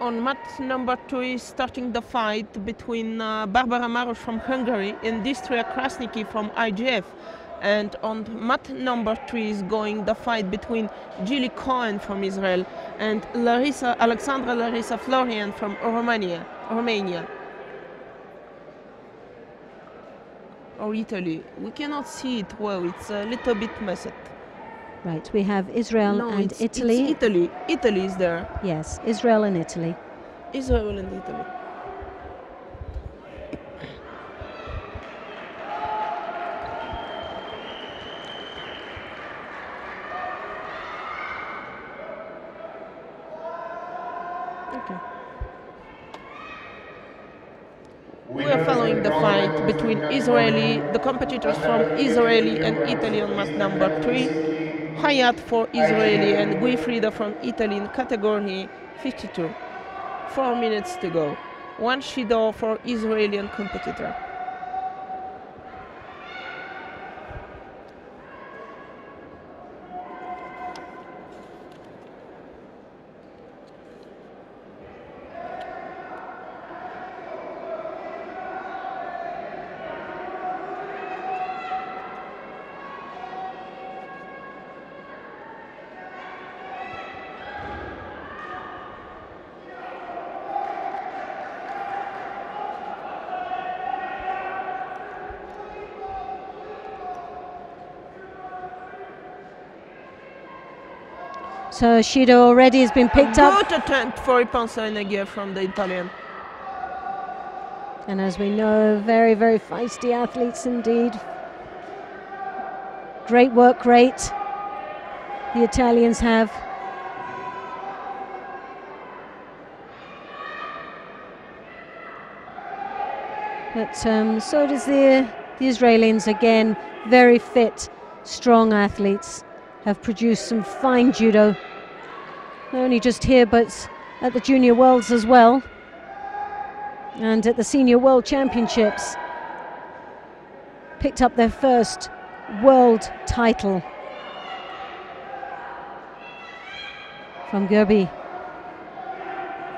On mat number 2 is starting the fight between Barbara Maros from Hungary and Distria Krasniki from IGF. And on mat number 3 is going the fight between Gili Cohen from Israel and Alexandra Larissa Florian from Romania. Or Italy. We cannot see it well, it's a little bit messed. Right, we have Israel and Italy. It's Italy. Italy is there. Yes, Israel and Italy. Israel and Italy. Okay. We are following the fight between the competitors from Israeli and Italy on mat number 3. Hayat for Israeli and Guifrida from Italy in category 52. 4 minutes to go. 1 Shido for Israeli competitor. So Shido already has been picked up. Good attempt for Ipansa Eneghier from the Italian. And as we know, very, very feisty athletes indeed. Great work rate the Italians have. But so does the Israelis. Again, very fit, strong athletes. Have produced some fine judo, not only just here but at the Junior Worlds as well, and at the Senior World Championships. Picked up their first world title from Gerbi,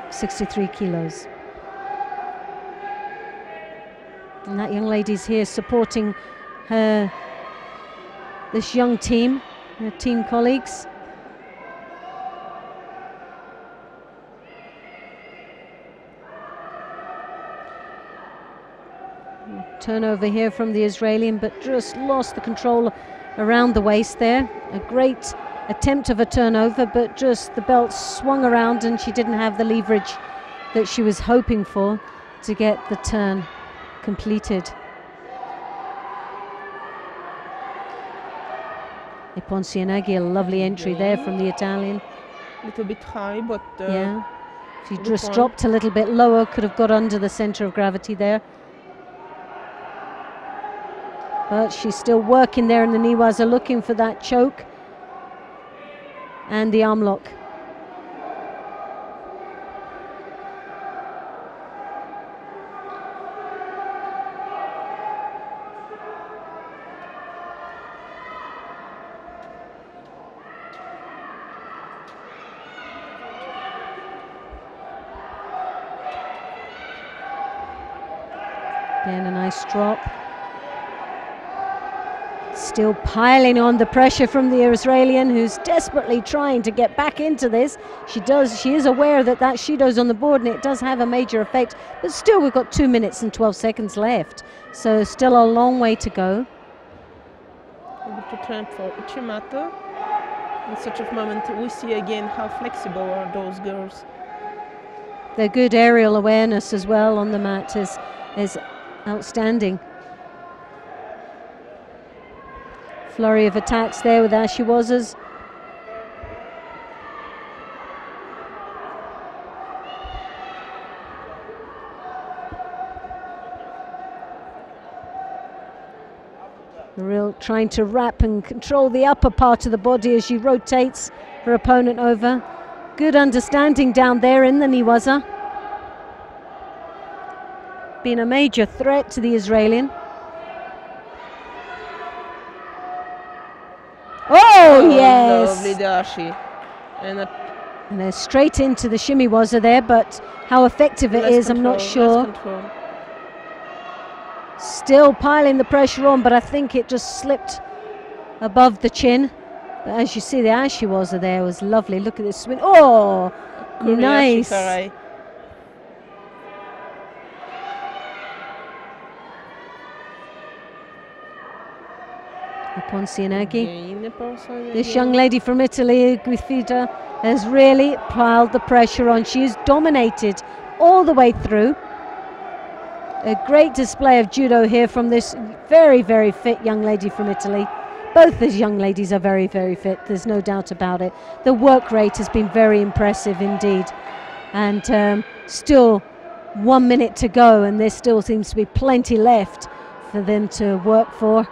63 kilos. And that young lady's here supporting this young team. Her team colleagues. Turnover here from the Israeli, but just lost the control around the waist there. A great attempt of a turnover, but just the belt swung around and she didn't have the leverage that she was hoping for to get the turn completed. Iponsi Eneghier, a lovely entry there from the Italian. A little bit high, but yeah. If he just dropped a little bit lower, could have got under the center of gravity there. But she's still working there in the Niwaza, looking for that choke and the arm lock. Again, a nice drop. Still piling on the pressure from the Israeli, who's desperately trying to get back into this. She is aware that Shido's on the board and it does have a major effect, but still we've got 2 minutes and 12 seconds left. So still a long way to go. Good attempt for Uchimata. in such a moment, we see again how flexible are those girls. Their good aerial awareness as well on the mat is outstanding. Flurry of attacks there with Ashiwazas. Real trying to wrap and control the upper part of the body as she rotates her opponent over. Good understanding down there in the Niwaza. Been a major threat to the Israeli. Oh yes! Lovely dashi. And they're straight into the shimiwaza there, but how effective it is, I'm not sure. Still piling the pressure on, but I think it just slipped above the chin. But as you see, the Ashiwaza there was lovely. Look at this swing. Oh, nice. Ponsianagi. This young lady from Italy, Guifita, has really piled the pressure on. She has dominated all the way through. A great display of judo here from this very, very fit young lady from Italy. Both these young ladies are very, very fit, there's no doubt about it. The work rate has been very impressive indeed. And still 1 minute to go, and there still seems to be plenty left for them to work for.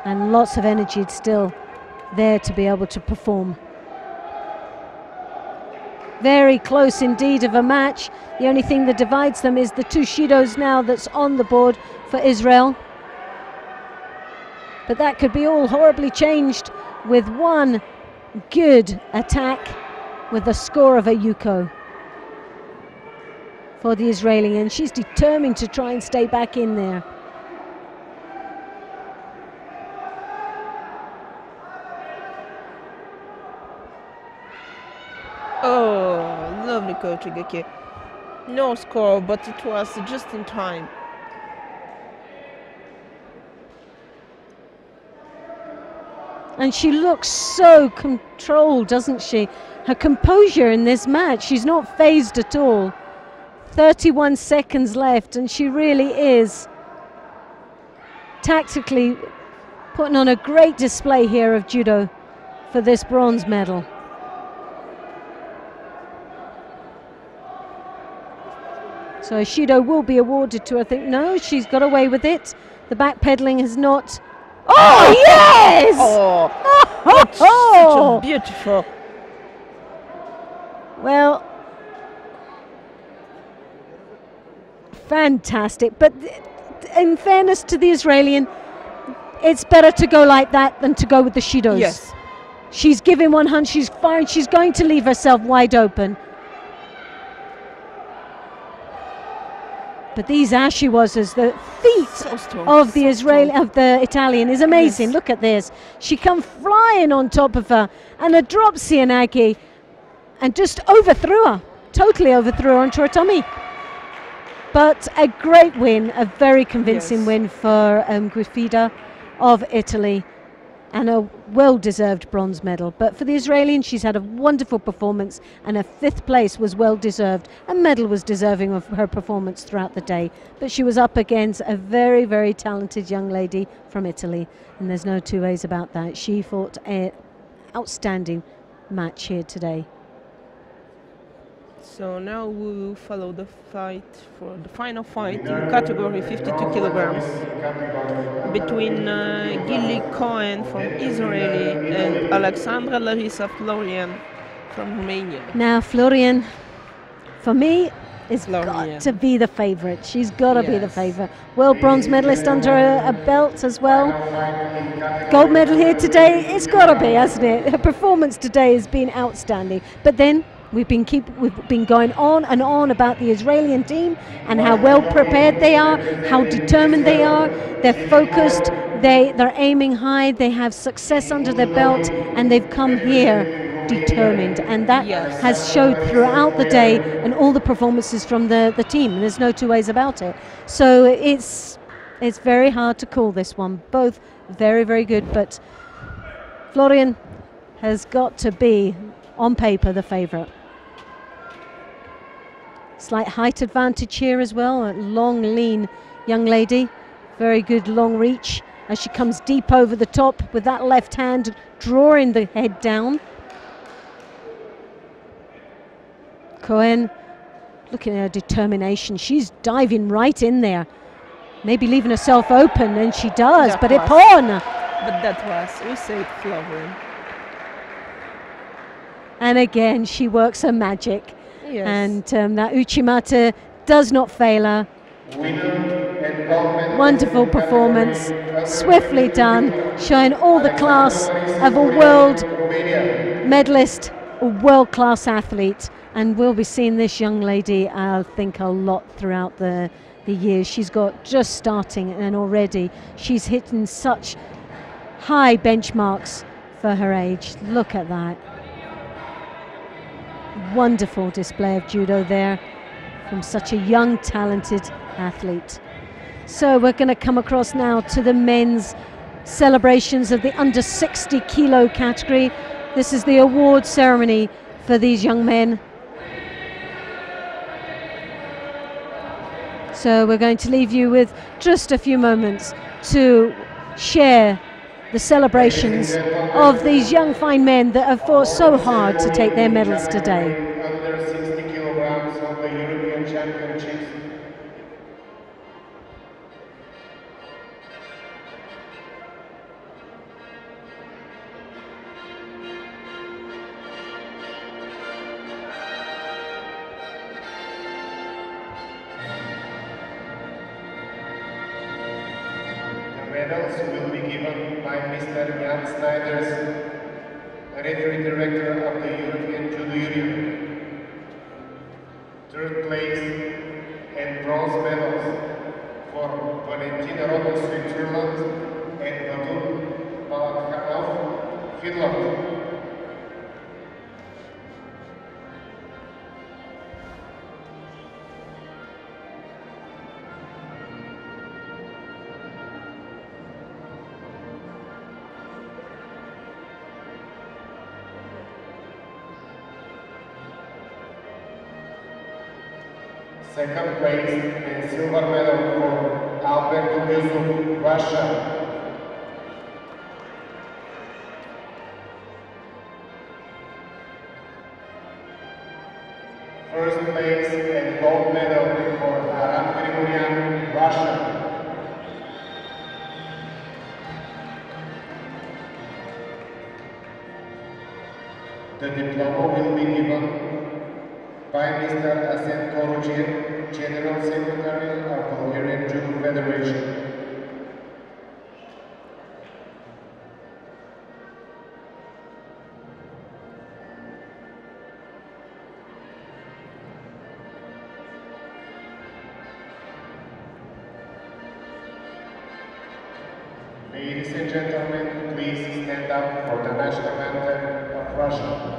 And lots of energy still there to be able to perform. Very close indeed of a match. The only thing that divides them is the two shidos now that's on the board for Israel. But that could be all horribly changed with one good attack with the score of a yuko for the Israeli, and she's determined to try and stay back in there. Oh, lovely coaching, okay. No score, but it was just in time. And she looks so controlled, doesn't she? Her composure in this match, she's not phased at all. 31 seconds left, and she really is tactically putting on a great display here of judo for this bronze medal. So Shido will be awarded to, I think, no, she's got away with it. The backpedaling has not. Oh, yes! Oh, such a beautiful. Well, fantastic. But in fairness to the Israeli, it's better to go like that than to go with the Shidos. Yes. She's giving 100, she's firing, she's going to leave herself wide open. But these Ashiwazas, the feet of the Italian is amazing. Yes. Look at this. She come flying on top of her, and a drop Sianagi, and just overthrew her, totally overthrew her onto her tummy. But a great win, a very convincing win for Guifida of Italy, and a well-deserved bronze medal. But for the Israeli, she's had a wonderful performance, and a 5th place was well-deserved. A medal was deserving of her performance throughout the day. But she was up against a very, very talented young lady from Italy, and there's no two ways about that. She fought an outstanding match here today. So now we will follow the fight for the final fight in category 52 kilograms between Gilly Cohen from Israel and Alexandra Larissa Florian from Romania. Now Florian, for me, is got to be the favourite. She's got to be the favourite. World bronze medalist under a belt as well. Gold medal here today. It's got to be, hasn't it? Her performance today has been outstanding. But then we've been going on and on about the Israeli team and how well prepared they are, how determined they are. They're focused, they're aiming high, they have success under their belt, and they've come here determined, and that has showed throughout the day and all the performances from the team. There's no two ways about it. So it's very hard to call this one. Both very, very good, but Florian has got to be, on paper, the favourite. Slight height advantage here as well. A long, lean young lady. Very good long reach as she comes deep over the top with that left hand, drawing the head down. Cohen, looking at her determination. She's diving right in there. Maybe leaving herself open, and she does, but it pawn. But that was, we say, flowering. And again, she works her magic. Yes. And that Uchimata does not fail her. Wonderful performance, swiftly done, showing all the class of a world medalist, a world-class athlete. And we'll be seeing this young lady, I think, a lot throughout the years. She's got just starting, and already she's hitting such high benchmarks for her age. Look at that. Wonderful display of judo there from such a young, talented athlete. So we're going to come across now to the men's celebrations of the under 60 kilo category. This is the award ceremony for these young men. So we're going to leave you with just a few moments to share the celebrations of these young fine men that have fought so hard to take their medals today. Under 60 kilograms of the European Championships. Medals will be given by Mr. Jan Snijders, referee director of the European Judo Union. Third place and bronze medals for Valentina Rota, Switzerland, and Vadun Balakhanov, Finland. Second place and silver medal for Alberto Bezuk, Russia. First place and gold medal for Aram Grigoryan, Russia. The diploma will be given by Mr. Asen Korujin, General Secretary of Bulgarian Judo Federation. Ladies and gentlemen, please stand up for the national anthem of Russia.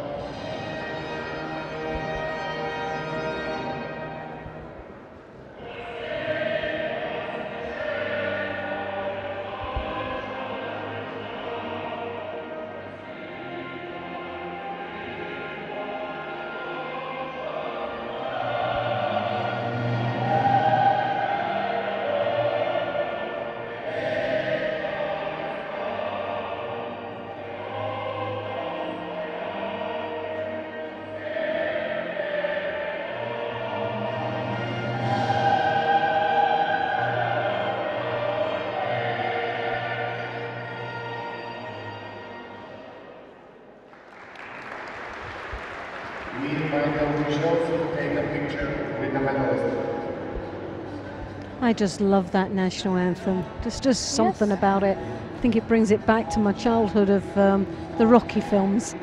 We invite the officials to take a picture with the medalist. I just love that national anthem. There's just something about it. I think it brings it back to my childhood of the Rocky films.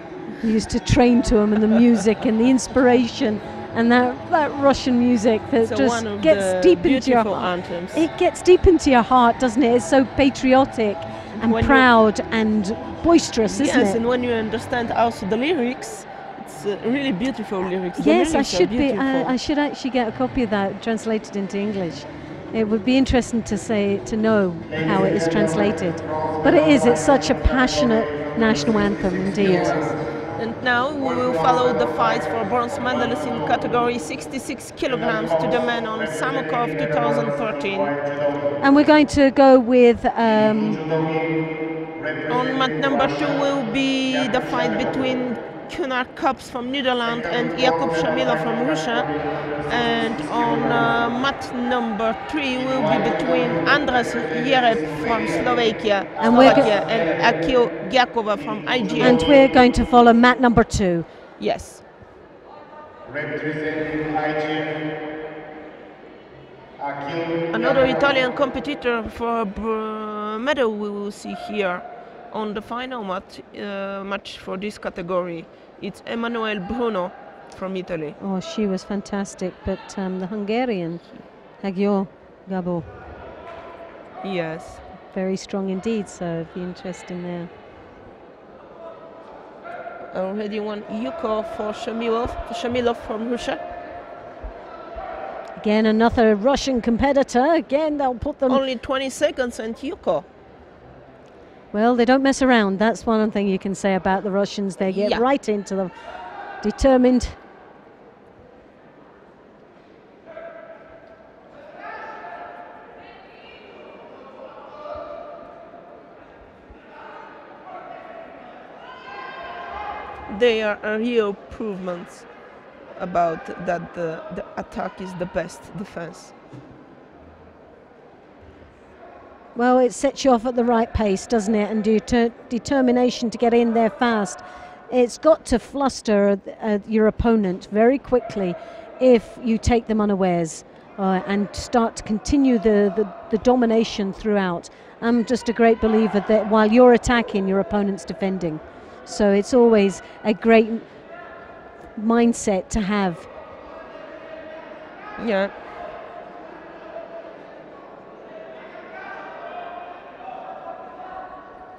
We used to train to them, and the music and the inspiration and that Russian music that So just gets deep into your heart. Anthems. It gets deep into your heart, doesn't it? It's so patriotic and When proud and boisterous, isn't yes, it? and when you understand also the lyrics, it's really beautiful lyrics. The Yes, I lyrics are should be. beautiful. I should actually get a copy of that translated into English. It would be interesting to know how it is translated. But it is. It's such a passionate national anthem, indeed. And now we will follow the fight for bronze medals in category 66 kilograms to the men on Samokov 2013. And we're going to go with on mat number 2 will be the fight between Gunnar Kops from Netherlands and Jakub Shamilov from Russia. And on mat number 3 will be between Andras Jereb from Slovakia and Akil Gyakova from IGA. And we're going to follow mat number 2. Yes. Representing IGA, another Italian competitor for medal we will see here on the final match for this category. It's Emanuele Bruno from Italy. Oh, she was fantastic, but the Hungarian, Hagyo Gabo. Yes. Very strong indeed, so it'd be interesting there. Already one Yuko for Shamilov from Russia. Again, another Russian competitor. Again, they'll put them... Only 20 seconds and Yuko. Well, they don't mess around. That's one thing you can say about the Russians. They get right into them. Determined. They are real improvements about that the attack is the best defense. Well, it sets you off at the right pace, doesn't it? And determination to get in there fast. It's got to fluster your opponent very quickly if you take them unawares and start to continue the domination throughout. I'm just a great believer that while you're attacking, your opponent's defending. So it's always a great mindset to have. Yeah.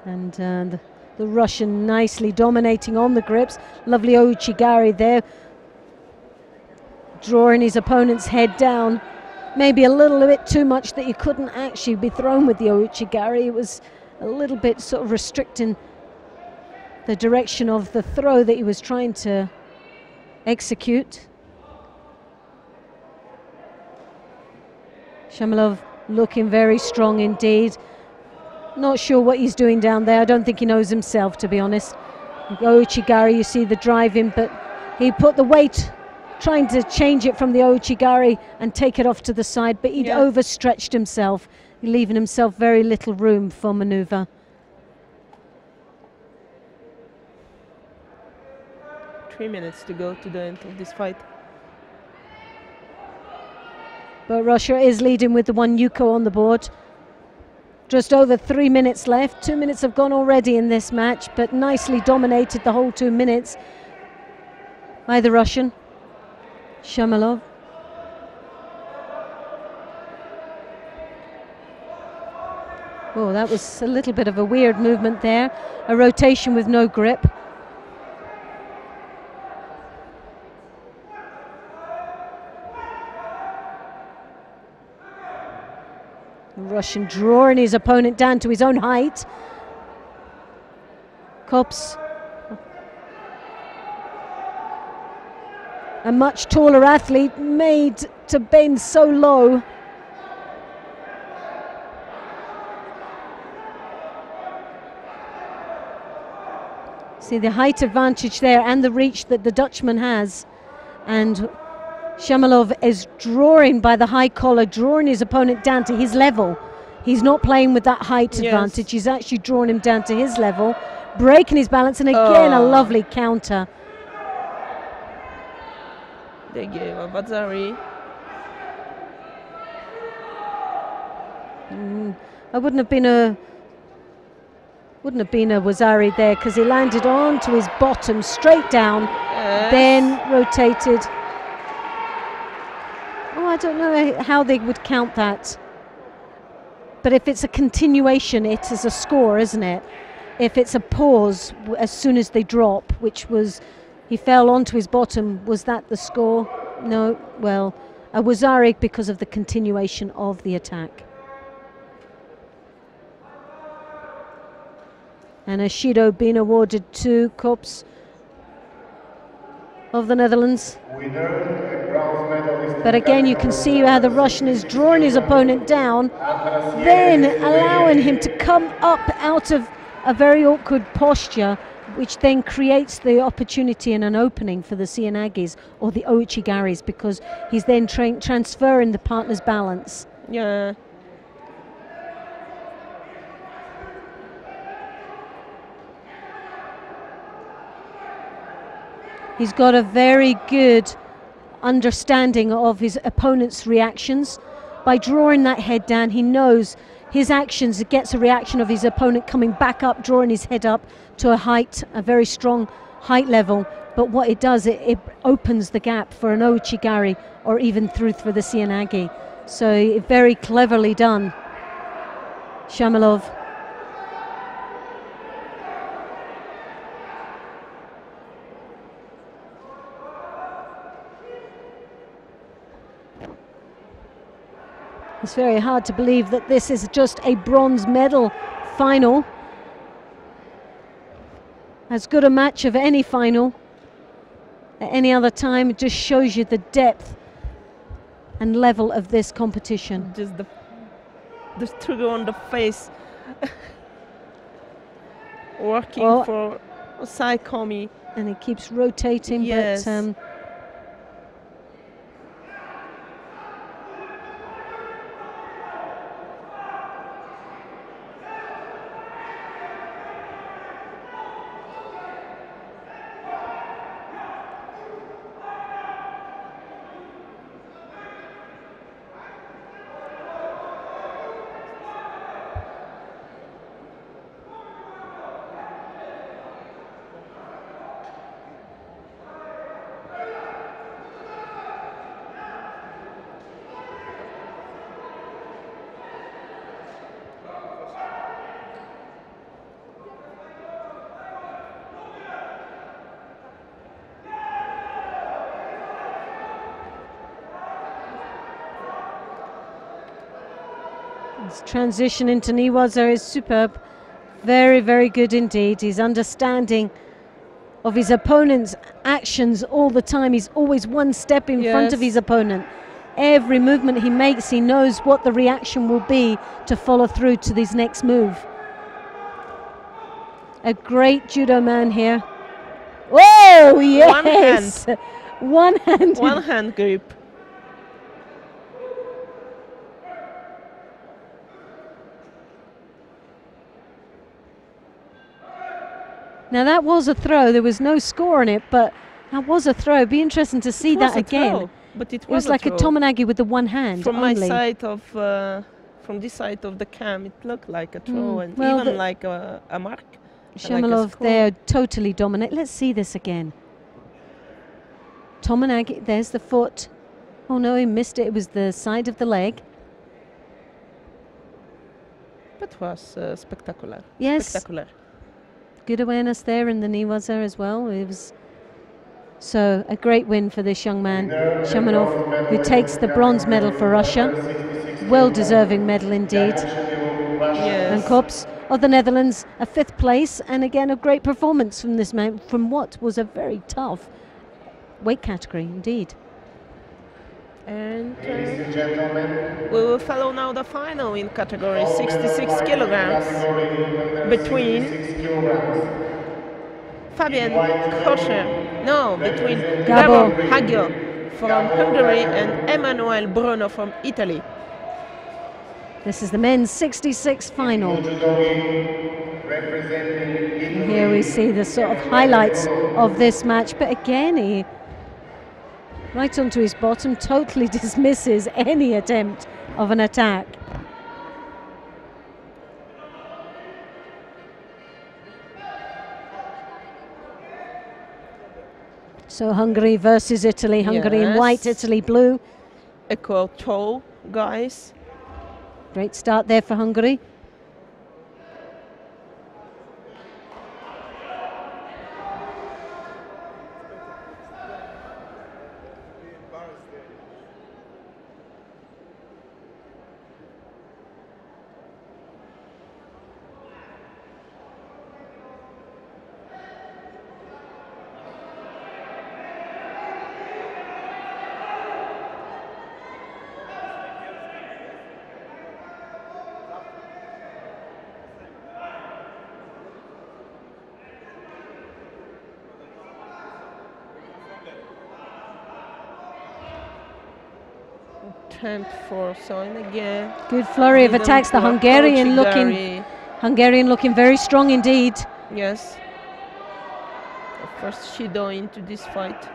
And the Russian nicely dominating on the grips. Lovely Ouchigari there, drawing his opponent's head down. Maybe a little bit too much that you couldn't actually be thrown with the Ouchigari. It was a little bit sort of restricting the direction of the throw that he was trying to execute. Shamilov looking very strong indeed. Not sure what he's doing down there. I don't think he knows himself, to be honest. Ouchigari, you see the driving, but he put the weight, trying to change it from the Ouchigari and take it off to the side, but he'd overstretched himself, leaving himself very little room for maneuver. Three minutes to go to the end of this fight. But Russia is leading with the one Yuko on the board. Just over 3 minutes left. 2 minutes have gone already in this match, but nicely dominated the whole 2 minutes by the Russian, Shamilov. Oh, that was a little bit of a weird movement there. A rotation with no grip. Russian drawing his opponent down to his own height. Kops, a much taller athlete, made to bend so low. See the height advantage there and the reach that the Dutchman has. And Shamilov is drawing by the high collar, drawing his opponent down to his level. He's not playing with that height advantage. He's actually drawing him down to his level, breaking his balance, and again a lovely counter. They gave a Vazari. I wouldn't have been a Wazari there, because he landed onto his bottom straight down, then rotated. Oh, I don't know how they would count that. But if it's a continuation, it is a score, isn't it? If it's a pause as soon as they drop, which was, he fell onto his bottom, was that the score? No, well, a Wazari because of the continuation of the attack. And a Shido being awarded to Kops of the Netherlands. But again, you can see how the Russian is drawing his opponent down, then allowing him to come up out of a very awkward posture, which then creates the opportunity and an opening for the Seoinagis or the Ouchigaris, because he's then transferring the partner's balance. Yeah. He's got a very good understanding of his opponent's reactions. By drawing that head down, he knows his actions, it gets a reaction of his opponent coming back up, drawing his head up to a height, a very strong height level. But what it does, it opens the gap for an Ouchigari or even through for the Seoinagi. So very cleverly done, Shamalov. It's very hard to believe that this is just a bronze medal final. As good a match of any final at any other time. It just shows you the depth and level of this competition. Just the trigger on the face. Working for Saikomi. And he keeps rotating, yes. But his transition into Niwaza is superb. Very, very good indeed. His understanding of his opponent's actions all the time. He's always one step in front of his opponent. Every movement he makes, he knows what the reaction will be to follow through to his next move. A great judo man here. Oh, yes! One hand. One hand grip. Now that was a throw. There was no score on it, but that was a throw. It'd be interesting to see that again. Throw, but it was like a Tomonagi with the one hand. From only. my side of, from this side of the cam, it looked like a throw and well, even like a mark. Shamalov, they're totally dominant. Let's see this again. Tomonagi, there's the foot. Oh no, he missed it. It was the side of the leg. That was spectacular. Yes. Spectacular. Good awareness there in the Niwaza as well. It was so a great win for this young man, Shamanov, who takes the bronze medal for Russia. Well-deserving medal indeed. Yes. And Kops of the Netherlands, a 5th place, and again a great performance from this man, from what was a very tough weight category indeed. And we will follow now the final in category 66 kilograms between Fabian Kosher, between Gabor Hagio from Hungary and Emanuele Bruno from Italy. This is the men's 66 final. And here we see the sort of highlights of this match, but again he right onto his bottom, totally dismisses any attempt of an attack. So Hungary versus Italy, Hungary in white, Italy blue. Equal toe, guys. Great start there for Hungary. Attempt for Soin again. Good flurry of attacks. The Hungarian looking very strong indeed. Yes. First Judo into this fight.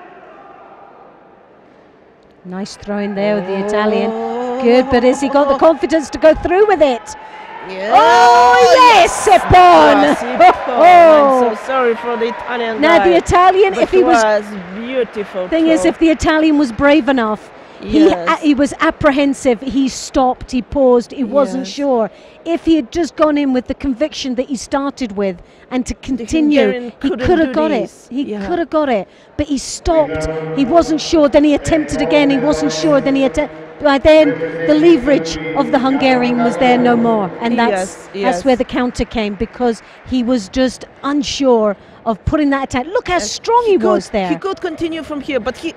Nice throw in there with the Italian. Good, but has he got the confidence to go through with it? Yeah. Oh yes, Sipon! I'm so sorry for the Italian now guy, the Italian, but if he was beautiful. Thing is, if the Italian was brave enough, he was apprehensive. He stopped. He paused. He wasn't sure. If he had just gone in with the conviction that he started with and to continue, he could have got it. He could have got it, but he stopped. He wasn't sure. Then he attempted again. He wasn't sure. Then he attempted. By then, the leverage of the Hungarian was there no more, and that's where the counter came, because he was just unsure of putting that attack. Look how strong he was there. He could continue from here, but he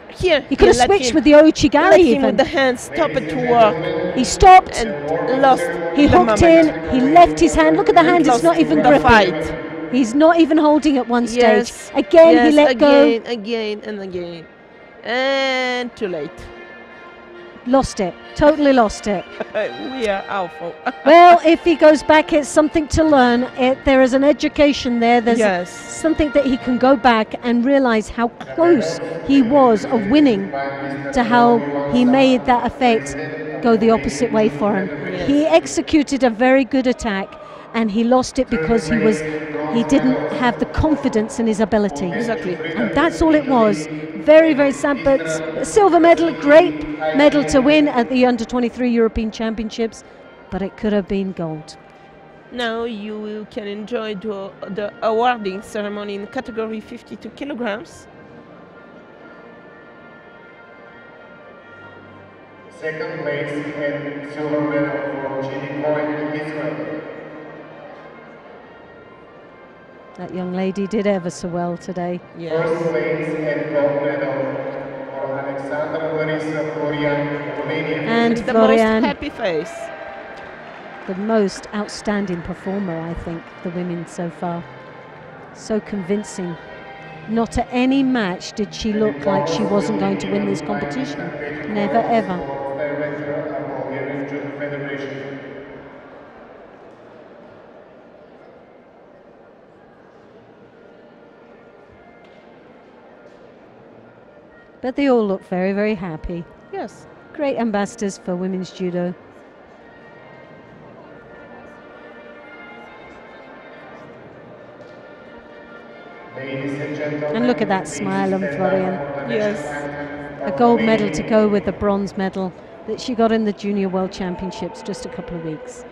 could have switched with the Ouchigari even. With the hands, stop it to work. He stopped and lost. He hooked in. He left his hand. Look at the hand; it's not even gripping. Fight. He's not even holding at one stage. Again, he let go. Again and again, and too late. Lost it. Totally lost it. We are awful. Well, if he goes back, it's something to learn. There is an education there. There's something that he can go back and realize how close he was of winning to how he made that effect go the opposite way for him. He executed a very good attack, and he lost it because he didn't have the confidence in his ability. Exactly. And that's all it was. Very, very sad, but a silver medal, great medal to win at the Under-23 European Championships, but it could have been gold. Now you can enjoy the awarding ceremony in category 52 kilograms. Second place and silver medal for Judo, Israel. That young lady did ever so well today. First place and gold medal for Alexander Larissa Florian, Romania. And the Florian, most happy face. The most outstanding performer, I think, the women so far. So convincing. Not at any match did she look like she wasn't going to win this competition. Never, ever. But they all look very, very happy. Yes. Great ambassadors for women's judo. And look at that smile on Florian. Yes. A gold medal to go with the bronze medal that she got in the Junior World Championships just a couple of weeks.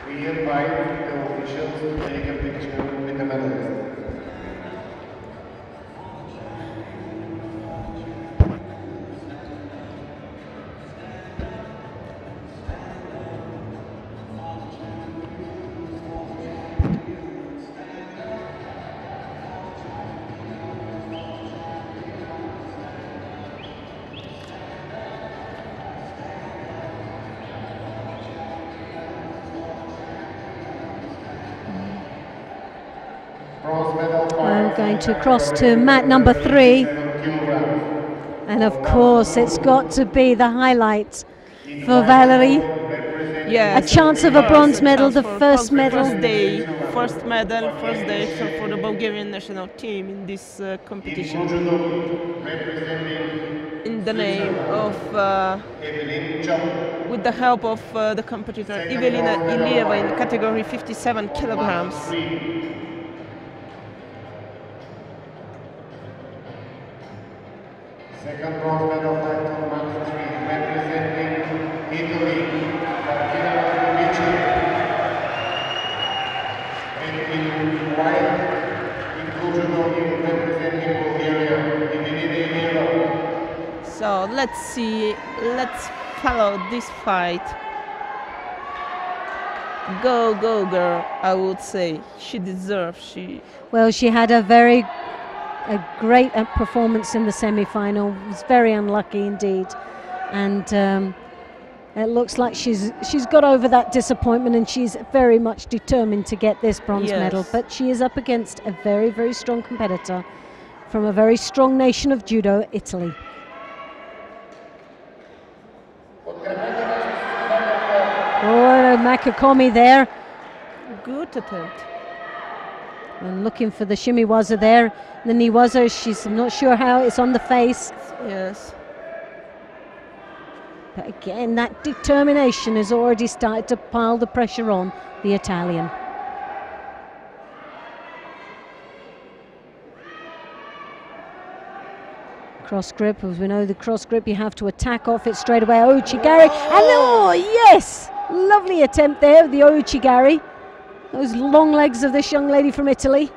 We invite the officials to take a picture with the medalists. We're going to cross to mat number 3. And of course, it's got to be the highlight for Valerie. Yes. A chance of a bronze medal, the first medal. First day for the Bulgarian national team in this competition. In the name of, with the help of the competitor Evelina Ilieva in category 57 kilograms. Second bronze medal fight on mat 3, representing Italy, Martina Ricci. white, inclusion of him representing Bulgaria, divided in yellow. So let's see, let's follow this fight. Go, go, girl! I would say she deserves. Well, she had a great performance in the semi-final. Was very unlucky indeed, and it looks like she's got over that disappointment, and she's very much determined to get this bronze medal. But she is up against a very, very strong competitor from a very strong nation of judo, Italy. Oh, Makakomi there. Good attempt. And looking for the shimiwaza there. The niwaza, she's not sure how, it's on the face. Yes. But again, that determination has already started to pile the pressure on the Italian. Cross grip, as we know the cross grip, you have to attack off it straight away. Ouchigari, and oh yes! Lovely attempt there, the ouchigari. Those long legs of this young lady from Italy.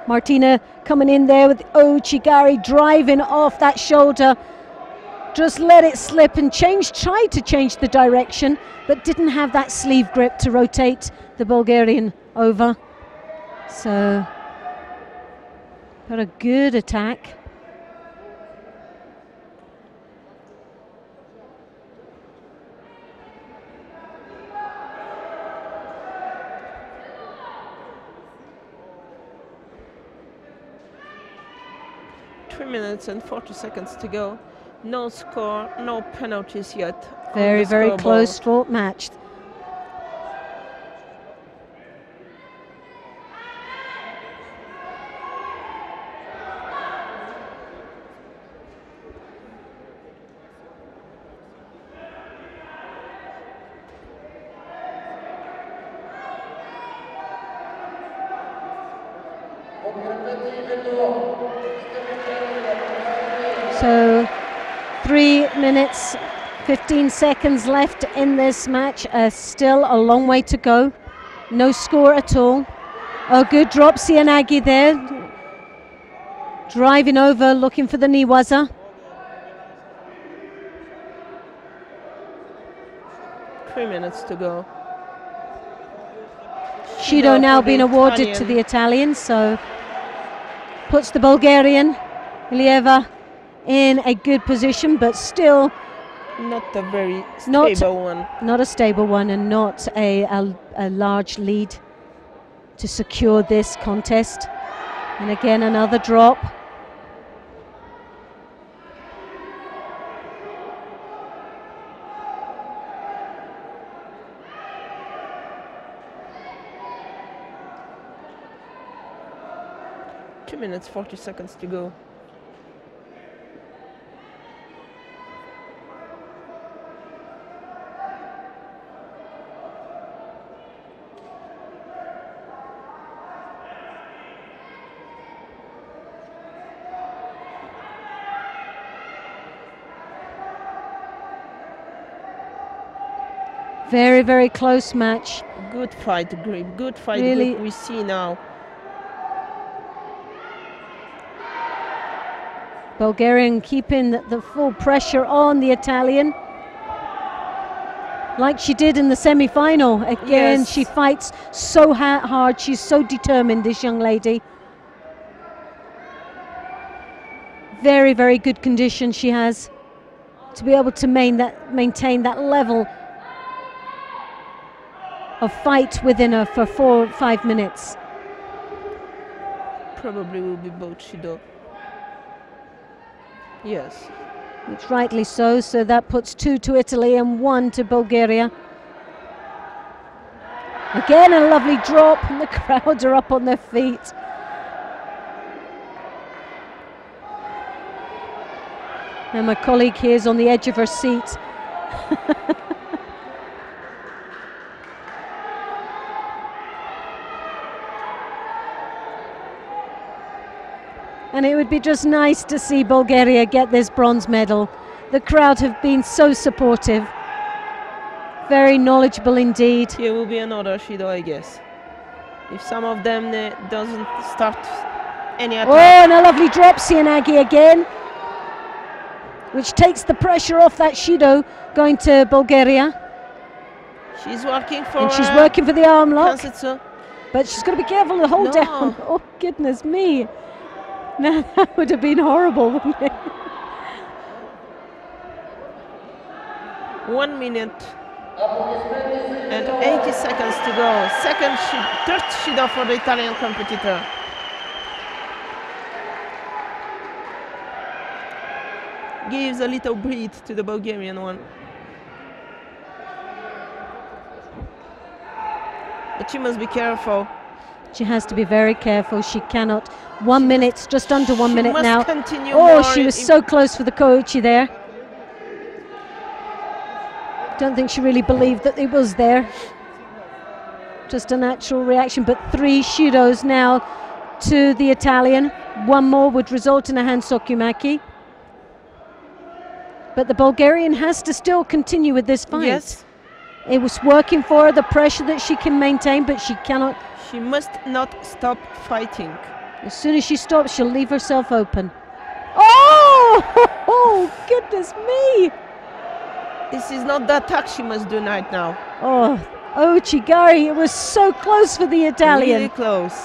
Martina coming in there with ouchigari, driving off that shoulder. Just let it slip and tried to change the direction, but didn't have that sleeve grip to rotate the Bulgarian over. So, got a good attack. Minutes and 40 seconds to go. No score, no penalties yet. Very, very close fought match. So 3 minutes, 15 seconds left in this match. Still a long way to go. No score at all. A good drop, Sianagi there. Driving over, looking for the niwaza. Three minutes to go. Judo now being awarded to the Italian, so puts the Bulgarian, Ilieva, in a good position, but still not a very stable one. Not a stable one, and not a large lead to secure this contest. And again, another drop. Two minutes, 40 seconds to go. Very, very close match. Good fight grip, good fight really grip we see now. Bulgarian keeping the full pressure on the Italian. Like she did in the semi-final. Again, she fights so hard. She's so determined, this young lady. Very, very good condition she has to be able to maintain that level of fight within her for 4 or 5 minutes. Probably will be both Judo. Yes. It's rightly so, so that puts 2 to Italy and 1 to Bulgaria. Again, a lovely drop, and the crowd are up on their feet. And my colleague here is on the edge of her seat. And it would be just nice to see Bulgaria get this bronze medal. The crowd have been so supportive. Very knowledgeable indeed. Here will be another Shido, I guess. If some of them doesn't start any attack. Oh, and a lovely drop, Sianagi again, which takes the pressure off that Shido going to Bulgaria. She's working for. And she's working for the arm lock. Kansitsu. But she's got to be careful to hold No. down. Oh, goodness me. Now that would have been horrible, wouldn't it? 1 minute and 80 seconds to go. Third Shido for the Italian competitor. Gives a little breath to the Bulgarian one. But she must be careful. She has to be very careful. She cannot. 1 minute, just under 1 minute must now. continue Oh, more she was in- so close for the Koichi there. Don't think she really believed that it was there. Just a natural reaction, but 3 Shidos now to the Italian. 1 more would result in a hand sokumaki. But the Bulgarian has to still continue with this fight. Yes. It was working for her, the pressure that she can maintain, but she cannot. She must not stop fighting. As soon as she stops, she'll leave herself open. Oh, oh goodness me. This is not the attack she must do right now. Oh, Chigari, it was so close for the Italian. Really close.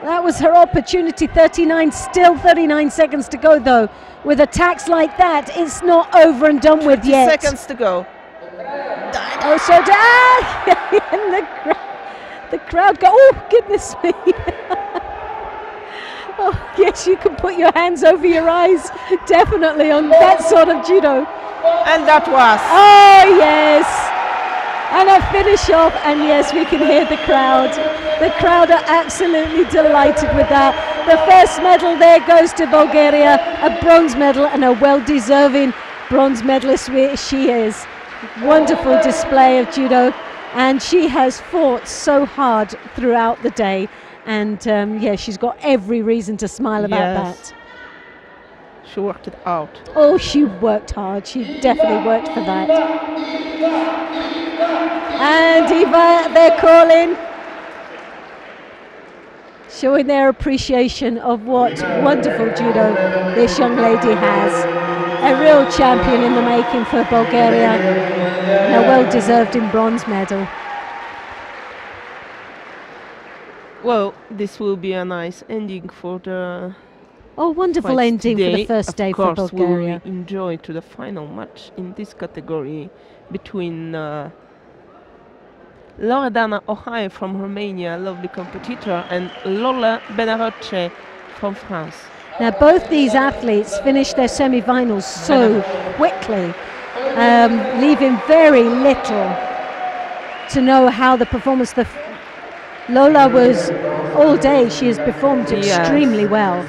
That was her opportunity. 39 seconds to go though. With attacks like that, it's not over and done with 20 yet. seconds to go. Oh, so and the crowd go, oh, goodness me. Oh, yes, you can put your hands over your eyes, definitely, on that sort of judo. And that was. Oh, yes. And a finish off, and yes, we can hear the crowd. The crowd are absolutely delighted with that. The first medal there goes to Bulgaria, a bronze medal, and a well-deserving bronze medalist she is. Wonderful display of judo, and she has fought so hard throughout the day, and yeah, she's got every reason to smile about that. She worked it out. Oh, she worked hard. She definitely worked for that. And Eva, they're calling, showing their appreciation of what wonderful judo this young lady has. A real champion in the making for Bulgaria, and a well-deserved in bronze medal. Well, this will be a nice ending for the Oh, wonderful fight ending today. for the first day for Of course, Bulgaria. we will enjoy to the final match in this category between Loredana Ohai from Romania, lovely competitor, and Lola Benaroce from France. Now, both these athletes finished their semi-finals so quickly, leaving very little to know how the performance. Lola was all day. She has performed extremely well,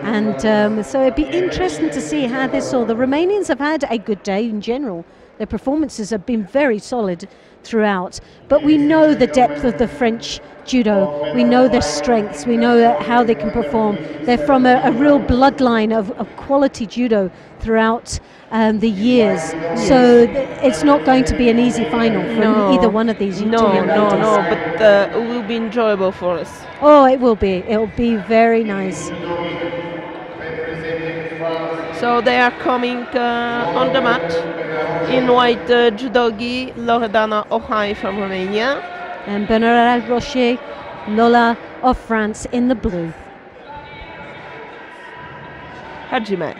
and so it'd be interesting to see how this all. The Romanians have had a good day in general. Their performances have been very solid throughout, but we know the depth of the French judo. We know their strengths. We know how they can perform. They're from a real bloodline of quality judo throughout the years. So it's not going to be an easy final for either one of these two young ladies. No, but it will be enjoyable for us. Oh, it will be. It will be very nice. So they are coming on the mat in white judogi, Loredana Ohai from Romania. And Bernard Rocher, Lola of France in the blue. Hajime.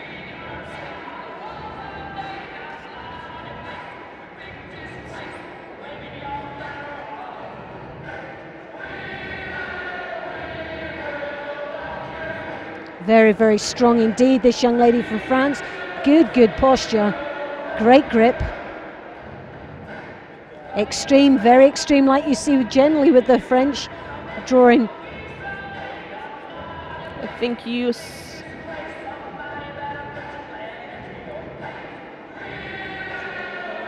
Very, very strong indeed, this young lady from France. Good posture. Great grip. Extreme, very extreme, like you see generally with the French drawing. I think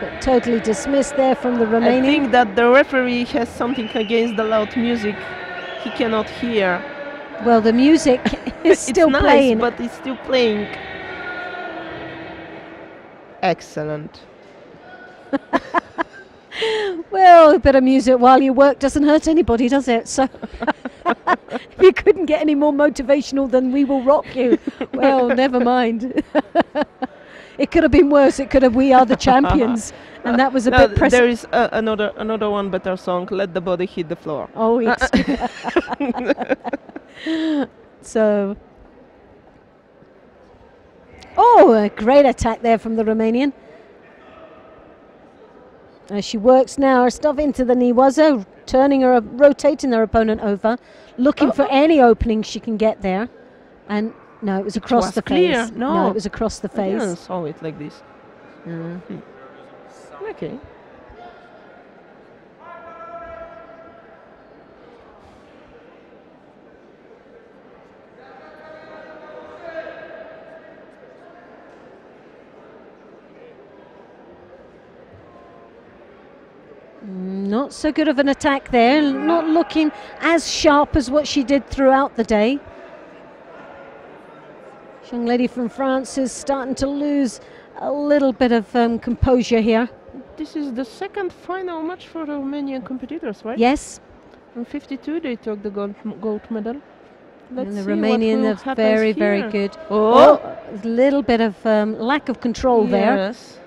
But totally dismissed there from the Romanian. I think that the referee has something against the loud music. He cannot hear. Well, the music is still it's nice, playing. but it's still playing. Excellent. Well, a bit of music while you work doesn't hurt anybody, does it? So if you couldn't get any more motivational than "We Will Rock You," well, never mind. It could have been worse. It could have "We Are the Champions," and that was a bit pressing. There is another one better song. Let the body hit the floor. Oh, yes. So, oh, a great attack there from the Romanian. As she works now her stuff into the Niwaza, rotating her opponent over, looking for any opening she can get there. And no, it was across the face. No, it was across the face. I didn't saw it like this. Okay. Not so good of an attack there, not looking as sharp as what she did throughout the day. This young lady from France is starting to lose a little bit of composure here. This is the second final match for the Romanian competitors, right? Yes. In 52 they took the gold medal. Let's And the see Romanian what are very, very here. good. Oh, a little bit of lack of control there. Yes.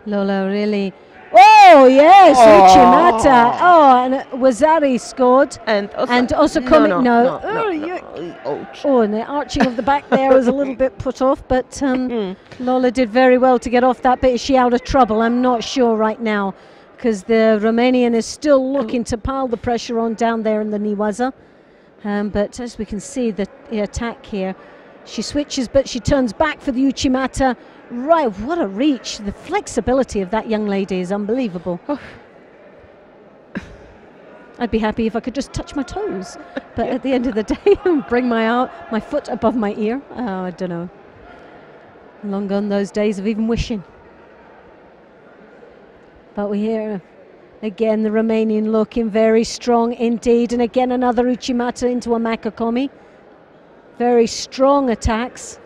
Lola really. Oh, yes, Uchimata. Oh, and Wazari scored. And also coming. No. Ouch. Oh, and the arching of the back there was a little bit put off, but Lola did very well to get off that bit. Is she out of trouble? I'm not sure right now, because the Romanian is still looking to pile the pressure on down there in the Niwaza. But as we can see, the attack here, she switches, but she turns back for the Uchimata. Right, what a reach. The flexibility of that young lady is unbelievable. Oh. I'd be happy if I could just touch my toes, but at the end of the day, bring my foot above my ear. Oh, I don't know. Long gone those days of even wishing. But we hear again the Romanian looking very strong indeed, and again another Uchimata into a Makakomi. Very strong attacks.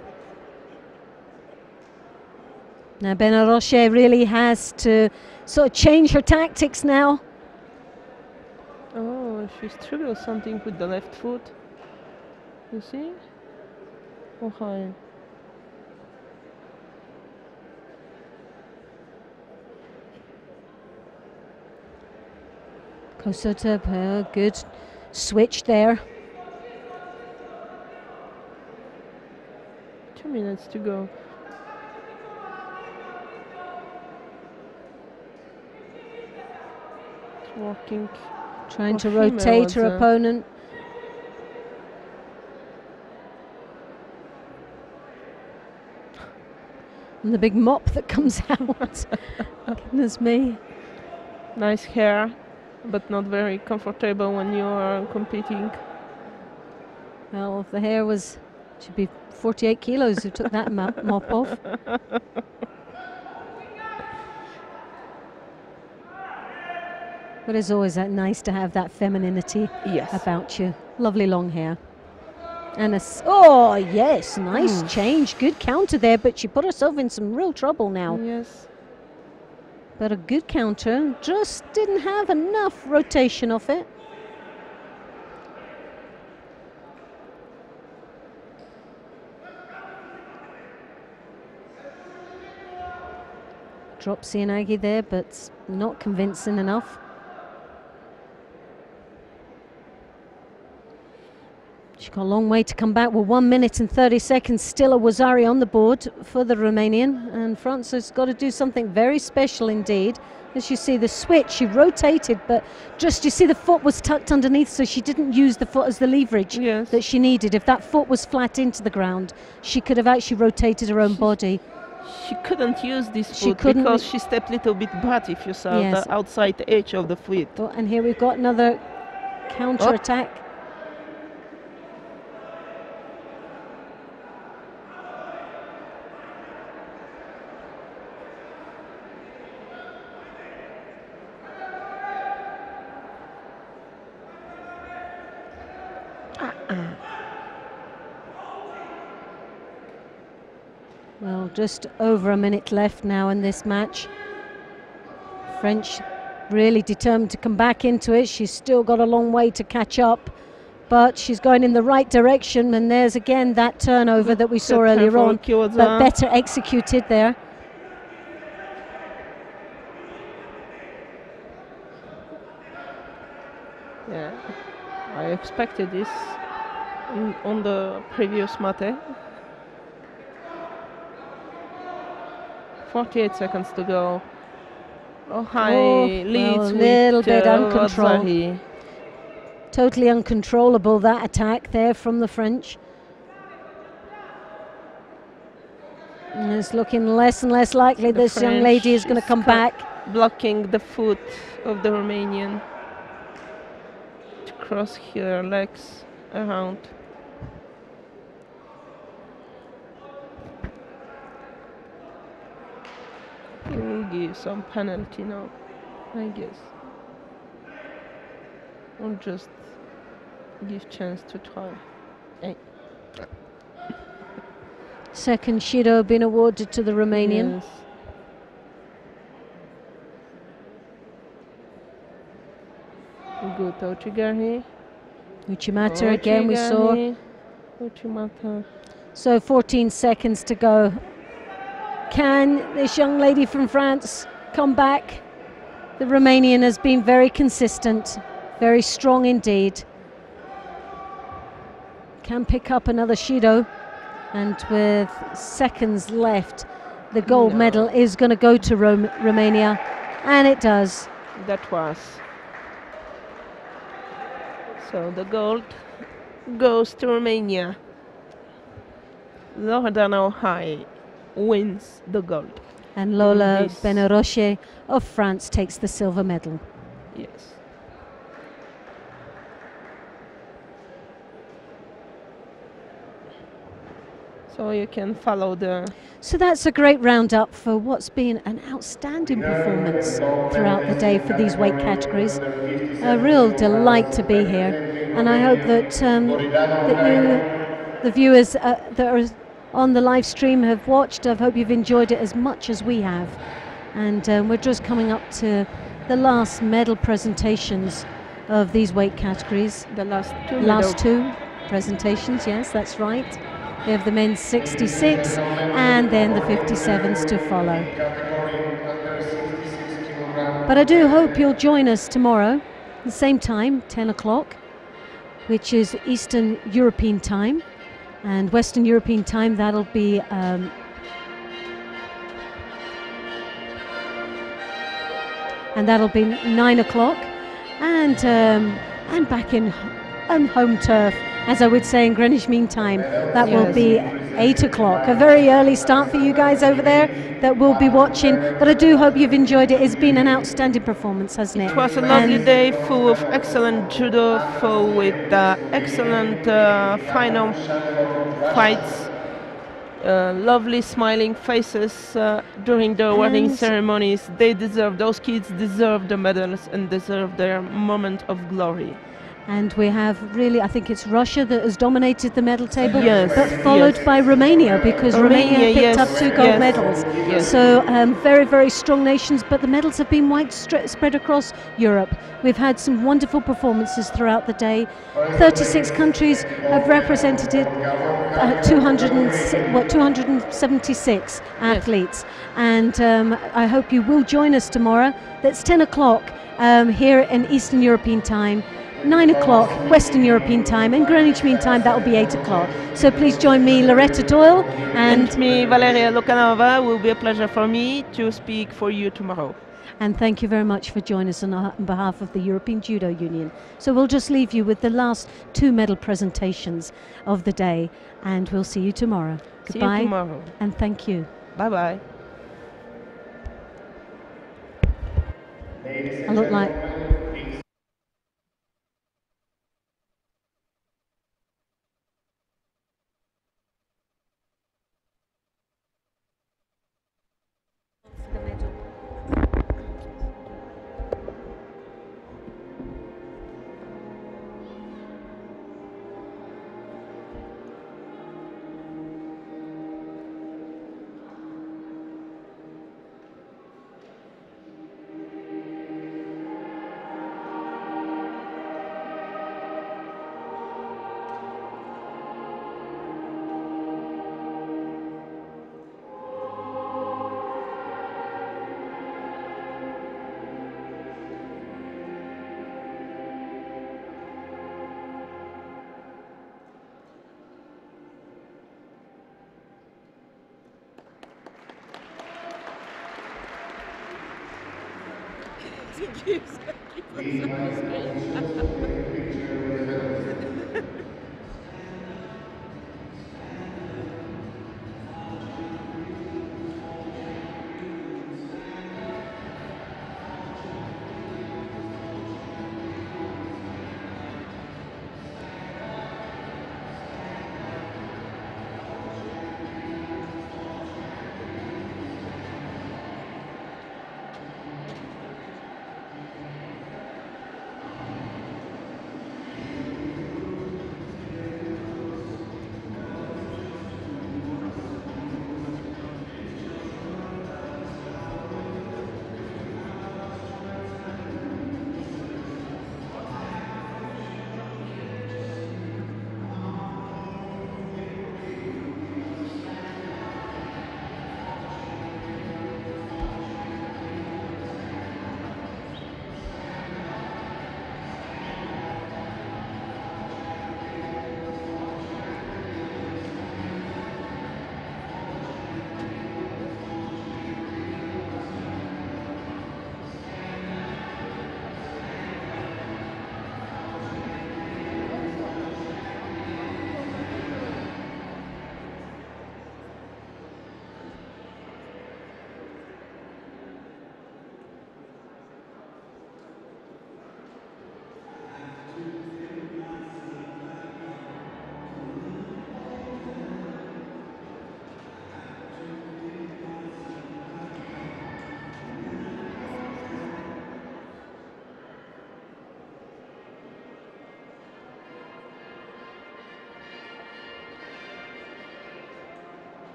Now Benaroche really has to sort of change her tactics now. Oh, she struggles something with the left foot. You see? Oh, hi. Kosota, good switch there. 2 minutes to go. Working, trying to rotate her opponent. And the big mop that comes out. Goodness me. Nice hair, but not very comfortable when you are competing. Well, if the hair was, should be 48 kilos who took that mop off. But it's always that nice to have that femininity about you. Lovely long hair. And oh, yes, nice change. Good counter there, but she put herself in some real trouble now. Yes. But a good counter. Just didn't have enough rotation of it. Drop Sianagi there, but not convincing enough. She's got a long way to come back. Well, 1 minute and 30 seconds, still a Wazari on the board for the Romanian. And France has got to do something very special indeed. As you see the switch, she rotated, but just, you see the foot was tucked underneath, so she didn't use the foot as the leverage that she needed. If that foot was flat into the ground, she could have actually rotated her own body. She couldn't use this foot because she stepped a little bit back, if you saw the outside edge of the foot. Oh, and here we've got another counter-attack. Well, just over a minute left now in this match. French really determined to come back into it. She's still got a long way to catch up, but she's going in the right direction. And there's again that turnover that we saw earlier on, but better executed there. Yeah, I expected this on the previous mate. 48 seconds to go. Oh, leads a little bit uncontrolled. Wazari. Totally uncontrollable, that attack there from the French. And it's looking less and less likely this young lady is going to come back. Blocking the foot of the Romanian to cross her legs around. He will give some penalty now, I guess. Or just give chance to try. Hey. Second Judo been awarded to the Romanian. Yes. Good Ochigari. Uchimata again we saw. Uchimata. So 14 seconds to go. Can this young lady from France come back? The Romanian has been very consistent, very strong indeed. Can pick up another Judo, and with seconds left, the gold medal is going to go to Romania, and it does. That was. So the gold goes to Romania. Loredana High wins the gold. And Lola Benaroche of France takes the silver medal. Yes. So you can follow the... So that's a great roundup for what's been an outstanding performance throughout the day for these weight categories. A real delight to be here. And I hope that, the viewers that are on the live stream have watched. I hope you've enjoyed it as much as we have. And we're just coming up to the last medal presentations of these weight categories. The last two presentations, yes, that's right. We have the men's 66 and then the 57s to follow. But I do hope you'll join us tomorrow, the same time, 10 o'clock, which is Eastern European time. And Western European time, that'll be and that'll be 9 o'clock, and back on home turf, as I would say in Greenwich Mean Time, that will be 8 o'clock. A very early start for you guys over there that will be watching, but I do hope you've enjoyed it. It's been an outstanding performance, hasn't it? It was a lovely day full of excellent judo, full with excellent final fights. Lovely smiling faces during the wedding ceremonies. They deserve, those kids deserve the medals and deserve their moment of glory. And we have really, I think it's Russia that has dominated the medal table, yes, but followed by Romania, because Romania picked up 2 gold medals. Yes. So very, very strong nations, but the medals have been spread across Europe. We've had some wonderful performances throughout the day. 36 countries have represented it, 276 athletes. Yes. And I hope you will join us tomorrow. That's 10 o'clock here in Eastern European time. 9 o'clock Western European time, and Greenwich Mean Time that will be 8 o'clock. So please join me, Loretta Doyle, And me, Valeria Lukanova. Will be a pleasure for me to speak for you tomorrow. and thank you very much for joining us on behalf of the European Judo Union. So we'll just leave you with the last 2 medal presentations of the day, and we'll see you tomorrow. See Goodbye, you tomorrow. and thank you. Bye bye. Ladies I and look like gentlemen, please. We invite officials to take a picture with the medals.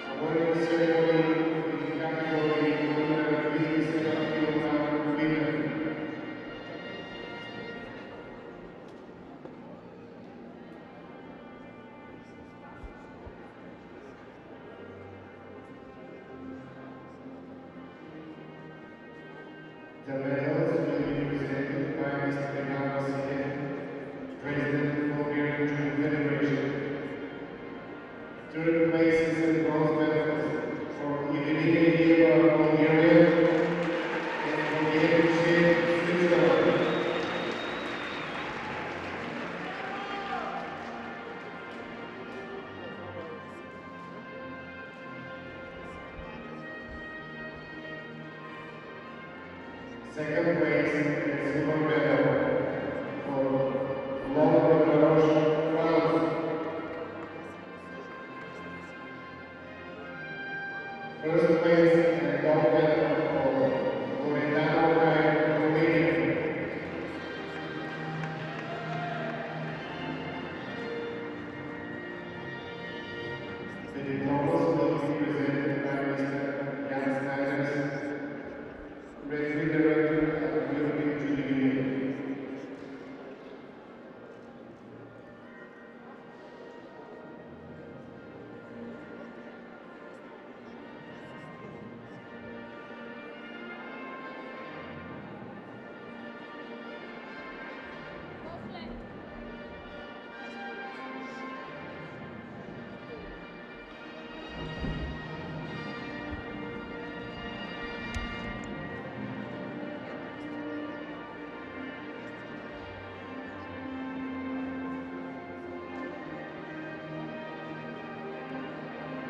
Awarding ceremony in category under 87 kilogram women. The medals will be presented by Mr. Ivan Vasiliev, President of Hungarian Judo Federation. Third places and bronze medals for Evelina Ilieva of Bulgaria and Bulgaria Switzerland. Second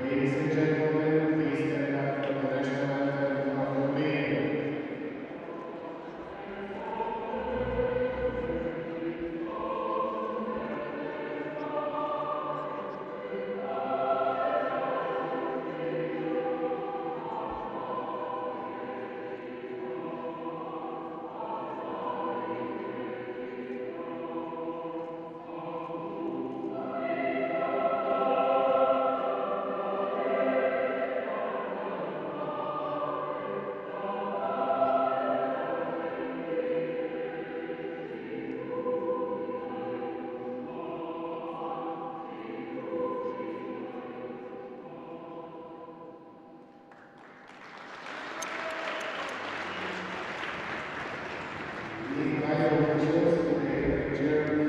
Ladies and gentlemen, please stand up for the national anthem of Romania. We invite all officials to take a picture